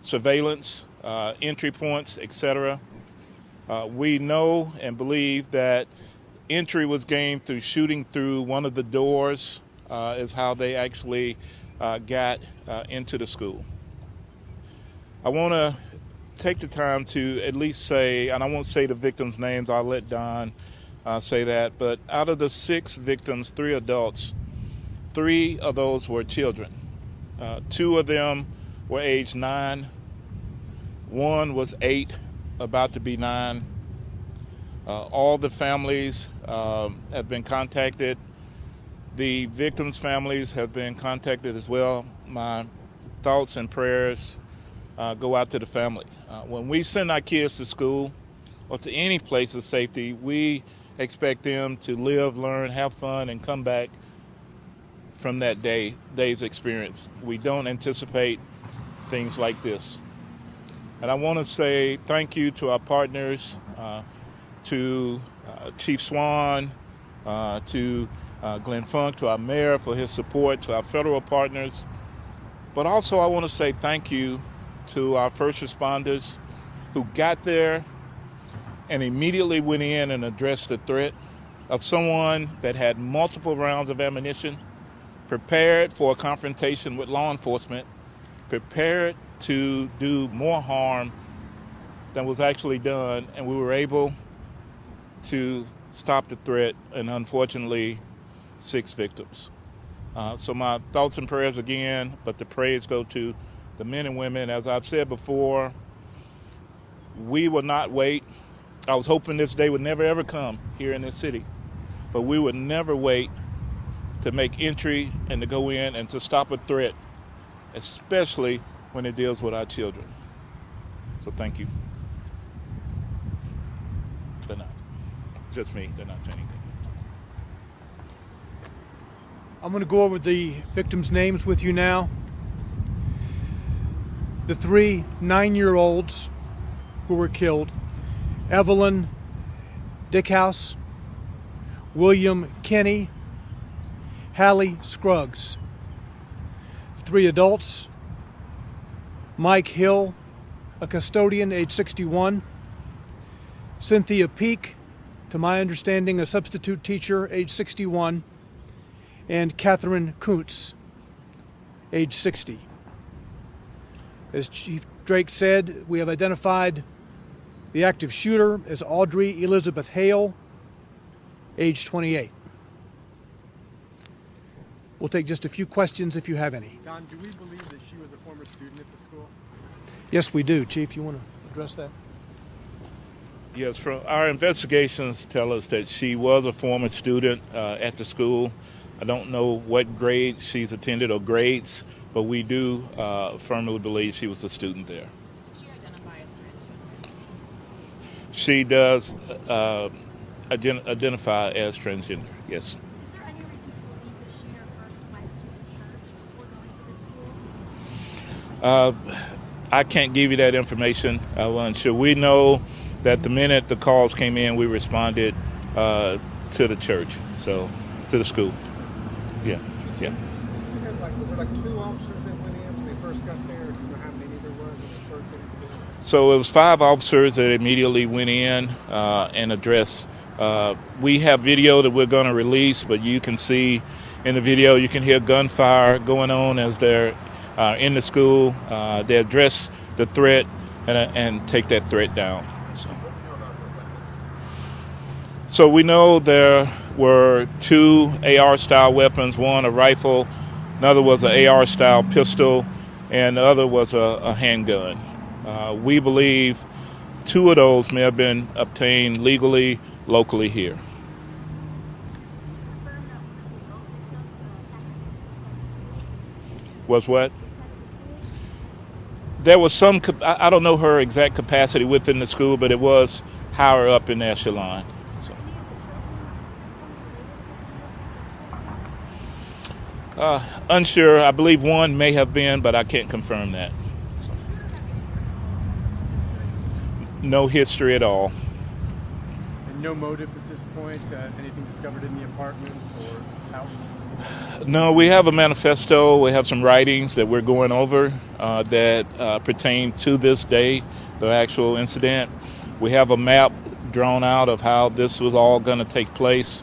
surveillance, entry points, etc. We know and believe that entry was gained through shooting through one of the doors is how they actually got into the school. I want to take the time to at least say, and I won't say the victims' names, I'll let Don say that, but out of the 6 victims, 3 adults, 3 of those were children. 2 of them were age 9, 1 was 8, about to be 9. All the families have been contacted. The victims' families have been contacted as well. My thoughts and prayers go out to the family. When we send our kids to school or to any place of safety, we expect them to live, learn, have fun, and come back from that day's experience. We don't anticipate things like this. And I want to say thank you to our partners, to Chief Swan, to Glenn Funk, to our mayor for his support, to our federal partners. But also I want to say thank you to our first responders who got there and immediately went in and addressed the threat of someone that had multiple rounds of ammunition, prepared for a confrontation with law enforcement, prepared to do more harm than was actually done, and we were able to stop the threat, and unfortunately 6 victims. So my thoughts and prayers again, but the praise go to the men and women. As I've said before, we will not wait. I was hoping this day would never ever come here in this city, but we would never wait to make entry and to go in and to stop a threat, especially when it deals with our children. So thank you. They're not. Just me. They're not saying anything. I'm going to go over the victims' names with you now. The 3 9-year-olds who were killed: Evelyn Dickhouse, William Kenny, Hallie Scruggs. The 3 adults: Mike Hill, a custodian, age 61, Cynthia Peak, to my understanding, a substitute teacher, age 61, and Catherine Kuntz, age 60. As Chief Drake said, we have identified the active shooter as Audrey Elizabeth Hale, age 28. We'll take just a few questions if you have any. Don, do we believe that she was a former student at the school? Yes, we do. Chief, you want to address that? Yes, from our investigations tell us that she was a former student at the school. I don't know what grade she's attended or grades, but we do firmly believe she was a student there. Does she identify as transgender? She does identify as transgender, yes. Is there any reason to believe the shooter first went to the church before going to the school? I can't give you that information. Well, unsure. We know that the minute the calls came in, we responded to the church, so to the school. Yeah. Was there like 2 officers that went in when they first got there? Do you know how many there was when they first got there? So it was 5 officers that immediately went in and addressed. We have video that we're going to release, but you can see in the video, you can hear gunfire going on as they're in the school. They address the threat and take that threat down. So we know there were 2 AR-style weapons, one a rifle, another was an AR-style pistol, and the other was a handgun. We believe 2 of those may have been obtained legally, locally here. Was what? There was some, I don't know her exact capacity within the school, but it was higher up in the echelon. Unsure. I believe one may have been, but I can't confirm that. No history at all. And no motive at this point? Anything discovered in the apartment or house? No, we have a manifesto. We have some writings that we're going over that pertain to this day, the actual incident. We have a map drawn out of how this was all going to take place.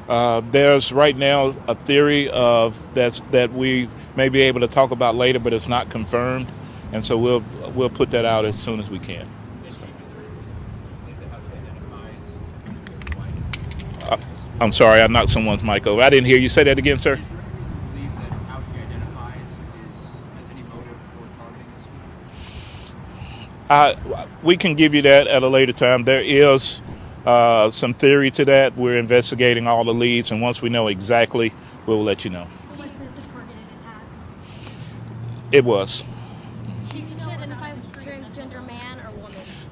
There's right now a theory of that we may be able to talk about later, but it's not confirmed, and so we'll put that out as soon as we can. I'm sorry, I knocked someone's mic over. I didn't hear you. Say that again, sir. We can give you that at a later time. There is some theory to that. We're investigating all the leads, and once we know exactly, we'll let you know. So was this a targeted attack? It was. Can you identify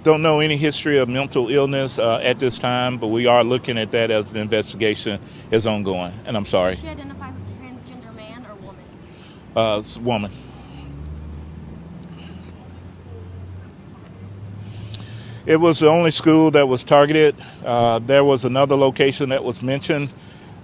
Don't know any history of mental illness at this time, but we are looking at that as the investigation is ongoing. And I'm sorry. Did she identify as a transgender man or woman? It's a woman. It was the only school that was targeted. There was another location that was mentioned,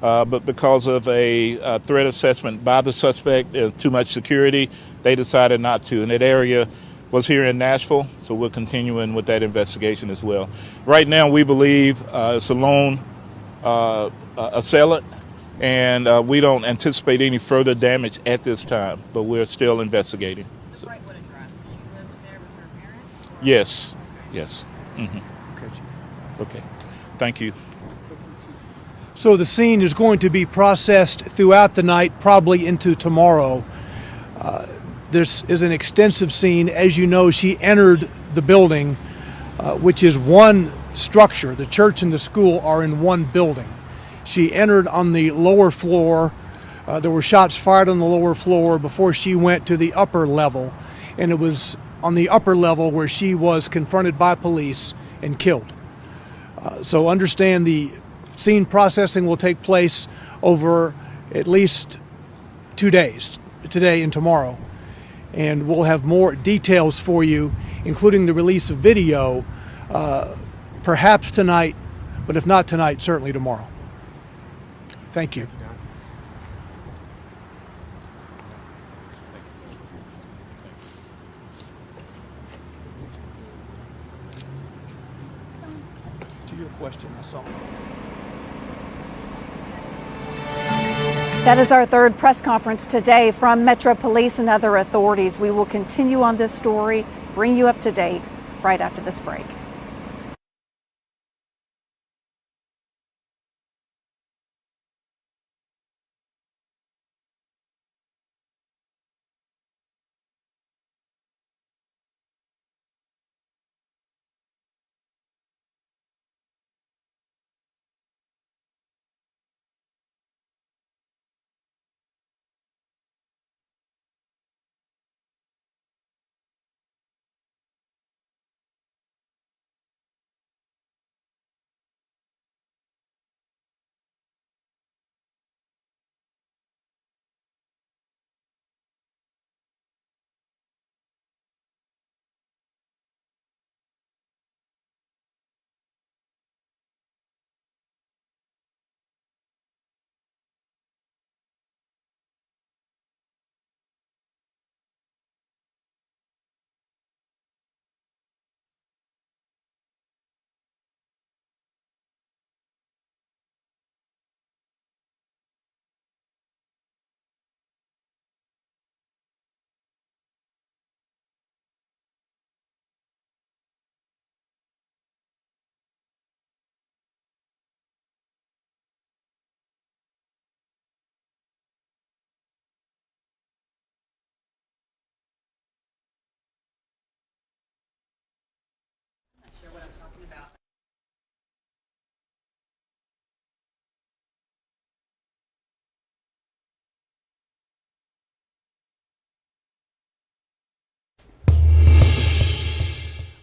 but because of a threat assessment by the suspect, too much security, they decided not to. And that area was here in Nashville, so we're continuing with that investigation as well. Right now, we believe it's a lone assailant, and we don't anticipate any further damage at this time, but we're still investigating. So. Brightwood address, she lives there with her parents? Yes, yes. Mm-hmm. Okay, thank you. So the scene is going to be processed throughout the night, probably into tomorrow. This is an extensive scene. As you know, she entered the building, which is one structure. The church and the school are in one building. She entered on the lower floor. There were shots fired on the lower floor before she went to the upper level. And it was on the upper level where she was confronted by police and killed. So understand the scene processing will take place over at least 2 days, today and tomorrow. And we'll have more details for you, including the release of video, perhaps tonight, but if not tonight, certainly tomorrow. Thank you. To your question, I saw. That is our third press conference today from Metro Police and other authorities. We will continue on this story, bring you up to date right after this break.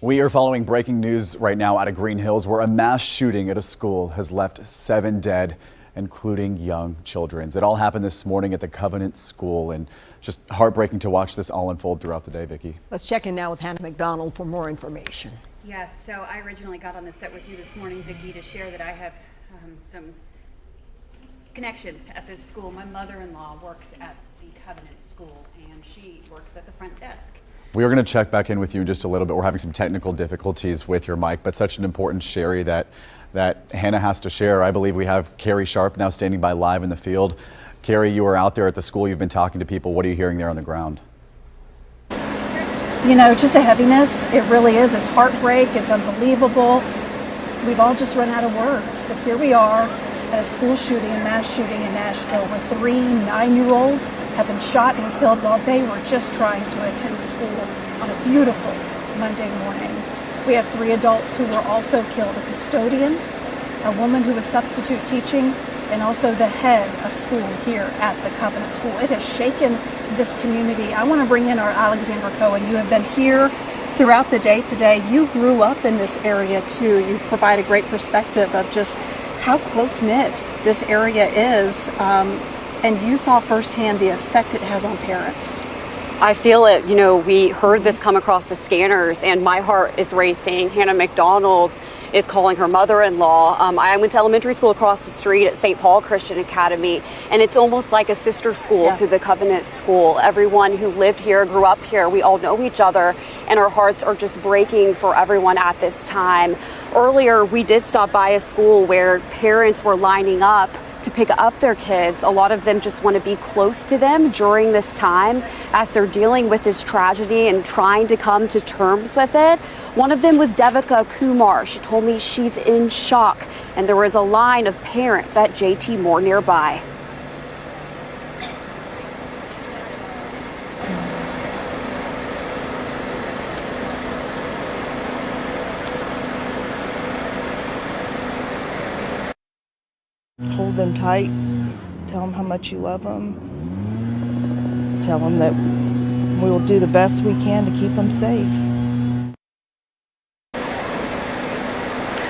We are following breaking news right now out of Green Hills, where a mass shooting at a school has left 7 dead, including young children. It all happened this morning at the Covenant School, and just heartbreaking to watch this all unfold throughout the day, Vicki. Let's check in now with Hannah McDonald for more information. Yes, so I originally got on the set with you this morning, Vicki, to share that I have some connections at this school. My mother-in-law works at the Covenant School, and she works at the front desk. We are going to check back in with you in just a little bit. We're having some technical difficulties with your mic, but such an important Sherry that Hannah has to share. I believe we have Carrie Sharp now standing by live in the field. Carrie, you are out there at the school. You've been talking to people. What are you hearing there on the ground? You know, just a heaviness. It really is. It's heartbreak. It's unbelievable. We've all just run out of words. But here we are at a school shooting, a mass shooting in Nashville, where 3 9-year-olds have been shot and killed while they were just trying to attend school on a beautiful Monday morning. We have 3 adults who were also killed, a custodian, a woman who was substitute teaching, and also the head of school here at the Covenant School. It has shaken this community. I want to bring in our Alexandra Cohen. You have been here throughout the day today. You grew up in this area too. You provide a great perspective of just how close-knit this area is, and you saw firsthand the effect it has on parents. I feel it. You know, we heard this come across the scanners, and my heart is racing. Hannah McDonald's is calling her mother-in-law. I went to elementary school across the street at St. Paul Christian Academy, and it's almost like a sister school to the Covenant School. Everyone who lived here, grew up here, we all know each other, and our hearts are just breaking for everyone at this time. Earlier, we did stop by a school where parents were lining up to pick up their kids. A lot of them just want to be close to them during this time as they're dealing with this tragedy and trying to come to terms with it. One of them was Devika Kumar. She told me she's in shock, and there was a line of parents at JT Moore nearby. Hold them tight, tell them how much you love them, tell them that we will do the best we can to keep them safe.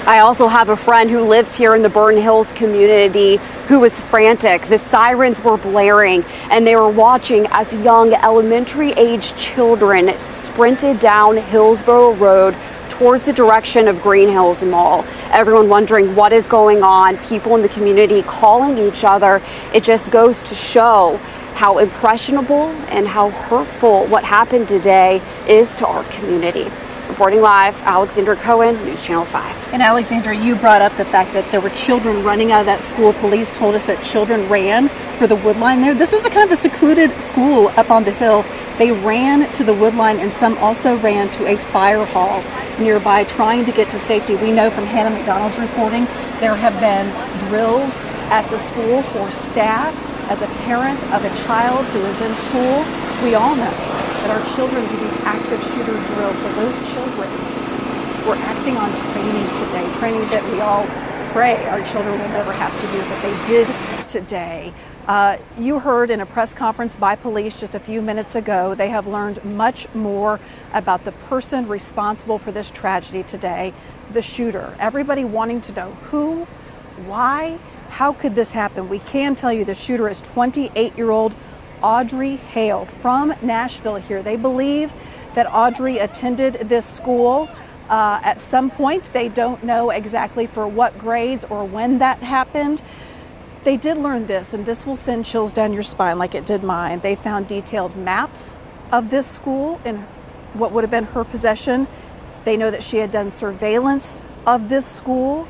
I also have a friend who lives here in the Burn Hills community who was frantic. The sirens were blaring, and they were watching as young elementary-age children sprinted down Hillsborough Road towards the direction of Green Hills Mall. Everyone wondering what is going on, people in the community calling each other. It just goes to show how impressionable and how hurtful what happened today is to our community. Reporting live, Alexandra Cohen, News Channel 5. And Alexandra, you brought up the fact that there were children running out of that school. Police told us that children ran for the wood line there. This is a kind of a secluded school up on the hill. They ran to the wood line, and some also ran to a fire hall nearby trying to get to safety. We know from Hannah McDonald's reporting there have been drills at the school for staff. As a parent of a child who is in school, we all know that our children do these active shooter drills. So those children were acting on training today, training that we all pray our children will never have to do, but they did today. You heard in a press conference by police just a few minutes ago, they have learned much more about the person responsible for this tragedy today, the shooter. Everybody wanting to know who, why, how could this happen? We can tell you the shooter is 28-year-old Audrey Hale from Nashville here. They believe that Audrey attended this school at some point. They don't know exactly for what grades or when that happened. They did learn this, and this will send chills down your spine like it did mine. They found detailed maps of this school in what would have been her possession. They know that she had done surveillance of this school.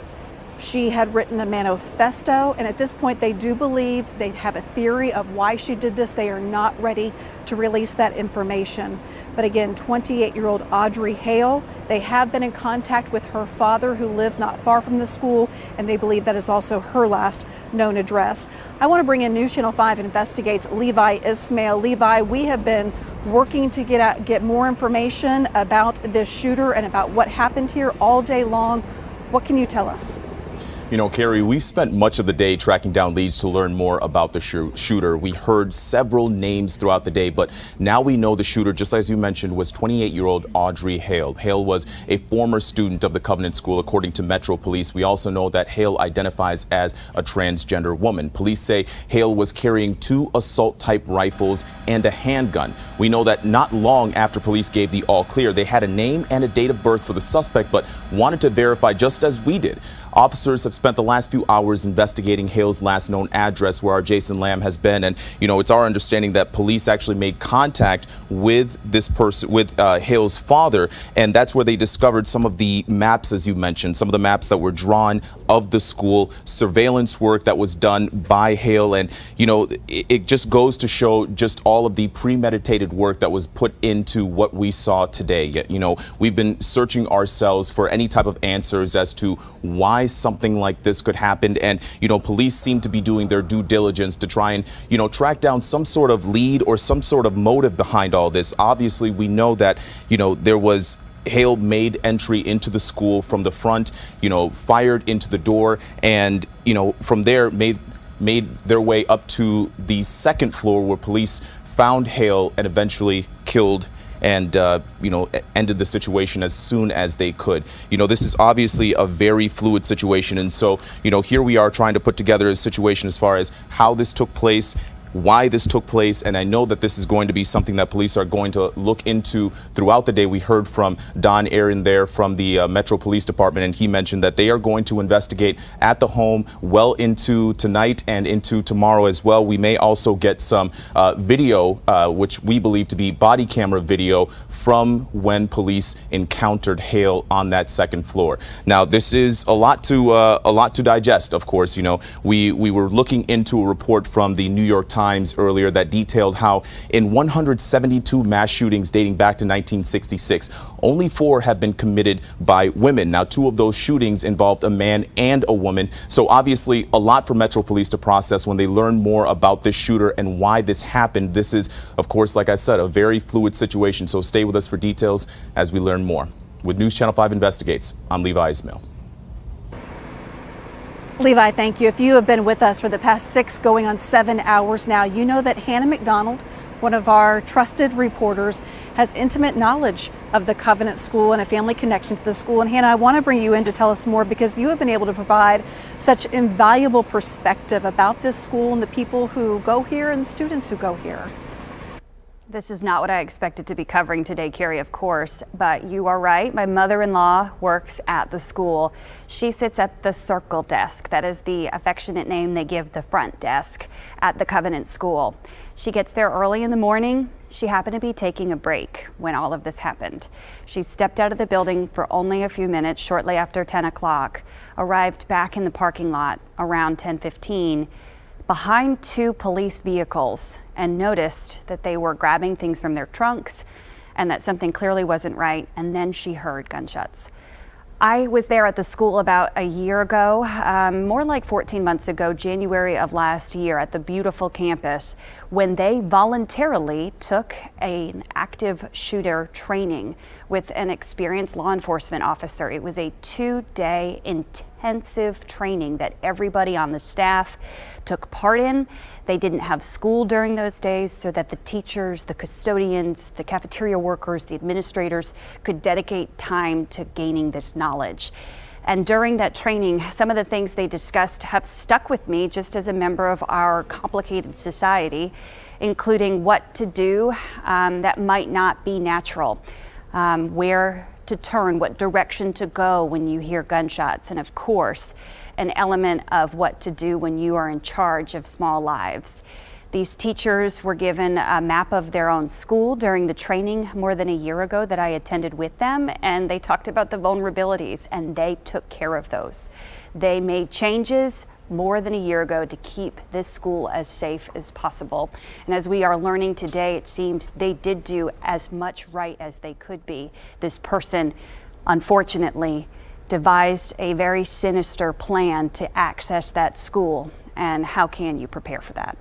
She had written a manifesto, and at this point they do believe they have a theory of why she did this. They are not ready to release that information. But again, 28-year-old Audrey Hale, they have been in contact with her father who lives not far from the school, and they believe that is also her last known address. I want to bring in News Channel 5 investigates Levi Ismail. Levi, we have been working to get more information about this shooter and about what happened here all day long. What can you tell us? You know, Carrie, we've spent much of the day tracking down leads to learn more about the shooter. We heard several names throughout the day, but now we know the shooter, just as you mentioned, was 28-year-old Audrey Hale. Hale was a former student of the Covenant School, according to Metro Police. We also know that Hale identifies as a transgender woman. Police say Hale was carrying 2 assault-type rifles and a handgun. We know that not long after police gave the all clear, they had a name and a date of birth for the suspect, but wanted to verify just as we did. Officers have spent the last few hours investigating Hale's last known address, where our Jason Lamb has been. And, you know, it's our understanding that police actually made contact with this person, with Hale's father. And that's where they discovered some of the maps, as you mentioned, some of the maps that were drawn of the school, surveillance work that was done by Hale. And, you know, it just goes to show just all of the premeditated work that was put into what we saw today. You know, we've been searching ourselves for any type of answers as to why something like this could happen. And, you know, police seem to be doing their due diligence to try and, you know, track down some sort of lead or some sort of motive behind all this. Obviously, we know that, you know, Hale made entry into the school from the front, you know, fired into the door, and, you know, from there made their way up to the second floor where police found Hale and eventually killed and ended the situation as soon as they could. This is obviously a very fluid situation, and so here we are trying to put together a situation as far as how this took place, why this took place, and I know that this is going to be something that police are going to look into throughout the day. We heard from Don Aaron there from the Metro Police Department, and he mentioned that they are going to investigate at the home well into tonight and into tomorrow as well. We may also get some video, which we believe to be body camera video from when police encountered Hale on that second floor. Now, this is a lot to digest. Of course, we were looking into a report from the New York Times earlier that detailed how in 172 mass shootings dating back to 1966, only 4 have been committed by women. Now, 2 of those shootings involved a man and a woman. So obviously a lot for Metro Police to process when they learn more about this shooter and why this happened. This is, of course, like I said, a very fluid situation. So stay with us for details as we learn more. With News Channel 5 Investigates, I'm Levi Ismail. Levi, thank you. If you have been with us for the past 6 going on 7 hours now, you know that Hannah McDonald, one of our trusted reporters, has intimate knowledge of the Covenant School and a family connection to the school. And Hannah, I want to bring you in to tell us more because you have been able to provide such invaluable perspective about this school and the people who go here and the students who go here. This is not what I expected to be covering today, Carrie, of course, but you are right. My mother-in-law works at the school. She sits at the circle desk. That is the affectionate name they give the front desk at the Covenant School. She gets there early in the morning. She happened to be taking a break when all of this happened. She stepped out of the building for only a few minutes shortly after 10 o'clock, arrived back in the parking lot around 10:15, behind 2 police vehicles, and noticed that they were grabbing things from their trunks and that something clearly wasn't right. And then she heard gunshots. I was there at the school about a year ago, more like 14 months ago, January of last year, at the beautiful campus, when they voluntarily took an active shooter training with an experienced law enforcement officer. It was a 2-day intensive training that everybody on the staff took part in. They didn't have school during those days so that the teachers, the custodians, the cafeteria workers, the administrators could dedicate time to gaining this knowledge. And during that training, some of the things they discussed have stuck with me just as a member of our complicated society, including what to do that might not be natural, where to turn, what direction to go when you hear gunshots, and of course, an element of what to do when you are in charge of small lives. These teachers were given a map of their own school during the training more than a year ago that I attended with them, and they talked about the vulnerabilities, and they took care of those. They made changes more than a year ago to keep this school as safe as possible. And as we are learning today, it seems they did do as much right as they could be. This person, unfortunately, devised a very sinister plan to access that school. And how can you prepare for that?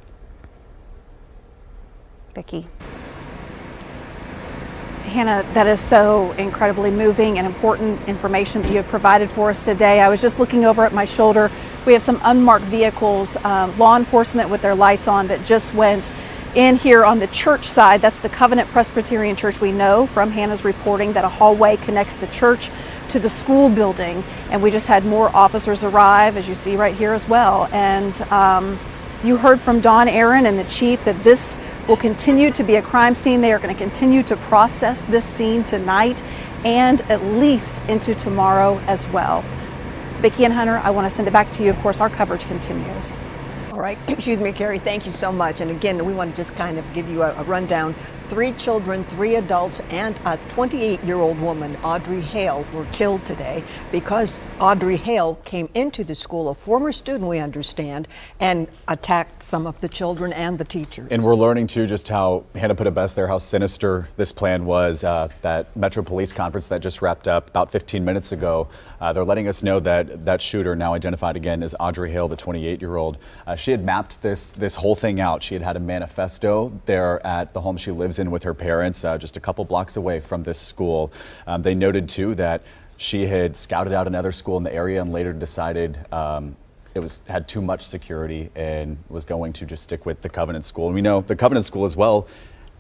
Vicki. Hannah, that is so incredibly moving and important information that you have provided for us today. I was just looking over at my shoulder. We have some unmarked vehicles, law enforcement with their lights on, that just went in here on the church side. That's the Covenant Presbyterian Church. We know from Hannah's reporting that a hallway connects the church to the school building, and we just had more officers arrive, as you see right here as well. And you heard from Don Aaron and the chief that this will continue to be a crime scene. They are going to continue to process this scene tonight and at least into tomorrow as well. Vicki and Hunter, I want to send it back to you. Of course, our coverage continues. All right, excuse me, Carrie, thank you so much. And again, we want to just kind of give you a rundown. 3 children, 3 adults, and a 28-year-old woman, Audrey Hale, were killed today because Audrey Hale came into the school, a former student, we understand, and attacked some of the children and the teachers. And we're learning, too, just how, Hannah put it best there, how sinister this plan was. That Metro Police conference that just wrapped up about 15 minutes ago, they're letting us know that that shooter, now identified again as Audrey Hale, the 28-year-old, she had mapped this whole thing out. She had a manifesto there at the home she lives in with her parents, just a couple blocks away from this school. They noted, too, that she had scouted out another school in the area and later decided it had too much security and was going to just stick with the Covenant School. And we know the Covenant School as well,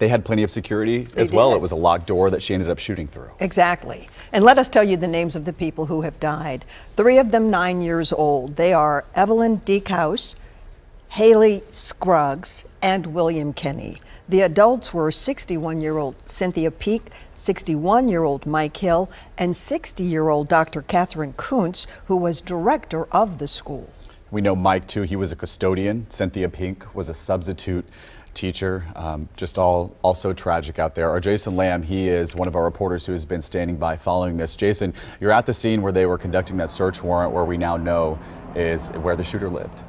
they had plenty of security as well. It was a locked door that she ended up shooting through. Exactly. And let us tell you the names of the people who have died. 3 of them 9 years old. They are Evelyn Deekhouse, Haley Scruggs, and William Kenny. The adults were 61-year-old Cynthia Peak, 61-year-old Mike Hill, and 60-year-old Dr. Catherine Kuntz, who was director of the school. We know Mike, too. He was a custodian. Cynthia Pink was a substitute teacher. Just all so tragic out there. Our Jason Lamb, he is one of our reporters who has been standing by following this. Jason, you're at the scene where they were conducting that search warrant, where we now know is where the shooter lived.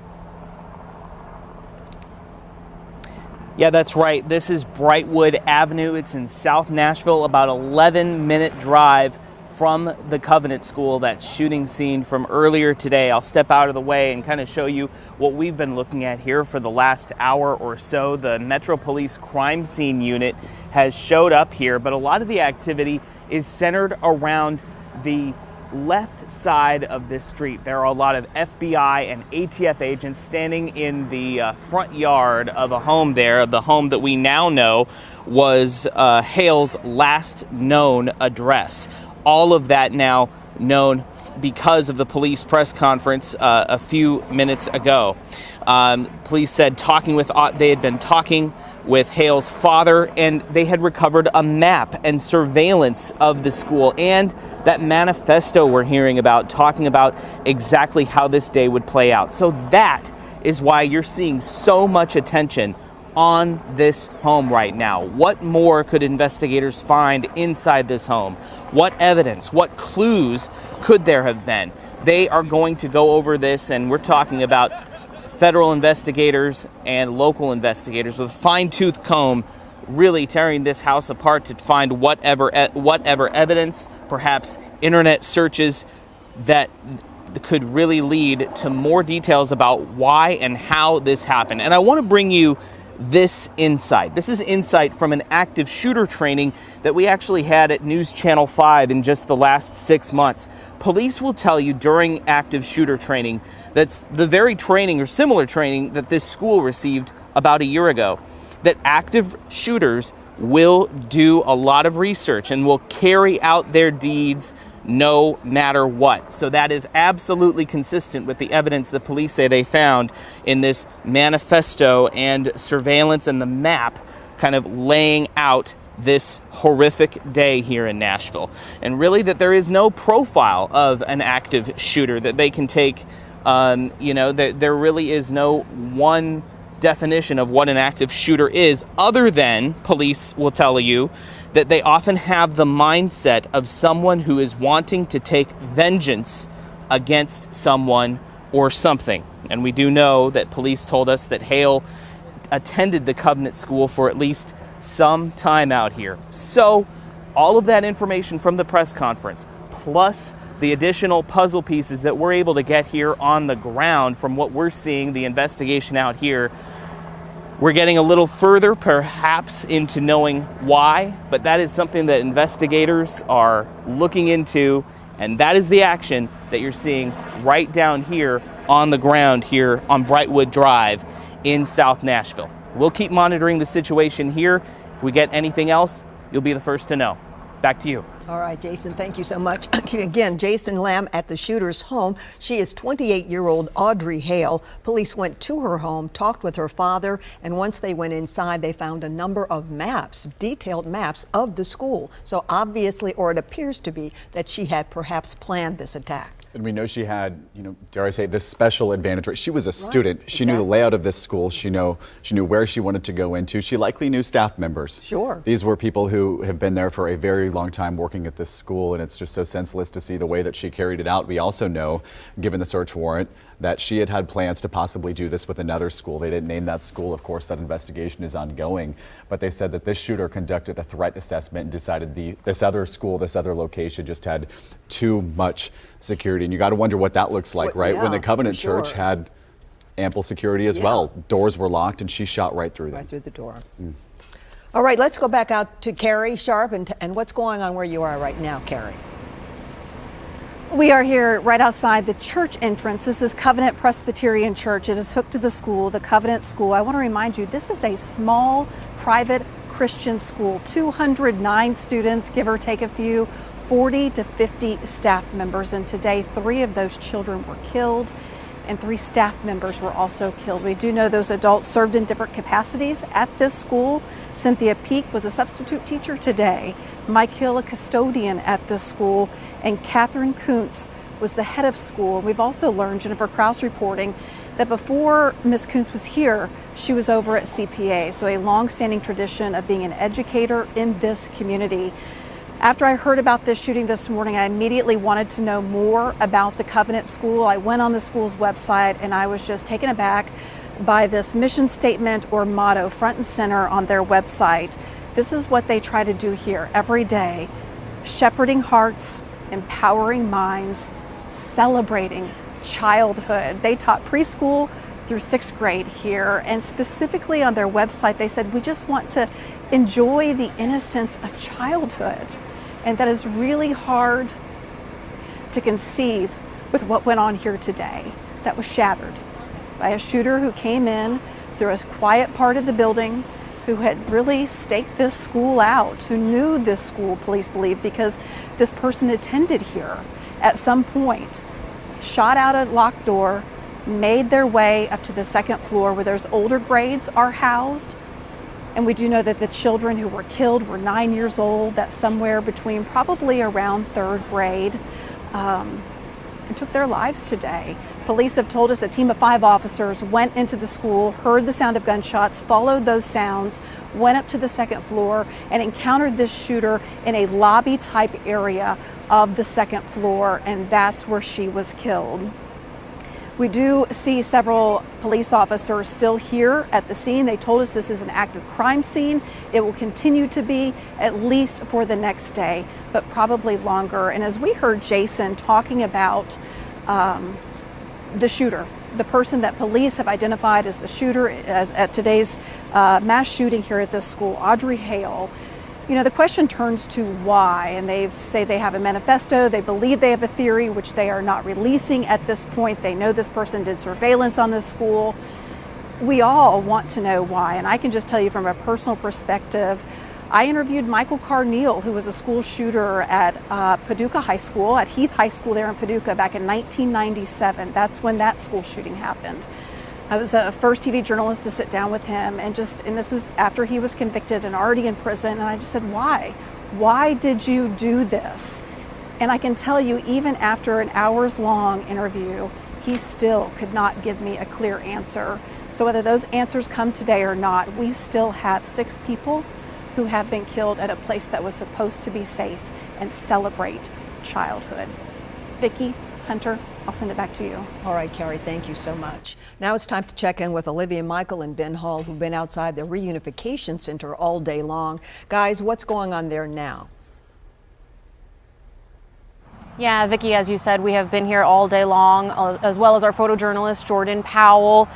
Yeah, that's right. This is Brightwood Avenue. It's in South Nashville, about 11-minute drive from the Covenant School, that shooting scene from earlier today. I'll step out of the way and kind of show you what we've been looking at here for the last hour or so. The Metro Police Crime Scene Unit has showed up here, but a lot of the activity is centered around the left side of this street. There are a lot of FBI and ATF agents standing in the front yard of a home there, the home that we now know was Hale's last known address. All of that now known because of the police press conference a few minutes ago. Police said they had been talking with Hale's father, and they had recovered a map and surveillance of the school and that manifesto we're hearing about, talking about exactly how this day would play out. So that is why you're seeing so much attention on this home right now. What more could investigators find inside this home? What evidence, what clues could there have been? They are going to go over this, and we're talking about federal investigators and local investigators with a fine-tooth comb, really tearing this house apart to find whatever evidence, perhaps internet searches, that could really lead to more details about why and how this happened. And I want to bring you this insight. This is insight from an active shooter training that we actually had at NewsChannel 5 in just the last 6 months. Police will tell you during active shooter training that's the very training or similar training that this school received about a year ago, that active shooters will do a lot of research and will carry out their deeds no matter what. So that is absolutely consistent with the evidence that police say they found in this manifesto and surveillance and the map kind of laying out this horrific day here in Nashville. And really that there is no profile of an active shooter that they can take, that there really is no one definition of what an active shooter is, other than police will tell you that they often have the mindset of someone who is wanting to take vengeance against someone or something. And we do know that police told us that Hale attended the Covenant School for at least some time out here. So all of that information from the press conference, plus the additional puzzle pieces that we're able to get here on the ground from what we're seeing, the investigation out here, we're getting a little further perhaps into knowing why, but that is something that investigators are looking into, and that is the action that you're seeing right down here on the ground here on Brightwood Drive in South Nashville. We'll keep monitoring the situation here. If we get anything else, you'll be the first to know. Back to you. All right, Jason, thank you so much. Again, Jason Lamb at the shooter's home. She is 28-year-old Audrey Hale. Police went to her home, talked with her father, and once they went inside, they found a number of maps, detailed maps of the school. So obviously, or it appears to be, that she had perhaps planned this attack. And we know she had, dare I say, this special advantage. She was a student. She knew the layout of this school. She knew where she wanted to go into. She likely knew staff members. Sure. These were people who have been there for a very long time working at this school, and it's just so senseless to see the way that she carried it out. We also know, given the search warrant, that she had plans to possibly do this with another school. They didn't name that school. Of course, that investigation is ongoing, but they said that this shooter conducted a threat assessment and decided this other school, this other location just had too much security. And you got to wonder what that looks like, right? When the Covenant Church had ample security as well. Doors were locked and she shot right through them. Right through the door. All right, let's go back out to Carrie Sharp and what's going on where you are right now, Carrie. We are here right outside the church entrance. This is Covenant Presbyterian Church. It is hooked to the school, the Covenant School. I want to remind you, this is a small private Christian school, 209 students, give or take a few, 40 to 50 staff members. And today, 3 of those children were killed and 3 staff members were also killed. We do know those adults served in different capacities at this school. Cynthia Peak was a substitute teacher today, Mike Hill a custodian at this school, and Catherine Kuntz was the head of school. We've also learned, Jennifer Krause reporting, that before Ms. Kuntz was here, she was over at CPA, so a long-standing tradition of being an educator in this community. After I heard about this shooting this morning, I immediately wanted to know more about the Covenant School. I went on the school's website and I was just taken aback by this mission statement or motto front and center on their website. This is what they try to do here every day: shepherding hearts, empowering minds, celebrating childhood. They taught preschool through 6th grade here, and specifically on their website they said, we just want to enjoy the innocence of childhood. And that is really hard to conceive with what went on here today. That was shattered by a shooter who came in through a quiet part of the building, who had really staked this school out, who knew this school, police believe, because this person attended here at some point, shot out a locked door, made their way up to the 2nd floor where those older grades are housed. And we do know that the children who were killed were 9 years old. That's somewhere between probably around 3rd grade, and took their lives today. Police have told us a team of 5 officers went into the school, heard the sound of gunshots, followed those sounds, went up to the 2nd floor, and encountered this shooter in a lobby type area of the 2nd floor, and that's where she was killed. We do see several police officers still here at the scene. They told us this is an active crime scene. It will continue to be at least for the next day, but probably longer. And as we heard Jason talking about the shooter, the person that police have identified as the shooter at today's mass shooting here at this school, Audrey Hale, you know, the question turns to why, and they say they have a manifesto, they believe they have a theory, which they are not releasing at this point. They know this person did surveillance on this school. We all want to know why, and I can just tell you from a personal perspective, I interviewed Michael Carneal, who was a school shooter at Paducah High School, at Heath High School there in Paducah back in 1997. That's when that school shooting happened. I was a first TV journalist to sit down with him, and this was after he was convicted and already in prison, and I just said, why? Why did you do this? And I can tell you, even after an hours-long interview, he still could not give me a clear answer. So whether those answers come today or not, we still have 6 people who have been killed at a place that was supposed to be safe and celebrate childhood. Vicki, Hunter, I'll send it back to you. All right, Carrie, thank you so much. Now it's time to check in with Olivia Michael and Ben Hall, who've been outside the Reunification Center all day long. Guys, what's going on there now? Yeah, Vicki, as you said, we have been here all day long, as well as our photojournalist, Jordan Powell.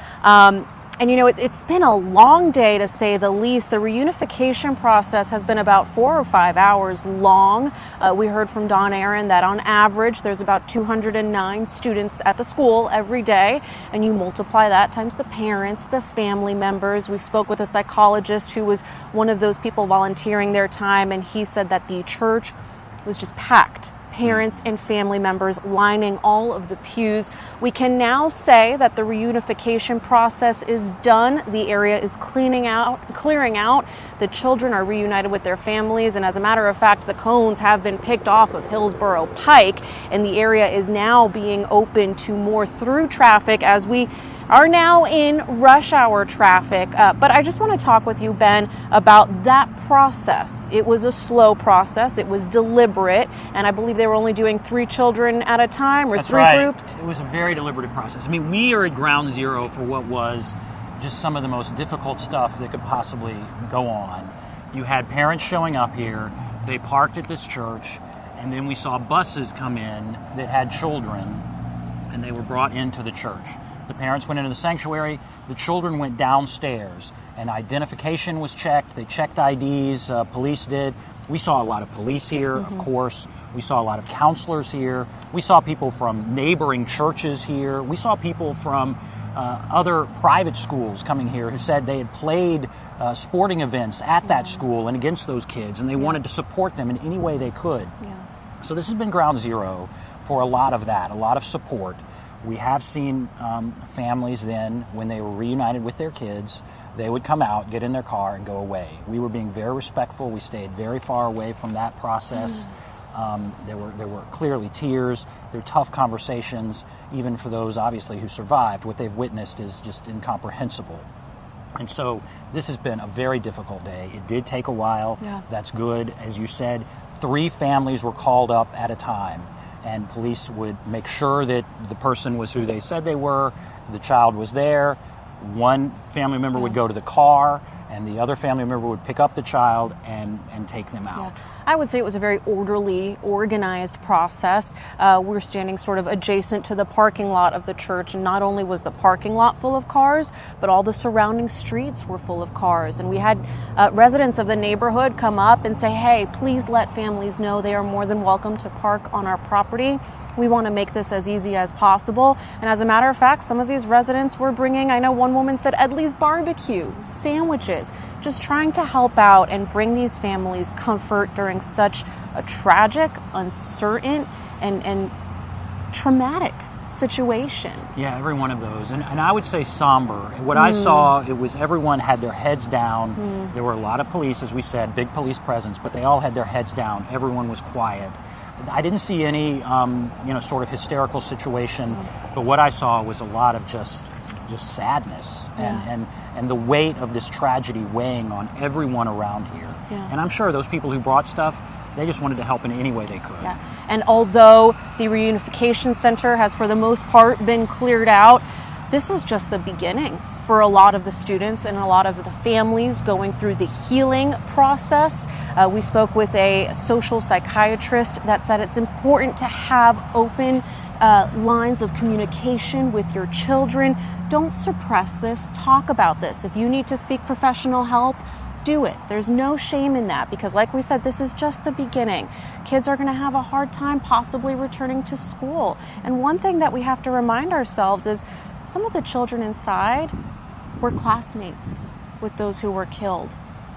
And you know, it's been a long day to say the least. The reunification process has been about 4 or 5 hours long. We heard from Don Aaron that on average there's about 209 students at the school every day, and you multiply that times the parents, the family members. We spoke with a psychologist who was one of those people volunteering their time, and he said that the church was just packed. Parents and family members lining all of the pews. We can now say that the reunification process is done. The area is clearing out. The children are reunited with their families, and as a matter of fact, the cones have been picked off of Hillsborough Pike, and the area is now being open to more through traffic as we are now in rush hour traffic. But I just want to talk with you, Ben, about that process. It was a slow process. It was deliberate. And I believe they were only doing 3 children at a time, or That's 3 right. groups. It was a very deliberative process. I mean, we are at ground zero for what was just some of the most difficult stuff that could possibly go on. You had parents showing up here. They parked at this church. And then we saw buses come in that had children, and they were brought into the church. The parents went into the sanctuary, the children went downstairs, and identification was checked. They checked IDs, police did. We saw a lot of police here, of course. We saw a lot of counselors here. We saw people from neighboring churches here. We saw people from other private schools coming here who said they had played sporting events at that school and against those kids, and they wanted to support them in any way they could. So this has been ground zero for a lot of that, a lot of support. We have seen families then, when they were reunited with their kids, they would come out, get in their car, and go away. We were being very respectful. We stayed very far away from that process. There were clearly tears. There were tough conversations, even for those, obviously, who survived. What they've witnessed is just incomprehensible. And so this has been a very difficult day. It did take a while. That's good. As you said, 3 families were called up at a time, and police would make sure that the person was who they said they were, the child was there. One family member would go to the car, and the other family member would pick up the child and take them out. I would say it was a very orderly, organized process. We're standing sort of adjacent to the parking lot of the church, and not only was the parking lot full of cars, but all the surrounding streets were full of cars. And we had residents of the neighborhood come up and say, hey, please let families know they are more than welcome to park on our property. We want to make this as easy as possible. And as a matter of fact, some of these residents were bringing, I know one woman said, at least barbecue, sandwiches, just trying to help out and bring these families comfort during such a tragic, uncertain, and traumatic situation. Yeah, every one of those. And I would say somber. What I saw, it was everyone had their heads down. There were a lot of police, as we said, big police presence, but they all had their heads down. Everyone was quiet. I didn't see any, sort of hysterical situation, but what I saw was a lot of just sadness and the weight of this tragedy weighing on everyone around here. And I'm sure those people who brought stuff, they just wanted to help in any way they could. And although the Reunification Center has, for the most part, been cleared out, this is just the beginning for a lot of the students and a lot of the families going through the healing process. We spoke with a social psychiatrist that said it's important to have open lines of communication with your children. Don't suppress this. Talk about this. If you need to seek professional help, do it. There's no shame in that, because like we said, this is just the beginning. Kids are going to have a hard time possibly returning to school. And one thing that we have to remind ourselves is some of the children inside were classmates with those who were killed.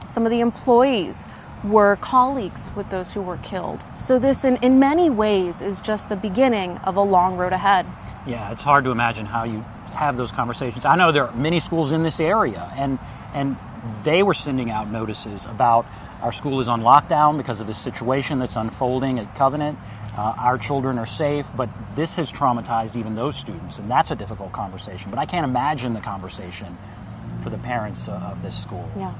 Some of the employees were colleagues with those who were killed. So this, in many ways, is just the beginning of a long road ahead. Yeah, it's hard to imagine how you have those conversations. I know there are many schools in this area, and they were sending out notices about our school is on lockdown because of this situation that's unfolding at Covenant. Our children are safe, but this has traumatized even those students, and that's a difficult conversation. But I can't imagine the conversation for the parents of this school. Yeah.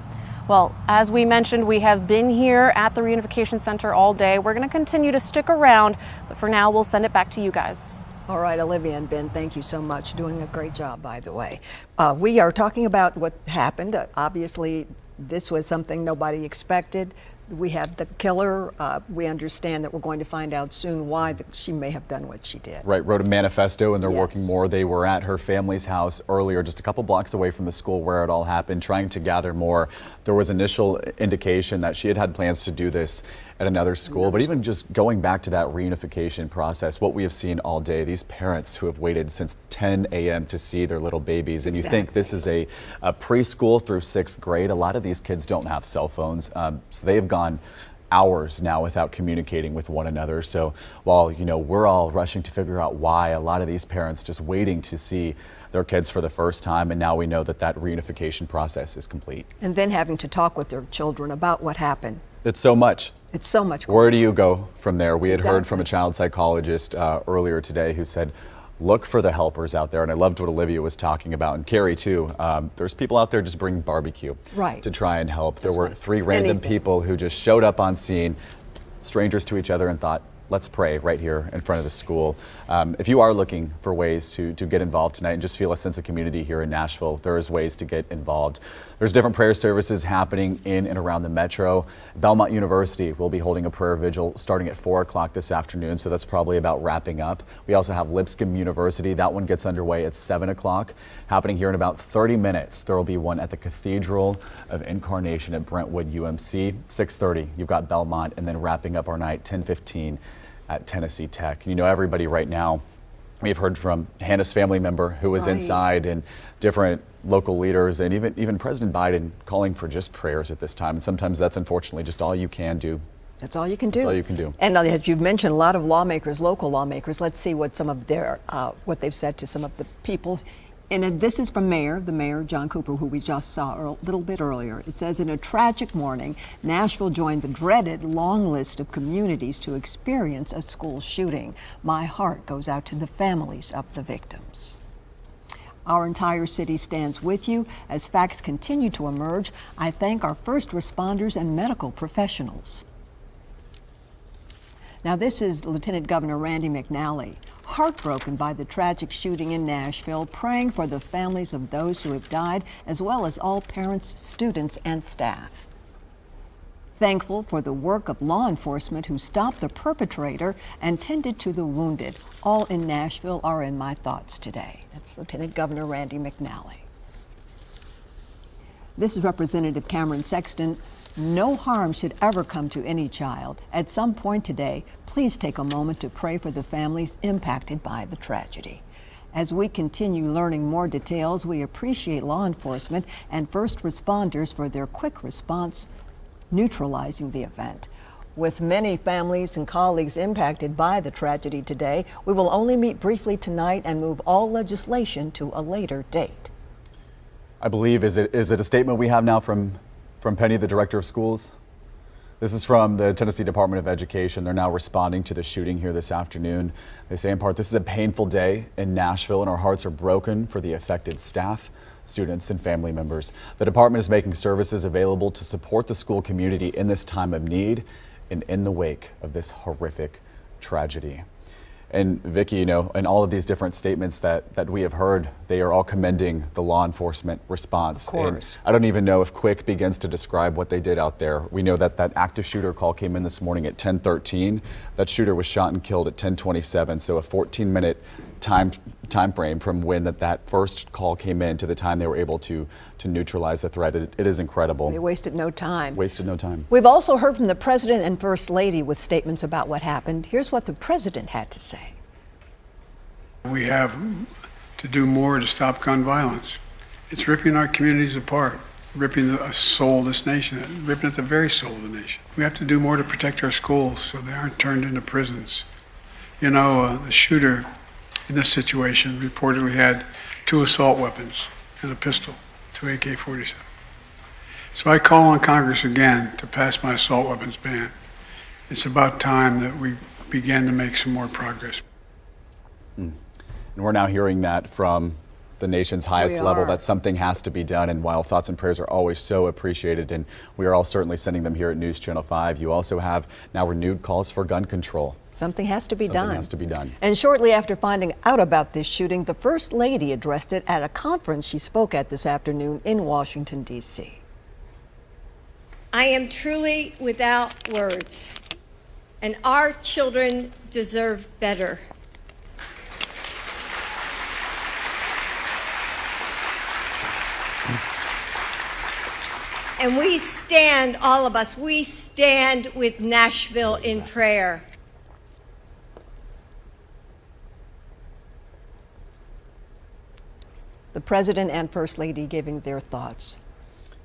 Well, as we mentioned, we have been here at the Reunification Center all day. We're going to continue to stick around, but for now, we'll send it back to you guys. All right, Olivia and Ben, thank you so much. Doing a great job, by the way. We are talking about what happened. Obviously, this was something nobody expected. We have the killer. We understand that we're going to find out soon why she may have done what she did. Right, wrote a manifesto, and they're working more. They were at her family's house earlier, just a couple blocks away from the school where it all happened, trying to gather more. There was initial indication that she had plans to do this at another school, but even just going back to that reunification process, what we have seen all day, these parents who have waited since 10 a.m. to see their little babies, and you think this is a preschool through 6th grade. A lot of these kids don't have cell phones, so they have gone hours now without communicating with one another. So while we're all rushing to figure out why, a lot of these parents just waiting to see their kids for the first time, and now we know that that reunification process is complete. And then having to talk with their children about what happened. It's so much. It's so much. Where do you go from there? We had heard from a child psychologist earlier today who said, look for the helpers out there. And I loved what Olivia was talking about, and Carrie too. There's people out there just bringing barbecue to try and help. There were 3 random people who just showed up on scene, strangers to each other, and thought, let's pray right here in front of the school. If you are looking for ways to get involved tonight and just feel a sense of community here in Nashville, there is ways to get involved. There's different prayer services happening in and around the metro. Belmont University will be holding a prayer vigil starting at 4 o'clock this afternoon, so that's probably about wrapping up. We also have Lipscomb University. That one gets underway at 7 o'clock, happening here in about 30 minutes. There will be one at the Cathedral of Incarnation at Brentwood UMC. 6:30, you've got Belmont, and then wrapping up our night, 10:15 at Tennessee Tech. Everybody right now We've heard from Hannah's family member who was inside, and different local leaders, and even President Biden calling for just prayers at this time. And sometimes that's unfortunately just all you can do. That's all you can do. That's all you can do. And as you've mentioned, a lot of lawmakers, local lawmakers, let's see what some of their, what they've said to some of the people. And this is from the mayor, John Cooper, who we just saw a little bit earlier. It says, in a tragic morning, Nashville joined the dreaded long list of communities to experience a school shooting. My heart goes out to the families of the victims. Our entire city stands with you as facts continue to emerge. I thank our first responders and medical professionals. Now, this is Lieutenant Governor Randy McNally, heartbroken by the tragic shooting in Nashville, praying for the families of those who have died, as well as all parents, students, and staff. Thankful for the work of law enforcement who stopped the perpetrator and tended to the wounded. All in Nashville are in my thoughts today. That's Lieutenant Governor Randy McNally. This is Representative Cameron Sexton. No harm should ever come to any child. At some point today, please take a moment to pray for the families impacted by the tragedy. As we continue learning more details, we appreciate law enforcement and first responders for their quick response, neutralizing the event. With many families and colleagues impacted by the tragedy today, we will only meet briefly tonight and move all legislation to a later date. I believe, is it a statement we have now from Penny, the director of schools? This is from the Tennessee Department of Education. They're now responding to the shooting here this afternoon. They say in part, this is a painful day in Nashville and our hearts are broken for the affected staff, students, and family members. The department is making services available to support the school community in this time of need and in the wake of this horrific tragedy. And Vicki, you know, in all of these different statements that we have heard, they are all commending the law enforcement response. Of course. And I don't even know if quick begins to describe what they did out there. We know that active shooter call came in this morning at 10:13. That shooter was shot and killed at 10:27. So a 14-minute time frame from when that first call came in to the time they were able to neutralize the threat. It is incredible. They wasted no time. Wasted no time. We've also heard from the President and First Lady with statements about what happened. Here's what the President had to say. We have to do more to stop gun violence. It's ripping our communities apart, ripping the soul of this nation, ripping at the very soul of the nation. We have to do more to protect our schools so they aren't turned into prisons. You know, the shooter in this situation reportedly had 2 assault weapons and a pistol, 2 AK-47. So I call on Congress again to pass my assault weapons ban. It's about time that we begin to make some more progress. And we're now hearing that from the nation's highest level, that something has to be done. And while thoughts and prayers are always so appreciated, and we are all certainly sending them here at News Channel 5, you also have now renewed calls for gun control. Something has to be done. Something has to be done. And shortly after finding out about this shooting, the First Lady addressed it at a conference she spoke at this afternoon in Washington, D.C. I am truly without words, and our children deserve better. And we stand, all of us, we stand with Nashville in prayer. The President and First Lady giving their thoughts.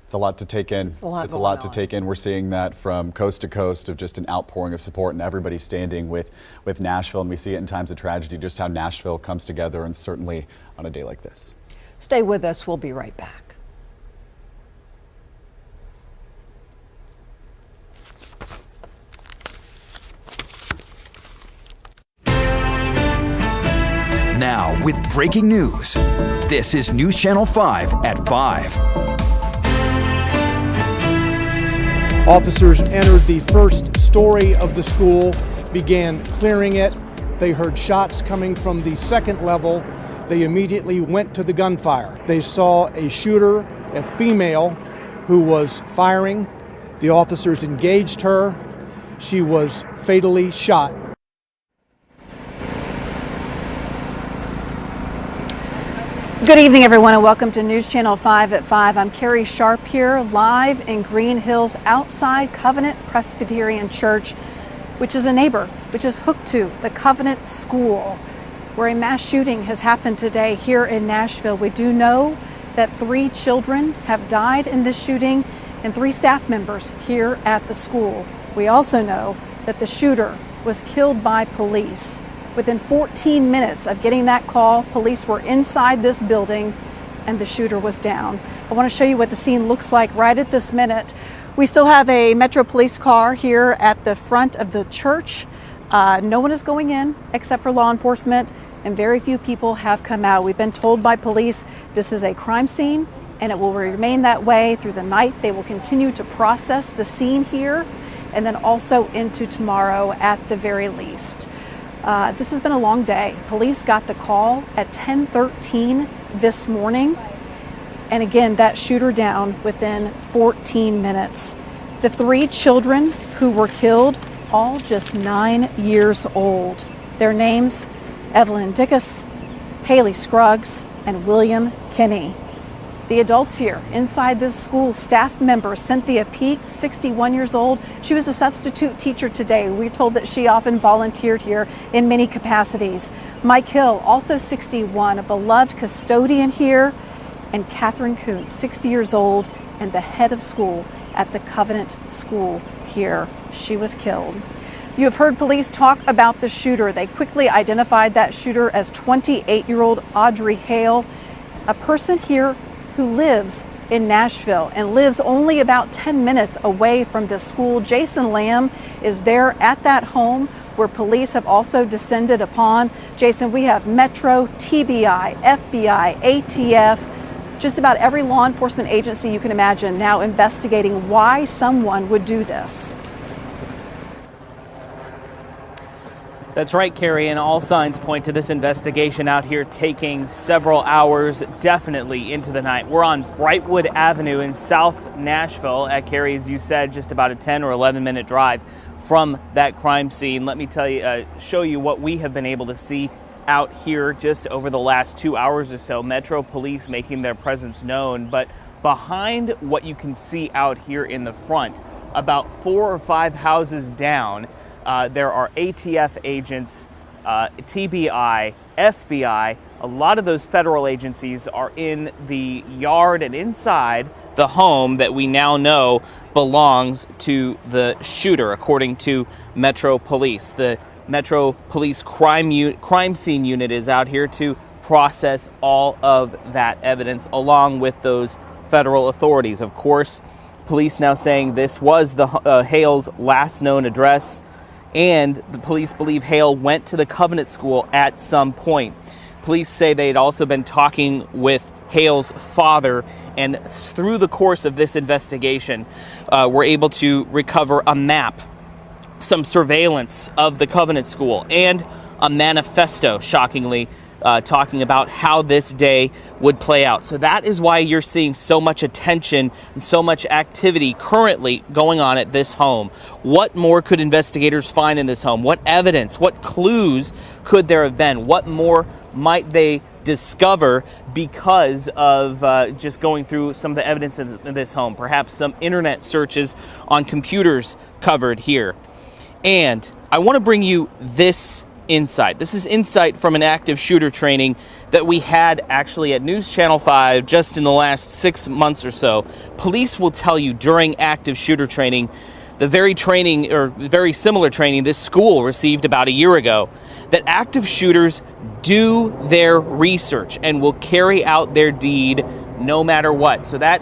It's a lot to take in. It's a lot to take in. We're seeing that from coast to coast of just an outpouring of support and everybody standing with Nashville. And we see it in times of tragedy, just how Nashville comes together, and certainly on a day like this. Stay with us. We'll be right back. Now, with breaking news, this is News Channel 5 at 5. Officers entered the first story of the school, began clearing it. They heard shots coming from the second level. They immediately went to the gunfire. They saw a shooter, a female, who was firing. The officers engaged her. She was fatally shot. Good evening, everyone, and welcome to News Channel 5 at 5. I'm Carrie Sharp here, live in Green Hills outside Covenant Presbyterian Church, which is a neighbor, which is hooked to the Covenant School. where a mass shooting has happened today here in Nashville. We do know that 3 children have died in this shooting and 3 staff members here at the school. We also know that the shooter was killed by police. Within 14 minutes of getting that call, police were inside this building and the shooter was down. I want to show you what the scene looks like right at this minute. We still have a Metro Police car here at the front of the church. No one is going in except for law enforcement, and very few people have come out. We've been told by police this is a crime scene and it will remain that way through the night. They will continue to process the scene here and then also into tomorrow at the very least. This has been a long day. Police got the call at 10:13 this morning. And again, that shooter down within 14 minutes. The 3 children who were killed, all just 9 years old. Their names, Evelyn Dickus, Haley Scruggs, and William Kinney. The adults here inside this school, staff member Cynthia Peak, 61 years old. She was a substitute teacher today. We're told that she often volunteered here in many capacities. Mike Hill, also 61, a beloved custodian here. And Catherine Kuntz, 60 years old and the head of school at the Covenant School here. She was killed. You have heard police talk about the shooter. They quickly identified that shooter as 28-year-old Audrey Hale, a person here who lives in Nashville and lives only about 10 minutes away from this school. Jason Lamb is there at that home where police have also descended upon. Jason, we have Metro, TBI, FBI, ATF, just about every law enforcement agency you can imagine now investigating why someone would do this. That's right, Carrie, and all signs point to this investigation out here taking several hours, definitely into the night. We're on Brightwood Avenue in South Nashville at, Carrie, as you said, just about a 10 or 11 minute drive from that crime scene. Let me tell you, show you what we have been able to see out here just over the last 2 hours or so. Metro Police making their presence known, but behind what you can see out here in the front, about 4 or 5 houses down, there are ATF agents, TBI, FBI. A lot of those federal agencies are in the yard and inside the home that we now know belongs to the shooter, according to Metro Police. The Metro Police crime scene unit is out here to process all of that evidence along with those federal authorities. Of course, police now saying this was the Hale's last known address, and the police believe Hale went to the Covenant School at some point. Police say they had also been talking with Hale's father, and through the course of this investigation, were able to recover a map, some surveillance of the Covenant School, and a manifesto, shockingly, talking about how this day would play out. So that is why you're seeing so much attention and so much activity currently going on at this home. What more could investigators find in this home? What evidence, what clues could there have been? What more might they discover because of just going through some of the evidence in this home? Perhaps some internet searches on computers covered here. And I want to bring you this insight. This is insight from an active shooter training that we had actually at NewsChannel 5 just in the last 6 months or so. Police will tell you during active shooter training, the very training or very similar training this school received about a year ago, that active shooters do their research and will carry out their deed no matter what. So that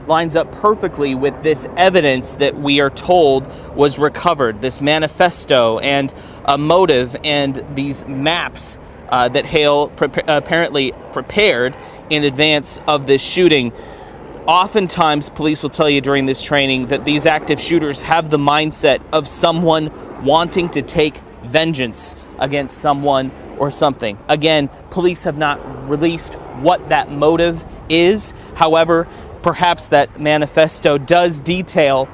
lines up perfectly with this evidence that we are told was recovered, this manifesto and a motive and these maps that Hale apparently prepared in advance of this shooting. Oftentimes, police will tell you during this training that these active shooters have the mindset of someone wanting to take vengeance against someone or something. Again, police have not released what that motive is. However, perhaps that manifesto does detail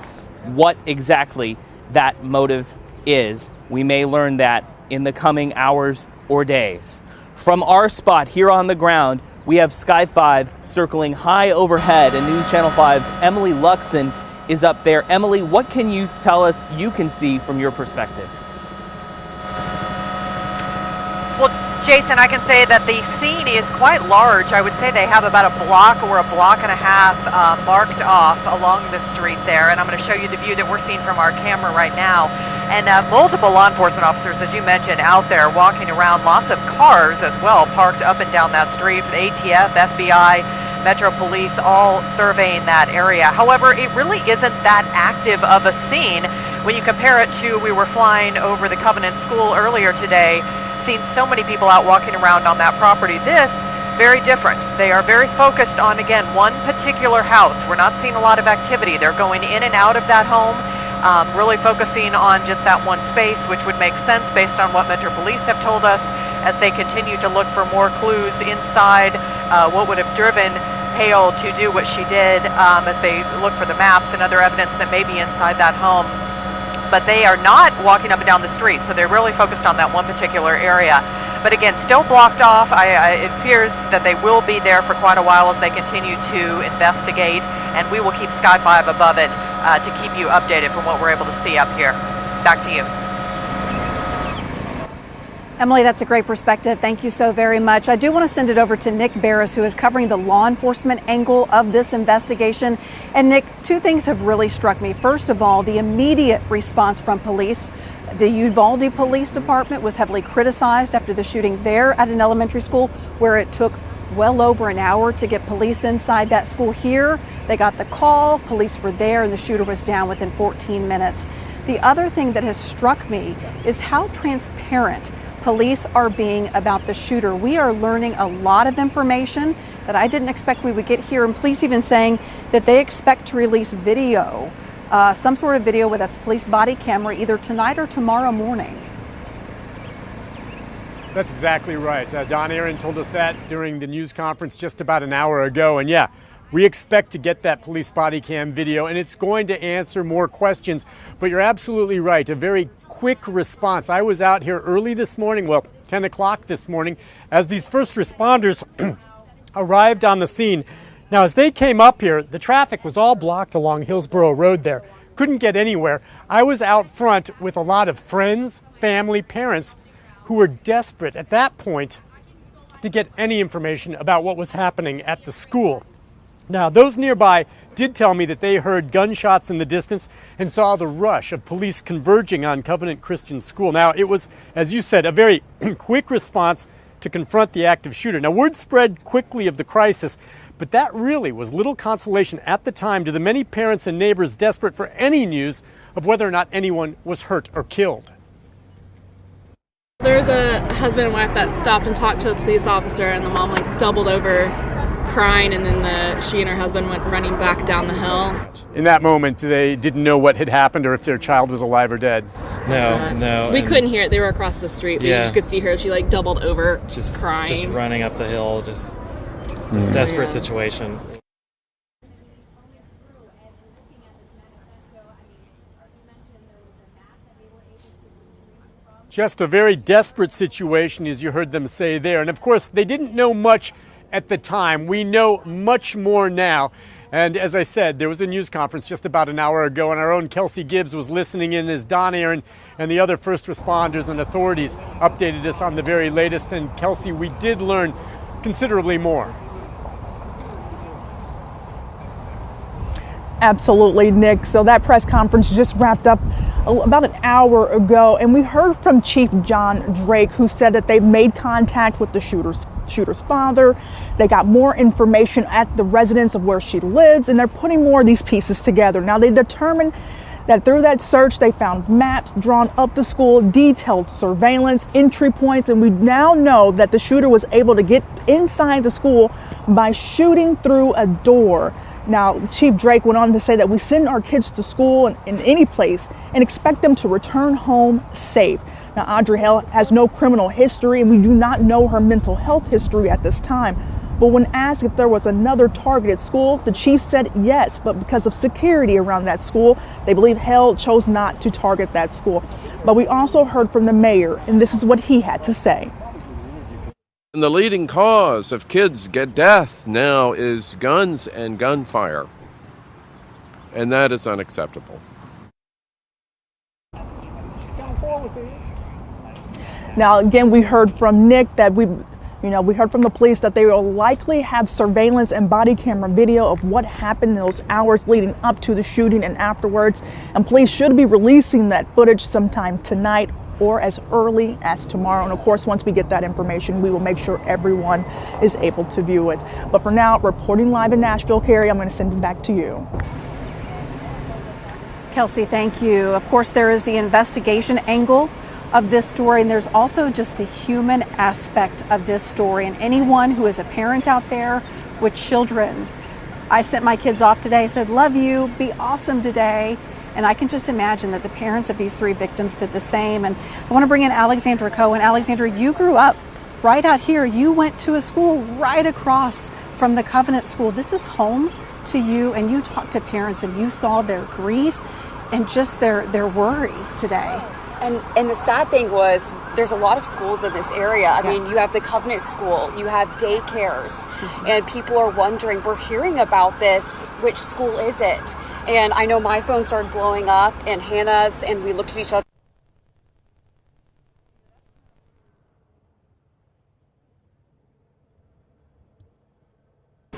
what exactly that motive is. We may learn that in the coming hours or days. From our spot here on the ground, we have Sky 5 circling high overhead, and News Channel 5's Emily Luxon is up there. Emily, what can you tell us you can see from your perspective? Well, Jason, I can say that the scene is quite large. I would say they have about a block or a block and a half marked off along the street there. And I'm going to show you the view that we're seeing from our camera right now. And multiple law enforcement officers, as you mentioned, out there walking around. Lots of cars as well parked up and down that street. The ATF, FBI, Metro Police all surveying that area. However, it really isn't that active of a scene when you compare it to, we were flying over the Covenant School earlier today, seen so many people out walking around on that property. This, very different. They are very focused on, again, one particular house. We're not seeing a lot of activity. They're going in and out of that home, really focusing on just that one space, which would make sense based on what Metro Police have told us as they continue to look for more clues inside what would have driven Hale to do what she did, as they look for the maps and other evidence that may be inside that home. But they are not walking up and down the street, so they're really focused on that one particular area. But again, still blocked off. It appears that they will be there for quite a while as they continue to investigate, and we will keep Sky 5 above it to keep you updated from what we're able to see up here. Back to you. Emily, that's a great perspective. Thank you so very much. I do want to send it over to Nick Barris, who is covering the law enforcement angle of this investigation. And Nick, two things have really struck me. First of all, the immediate response from police. The Uvalde Police Department was heavily criticized after the shooting there at an elementary school, where it took well over an hour to get police inside that school. Here, they got the call, police were there, and the shooter was down within 14 minutes. The other thing that has struck me is how transparent police are being about the shooter. We are learning a lot of information that I didn't expect we would get here, and police even saying that they expect to release video, some sort of video, whether that's police body camera, either tonight or tomorrow morning. That's exactly right. Don Aaron told us that during the news conference just about an hour ago. And yeah, we expect to get that police body cam video, and it's going to answer more questions. But you're absolutely right. A very quick response. I was out here early this morning, well, 10 o'clock this morning, as these first responders arrived on the scene. Now, as they came up here, the traffic was all blocked along Hillsborough Road there. Couldn't get anywhere. I was out front with a lot of friends, family, parents who were desperate at that point to get any information about what was happening at the school. Now, those nearby did tell me that they heard gunshots in the distance and saw the rush of police converging on Covenant Christian School. Now, it was, as you said, a very quick response to confront the active shooter. Now, word spread quickly of the crisis, but that really was little consolation at the time to the many parents and neighbors desperate for any news of whether or not anyone was hurt or killed. There was a husband and wife that stopped and talked to a police officer, and the mom doubled over crying, and then she and her husband went running back down the hill. In that moment, they didn't know what had happened or if their child was alive or dead. No. We couldn't hear it. They were across the street, but you just could see her. She doubled over, crying. Just running up the hill, just desperate situation. Just a very desperate situation, as you heard them say there. And of course, they didn't know much at the time. We know much more now. And as I said, there was a news conference just about an hour ago, and our own Kelsey Gibbs was listening in as Don Aaron and the other first responders and authorities updated us on the very latest. And Kelsey, we did learn considerably more. Absolutely, Nick. So that press conference just wrapped up about an hour ago, and we heard from Chief John Drake, who said that they've made contact with the shooter's father. They got more information at the residence of where she lives, and they're putting more of these pieces together. Now, they determined that through that search, they found maps drawn up the school, detailed surveillance, entry points, and we now know that the shooter was able to get inside the school by shooting through a door. Now, Chief Drake went on to say that we send our kids to school in any place and expect them to return home safe. Now, Audrey Hale has no criminal history, and we do not know her mental health history at this time. But when asked if there was another target at school, the chief said yes, but because of security around that school, they believe Hale chose not to target that school. But we also heard from the mayor, and this is what he had to say. And the leading cause of kids' death now is guns and gunfire. And that is unacceptable. Now, again, we heard from Nick that we heard from the police that they will likely have surveillance and body camera video of what happened in those hours leading up to the shooting and afterwards. And police should be releasing that footage sometime tonight or as early as tomorrow. And of course, once we get that information, we will make sure everyone is able to view it. But for now, reporting live in Nashville, Carrie, I'm going to send it back to you. Kelsey, thank you. Of course, there is the investigation angle of this story, and there's also just the human aspect of this story. And anyone who is a parent out there with children, I sent my kids off today, said, love you, be awesome today. And I can just imagine that the parents of these 3 victims did the same. And I want to bring in Alexandra Cohen. Alexandra, you grew up right out here. You went to a school right across from the Covenant School. This is home to you, and you talked to parents and you saw their grief and just their worry today. And the sad thing was, there's a lot of schools in this area. I mean, you have the Covenant School, you have daycares, and people are wondering, we're hearing about this, which school is it? And I know my phone started blowing up, and Hannah's, and we looked at each other.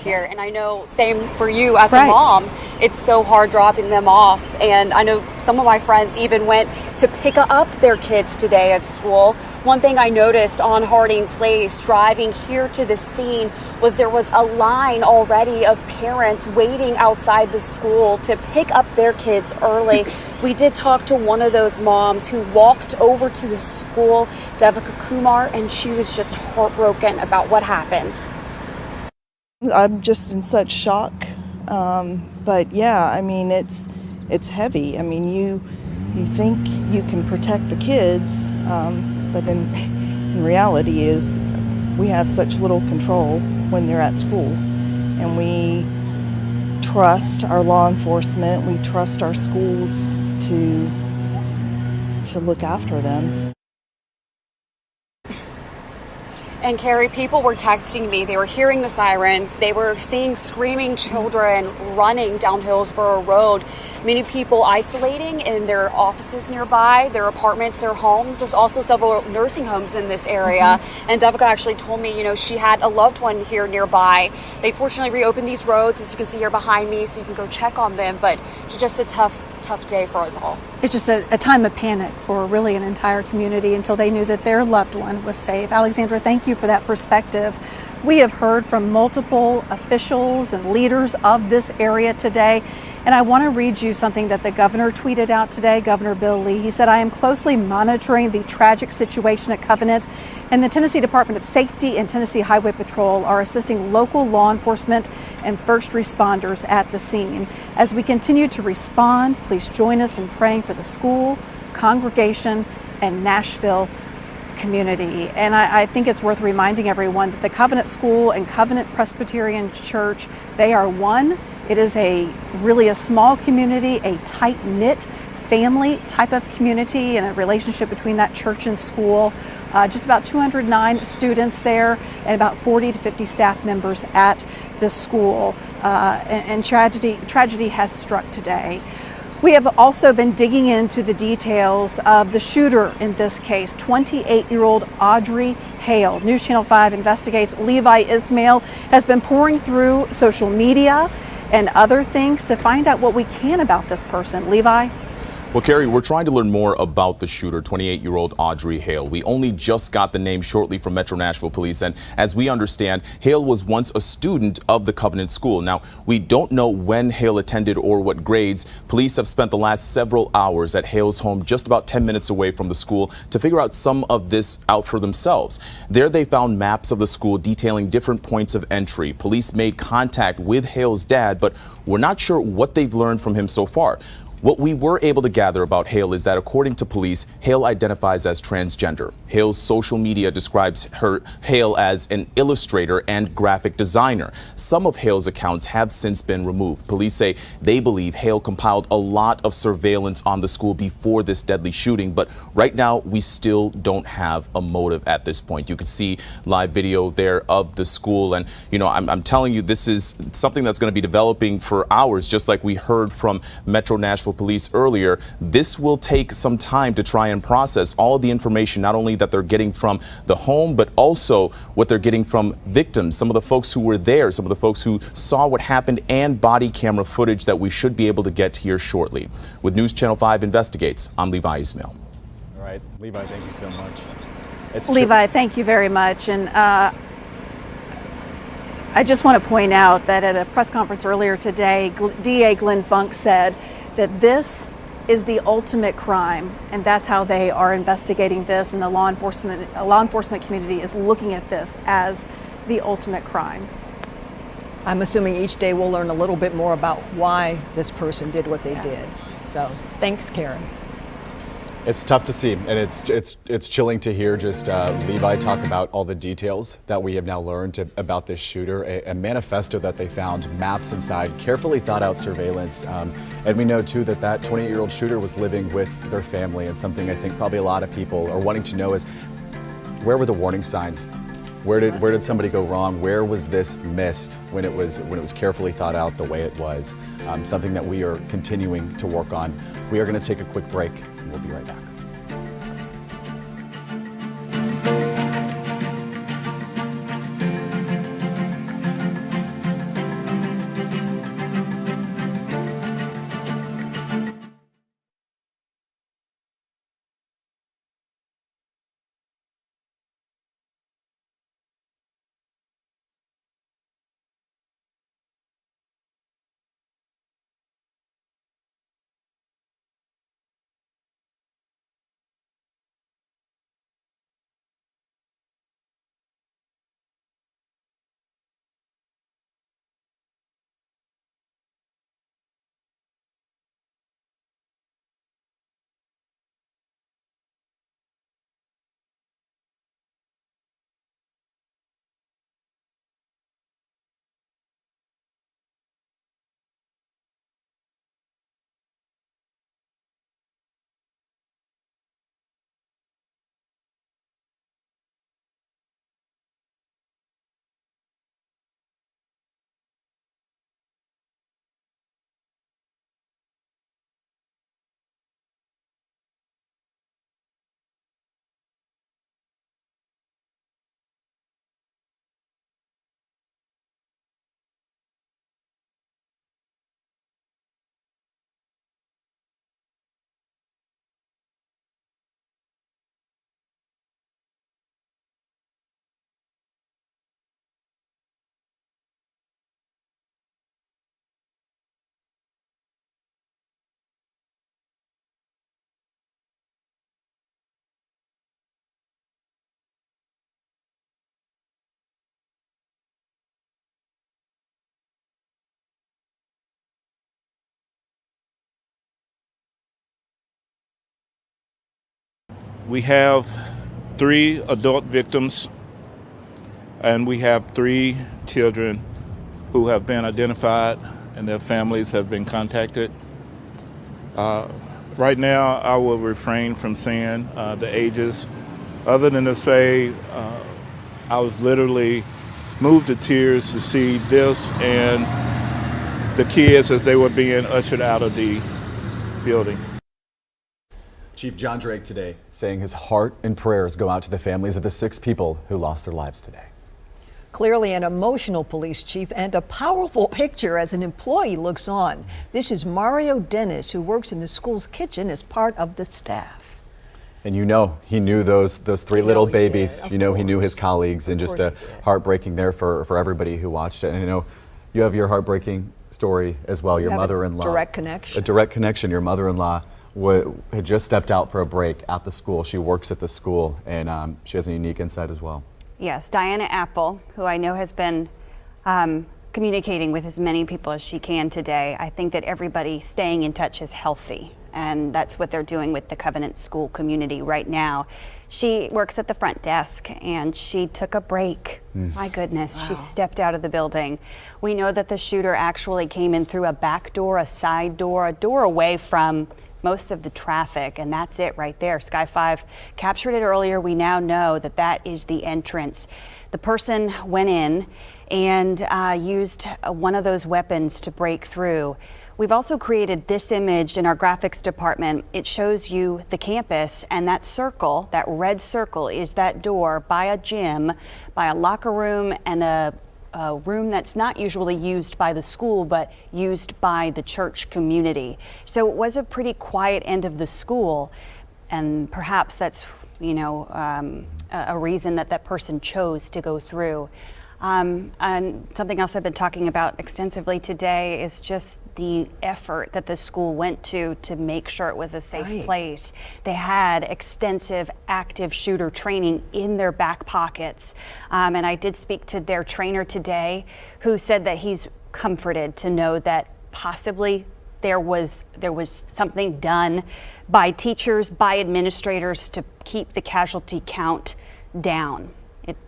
Here, and I know same for you as a mom, it's so hard dropping them off. And I know some of my friends even went to pick up their kids today at school. One thing I noticed on Harding Place driving here to the scene was there was a line already of parents waiting outside the school to pick up their kids early. We did talk to one of those moms who walked over to the school, Devika Kumar, and she was just heartbroken about what happened. I'm just in such shock, but yeah, I mean, it's heavy. I mean, you think you can protect the kids, but in reality is we have such little control when they're at school, and we trust our law enforcement, we trust our schools to look after them. And Carrie, people were texting me. They were hearing the sirens. They were seeing screaming children running down Hillsborough Road. Many people isolating in their offices nearby, their apartments, their homes. There's also several nursing homes in this area. And Devika actually told me, she had a loved one here nearby. They fortunately reopened these roads, as you can see here behind me, so you can go check on them. But it's just a tough day for us all. It's just a time of panic for really an entire community until they knew that their loved one was safe. Alexandra, thank you for that perspective. We have heard from multiple officials and leaders of this area today, and I want to read you something that the governor tweeted out today, Governor Bill Lee. He said, I am closely monitoring the tragic situation at Covenant, and the Tennessee Department of Safety and Tennessee Highway Patrol are assisting local law enforcement and first responders at the scene. As we continue to respond, please join us in praying for the school, congregation, and Nashville community. And I think it's worth reminding everyone that the Covenant School and Covenant Presbyterian Church, they are one. It is really a small community, a tight-knit family type of community, and a relationship between that church and school. Just about 209 students there and about 40 to 50 staff members at the school. And tragedy has struck today. We have also been digging into the details of the shooter in this case, 28-year-old Audrey Hale. News Channel 5 investigates. Levi Ismail has been pouring through social media and other things to find out what we can about this person. Levi? Well, Carrie, we're trying to learn more about the shooter, 28-year-old Audrey Hale. We only just got the name shortly from Metro Nashville Police, and as we understand, Hale was once a student of the Covenant School. Now, we don't know when Hale attended or what grades. Police have spent the last several hours at Hale's home just about 10 minutes away from the school to figure out some of this out for themselves. There they found maps of the school detailing different points of entry. Police made contact with Hale's dad, but we're not sure what they've learned from him so far. What we were able to gather about Hale is that, according to police, Hale identifies as transgender. Hale's social media describes Hale as an illustrator and graphic designer. Some of Hale's accounts have since been removed. Police say they believe Hale compiled a lot of surveillance on the school before this deadly shooting, but right now we still don't have a motive at this point. You can see live video there of the school, and I'm telling you, this is something that's going to be developing for hours, just like we heard from Metro Nashville Nashville Police earlier, this will take some time to try and process all of the information, not only that they're getting from the home, but also what they're getting from victims, some of the folks who were there, some of the folks who saw what happened, and body camera footage that we should be able to get here shortly. With News Channel 5 Investigates, I'm Levi Ismail. All right, Levi, thank you so much. Levi, thank you very much. And I just want to point out that at a press conference earlier today, DA Glenn Funk said that this is the ultimate crime, and that's how they are investigating this, and the law enforcement community is looking at this as the ultimate crime. I'm assuming each day we'll learn a little bit more about why this person did what they did. So thanks, Karen. It's tough to see, and it's chilling to hear just Levi talk about all the details that we have now learned about this shooter, a manifesto that they found, maps inside, carefully thought out surveillance, and we know too that that 28-year-old shooter was living with their family, and something I think probably a lot of people are wanting to know is, where were the warning signs? Where did somebody go wrong? Where was this missed when it was carefully thought out the way it was? Something that we are continuing to work on. We are going to take a quick break. We'll be right back. We have 3 adult victims, and we have 3 children who have been identified and their families have been contacted. Right now, I will refrain from saying the ages, other than to say I was literally moved to tears to see this and the kids as they were being ushered out of the building. Chief John Drake today saying his heart and prayers go out to the families of the 6 people who lost their lives today. Clearly an emotional police chief, and a powerful picture as an employee looks on. This is Mario Dennis, who works in the school's kitchen as part of the staff. And you know, he knew those 3 little babies. You know, he knew his colleagues, and just heartbreaking there for everybody who watched it. And you know, you have your heartbreaking story as well. Your mother-in-law. Direct connection. A direct connection. Your mother-in-law had just stepped out for a break at the school. She works at the school, and she has a unique insight as well. Yes, Diana Apple, who I know has been communicating with as many people as she can today. I think that everybody staying in touch is healthy, and that's what they're doing with the Covenant School community right now. She works at the front desk, and she took a break. My goodness, she stepped out of the building. We know that the shooter actually came in through a back door, a side door, a door away from most of the traffic, and that's it right there. Sky 5 captured it earlier. We now know that that is the entrance. The person went in and used one of those weapons to break through. We've also created this image in our graphics department. It shows you the campus, and that circle, that red circle, is that door by a gym, by a locker room, and a room that's not usually used by the school, but used by the church community. So it was a pretty quiet end of the school, and perhaps that's, you know, a reason that that person chose to go through. And something else I've been talking about extensively today is just the effort that the school went to make sure it was a safe place. They had extensive active shooter training in their back pockets. And I did speak to their trainer today, who said that he's comforted to know that possibly there was something done by teachers, by administrators to keep the casualty count down.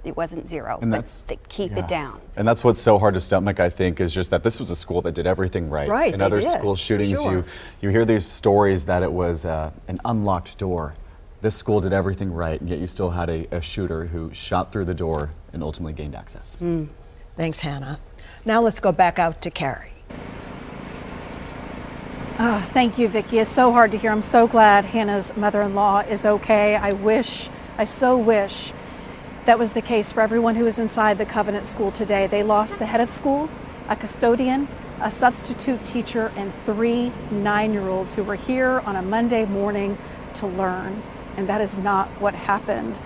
It wasn't zero, And but keep it down. And that's what's so hard to stomach, I think, is just that this was a school that did everything right. Right, In they other did, school shootings, sure. you hear these stories that it was an unlocked door. This school did everything right, and yet you still had a shooter who shot through the door and ultimately gained access. Thanks, Hannah. Now let's go back out to Carrie. Oh, thank you, Vicki. It's so hard to hear. I'm so glad Hannah's mother-in-law is okay. I so wish that was the case for everyone who was inside the Covenant School today. They lost the head of school, a custodian, a substitute teacher, and 3 9-year-olds who were here on a Monday morning to learn. And that is not what happened.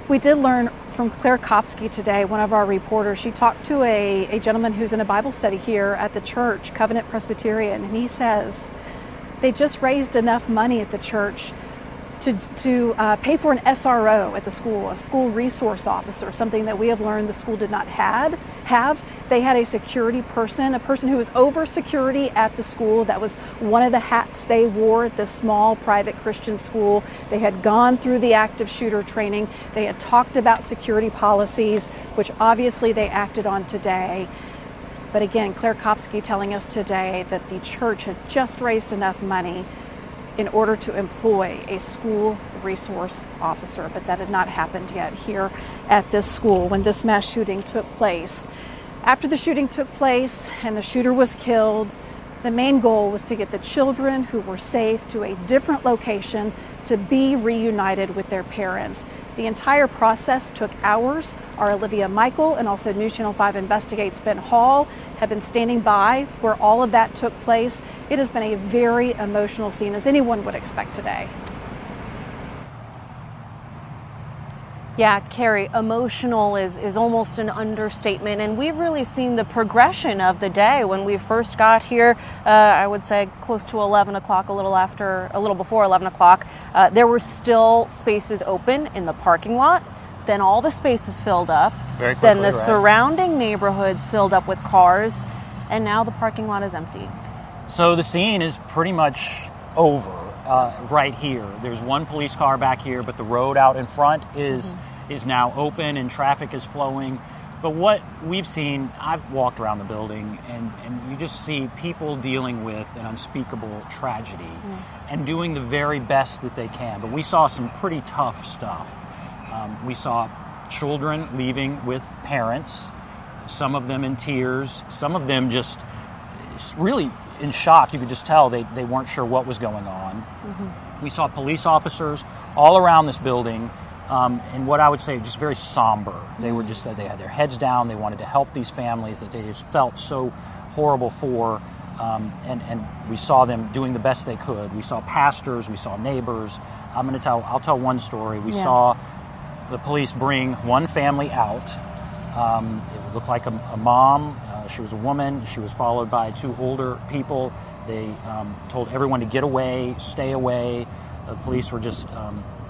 We did learn from Claire Kopsky today, one of our reporters. She talked to a gentleman who's in a Bible study here at the church, Covenant Presbyterian, and he says they just raised enough money at the church to pay for an SRO at the school, a school resource officer, something that we have learned the school did not have. They had a security person, a person who was over security at the school. That was one of the hats they wore at this small private Christian school. They had gone through the active shooter training. They had talked about security policies, which obviously they acted on today. But again, Claire Kopsky telling us today that the church had just raised enough money in order to employ a school resource officer, but that had not happened yet here at this school when this mass shooting took place. After the shooting took place and the shooter was killed, the main goal was to get the children who were safe to a different location to be reunited with their parents. The entire process took hours. Our Olivia Michael and also News Channel 5 Investigates Ben Hall have been standing by where all of that took place. It has been a very emotional scene, as anyone would expect today. Yeah, Carrie, emotional is almost an understatement, and we've really seen the progression of the day. When we first got here, I would say close to 11 o'clock, a little before 11 o'clock, there were still spaces open in the parking lot. Then all the spaces filled up. Very quickly, then the surrounding neighborhoods filled up with cars, and now the parking lot is empty. So the scene is pretty much over right here. There's one police car back here, but the road out in front is now open and traffic is flowing. But what we've seen, I've walked around the building, and you just see people dealing with an unspeakable tragedy and doing the very best that they can. But we saw some pretty tough stuff. We saw children leaving with parents, some of them in tears, some of them just really in shock. You could just tell they weren't sure what was going on. We saw police officers all around this building, and what I would say just very somber. They were just, they had their heads down. They wanted to help these families that they just felt so horrible for, and we saw them doing the best they could. We saw pastors, we saw neighbors. I'll tell one story. We saw the police bring one family out. It looked like a mom. She was a woman. She was followed by 2 older people. They told everyone to get away, stay away. The police were just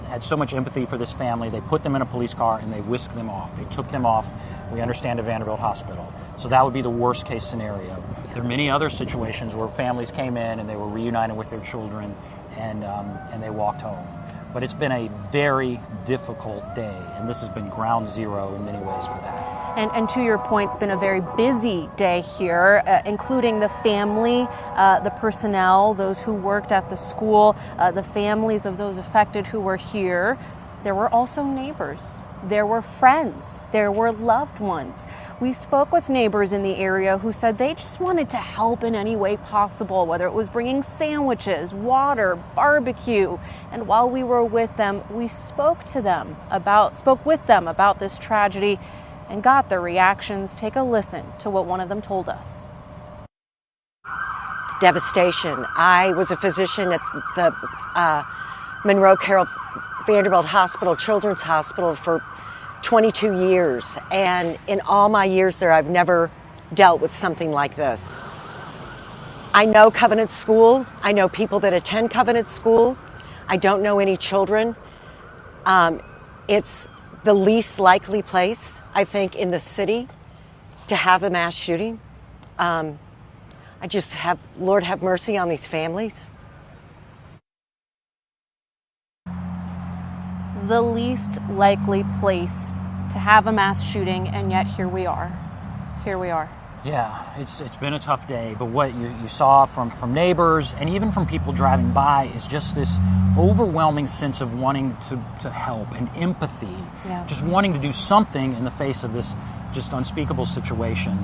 had so much empathy for this family. They put them in a police car and they whisked them off. They took them off, we understand, to Vanderbilt Hospital. So that would be the worst case scenario. There are many other situations where families came in and they were reunited with their children and they walked home. But it's been a very difficult day, and this has been ground zero in many ways for that. And to your point, it's been a very busy day here, including the family, the personnel, those who worked at the school, the families of those affected who were here. there were also neighbors. There were friends. There were loved ones. We spoke with neighbors in the area who said they just wanted to help in any way possible, whether it was bringing sandwiches, water, barbecue. And while we were with them, we spoke with them about this tragedy and got their reactions. Take a listen to what one of them told us. Devastation. I was a physician at the Monroe Carroll Vanderbilt Hospital, Children's Hospital, for 22 years. And in all my years there, I've never dealt with something like this. I know Covenant School. I know people that attend Covenant School. I don't know any children. It's the least likely place, I think, in the city to have a mass shooting. Lord have mercy on these families. The least likely place to have a mass shooting, and yet here we are. Here we are. Yeah, it's been a tough day, but what you saw from neighbors and even from people driving by is just this overwhelming sense of wanting to help and empathy, just wanting to do something in the face of this just unspeakable situation.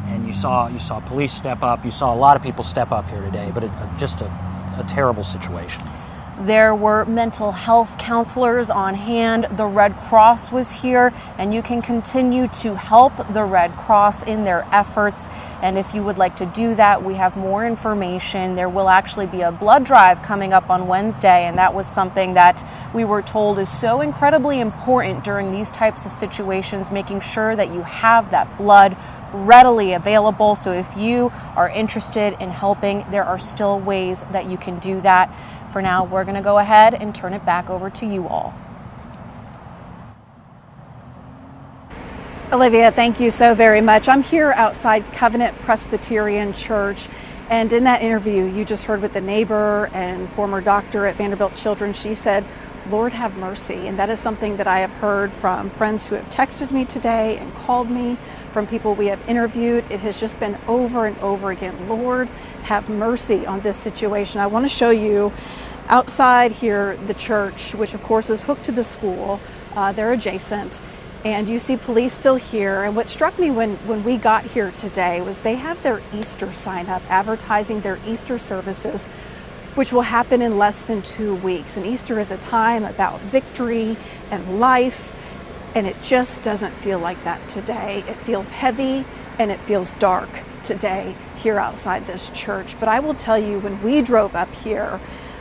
And you saw police step up. You saw a lot of people step up here today, but just a terrible situation. There were mental health counselors on hand. The Red Cross was here, and you can continue to help the Red Cross in their efforts. And if you would like to do that, we have more information. There will actually be a blood drive coming up on Wednesday, and that was something that we were told is so incredibly important during these types of situations, making sure that you have that blood readily available. So if you are interested in helping, there are still ways that you can do that. For now, we're going to go ahead and turn it back over to you all. Olivia, thank you so very much. I'm here outside Covenant Presbyterian Church, and in that interview you just heard with the neighbor and former doctor at Vanderbilt Children's, she said, Lord have mercy. And that is something that I have heard from friends who have texted me today and called me, from people we have interviewed. It has just been over and over again. Lord have mercy on this situation. I want to show you outside here the church, which of course is hooked to the school. They're adjacent. And you see police still here. And what struck me when we got here today was they have their Easter sign up advertising their Easter services, which will happen in less than 2 weeks. And Easter is a time about victory and life, and it just doesn't feel like that today. It feels heavy and it feels dark today here outside this church. But I will tell you, when we drove up here,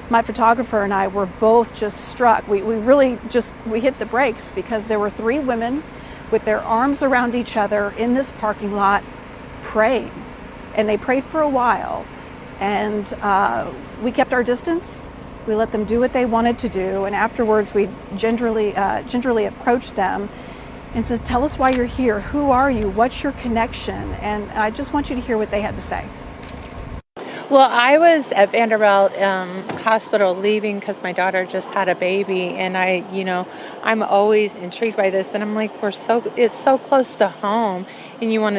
my photographer and I were both just struck. We hit the brakes because there were 3 women with their arms around each other in this parking lot praying. And they prayed for a while. And we kept our distance. We let them do what they wanted to do. And afterwards, we gingerly approached them and said, tell us why you're here. Who are you? What's your connection? And I just want you to hear what they had to say. Well, I was at Vanderbilt Hospital leaving because my daughter just had a baby, and I'm always intrigued by this, and I'm like, it's so close to home, and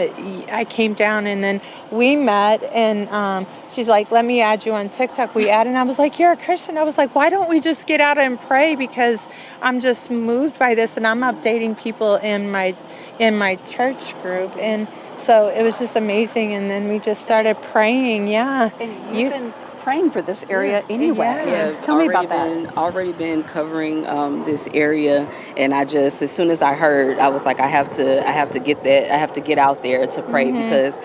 I came down, and then we met, and she's like, let me add you on TikTok. We added, and I was like, you're a Christian. I was like, why don't we just get out and pray, because I'm just moved by this, and I'm updating people in my church group, and so it was just amazing, and then we just started praying. Yeah. And you've been praying for this area anyway. Yeah, tell me about that. Already been covering this area, and I just, as soon as I heard, I was like, I have to get that. I have to get out there to pray because,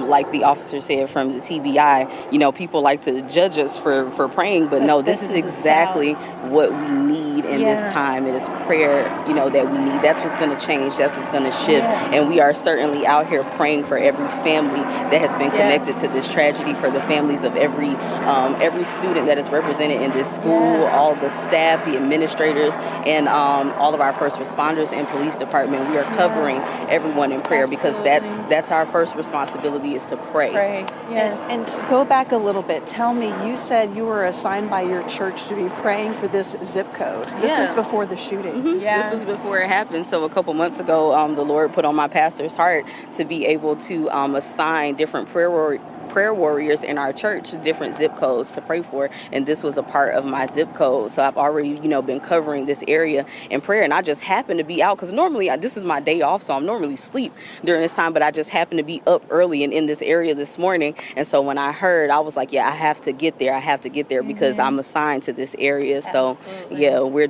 like the officer said from the TBI, people like to judge us for praying, but no, this is exactly what we need in this time. It is prayer, that we need. That's what's going to change. That's what's going to shift. And we are certainly out here praying for every family that has been connected to this tragedy, for the families of every student that is represented in this school, all the staff, the administrators, and all of our first responders and police department. We are covering everyone in prayer because that's our first responsibility, is to pray. Yes. And go back a little bit. Tell me, you said you were assigned by your church to be praying for this zip code. This was before the shooting. This was before it happened. So a couple months ago, the Lord put on my pastor's heart to be able to assign different prayer prayer warriors in our church, different zip codes to pray for, and this was a part of my zip code. So I've already, been covering this area in prayer, and I just happened to be out because normally this is my day off, so I'm normally asleep during this time, but I just happened to be up early and in this area this morning. And so when I heard, I was like, yeah, I have to get there. I have to get there because I'm assigned to this area. So yeah, we're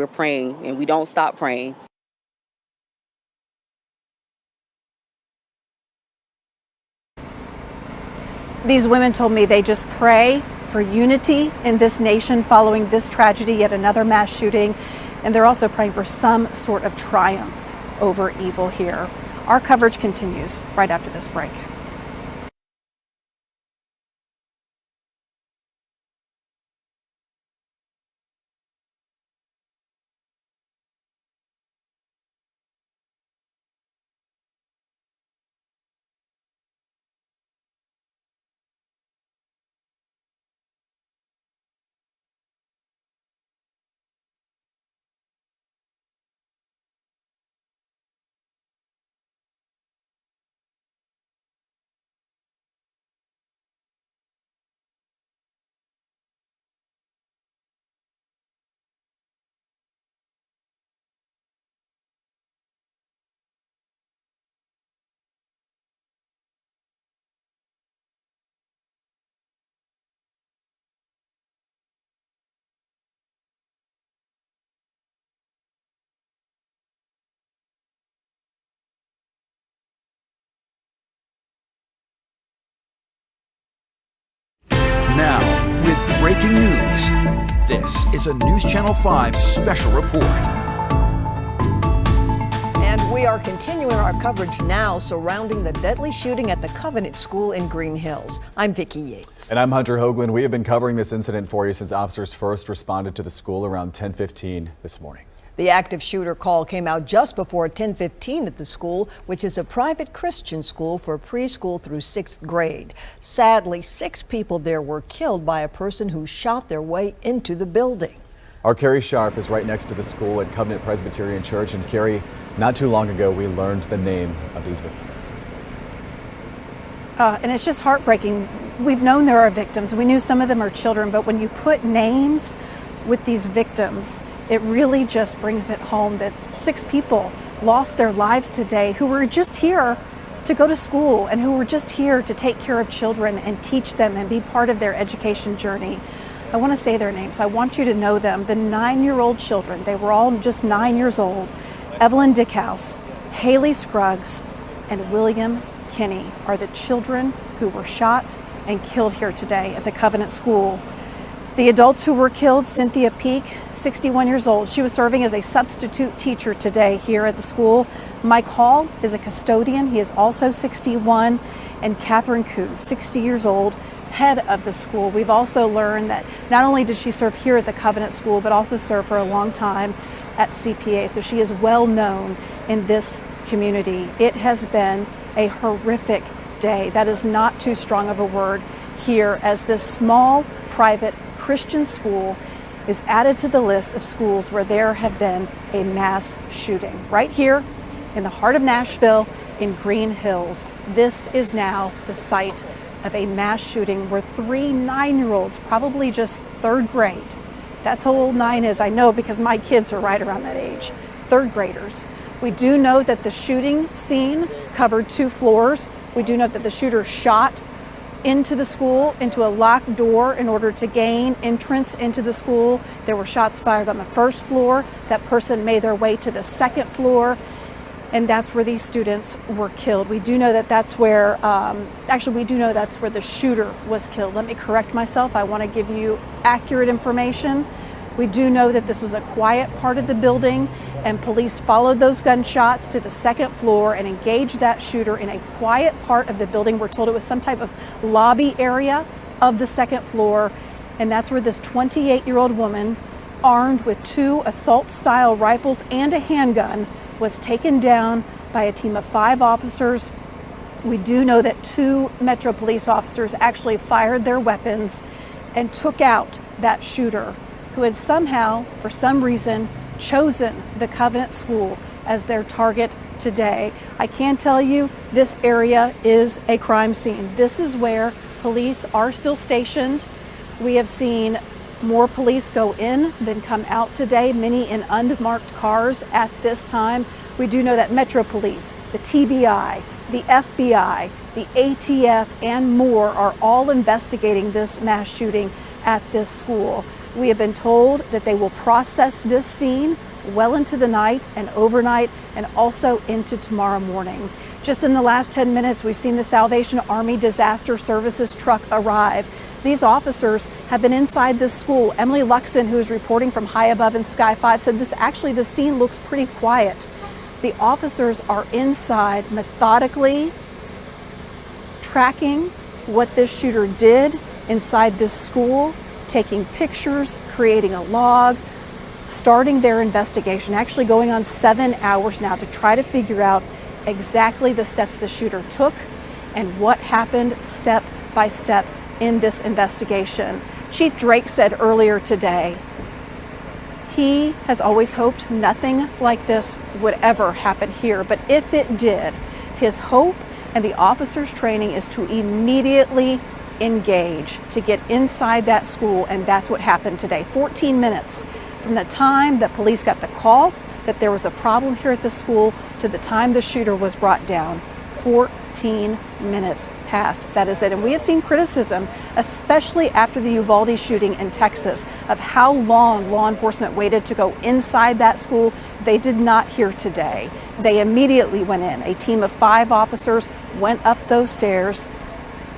praying, and we don't stop praying. These women told me they just pray for unity in this nation following this tragedy, yet another mass shooting, and they're also praying for some sort of triumph over evil here. Our coverage continues right after this break. Now, with breaking news, this is a News Channel 5 special report. And we are continuing our coverage now surrounding the deadly shooting at the Covenant School in Green Hills. I'm Vicki Yates. And I'm Hunter Hoagland. We have been covering this incident for you since officers first responded to the school around 10:15 this morning. The active shooter call came out just before 10:15 at the school, which is a private Christian school for preschool through 6th grade. Sadly, 6 people there were killed by a person who shot their way into the building. Our Carrie Sharp is right next to the school at Covenant Presbyterian Church. And Carrie, not too long ago, we learned the name of these victims. And it's just heartbreaking. We've known there are victims. We knew some of them are children, but when you put names with these victims, it really just brings it home that 6 people lost their lives today who were just here to go to school and who were just here to take care of children and teach them and be part of their education journey. I want to say their names. I want you to know them. The 9-year-old children, they were all just 9 years old. Evelyn Dickhouse, Haley Scruggs, and William Kinney are the children who were shot and killed here today at the Covenant School. The adults who were killed, Cynthia Peak, 61 years old. She was serving as a substitute teacher today here at the school. Mike Hall is a custodian. He is also 61. And Catherine Coons, 60 years old, head of the school. We've also learned that not only did she serve here at the Covenant School, but also serve for a long time at CPA. So she is well known in this community. It has been a horrific day. That is not too strong of a word here, as this small private Christian school is added to the list of schools where there have been a mass shooting. Right here in the heart of Nashville in Green Hills, this is now the site of a mass shooting where 3 9-year-olds, probably just 3rd grade. That's how old 9 is, I know, because my kids are right around that age, 3rd graders. We do know that the shooting scene covered 2 floors. We do know that the shooter shot into the school, into a locked door in order to gain entrance into the school. There were shots fired on the 1st floor. That person made their way to the 2nd floor, and that's where these students were killed. We do know that that's where, we do know that's where the shooter was killed. Let me correct myself. I want to give you accurate information. We do know that this was a quiet part of the building, and police followed those gunshots to the 2nd floor and engaged that shooter in a quiet part of the building. We're told it was some type of lobby area of the 2nd floor, and that's where this 28-year-old woman, armed with 2 assault-style rifles and a handgun, was taken down by a team of 5 officers. We do know that 2 Metro police officers actually fired their weapons and took out that shooter, who had somehow, for some reason, chosen the Covenant School as their target today. I can tell you this area is a crime scene. This is where police are still stationed. We have seen more police go in than come out today, many in unmarked cars at this time. We do know that Metro Police, the TBI, the FBI, the ATF, and more are all investigating this mass shooting at this school. We have been told that they will process this scene well into the night and overnight and also into tomorrow morning. Just in the last 10 minutes, we've seen the Salvation Army Disaster Services truck arrive. These officers have been inside this school. Emily Luxon, who is reporting from high above in Sky 5, said the scene looks pretty quiet. The officers are inside methodically tracking what this shooter did inside this school, taking pictures, creating a log, starting their investigation, actually going on 7 hours now to try to figure out exactly the steps the shooter took and what happened step by step in this investigation. Chief Drake said earlier today, he has always hoped nothing like this would ever happen here, but if it did, his hope and the officers' training is to immediately engage, to get inside that school, and that's what happened today. 14 minutes from the time that police got the call that there was a problem here at the school to the time the shooter was brought down. 14 minutes passed. That is it. And we have seen criticism, especially after the Uvalde shooting in Texas, of how long law enforcement waited to go inside that school. They did not here today. They immediately went in. A team of 5 officers went up those stairs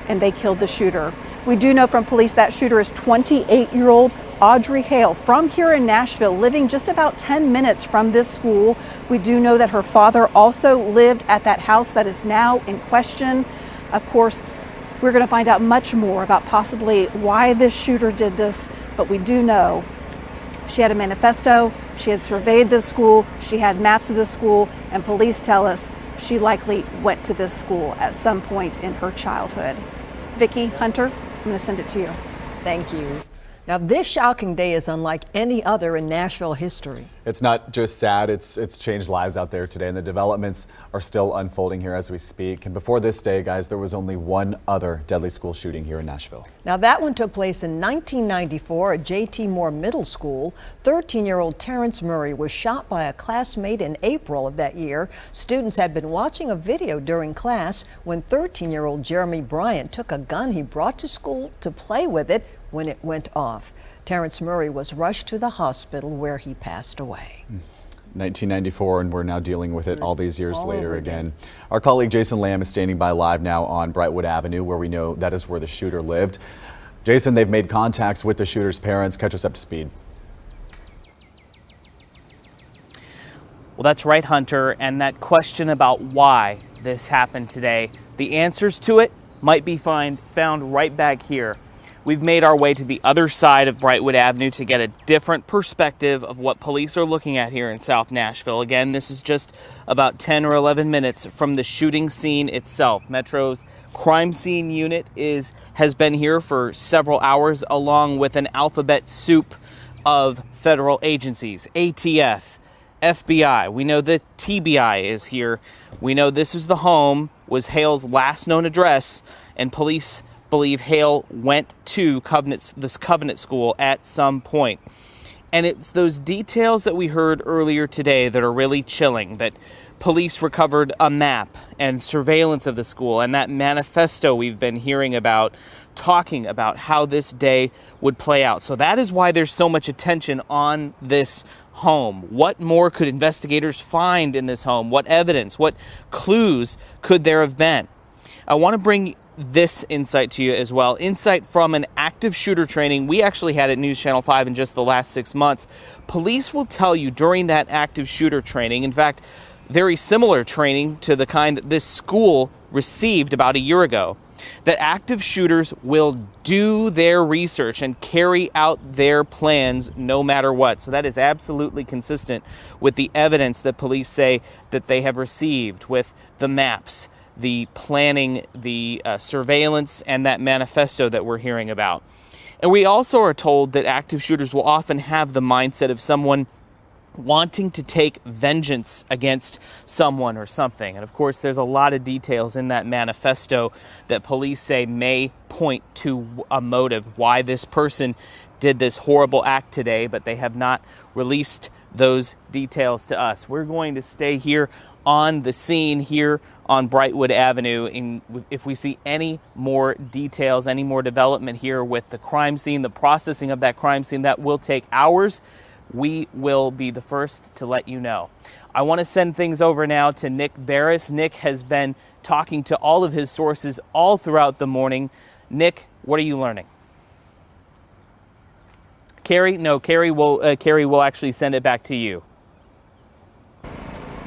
and they killed the shooter. We do know from police that shooter is 28-year-old Audrey Hale from here in Nashville, living just about 10 minutes from this school. We do know that her father also lived at that house that is now in question. Of course, we're going to find out much more about possibly why this shooter did this, but we do know she had a manifesto, she had surveyed this school, she had maps of this school, and police tell us she likely went to this school at some point in her childhood. Vicki, Hunter, I'm going to send it to you. Thank you. Now, this shocking day is unlike any other in Nashville history. It's not just sad, it's changed lives out there today, and the developments are still unfolding here as we speak. And before this day, guys, there was only one other deadly school shooting here in Nashville. Now, that one took place in 1994 at J.T. Moore Middle School. 13-year-old Terrence Murray was shot by a classmate in April of that year. Students had been watching a video during class when 13-year-old Jeremy Bryant took a gun he brought to school to play with it when it went off. Terrence Murray was rushed to the hospital where he passed away. 1994, and we're now dealing with it all these years later again. Our colleague Jason Lamb is standing by live now on Brightwood Avenue, where we know that is where the shooter lived. Jason, they've made contacts with the shooter's parents. Catch us up to speed. Well, that's right, Hunter, and that question about why this happened today, the answers to it might be found right back here. We've made our way to the other side of Brightwood Avenue to get a different perspective of what police are looking at here in South Nashville. Again, this is just about 10 or 11 minutes from the shooting scene itself. Metro's crime scene unit has been here for several hours, along with an alphabet soup of federal agencies, ATF, FBI. We know the TBI is here. We know this is the home, was Hale's last known address, and police believe Hale went to this Covenant school at some point. And it's those details that we heard earlier today that are really chilling, that police recovered a map and surveillance of the school, and that manifesto we've been hearing about, talking about how this day would play out. So that is why there's so much attention on this home. What more could investigators find in this home? What evidence, what clues could there have been? I want to bring this insight to you as well. Insight from an active shooter training we actually had at News Channel 5 in just the last 6 months. Police will tell you during that active shooter training, in fact, very similar training to the kind that this school received about a year ago, that active shooters will do their research and carry out their plans no matter what. So that is absolutely consistent with the evidence that police say that they have received, with the maps, the planning, the surveillance, and that manifesto that we're hearing about. And we also are told that active shooters will often have the mindset of someone wanting to take vengeance against someone or something. And of course, there's a lot of details in that manifesto that police say may point to a motive why this person did this horrible act today, but they have not released those details to us. We're going to stay here on the scene here on Brightwood Avenue. And if we see any more details, any more development here with the crime scene, the processing of that crime scene, that will take hours, we will be the first to let you know. I want to send things over now to Nick Barris. Nick has been talking to all of his sources all throughout the morning. Nick, what are you learning? Carrie? No, Carrie will actually send it back to you.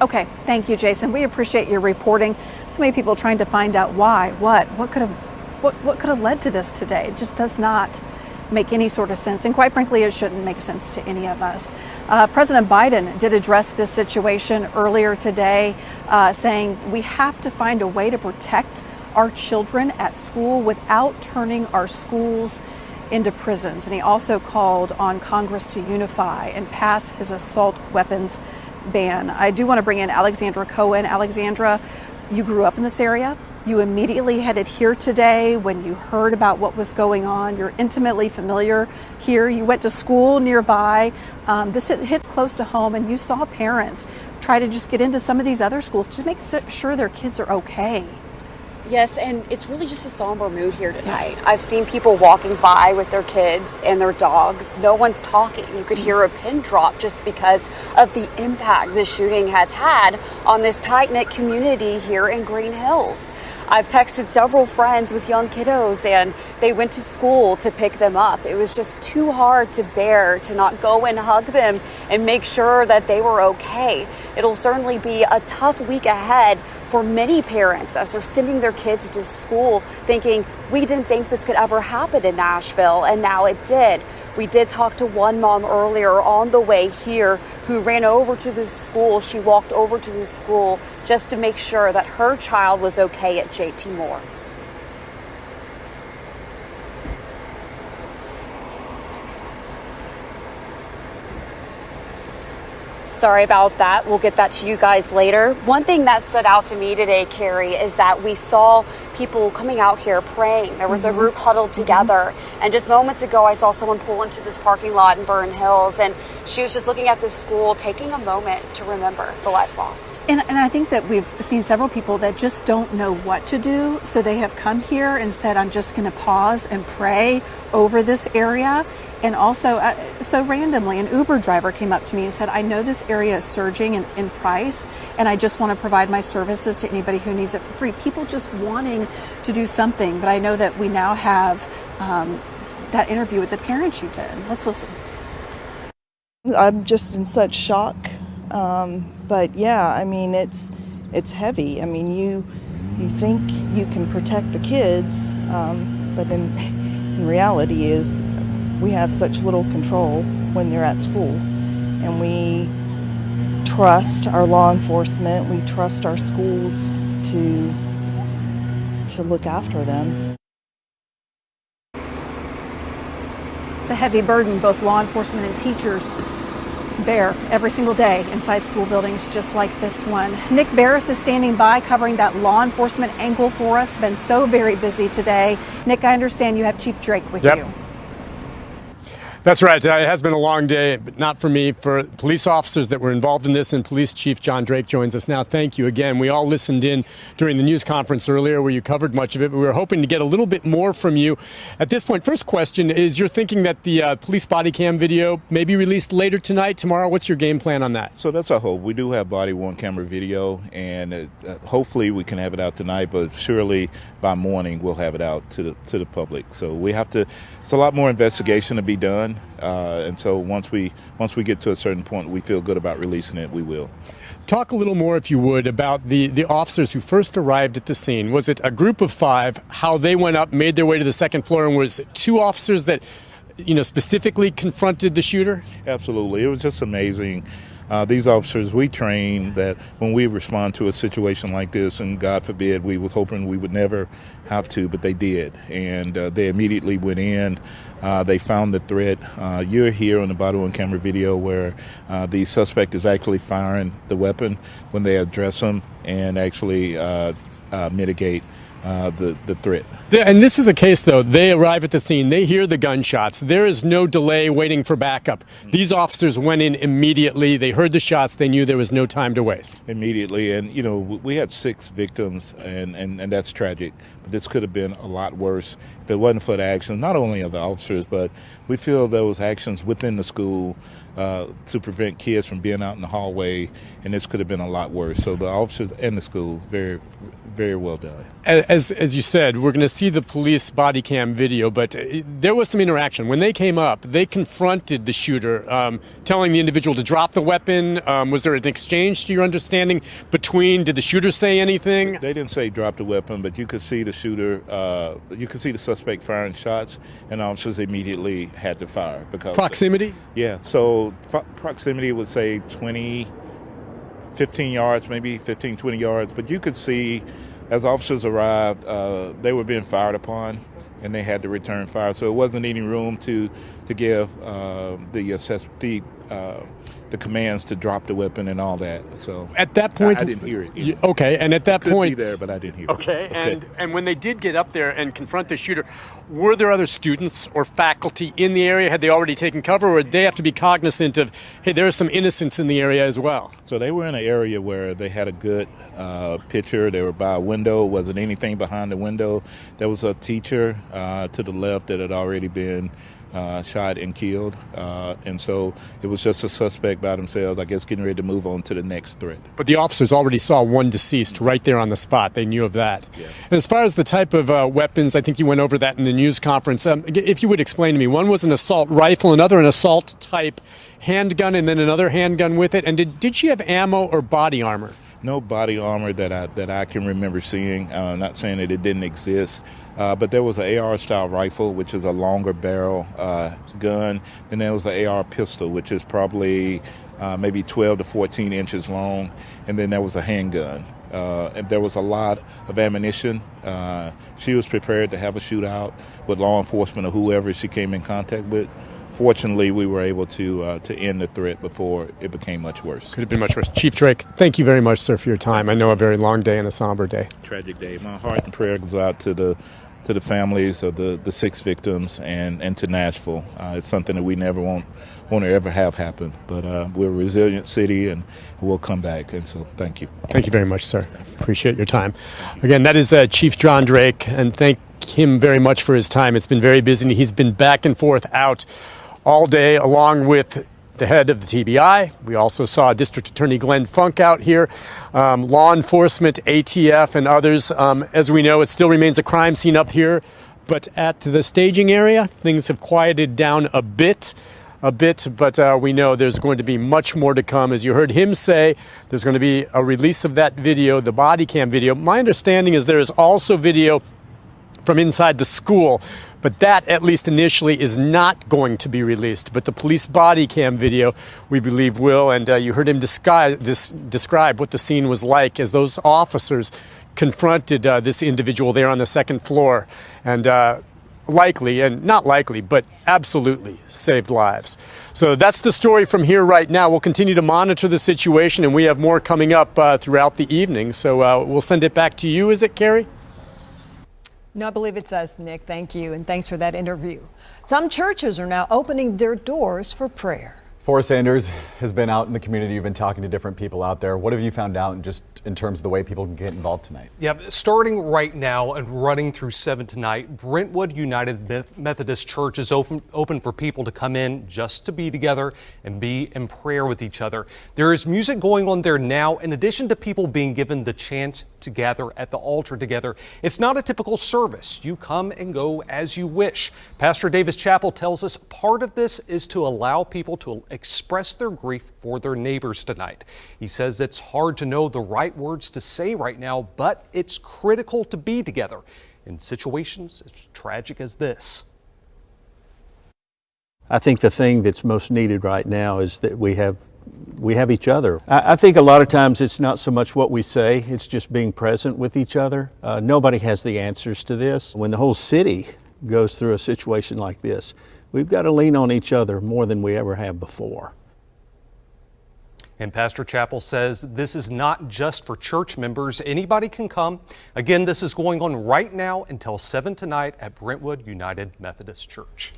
Okay, thank you, Jason. We appreciate your reporting. So many people trying to find out why, what could have led to this today. It just does not make any sort of sense, and quite frankly, it shouldn't make sense to any of us. President Biden did address this situation earlier today, saying we have to find a way to protect our children at school without turning our schools into prisons. And he also called on Congress to unify and pass his assault weapons ban. I do want to bring in Alexandra Cohen. Alexandra, you grew up in this area. You immediately headed here today when you heard about what was going on. You're intimately familiar here. You went to school nearby. This hits close to home, and you saw parents try to just get into some of these other schools to make sure their kids are okay. Yes, and it's really just a somber mood here tonight. I've seen people walking by with their kids and their dogs. No one's talking. You could hear a pin drop just because of the impact the shooting has had on this tight-knit community here in Green Hills. I've texted several friends with young kiddos, and they went to school to pick them up. It was just too hard to bear to not go and hug them and make sure that they were okay. It'll certainly be a tough week ahead for many parents as they're sending their kids to school thinking, we didn't think this could ever happen in Nashville, and now it did. We did talk to one mom earlier on the way here who ran over to the school. She walked over to the school just to make sure that her child was okay at J.T. Moore. Sorry about that. We'll get that to you guys later. One thing that stood out to me today, Carrie, is that we saw people coming out here praying. There was a group huddled together. And just moments ago, I saw someone pull into this parking lot in Burn Hills, and she was just looking at this school, taking a moment to remember the lives lost. And I think that we've seen several people that just don't know what to do. So they have come here and said, I'm just going to pause and pray over this area. And also, so randomly, an Uber driver came up to me and said, I know this area is surging in price, and I just want to provide my services to anybody who needs it for free. People just wanting to do something. But I know that we now have that interview with the parents you did. Let's listen. I'm just in such shock. But yeah, I mean, it's heavy. I mean, you think you can protect the kids, but in reality is we have such little control when they're at school. And we trust our law enforcement, we trust our schools to look after them. It's a heavy burden both law enforcement and teachers bear every single day inside school buildings just like this one. Nick Barris is standing by covering that law enforcement angle for us. Been so very busy today. Nick, I understand you have Chief Drake with you. That's right. It has been a long day, but not for me. For police officers that were involved in this, and Police Chief John Drake joins us now. Thank you again. We all listened in during the news conference earlier where you covered much of it, but we were hoping to get a little bit more from you. At this point, first question is, you're thinking that the police body cam video may be released later tonight, tomorrow? What's your game plan on that? So that's our hope. We do have body-worn camera video, and hopefully we can have it out tonight, but surely by morning we'll have it out to the public. So we have to, it's a lot more investigation to be done. And so once we get to a certain point, we feel good about releasing it, we will. Talk a little more, if you would, about the officers who first arrived at the scene. Was it a group of 5, how they went up, made their way to the second floor, and was it 2 officers that, specifically confronted the shooter? Absolutely. It was just amazing These officers, we train that when we respond to a situation like this, and God forbid, we was hoping we would never have to, but they did. And they immediately went in. They found the threat. You're here on the body worn camera video where the suspect is actually firing the weapon when they address him and actually mitigate the threat. And this is a case, though, they arrive at the scene, they hear the gunshots. There is no delay waiting for backup. These officers went in immediately. They heard the shots. They knew there was no time to waste. Immediately. And, you know, we had 6 victims, and that's tragic. But this could have been a lot worse if it wasn't for the actions, not only of the officers, but we feel there was actions within the school to prevent kids from being out in the hallway, and this could have been a lot worse. So the officers and the school, very, very well done. As you said, we're going to see the police body cam video, but there was some interaction. When they came up, they confronted the shooter, telling the individual to drop the weapon. Was there an exchange, to your understanding, did the shooter say anything? They didn't say drop the weapon, but you could see the shooter, you could see the suspect firing shots, and officers immediately had to fire. Because proximity? Yeah, so proximity would say 15 yards, maybe 15, 20 yards, but you could see as officers arrived, they were being fired upon, and they had to return fire. So it wasn't any room to give the commands to drop the weapon and all that. So at that point, I didn't hear it. Okay, and at that point, be there, but I didn't hear okay, it. Okay, and when they did get up there and confront the shooter, were there other students or faculty in the area? Had they already taken cover, or did they have to be cognizant of, hey, there is some innocents in the area as well? So they were in an area where they had a good picture. They were by a window. Wasn't anything behind the window. There was a teacher to the left that had already been shot and killed, and so it was just a suspect by themselves, I guess, getting ready to move on to the next threat. But the officers already saw one deceased right there on the spot. They knew of that. Yeah. And as far as the type of weapons, I think you went over that in the news conference. If you would explain to me, one was an assault rifle, another an assault type handgun, and then another handgun with it. And did she have ammo or body armor? No body armor that I can remember seeing. Not saying that it didn't exist. But there was an AR-style rifle, which is a longer barrel gun. Then there was an AR pistol, which is probably maybe 12 to 14 inches long. And then there was a handgun. And there was a lot of ammunition. She was prepared to have a shootout with law enforcement or whoever she came in contact with. Fortunately, we were able to end the threat before it became much worse. Could have been much worse. Chief Drake, thank you very much, sir, for your time. I know a very long day and a somber day. Tragic day. My heart and prayer goes out to the families of the 6 victims and to Nashville. It's something that we never want to ever have happen. But we're a resilient city, and we'll come back. And so thank you. Thank you very much, sir. Appreciate your time. Again, that is Chief John Drake, and thank him very much for his time. It's been very busy. He's been back and forth out all day along with the head of the TBI. We also saw District Attorney Glenn Funk out here, law enforcement, ATF, and others. As we know, it still remains a crime scene up here, but at the staging area, things have quieted down a bit, but we know there's going to be much more to come. As you heard him say, there's going to be a release of that video, the body cam video. My understanding is there is also video from inside the school, but that, at least initially, is not going to be released. But the police body cam video, we believe, will. And you heard him describe what the scene was like as those officers confronted this individual there on the second floor, and likely, and not likely, but absolutely saved lives. So that's the story from here right now. We'll continue to monitor the situation, and we have more coming up throughout the evening. So we'll send it back to you. Is it, Carrie? No, I believe it's us, Nick. Thank you, and thanks for that interview. Some churches are now opening their doors for prayer. Forrest Sanders has been out in the community. You've been talking to different people out there. What have you found out just in terms of the way people can get involved tonight? Yeah, starting right now and running through 7 tonight, Brentwood United Methodist Church is open for people to come in just to be together and be in prayer with each other. There is music going on there now, in addition to people being given the chance to gather at the altar together. It's not a typical service. You come and go as you wish. Pastor Davis Chappell tells us part of this is to allow people to express their grief for their neighbors tonight. He says it's hard to know the right words to say right now, but it's critical to be together in situations as tragic as this. I think the thing that's most needed right now is that we have we have each other. I think a lot of times it's not so much what we say, it's just being present with each other. Nobody has the answers to this. When the whole city goes through a situation like this, we've got to lean on each other more than we ever have before. And Pastor Chappell says this is not just for church members. Anybody can come. Again, this is going on right now until 7 tonight at Brentwood United Methodist Church.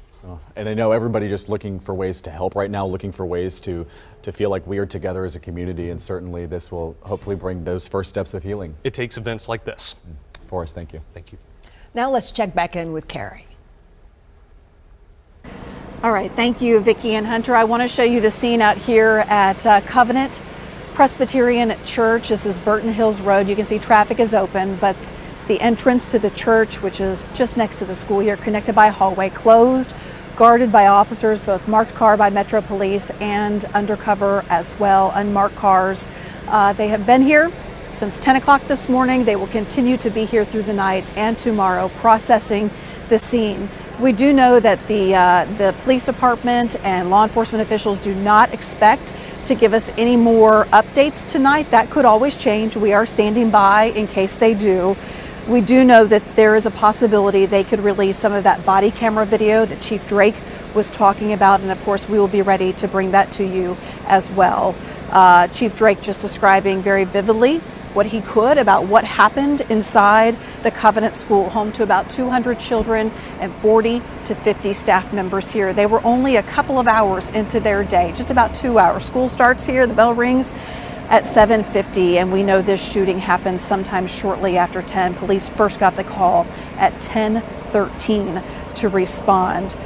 And I know everybody just looking for ways to help right now, looking for ways to feel like we are together as a community, and certainly this will hopefully bring those first steps of healing. It takes events like this. Forrest, thank you. Thank you. Now let's check back in with Carrie. All right, thank you, Vicki and Hunter. I want to show you the scene out here at Covenant Presbyterian Church. This is Burton Hills Road. You can see traffic is open, but the entrance to the church, which is just next to the school here, connected by a hallway, closed, guarded by officers, both marked car by Metro Police and undercover as well, unmarked cars. They have been here since 10 o'clock this morning. They will continue to be here through the night and tomorrow, processing the scene. We do know that the police department and law enforcement officials do not expect to give us any more updates tonight. That could always change. We are standing by in case they do. We do know that there is a possibility they could release some of that body camera video that Chief Drake was talking about, and of course we will be ready to bring that to you as well. Chief Drake just describing very vividly what he could about what happened inside the Covenant School, home to about 200 children and 40 to 50 staff members here. They were only a couple of hours into their day, just about 2 hours. School starts here, the bell rings at 7:50, and we know this shooting happened sometime shortly after 10. Police first got the call at 10:13 to respond.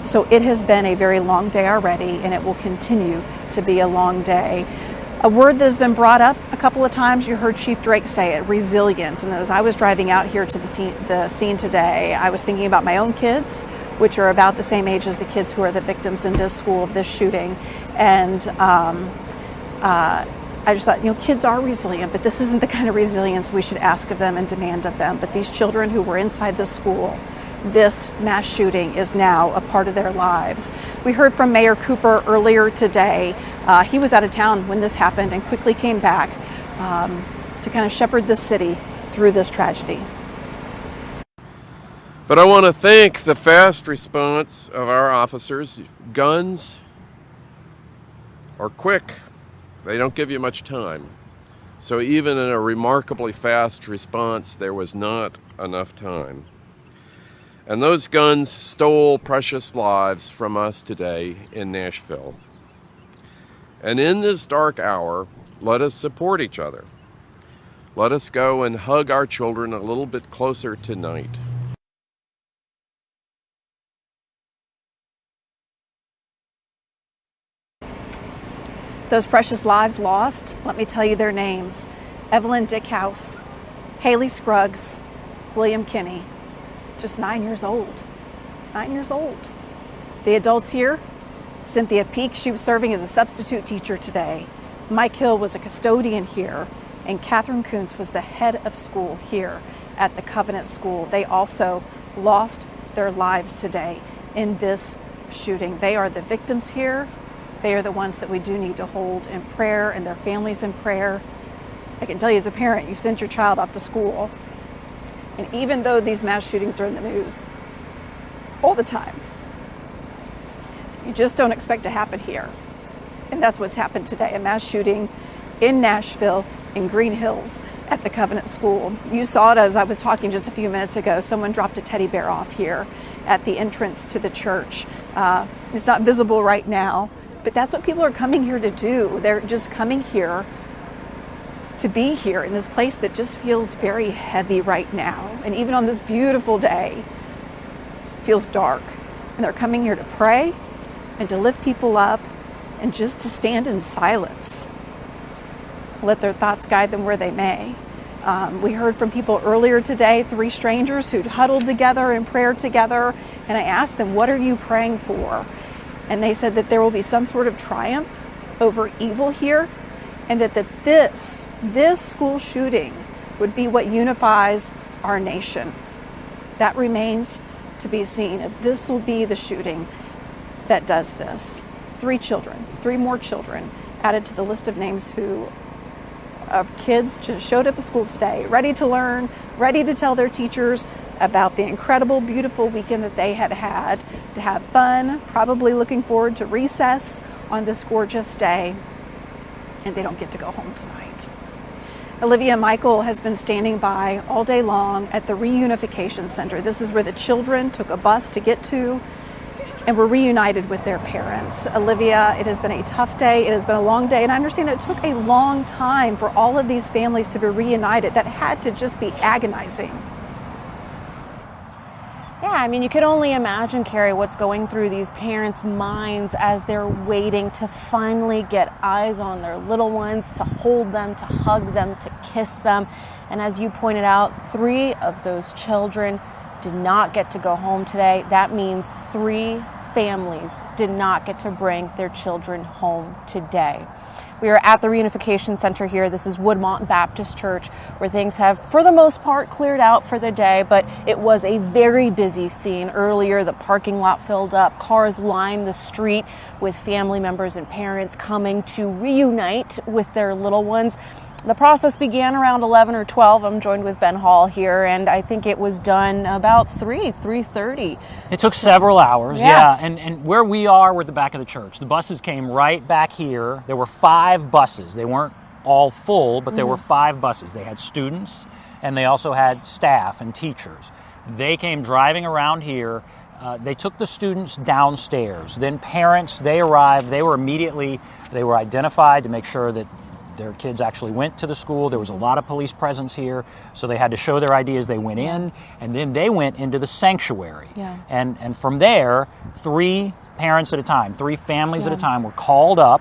So it has been a very long day already, and it will continue to be a long day. A word that has been brought up a couple of times, you heard Chief Drake say it, resilience. And as I was driving out here to the scene today, I was thinking about my own kids, which are about the same age as the kids who are the victims in this school of this shooting. And I just thought, kids are resilient, but this isn't the kind of resilience we should ask of them and demand of them. But these children who were inside this school, this mass shooting is now a part of their lives. We heard from Mayor Cooper earlier today. He was out of town when this happened and quickly came back to kind of shepherd the city through this tragedy. But I want to thank the fast response of our officers. Guns are quick. They don't give you much time. So even in a remarkably fast response, there was not enough time. And those guns stole precious lives from us today in Nashville. And in this dark hour, let us support each other. Let us go and hug our children a little bit closer tonight. Those precious lives lost, let me tell you their names. Evelyn Dickhouse, Haley Scruggs, William Kinney. Just 9 years old. 9 years old. The adults here, Cynthia Peak, she was serving as a substitute teacher today. Mike Hill was a custodian here, and Catherine Kuntz was the head of school here at the Covenant School. They also lost their lives today in this shooting. They are the victims here. They are the ones that we do need to hold in prayer and their families in prayer. I can tell you as a parent, you sent your child off to school. And even though these mass shootings are in the news all the time, you just don't expect to happen here. And that's what's happened today, a mass shooting in Nashville, in Green Hills, at the Covenant School. You saw it as I was talking just a few minutes ago. Someone dropped a teddy bear off here at the entrance to the church. It's not visible right now, but that's what people are coming here to do. They're just coming here to be here in this place that just feels very heavy right now. And even on this beautiful day, it feels dark. And they're coming here to pray and to lift people up and just to stand in silence. Let their thoughts guide them where they may. We heard from people earlier today, 3 strangers who'd huddled together in prayer together. And I asked them, what are you praying for? And they said that there will be some sort of triumph over evil here, and that this school shooting would be what unifies our nation. That remains to be seen. If this will be the shooting that does this. 3 children, 3 more children added to the list of names of kids just showed up at school today, ready to learn, ready to tell their teachers about the incredible, beautiful weekend that they had to have fun, probably looking forward to recess on this gorgeous day, and they don't get to go home tonight. Olivia Michael has been standing by all day long at the Reunification Center. This is where the children took a bus to get to and were reunited with their parents. Olivia, it has been a tough day, it has been a long day, and I understand it took a long time for all of these families to be reunited. That had to just be agonizing. Yeah, I mean, you could only imagine, Carrie, what's going through these parents' minds as they're waiting to finally get eyes on their little ones, to hold them, to hug them, to kiss them. And as you pointed out, 3 of those children did not get to go home today. That means 3 families did not get to bring their children home today. We are at the Reunification Center here. This is Woodmont Baptist Church, where things have, for the most part, cleared out for the day, but it was a very busy scene earlier. The parking lot filled up. Cars lined the street with family members and parents coming to reunite with their little ones. The process began around 11 or 12. I'm joined with Ben Hall here, and I think it was done about 3:30. It took several hours, yeah. And where we are, we're at the back of the church. The buses came right back here. There were 5 buses. They weren't all full, but there were 5 buses. They had students, and they also had staff and teachers. They came driving around here. They took the students downstairs. Then parents, they arrived. They were identified to make sure that their kids actually went to the school. There was a lot of police presence here, so they had to show their ID as they went in, and then they went into the sanctuary. Yeah. And from there, 3 parents at a time, 3 families at a time were called up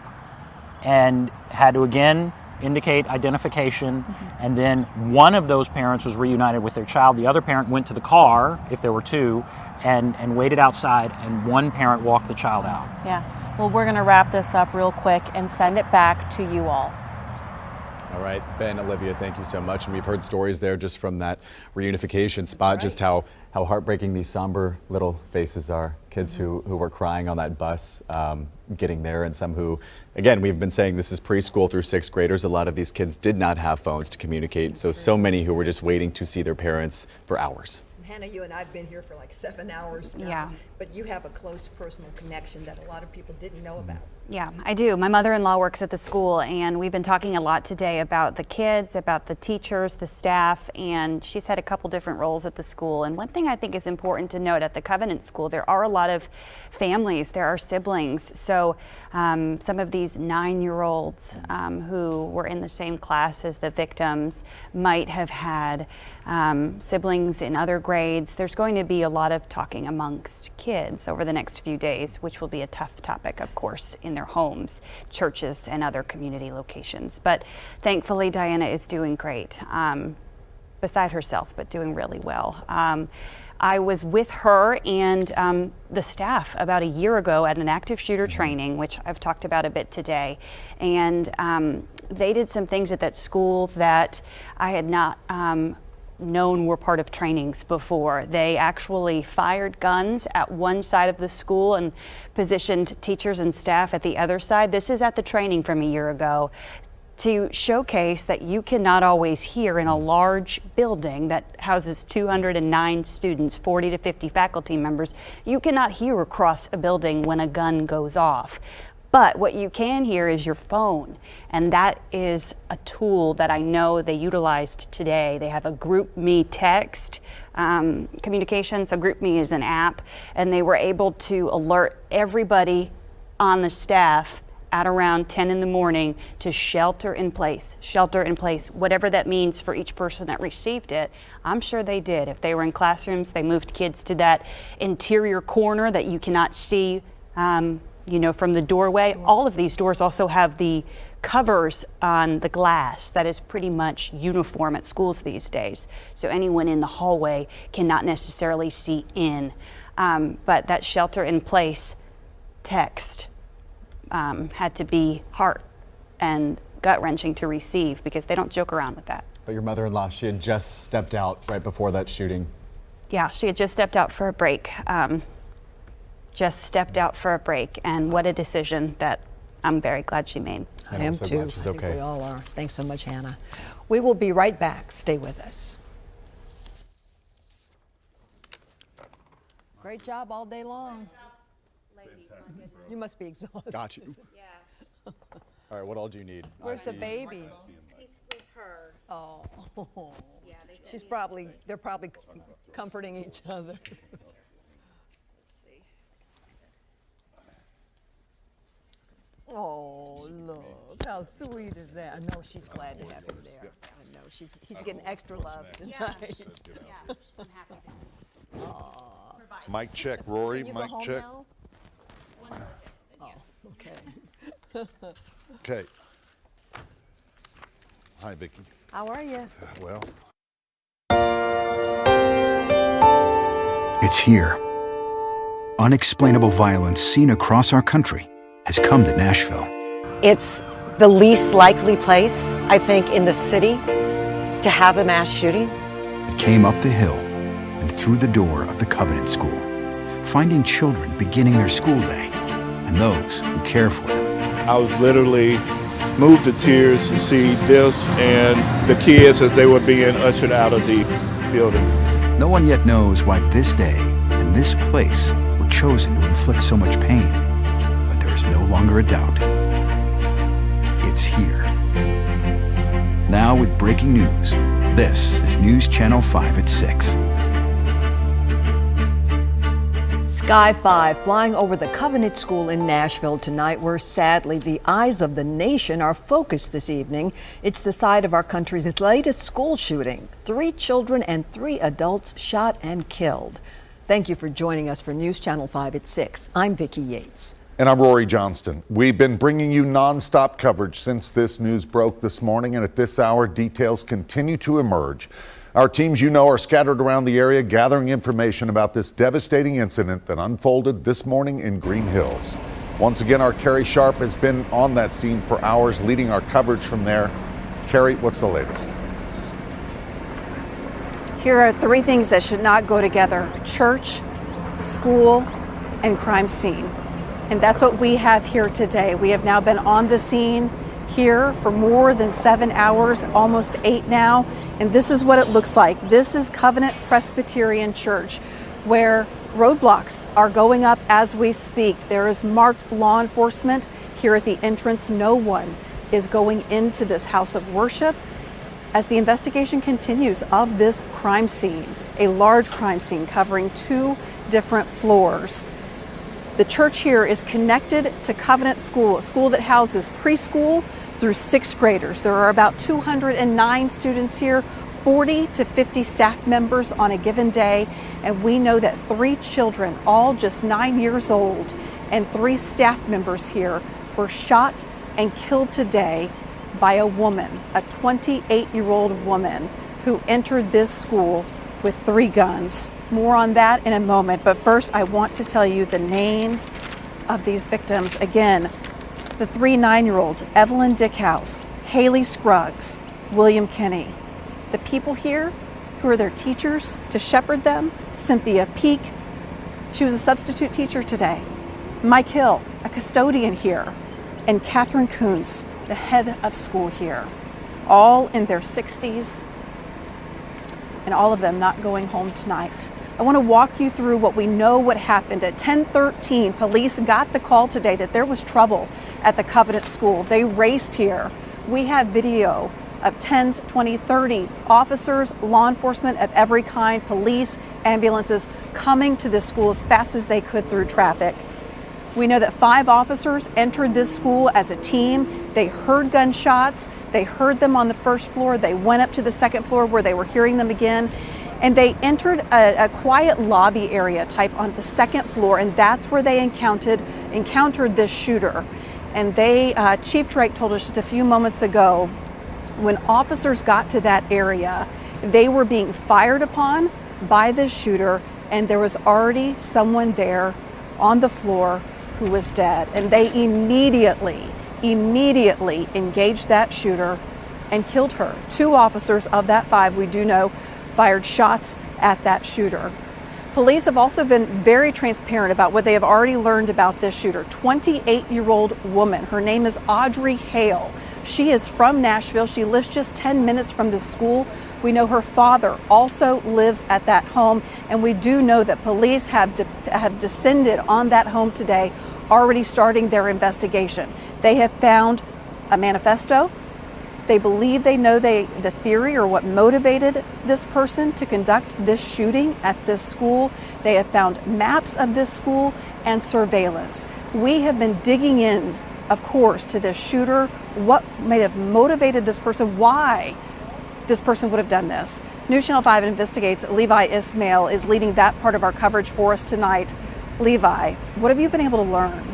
and had to again indicate identification, and then one of those parents was reunited with their child. The other parent went to the car, if there were 2, and waited outside, and one parent walked the child out. Yeah. Well, we're going to wrap this up real quick and send it back to you all. All right, Ben, Olivia, thank you so much. And we've heard stories there just from that reunification spot, just how heartbreaking these somber little faces are. Kids who were crying on that bus getting there, and some who, again, we've been saying this is preschool through 6th graders. A lot of these kids did not have phones to communicate. So many who were just waiting to see their parents for hours. Hannah, you and I have been here for like 7 hours now, but you have a close personal connection that a lot of people didn't know about. Yeah, I do. My mother-in-law works at the school, and we've been talking a lot today about the kids, about the teachers, the staff, and she's had a couple different roles at the school. And one thing I think is important to note at the Covenant School, there are a lot of families, there are siblings. So some of these 9-year-olds who were in the same class as the victims might have had siblings in other grades. There's going to be a lot of talking amongst kids over the next few days, which will be a tough topic, of course, in their homes, churches, and other community locations. But thankfully, Diana is doing great, beside herself, but doing really well. I was with her and the staff about a year ago at an active shooter training, which I've talked about a bit today. And they did some things at that school that I had not known were part of trainings before. They actually fired guns at one side of the school and positioned teachers and staff at the other side. This is at the training from a year ago, to showcase that you cannot always hear in a large building that houses 209 students, 40 to 50 faculty members. You cannot hear across a building when a gun goes off. But what you can hear is your phone, and that is a tool that I know they utilized today. They have a GroupMe text communication, so GroupMe is an app, and they were able to alert everybody on the staff at around 10 in the morning to shelter in place, whatever that means for each person that received it. I'm sure they did. If they were in classrooms, they moved kids to that interior corner that you cannot see from the doorway. Sure. All of these doors also have the covers on the glass that is pretty much uniform at schools these days. So anyone in the hallway cannot necessarily see in. But that shelter in place text had to be heart and gut-wrenching to receive, because they don't joke around with that. But your mother-in-law, she had just stepped out right before that shooting. Yeah, she had just stepped out for a break. just stepped out for a break, and what a decision that I'm very glad she made. I am so too. glad she's I think okay. we all are. Thanks so much, Hannah. We will be right back. Stay with us. Great job all day long. You must be exhausted. Got you. Yeah. All right, what all do you need? Where's the baby? He's with her. Oh. Yeah, they said They're probably comforting each other. Oh, look, how sweet is that? I know she's glad to have him there. I know he's getting extra love tonight. Yeah, I'm happy. Aw. Mic check, Rory. Can you go Mic home check. now? Oh, okay. Okay. Hi, Vicki. How are you? Well, It's here. Unexplainable violence seen across our country has come to Nashville. It's the least likely place, I think, in the city to have a mass shooting. It came up the hill and through the door of the Covenant School, finding children beginning their school day and those who care for them. I was literally moved to tears to see this and the kids as they were being ushered out of the building. No one yet knows why this day and this place were chosen to inflict so much pain, but there is no longer a doubt. It's here. Now with breaking news, this is News Channel 5 at 6. Sky 5 flying over the Covenant School in Nashville tonight, where sadly the eyes of the nation are focused this evening. It's the site of our country's latest school shooting. 3 children and 3 adults shot and killed. Thank you for joining us for News Channel 5 at 6. I'm Vicki Yates. and I'm Rory Johnston. We've been bringing you nonstop coverage since this news broke this morning, and at this hour, details continue to emerge. Our teams, you know, are scattered around the area gathering information about this devastating incident that unfolded this morning in Green Hills. Once again, our Carrie Sharp has been on that scene for hours, leading our coverage from there. Carrie, what's the latest? Here are 3 things that should not go together: church, school, and crime scene. And that's what we have here today. We have now been on the scene here for more than 7 hours, almost 8 now. And this is what it looks like. This is Covenant Presbyterian Church, where roadblocks are going up as we speak. There is marked law enforcement here at the entrance. No one is going into this house of worship as the investigation continues of this crime scene, a large crime scene covering 2 different floors. The church here is connected to Covenant School, a school that houses preschool through 6th graders. There are about 209 students here, 40 to 50 staff members on a given day, and we know that 3 children, all just 9 years old, and 3 staff members here were shot and killed today by a woman, a 28-year-old woman who entered this school with 3 guns. More on that in a moment, but first I want to tell you the names of these victims. Again, the 3 9-year-olds, Evelyn Dickhouse, Haley Scruggs, William Kinney. The people here who are their teachers to shepherd them: Cynthia Peak, she was a substitute teacher today; Mike Hill, a custodian here; and Catherine Coons, the head of school here. All in their 60s, and all of them not going home tonight. I want to walk you through what we know what happened. At 10:13, police got the call today that there was trouble at the Covenant School. They raced here. We have video of 10s, 20, 30 officers, law enforcement of every kind, police, ambulances coming to this school as fast as they could through traffic. We know that 5 officers entered this school as a team. They heard gunshots. They heard them on the first floor. They went up to the 2nd floor where they were hearing them again. And they entered a quiet lobby area type on the 2nd floor, and that's where they encountered this shooter. And Chief Drake told us just a few moments ago, when officers got to that area, they were being fired upon by this shooter, and there was already someone there on the floor who was dead. And they immediately engaged that shooter and killed her. 2 officers of that 5, we do know, fired shots at that shooter. Police have also been very transparent about what they have already learned about this shooter. 28-year-old woman. Her name is Audrey Hale. She is from Nashville. She lives just 10 minutes from this school. We know her father also lives at that home, and we do know that police have descended on that home today, already starting their investigation. They have found a manifesto. They believe they know the theory or what motivated this person to conduct this shooting at this school. They have found maps of this school and surveillance. We have been digging in, of course, to this shooter, what may have motivated this person, why this person would have done this. News Channel 5 investigates Levi Ismail is leading that part of our coverage for us tonight. Levi, what have you been able to learn?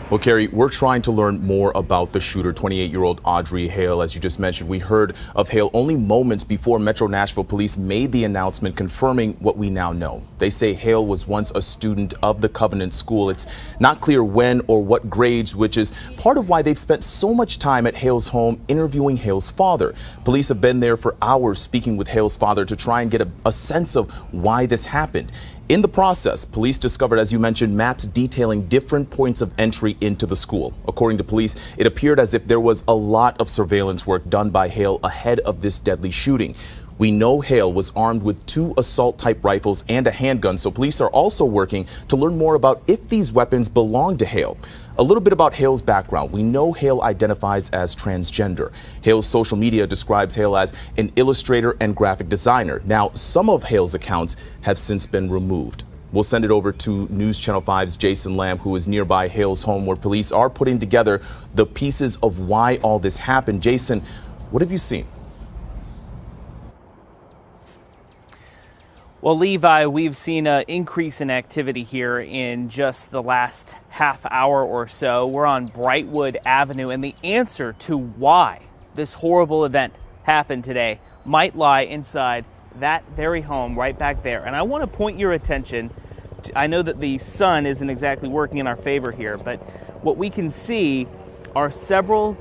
Well, Carrie, we're trying to learn more about the shooter, 28-year-old Audrey Hale. As you just mentioned, we heard of Hale only moments before Metro Nashville Police made the announcement confirming what we now know. They say Hale was once a student of the Covenant School. It's not clear when or what grades, which is part of why they've spent so much time at Hale's home interviewing Hale's father. Police have been there for hours speaking with Hale's father to try and get a sense of why this happened. In the process, police discovered, as you mentioned, maps detailing different points of entry into the school. According to police, it appeared as if there was a lot of surveillance work done by Hale ahead of this deadly shooting. We know Hale was armed with 2 assault-type rifles and a handgun, so police are also working to learn more about if these weapons belong to Hale. A little bit about Hale's background. We know Hale identifies as transgender. Hale's social media describes Hale as an illustrator and graphic designer. Now, some of Hale's accounts have since been removed. We'll send it over to News Channel 5's Jason Lamb, who is nearby Hale's home, where police are putting together the pieces of why all this happened. Jason, what have you seen? Well, Levi, we've seen an increase in activity here in just the last half hour or so. We're on Brightwood Avenue, and the answer to why this horrible event happened today might lie inside that very home right back there. And I want to point your attention to, I know that the sun isn't exactly working in our favor here, but what we can see are several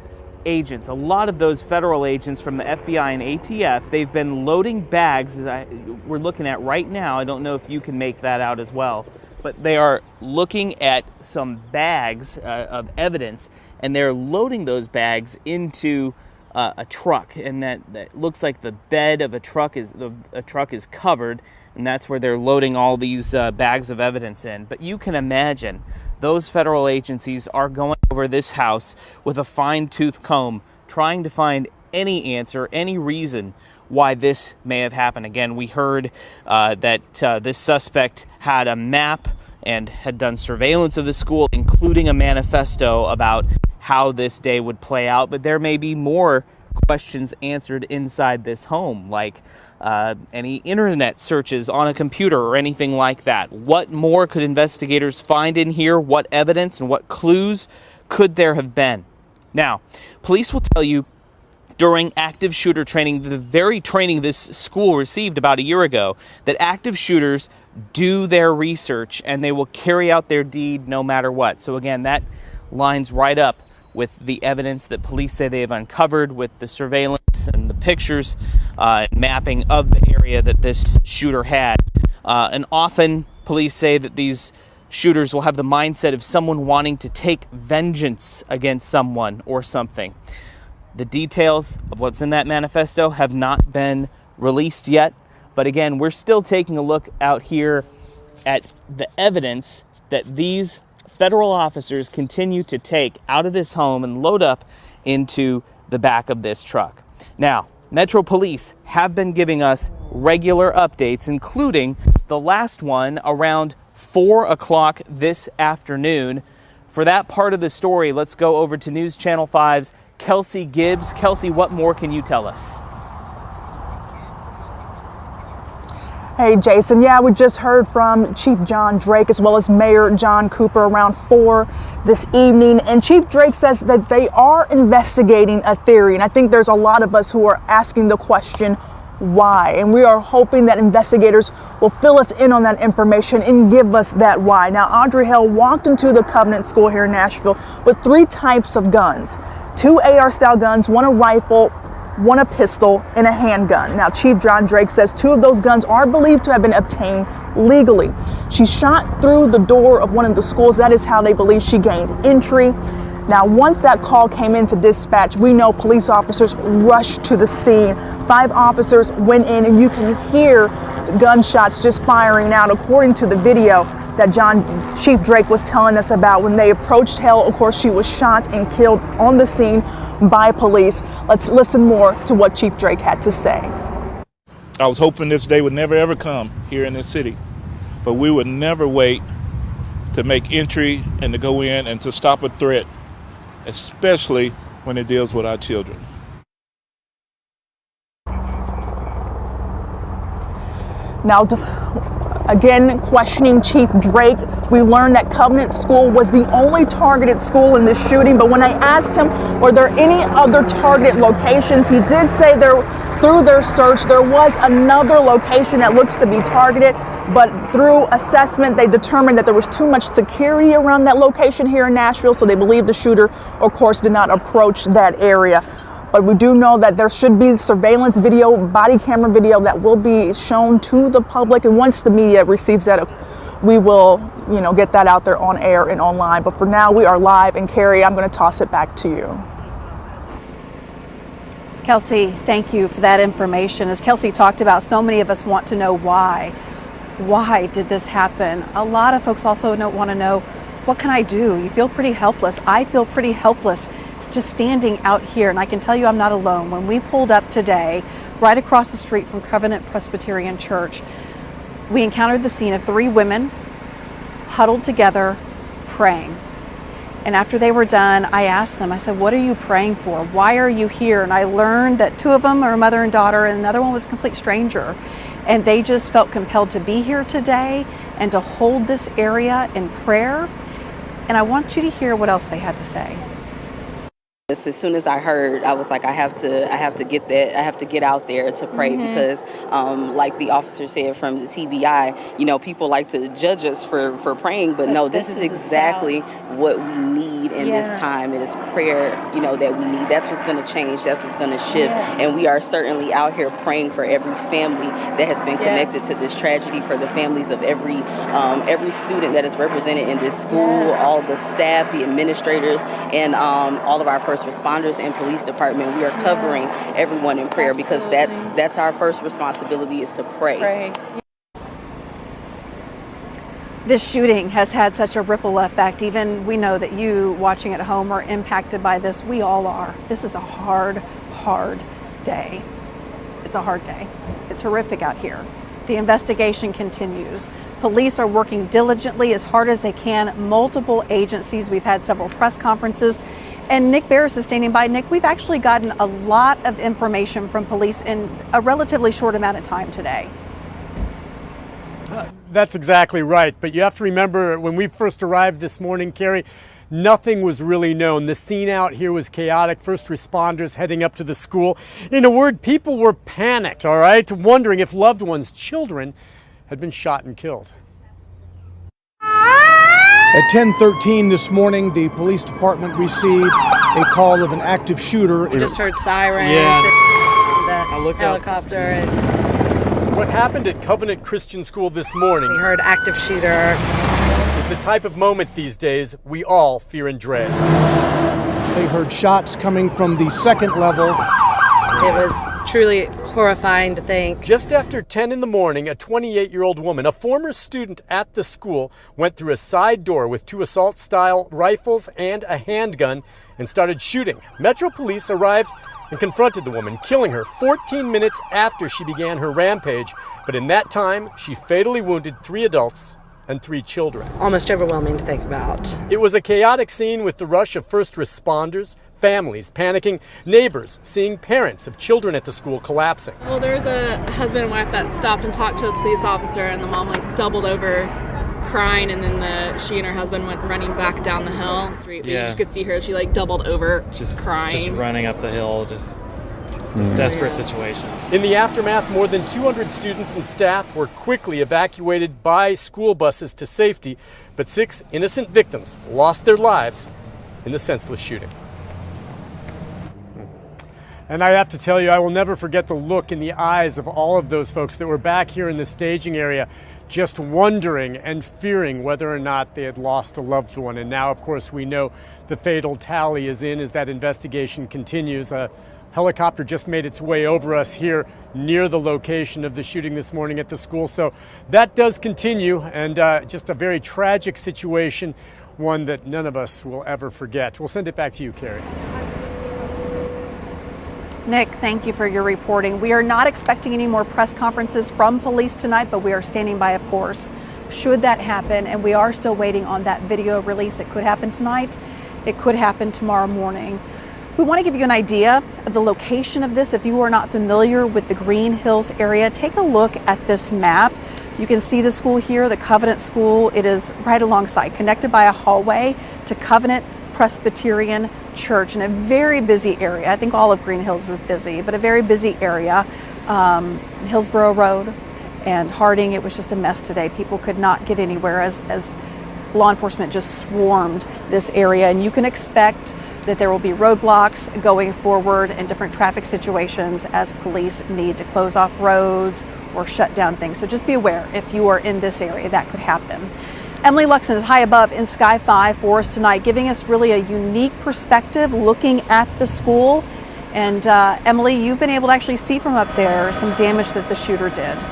agents, a lot of those federal agents from the FBI and ATF. They've been loading bags, as we're looking at right now. I don't know if you can make that out as well, but they are looking at some bags of evidence, and they're loading those bags into a truck, and that looks like the bed of a truck is covered, and that's where they're loading all these bags of evidence in. But you can imagine those federal agencies are going over this house with a fine-tooth comb, trying to find any answer, any reason why this may have happened. Again, we heard that this suspect had a map and had done surveillance of the school, including a manifesto about how this day would play out. But there may be more questions answered inside this home, like any internet searches on a computer or anything like that. What more could investigators find in here? What evidence and what clues could there have been? Now, police will tell you during active shooter training, the very training this school received about a year ago, that active shooters do their research and they will carry out their deed no matter what. So again, that lines right up with the evidence that police say they have uncovered with the surveillance and the pictures and mapping of the area that this shooter had. And often police say that these shooters will have the mindset of someone wanting to take vengeance against someone or something. The details of what's in that manifesto have not been released yet. But again, we're still taking a look out here at the evidence that these federal officers continue to take out of this home and load up into the back of this truck. Now, Metro Police have been giving us regular updates, including the last one around 4 o'clock this afternoon. For that part of the story, let's go over to News Channel 5's Kelsey Gibbs. Kelsey, what more can you tell us? Hey, Jason. Yeah, we just heard from Chief John Drake as well as Mayor John Cooper around 4 this evening. And Chief Drake says that they are investigating a theory. And I think there's a lot of us who are asking the question, why? And we are hoping that investigators will fill us in on that information and give us that why. Now, Audrey Hale walked into the Covenant School here in Nashville with 3 types of guns. 2 AR-style guns, 1 a rifle, one a pistol, and a handgun. Now, Chief John Drake says 2 of those guns are believed to have been obtained legally. She shot through the door of one of the schools. That is how they believe she gained entry. Now, once that call came into dispatch, we know police officers rushed to the scene. 5 officers went in, and you can hear the gunshots just firing out, according to the video that Chief Drake was telling us about. When they approached Hale, of course, she was shot and killed on the scene by police. Let's listen more to what Chief Drake had to say. I was hoping this day would never ever come here in this city, but we would never wait to make entry and to go in and to stop a threat, especially when it deals with our children. Now, again, questioning Chief Drake, we learned that Covenant School was the only targeted school in this shooting, but when I asked him, were there any other targeted locations, he did say through their search, there was another location that looks to be targeted, but through assessment, they determined that there was too much security around that location here in Nashville, so they believe the shooter, of course, did not approach that area. But we do know that there should be surveillance video, body camera video that will be shown to the public. And once the media receives that, we will, get that out there on air and online. But for now, we are live. And Carrie, I'm going to toss it back to you. Kelsey, thank you for that information. As Kelsey talked about, so many of us want to know why. Why did this happen? A lot of folks also want to know, what can I do? You feel pretty helpless. I feel pretty helpless just standing out here, and I can tell you I'm not alone. When we pulled up today, right across the street from Covenant Presbyterian Church, we encountered the scene of 3 women huddled together praying. And after they were done, I asked them, I said, what are you praying for? Why are you here? And I learned that 2 of them are a mother and daughter, and another one was a complete stranger. And they just felt compelled to be here today and to hold this area in prayer. And I want you to hear what else they had to say. As soon as I heard, I was like, I have to get out there to pray because, like the officer said from the TBI, people like to judge us for praying, but no, this is exactly what we need in this time. It is prayer, that we need. That's what's going to change. That's what's going to shift. And we are certainly out here praying for every family that has been connected to this tragedy, for the families of every student that is represented in this school, all the staff, the administrators, and all of our first responders and police department. We are covering everyone in prayer because that's our first responsibility, is to pray. This shooting has had such a ripple effect. Even we know that you watching at home are impacted by this. We all are. This is a hard day. It's a hard day. It's horrific out here. The investigation continues. Police are working diligently as hard as they can. Multiple agencies. We've had several press conferences. And Nick Barris is standing by. Nick, we've actually gotten a lot of information from police in a relatively short amount of time today. That's exactly right. But you have to remember, when we first arrived this morning, Carrie, nothing was really known. The scene out here was chaotic. First responders heading up to the school. In a word, people were panicked, all right, wondering if loved ones, children, had been shot and killed. At 10:13 this morning, the police department received a call of an active shooter. We just heard sirens and the helicopter. What happened at Covenant Christian School this morning, We heard active shooter. is the type of moment these days we all fear and dread. They heard shots coming from the second level. It was truly horrifying to think. Just after 10 in the morning, a 28-year-old woman, a former student at the school, went through a side door with 2 assault-style rifles and a handgun and started shooting. Metro Police arrived and confronted the woman, killing her 14 minutes after she began her rampage. But in that time, she fatally wounded 3 adults and 3 children. Almost overwhelming to think about. It was a chaotic scene with the rush of first responders, families panicking, neighbors seeing parents of children at the school collapsing. Well, there was a husband and wife that stopped and talked to a police officer, and the mom doubled over crying, and then she and her husband went running back down the hill. You just could see her, she doubled over crying. Just running up the hill, just desperate situation. In the aftermath, more than 200 students and staff were quickly evacuated by school buses to safety, but 6 innocent victims lost their lives in the senseless shooting. And I have to tell you, I will never forget the look in the eyes of all of those folks that were back here in the staging area, just wondering and fearing whether or not they had lost a loved one. And now, of course, we know the fatal tally is in as that investigation continues. A helicopter just made its way over us here near the location of the shooting this morning at the school. So that does continue, and just a very tragic situation, one that none of us will ever forget. We'll send it back to you, Carrie. Nick, thank you for your reporting. We are not expecting any more press conferences from police tonight, but we are standing by, of course, should that happen. And we are still waiting on that video release. It could happen tonight. It could happen tomorrow morning. We want to give you an idea of the location of this. If you are not familiar with the Green Hills area, take a look at this map. You can see the school here, the Covenant School. It is right alongside, connected by a hallway to Covenant Presbyterian Church in a very busy area. I think all of Green Hills is busy, but a very busy area. Hillsborough Road and Harding, it was just a mess today. People could not get anywhere as law enforcement just swarmed this area. And you can expect that there will be roadblocks going forward in different traffic situations as police need to close off roads or shut down things. So just be aware if you are in this area, that could happen. Emily Luxon is high above in Sky 5 for us tonight, giving us really a unique perspective looking at the school. And Emily, you've been able to actually see from up there some damage that the shooter did.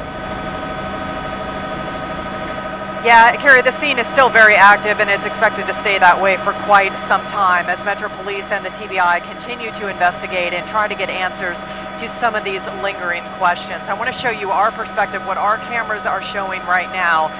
Yeah, Carrie, the scene is still very active and it's expected to stay that way for quite some time as Metro Police and the TBI continue to investigate and try to get answers to some of these lingering questions. I want to show you our perspective, what our cameras are showing right now.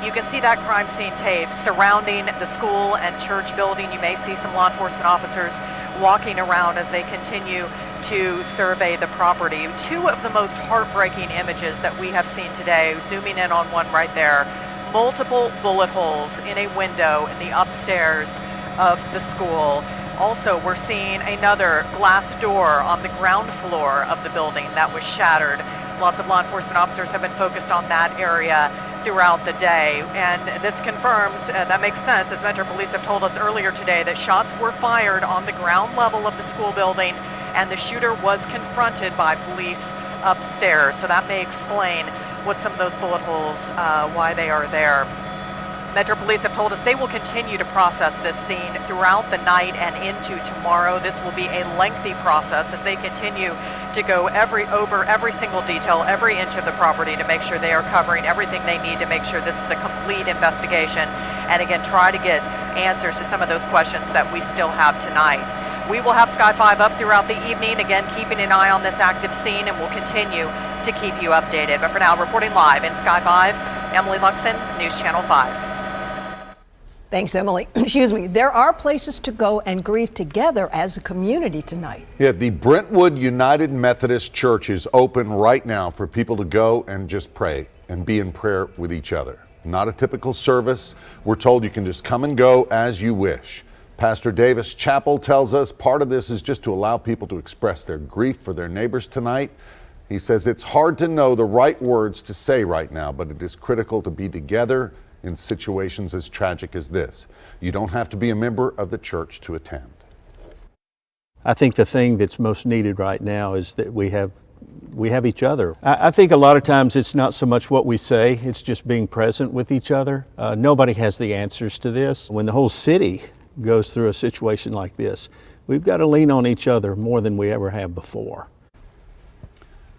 You can see that crime scene tape surrounding the school and church building. You may see some law enforcement officers walking around as they continue to survey the property. Two of the most heartbreaking images that we have seen today, zooming in on one right there, multiple bullet holes in a window in the upstairs of the school. Also, we're seeing another glass door on the ground floor of the building that was shattered. Lots of law enforcement officers have been focused on that area throughout the day, and this confirms, that makes sense, as Metro Police have told us earlier today, that shots were fired on the ground level of the school building and the shooter was confronted by police upstairs. So that may explain what some of those bullet holes, why they are there. Metro Police have told us they will continue to process this scene throughout the night and into tomorrow. This will be a lengthy process as they continue to go over every single detail, every inch of the property to make sure they are covering everything they need to make sure this is a complete investigation. And again, try to get answers to some of those questions that we still have tonight. We will have Sky 5 up throughout the evening, again, keeping an eye on this active scene, and we'll continue to keep you updated. But for now, reporting live in Sky 5, Emily Luxon, News Channel 5. Thanks, Emily. Excuse me. There are places to go and grieve together as a community tonight. Yeah, the Brentwood United Methodist Church is open right now for people to go and just pray and be in prayer with each other. Not a typical service. We're told you can just come and go as you wish. Pastor Davis Chappell tells us part of this is just to allow people to express their grief for their neighbors tonight. He says it's hard to know the right words to say right now, but it is critical to be together in situations as tragic as this. You don't have to be a member of the church to attend. I think the thing that's most needed right now is that we have each other. I think a lot of times it's not so much what we say, it's just being present with each other. Nobody has the answers to this. When the whole city goes through a situation like this, we've got to lean on each other more than we ever have before.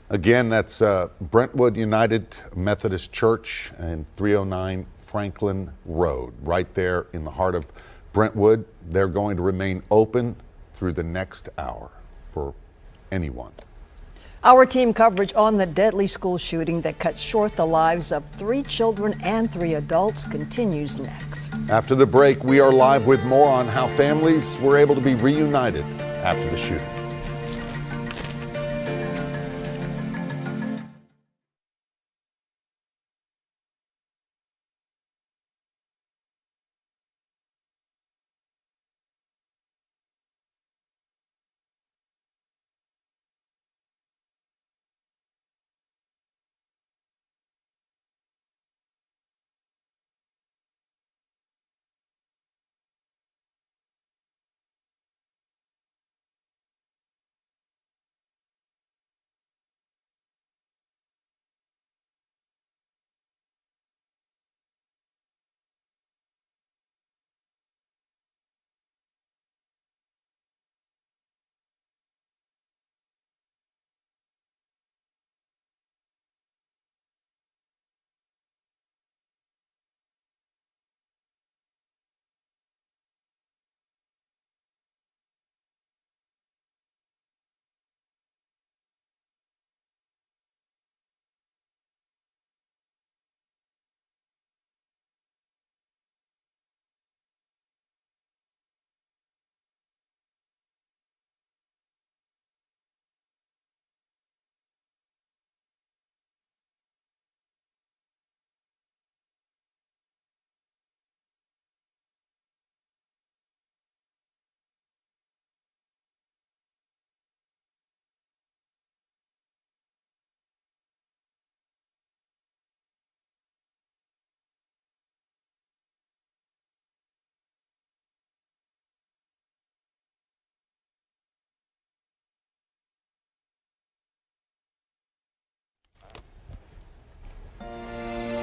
Again, that's Brentwood United Methodist Church and 309 Franklin Road, right there in the heart of Brentwood. They're going to remain open through the next hour for anyone. Our team coverage on the deadly school shooting that cut short the lives of 3 children and 3 adults continues next. After the break, we are live with more on how families were able to be reunited after the shooting.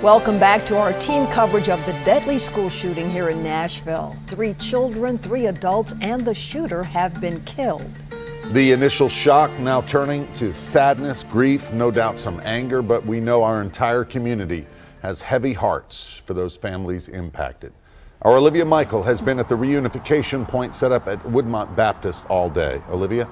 Welcome back to our team coverage of the deadly school shooting here in Nashville. 3 children, 3 adults, and the shooter have been killed. The initial shock now turning to sadness, grief, no doubt some anger, but we know our entire community has heavy hearts for those families impacted. Our Olivia Michael has been at the reunification point set up at Woodmont Baptist all day. Olivia?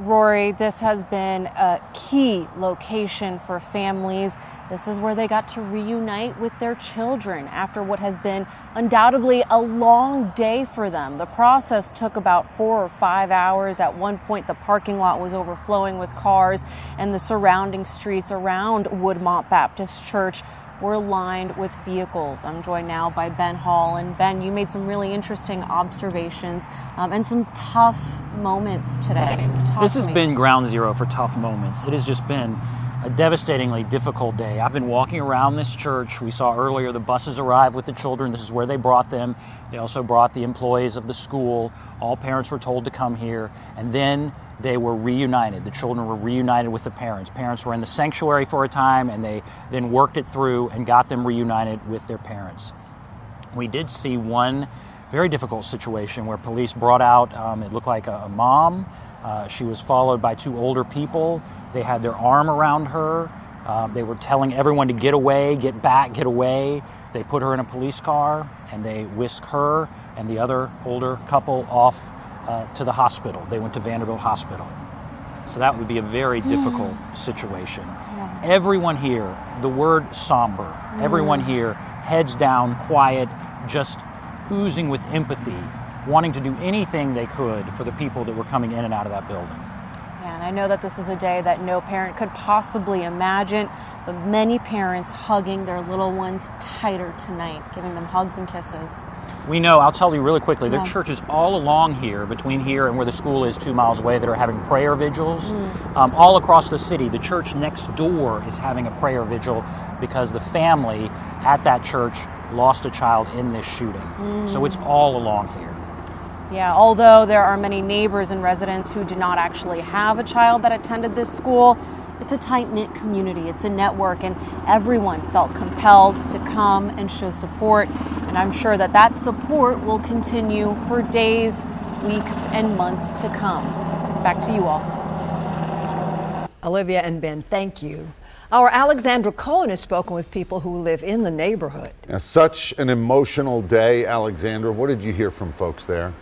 Rory, this has been a key location for families. This is where they got to reunite with their children after what has been undoubtedly a long day for them. The process took about 4 or 5 hours. At one point, the parking lot was overflowing with cars, and the surrounding streets around Woodmont Baptist Church were lined with vehicles. I'm joined now by Ben Hall. And Ben, you made some really interesting observations and some tough moments today. This has been ground zero for tough moments. It has just been a devastatingly difficult day. I've been walking around this church. We saw earlier the buses arrive with the children. This is where they brought them. They also brought the employees of the school. All parents were told to come here. And then they were reunited. The children were reunited with the parents. Parents were in the sanctuary for a time, and they then worked it through and got them reunited with their parents. We did see one very difficult situation where police brought out, it looked like a mom. She was followed by 2 older people. They had their arm around her. They were telling everyone to get away, get back, get away. They put her in a police car, and they whisked her and the other older couple off to the hospital. They went to Vanderbilt Hospital. So that would be a very difficult situation. Yeah. Everyone here, the word somber, everyone here, heads down, quiet, just oozing with empathy, wanting to do anything they could for the people that were coming in and out of that building. Yeah, and I know that this is a day that no parent could possibly imagine, but many parents hugging their little ones tighter tonight, giving them hugs and kisses. We know, I'll tell you really quickly, there are churches all along here, between here and where the school is 2 miles away, that are having prayer vigils. All across the city, the church next door is having a prayer vigil because the family at that church lost a child in this shooting. So it's all along here. Yeah, although there are many neighbors and residents who do not actually have a child that attended this school, it's a tight-knit community, it's a network, and everyone felt compelled to come and show support. And I'm sure that that support will continue for days, weeks, and months to come. Back to you all. Olivia and Ben, thank you. Our Alexandra Cohen has spoken with people who live in the neighborhood. Such an emotional day, Alexandra. What did you hear from folks there?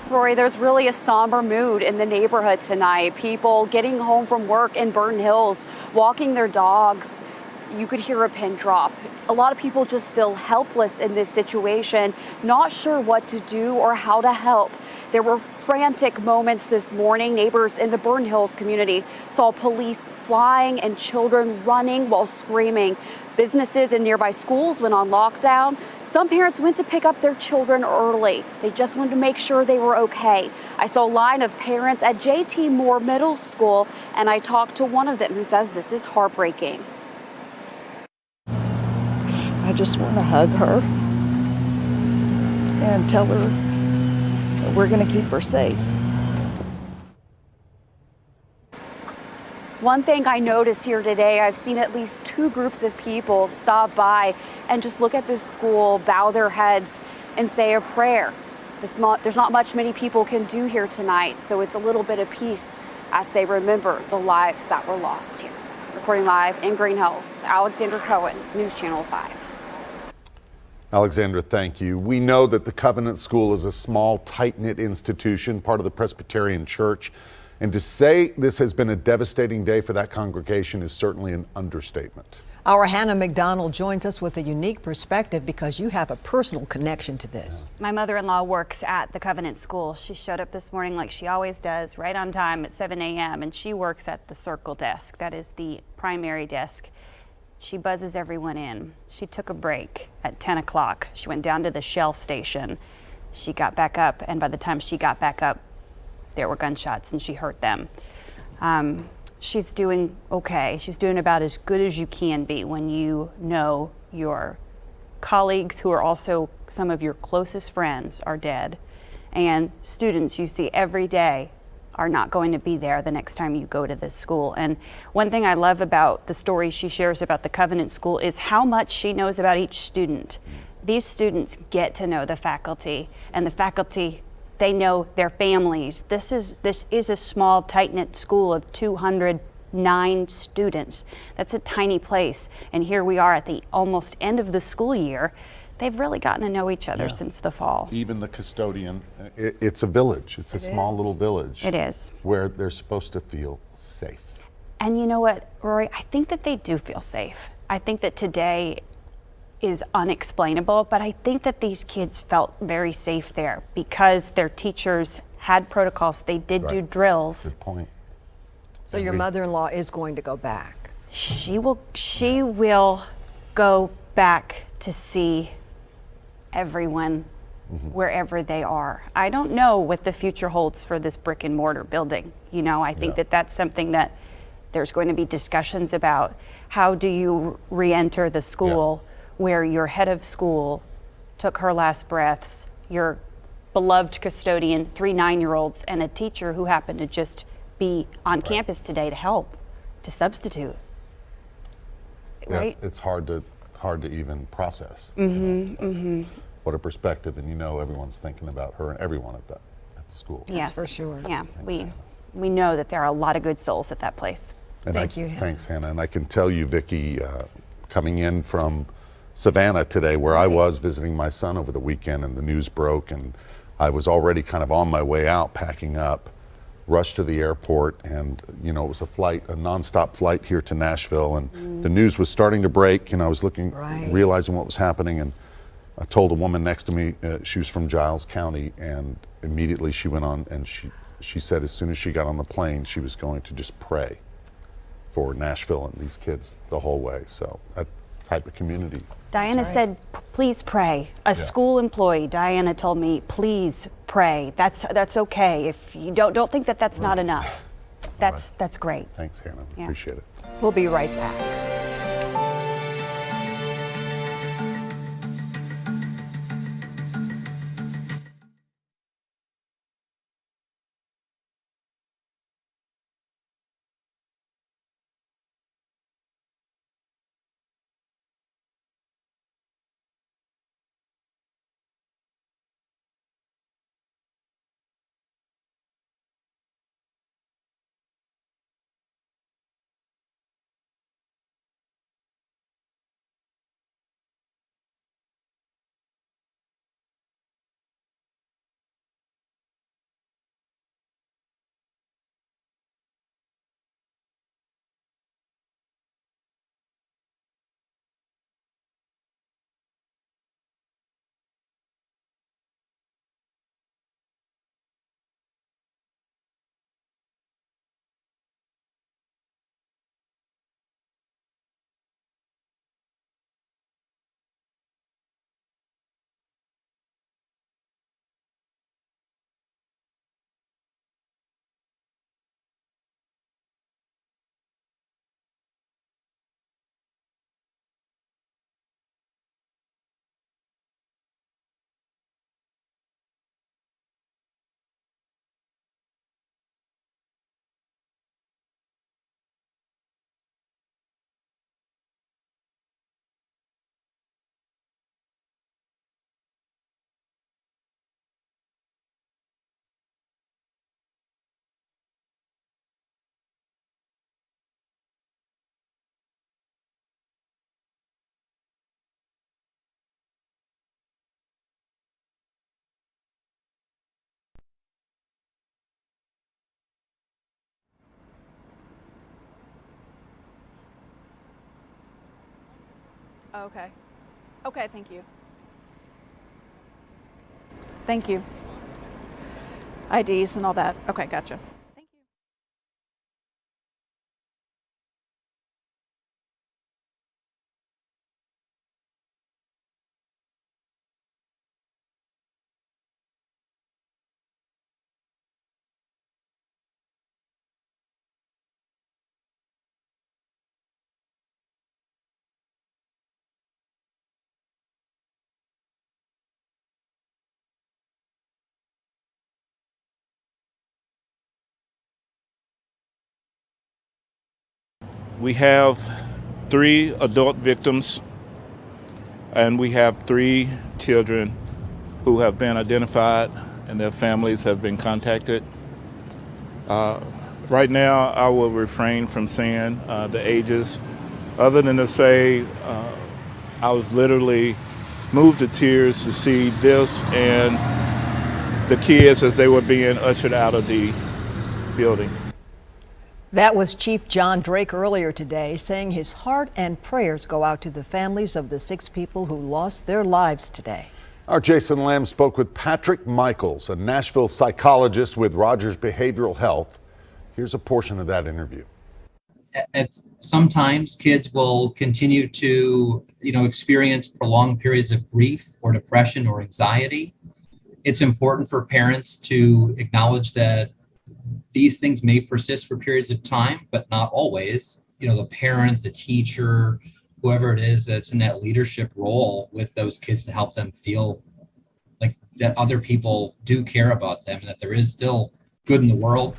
Rory, there's really a somber mood in the neighborhood tonight. People getting home from work in Burton Hills, walking their dogs. You could hear a pin drop. A lot of people just feel helpless in this situation, not sure what to do or how to help. There were frantic moments this morning. Neighbors in the Burton Hills community saw police flying and children running while screaming. Businesses in nearby schools went on lockdown. Some parents went to pick up their children early. They just wanted to make sure they were okay. I saw a line of parents at J.T. Moore Middle School, and I talked to one of them who says this is heartbreaking. I just want to hug her and tell her that we're going to keep her safe. One thing I noticed here today, I've seen at least 2 groups of people stop by and just look at this school, bow their heads, and say a prayer. There's not much many people can do here tonight, so it's a little bit of peace as they remember the lives that were lost here. Reporting live in Green Hills, Alexandra Cohen, News Channel 5. Alexandra, thank you. We know that the Covenant School is a small, tight-knit institution, part of the Presbyterian Church. And to say this has been a devastating day for that congregation is certainly an understatement. Our Hannah McDonald joins us with a unique perspective because you have a personal connection to this. My mother-in-law works at the Covenant School. She showed up this morning like she always does, right on time at 7 a.m. and she works at the circle desk. That is the primary desk. She buzzes everyone in. She took a break at 10 o'clock. She went down to the Shell station. She got back up, and by the time she got back up, there were gunshots and she heard them. She's doing okay. She's doing about as good as you can be when you know your colleagues, who are also some of your closest friends, are dead, and students you see every day are not going to be there the next time you go to this school. And one thing I love about the story she shares about the Covenant School is how much she knows about each student. These students get to know the faculty, and the faculty, they know their families. This is a small, tight-knit school of 209 students. That's a tiny place. And here we are at the almost end of the school year. They've really gotten to know each other since the fall. Even the custodian, it's a village. It's a small little village. It is. Where they're supposed to feel safe. And you know what, Rory? I think that they do feel safe. I think that today is unexplainable, but I think that these kids felt very safe there because their teachers had protocols. They did do drills. Good point. So your mother-in-law is going to go back. She will go back to see everyone wherever they are. I don't know what the future holds for this brick and mortar building. You know, I think that that's something that there's going to be discussions about. How do you re-enter the school where your head of school took her last breaths, your beloved custodian, 3 9-year-olds, and a teacher who happened to just be on campus today to help, to substitute. Right? It's hard to even process. What a perspective, and you know everyone's thinking about her and everyone at the school. Yes, for sure. Yeah, we know that there are a lot of good souls at that place. And Thank you, Hannah. Thanks, Hannah. And I can tell you, Vicki, coming in from Savannah today, where I was visiting my son over the weekend, and the news broke, and I was already kind of on my way out, packing up, rushed to the airport, and it was a nonstop flight here to Nashville, and the news was starting to break, and I was realizing what was happening, and I told a woman next to me, she was from Giles County, and immediately she went on, and she said as soon as she got on the plane, she was going to just pray for Nashville and these kids the whole way. So that type of community. Diana said, please pray. A school employee, Diana told me, please pray. That's okay. If you don't think that that's not enough. That's great. Thanks, Hannah. Appreciate it. We'll be right back. Okay. Okay, thank you. Thank you. IDs and all that. Okay, gotcha. We have 3 adult victims, and we have 3 children who have been identified and their families have been contacted. Right now, I will refrain from saying the ages, other than to say I was literally moved to tears to see this and the kids as they were being ushered out of the building. That was Chief John Drake earlier today, saying his heart and prayers go out to the families of the 6 people who lost their lives today. Our Jason Lamb spoke with Patrick Michaels, a Nashville psychologist with Rogers Behavioral Health. Here's a portion of that interview. Sometimes kids will continue to, experience prolonged periods of grief or depression or anxiety. It's important for parents to acknowledge that these things may persist for periods of time, but not always. The parent, the teacher, whoever it is that's in that leadership role with those kids to help them feel like that other people do care about them and that there is still good in the world.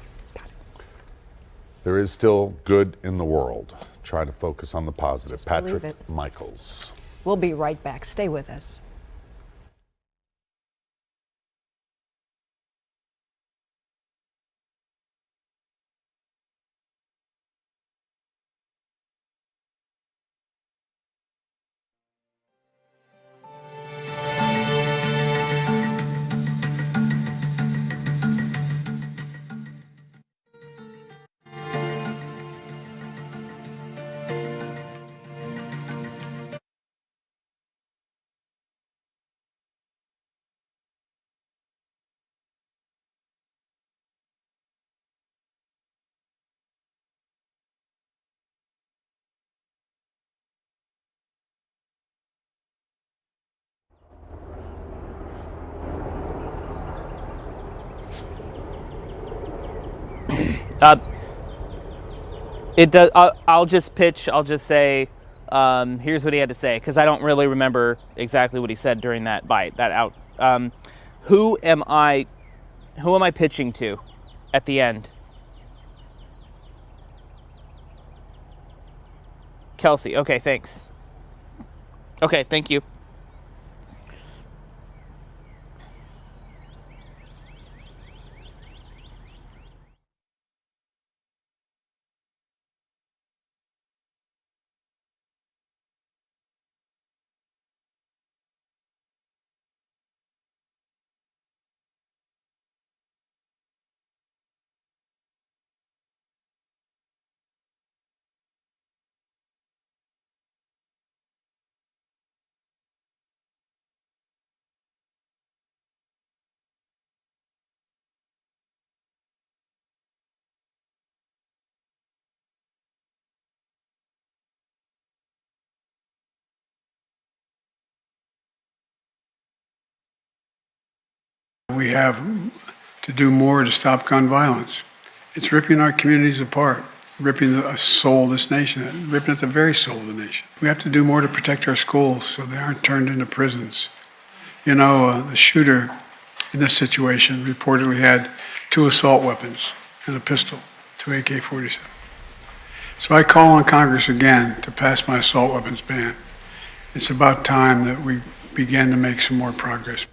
There is still good in the world. Try to focus on the positive. Just believe Patrick it. Michaels. We'll be right back. Stay with us. It does. I'll just pitch. I'll just say, here's what he had to say, because I don't really remember exactly what he said during that bite. That out. Who am I pitching to at the end? Kelsey. Okay, thanks. Okay, thank you. We have to do more to stop gun violence. It's ripping our communities apart, ripping the soul of this nation, ripping at the very soul of the nation. We have to do more to protect our schools so they aren't turned into prisons. The shooter in this situation reportedly had 2 assault weapons and a pistol, 2 AK-47. So I call on Congress again to pass my assault weapons ban. It's about time that we begin to make some more progress.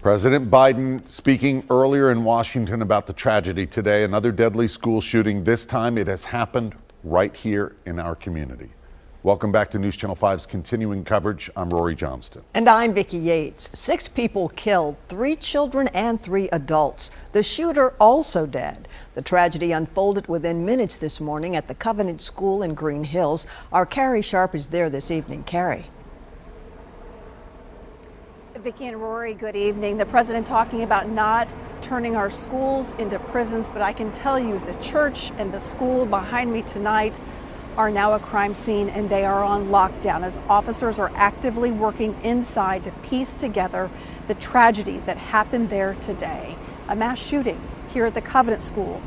President Biden speaking earlier in Washington about the tragedy today, another deadly school shooting. This time it has happened right here in our community. Welcome back to News Channel 5's continuing coverage. I'm Rory Johnston. And I'm Vicki Yates. 6 people killed, 3 children and 3 adults. The shooter also dead. The tragedy unfolded within minutes this morning at the Covenant School in Green Hills. Our Carrie Sharp is there this evening. Carrie. Vicki and Rory, good evening. The president talking about not turning our schools into prisons, but I can tell you the church and the school behind me tonight are now a crime scene, and they are on lockdown as officers are actively working inside to piece together the tragedy that happened there today. A mass shooting here at the Covenant School,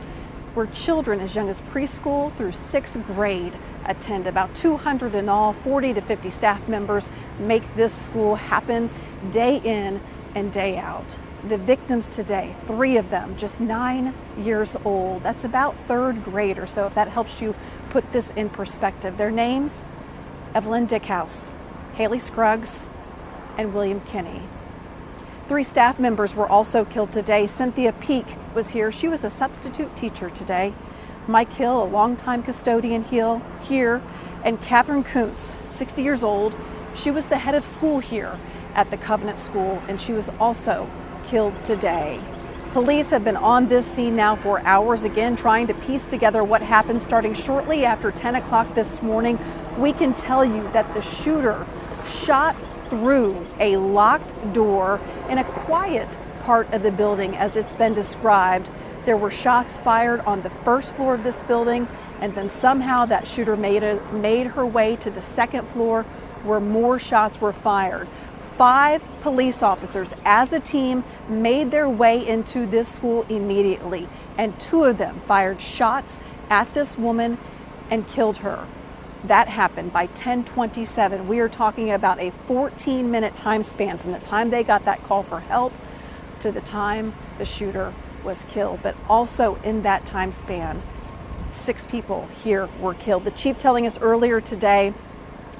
where children as young as preschool through 6th grade attend. About 200 in all, 40 to 50 staff members make this school happen day in and day out. The victims today, 3 of them, just 9 years old. That's about 3rd grade or so, if that helps you put this in perspective. Their names, Evelyn Dickhouse, Haley Scruggs, and William Kinney. 3 staff members were also killed today. Cynthia Peak was here. She was a substitute teacher today. Mike Hill, a longtime custodian here, and Catherine Kuntz, 60 years old. She was the head of school here at the Covenant School, and she was also killed today. Police have been on this scene now for hours, again trying to piece together what happened starting shortly after 10 o'clock this morning. We can tell you that the shooter shot through a locked door in a quiet part of the building, as it's been described. There were shots fired on the 1st floor of this building, and then somehow that shooter made her way to the 2nd floor where more shots were fired. 5 police officers as a team made their way into this school immediately, and 2 of them fired shots at this woman and killed her. That happened by 10:27. We are talking about a 14-minute time span from the time they got that call for help to the time the shooter was killed. But also in that time span, 6 people here were killed. The chief telling us earlier today,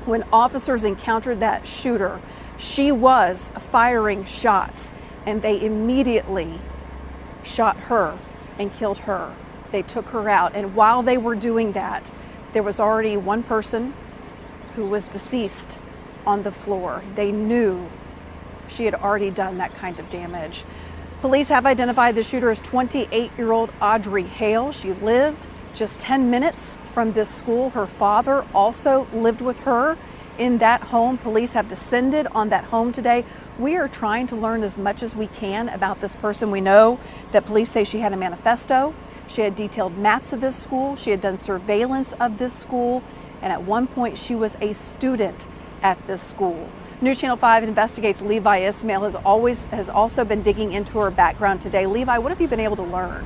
when officers encountered that shooter, she was firing shots, and they immediately shot her and killed her. They took her out, and while they were doing that, there was already one person who was deceased on the floor. They knew she had already done that kind of damage. Police have identified the shooter as 28-year-old Audrey Hale. She lived just 10 minutes from this school. Her father also lived with her in that home. Police have descended on that home today. We are trying to learn as much as we can about this person. We know that police say she had a manifesto. She had detailed maps of this school. She had done surveillance of this school. And at one point, she was a student at this school. News Channel 5 investigates Levi Ismail has also been digging into her background today. Levi, what have you been able to learn?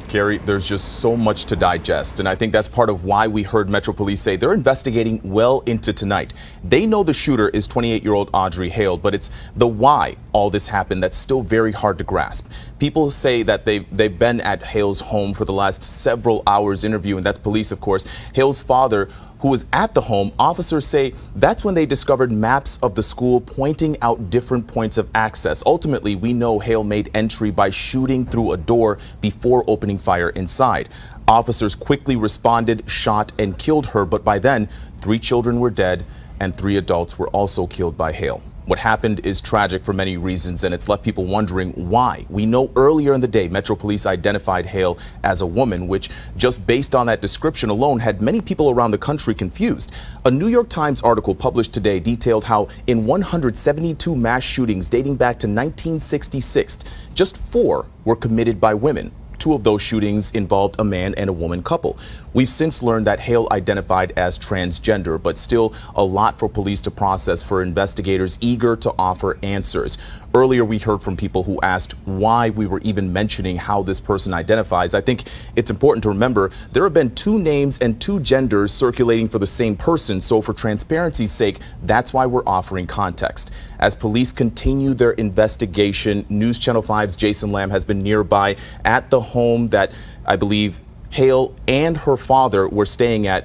Carrie, there's just so much to digest, and I think that's part of why we heard Metro Police say they're investigating well into tonight. They know the shooter is 28-year-old Audrey Hale, but it's the why all this happened that's still very hard to grasp. People say that they've been at Hale's home for the last several hours interviewing. That's police, of course. Hale's father, who was at the home, officers say that's when they discovered maps of the school pointing out different points of access. Ultimately, we know Hale made entry by shooting through a door before opening fire inside. Officers quickly responded, shot, and killed her, but by then, 3 children were dead and 3 adults were also killed by Hale. What happened is tragic for many reasons, and it's left people wondering why. We know earlier in the day, Metro Police identified Hale as a woman, which just based on that description alone had many people around the country confused. A New York Times article published today detailed how in 172 mass shootings dating back to 1966, just 4 were committed by women. 2 of those shootings involved a man and a woman couple. We've since learned that Hale identified as transgender, but still a lot for police to process for investigators eager to offer answers. Earlier, we heard from people who asked why we were even mentioning how this person identifies. I think it's important to remember there have been 2 names and 2 genders circulating for the same person, so for transparency's sake, that's why we're offering context. As police continue their investigation, News Channel 5's Jason Lamb has been nearby at the home that I believe Hale and her father were staying at.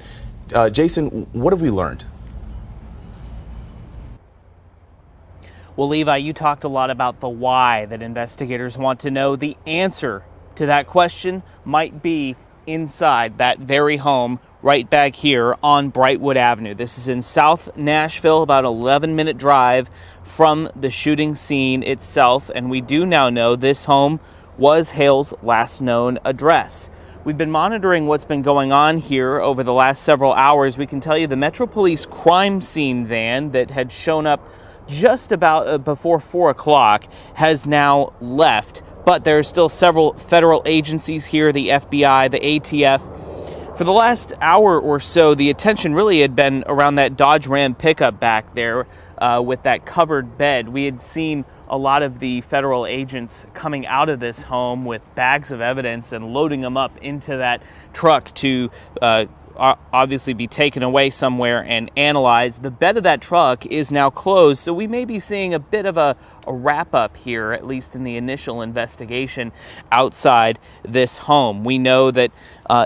Jason, what have we learned? Well, Levi, you talked a lot about the why that investigators want to know. The answer to that question might be inside that very home right back here on Brightwood Avenue. This is in South Nashville, about an 11-minute drive from the shooting scene itself. And we do now know this home was Hale's last known address. We've been monitoring what's been going on here over the last several hours. We can tell you the Metro Police crime scene van that had shown up just about before 4 o'clock has now left, but there are still several federal agencies here, the FBI, the ATF. For the last hour or so, the attention really had been around that Dodge Ram pickup back there with that covered bed. We had seen a lot of the federal agents coming out of this home with bags of evidence and loading them up into that truck to obviously be taken away somewhere and analyzed. The bed of that truck is now closed, so we may be seeing a bit of a wrap up here, at least in the initial investigation outside this home. We know that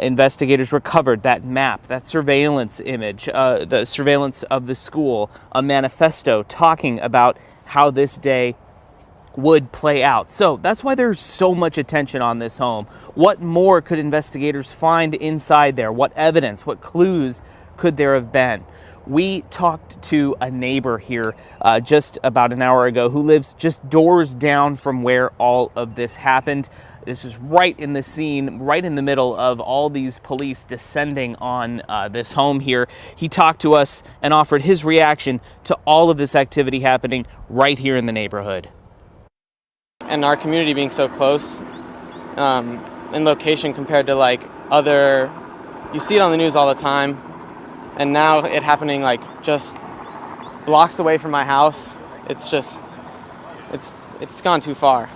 investigators recovered that map, that surveillance image, the surveillance of the school, a manifesto talking about how this day would play out. So that's why there's so much attention on this home. What more could investigators find inside there? What evidence, what clues could there have been? We talked to a neighbor here just about an hour ago who lives just doors down from where all of this happened. This is right in the scene, right in the middle of all these police descending on this home here. He talked to us and offered his reaction to all of this activity happening right here in the neighborhood. And our community being so close in location compared to like other, you see it on the news all the time, and now it happening like just blocks away from my house. It's just, it's gone too far.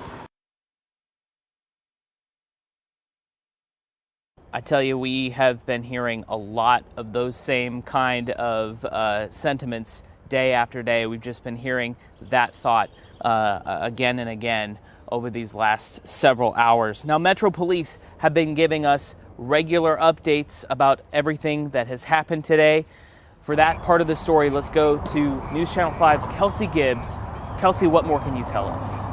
I tell you, we have been hearing a lot of those same kind of sentiments day after day. We've just been hearing that thought again and again over these last several hours. Now, Metro Police have been giving us regular updates about everything that has happened today. For that part of the story, let's go to News Channel 5's Kelsey Gibbs. Kelsey, what more can you tell us?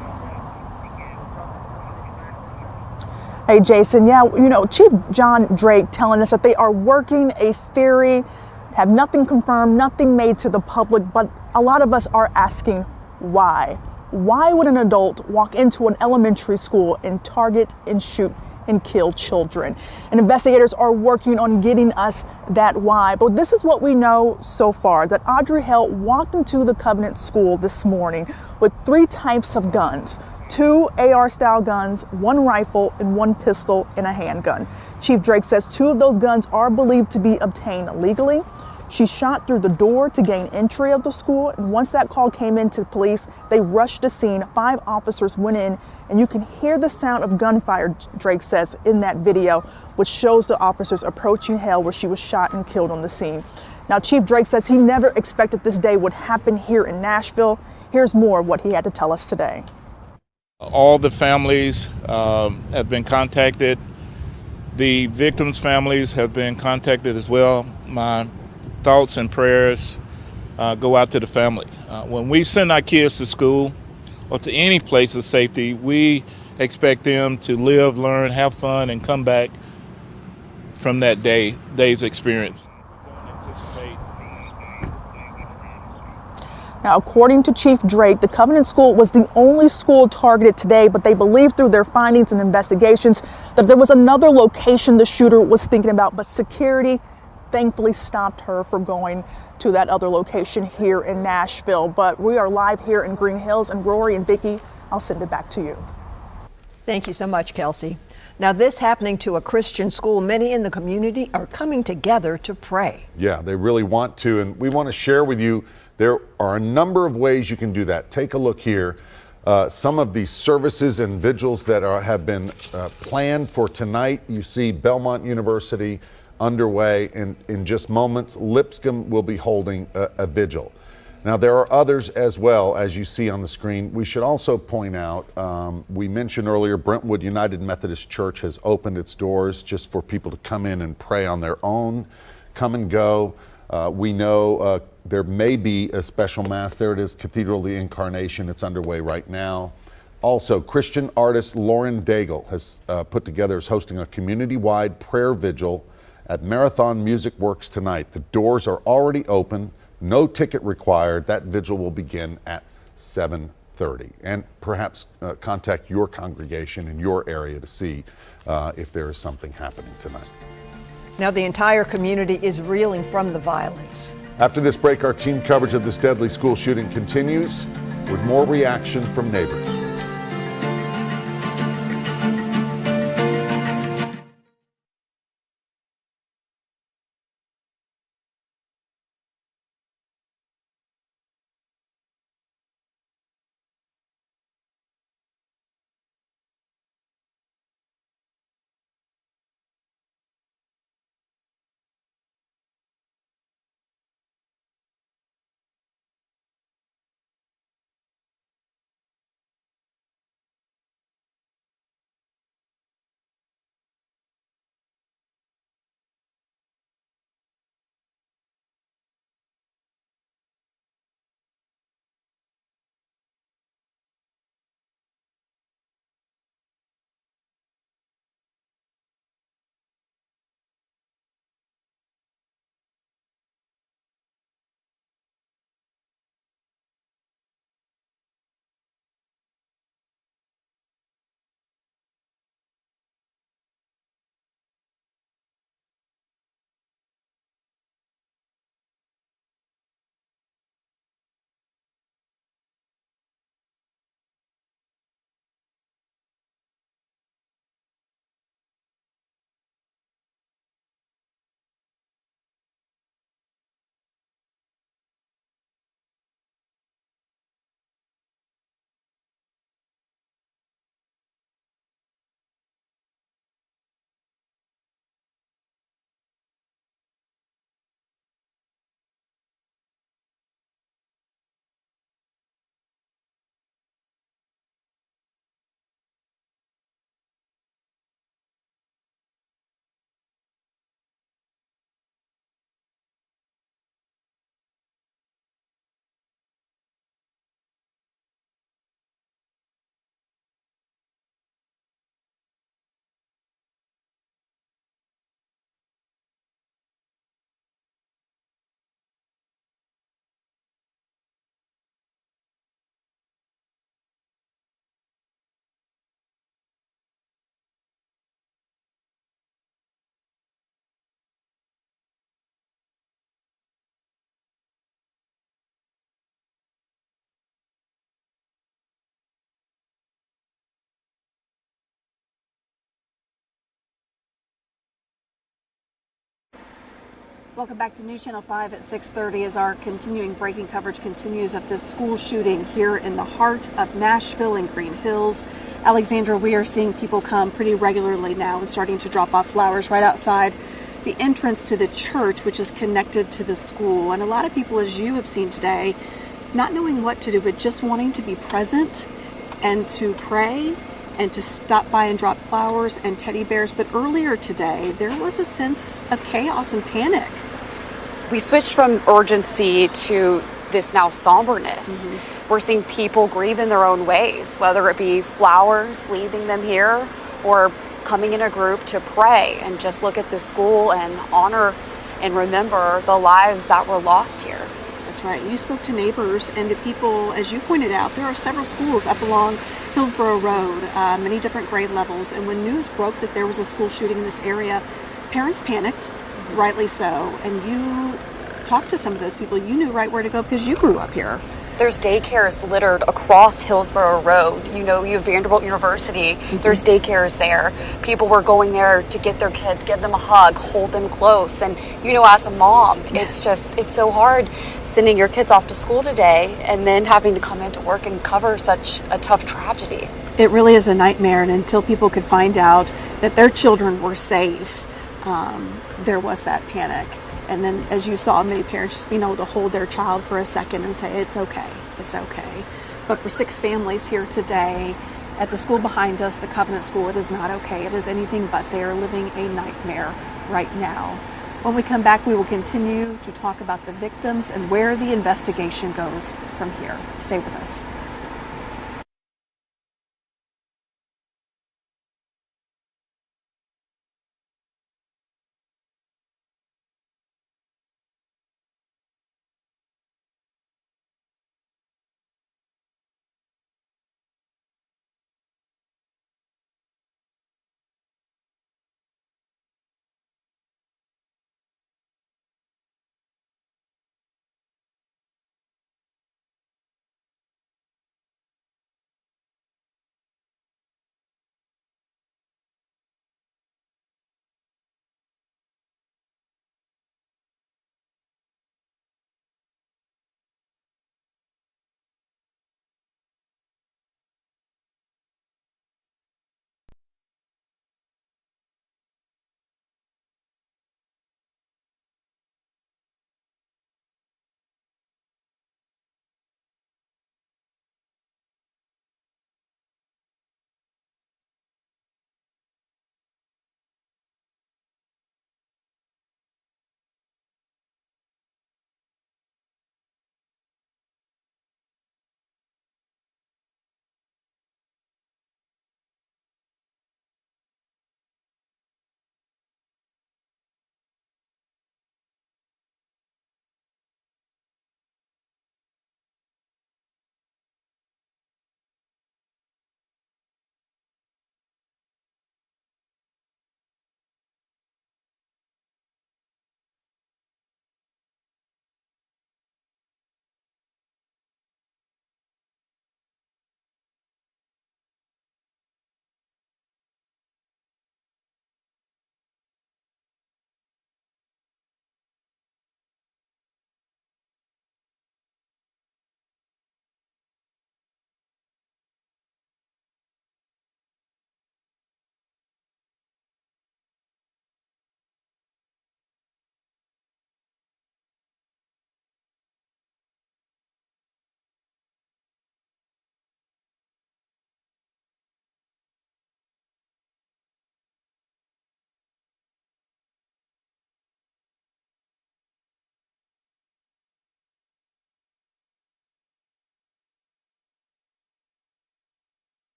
Hey, Jason. Yeah, you know, Chief John Drake telling us that they are working a theory, have nothing confirmed, nothing made to the public, but a lot of us are asking why. Why would an adult walk into an elementary school and target and shoot and kill children? And investigators are working on getting us that why. But this is what we know so far, that Audrey Hale walked into the Covenant School this morning with 3 types of guns. 2 AR-style guns, 1 rifle, and 1 pistol and a handgun. Chief Drake says 2 of those guns are believed to be obtained legally. She shot through the door to gain entry of the school, and once that call came in to police, they rushed the scene. 5 officers went in, and you can hear the sound of gunfire, Drake says, in that video, which shows the officers approaching Hale where she was shot and killed on the scene. Now, Chief Drake says he never expected this day would happen here in Nashville. Here's more of what he had to tell us today. All the families have been contacted. The victims' families have been contacted as well. My thoughts and prayers go out to the family. When we send our kids to school or to any place of safety, we expect them to live, learn, have fun, and come back from that day's experience. Now, according to Chief Drake, the Covenant School was the only school targeted today, but they believe through their findings and investigations that there was another location the shooter was thinking about, but security thankfully stopped her from going to that other location here in Nashville. But we are live here in Green Hills, and Rory and Vicki, I'll send it back to you. Thank you so much, Kelsey. Now, this happening to a Christian school, many in the community are coming together to pray. Yeah, they really want to, and we want to share with you there are a number of ways you can do that. Take a look here. Some of the services and vigils that have been planned for tonight. You see Belmont University underway, and in just moments, Lipscomb will be holding a vigil. Now, there are others as well, as you see on the screen. We should also point out, we mentioned earlier, Brentwood United Methodist Church has opened its doors just for people to come in and pray on their own, come and go. We know there may be a special mass. There it is, Cathedral of the Incarnation. It's underway right now. Also, Christian artist Lauren Daigle has is hosting a community-wide prayer vigil at Marathon Music Works tonight. The doors are already open, no ticket required. That vigil will begin at 7:30. And perhaps contact your congregation in your area to see if there is something happening tonight. Now, the entire community is reeling from the violence. After this break, our team coverage of this deadly school shooting continues with more reaction from neighbors. Welcome back to News Channel 5 at 6:30 as our continuing breaking coverage continues of this school shooting here in the heart of Nashville in Green Hills. Alexandra, we are seeing people come pretty regularly now and starting to drop off flowers right outside the entrance to the church, which is connected to the school. And a lot of people, as you have seen today, not knowing what to do, but just wanting to be present and to pray and to stop by and drop flowers and teddy bears. But earlier today, there was a sense of chaos and panic. We switched from urgency to this now somberness. We're seeing people grieve in their own ways, whether it be flowers, leaving them here, or coming in a group to pray and just look at the school and honor and remember the lives that were lost here. That's right. You spoke to neighbors and to people, as you pointed out, there are several schools up along Hillsborough Road, many different grade levels. And when news broke that there was a school shooting in this area, parents panicked, rightly so. And you talked to some of those people. You knew right where to go because you grew up here. There's daycares littered across Hillsborough Road. You know, you have Vanderbilt University. There's daycares there. People were going there to get their kids, give them a hug, hold them close. And, you know, as a mom, it's so hard sending your kids off to school today and then having to come into work and cover such a tough tragedy. It really is a nightmare. And until people could find out that their children were safe, there was that panic. And then, as you saw, many parents just being able to hold their child for a second and say, it's okay, it's okay. But for 6 families here today at the school behind us, the Covenant School, it is not okay. It is anything but. They are living a nightmare right now. When we come back, we will continue to talk about the victims and where the investigation goes from here. Stay with us.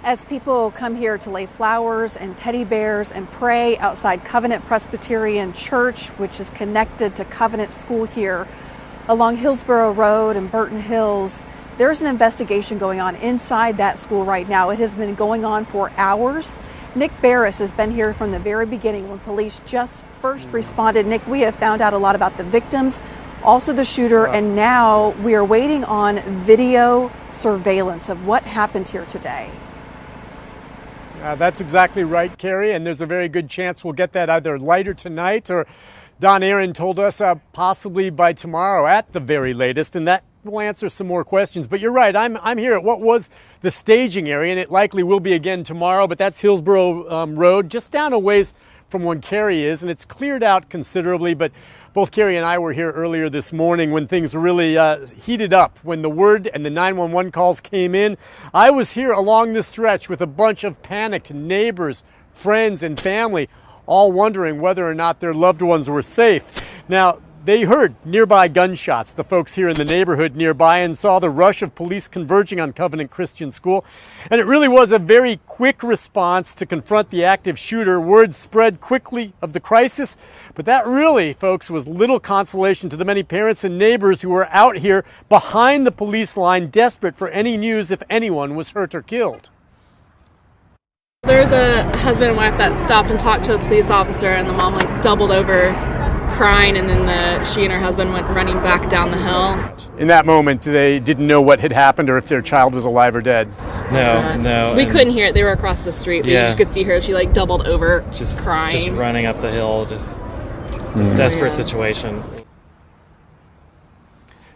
As people come here to lay flowers and teddy bears and pray outside Covenant Presbyterian Church, which is connected to Covenant School here along Hillsborough Road and Burton Hills, there's an investigation going on inside that school right now. It has been going on for hours. Nick Barris has been here from the very beginning when police just first responded. Nick, we have found out a lot about the victims, also the shooter, and now we are waiting on video surveillance of what happened here today. That's exactly right, Carrie, and there's a very good chance we'll get that either later tonight or Don Aaron told us possibly by tomorrow at the very latest, and that will answer some more questions. But you're right, I'm here at what was the staging area, and it likely will be again tomorrow, but that's Hillsborough Road, just down a ways from when Carrie is, and it's cleared out considerably, but both Carrie and I were here earlier this morning when things really heated up. When the word and the 911 calls came in, I was here along this stretch with a bunch of panicked neighbors, friends, and family, all wondering whether or not their loved ones were safe. Now, they heard nearby gunshots, the folks here in the neighborhood nearby, and saw the rush of police converging on Covenant Christian School. And it really was a very quick response to confront the active shooter. Word spread quickly of the crisis, but that really, folks, was little consolation to the many parents and neighbors who were out here behind the police line, desperate for any news if anyone was hurt or killed. There's a husband and wife that stopped and talked to a police officer, and the mom doubled over crying, and then she and her husband went running back down the hill. In that moment, they didn't know what had happened or if their child was alive or dead. No. We couldn't hear it. They were across the street. But you just could see her. She doubled over, just crying. Just running up the hill, just desperate situation.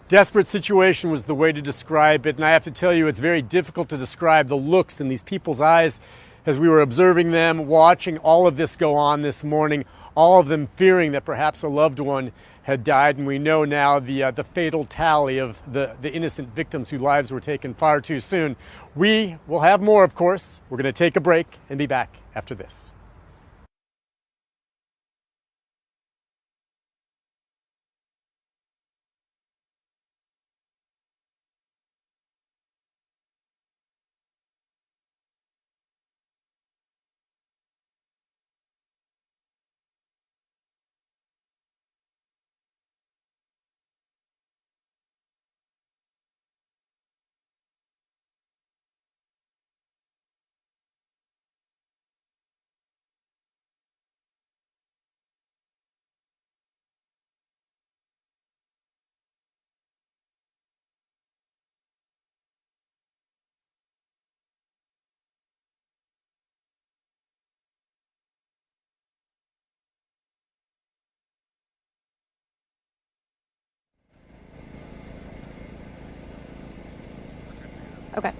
Desperate situation was the way to describe it, and I have to tell you, it's very difficult to describe the looks in these people's eyes as we were observing them, watching all of this go on this morning, all of them fearing that perhaps a loved one had died, and we know now the fatal tally of the innocent victims whose lives were taken far too soon. We will have more, of course. We're going to take a break and be back after this. Okay.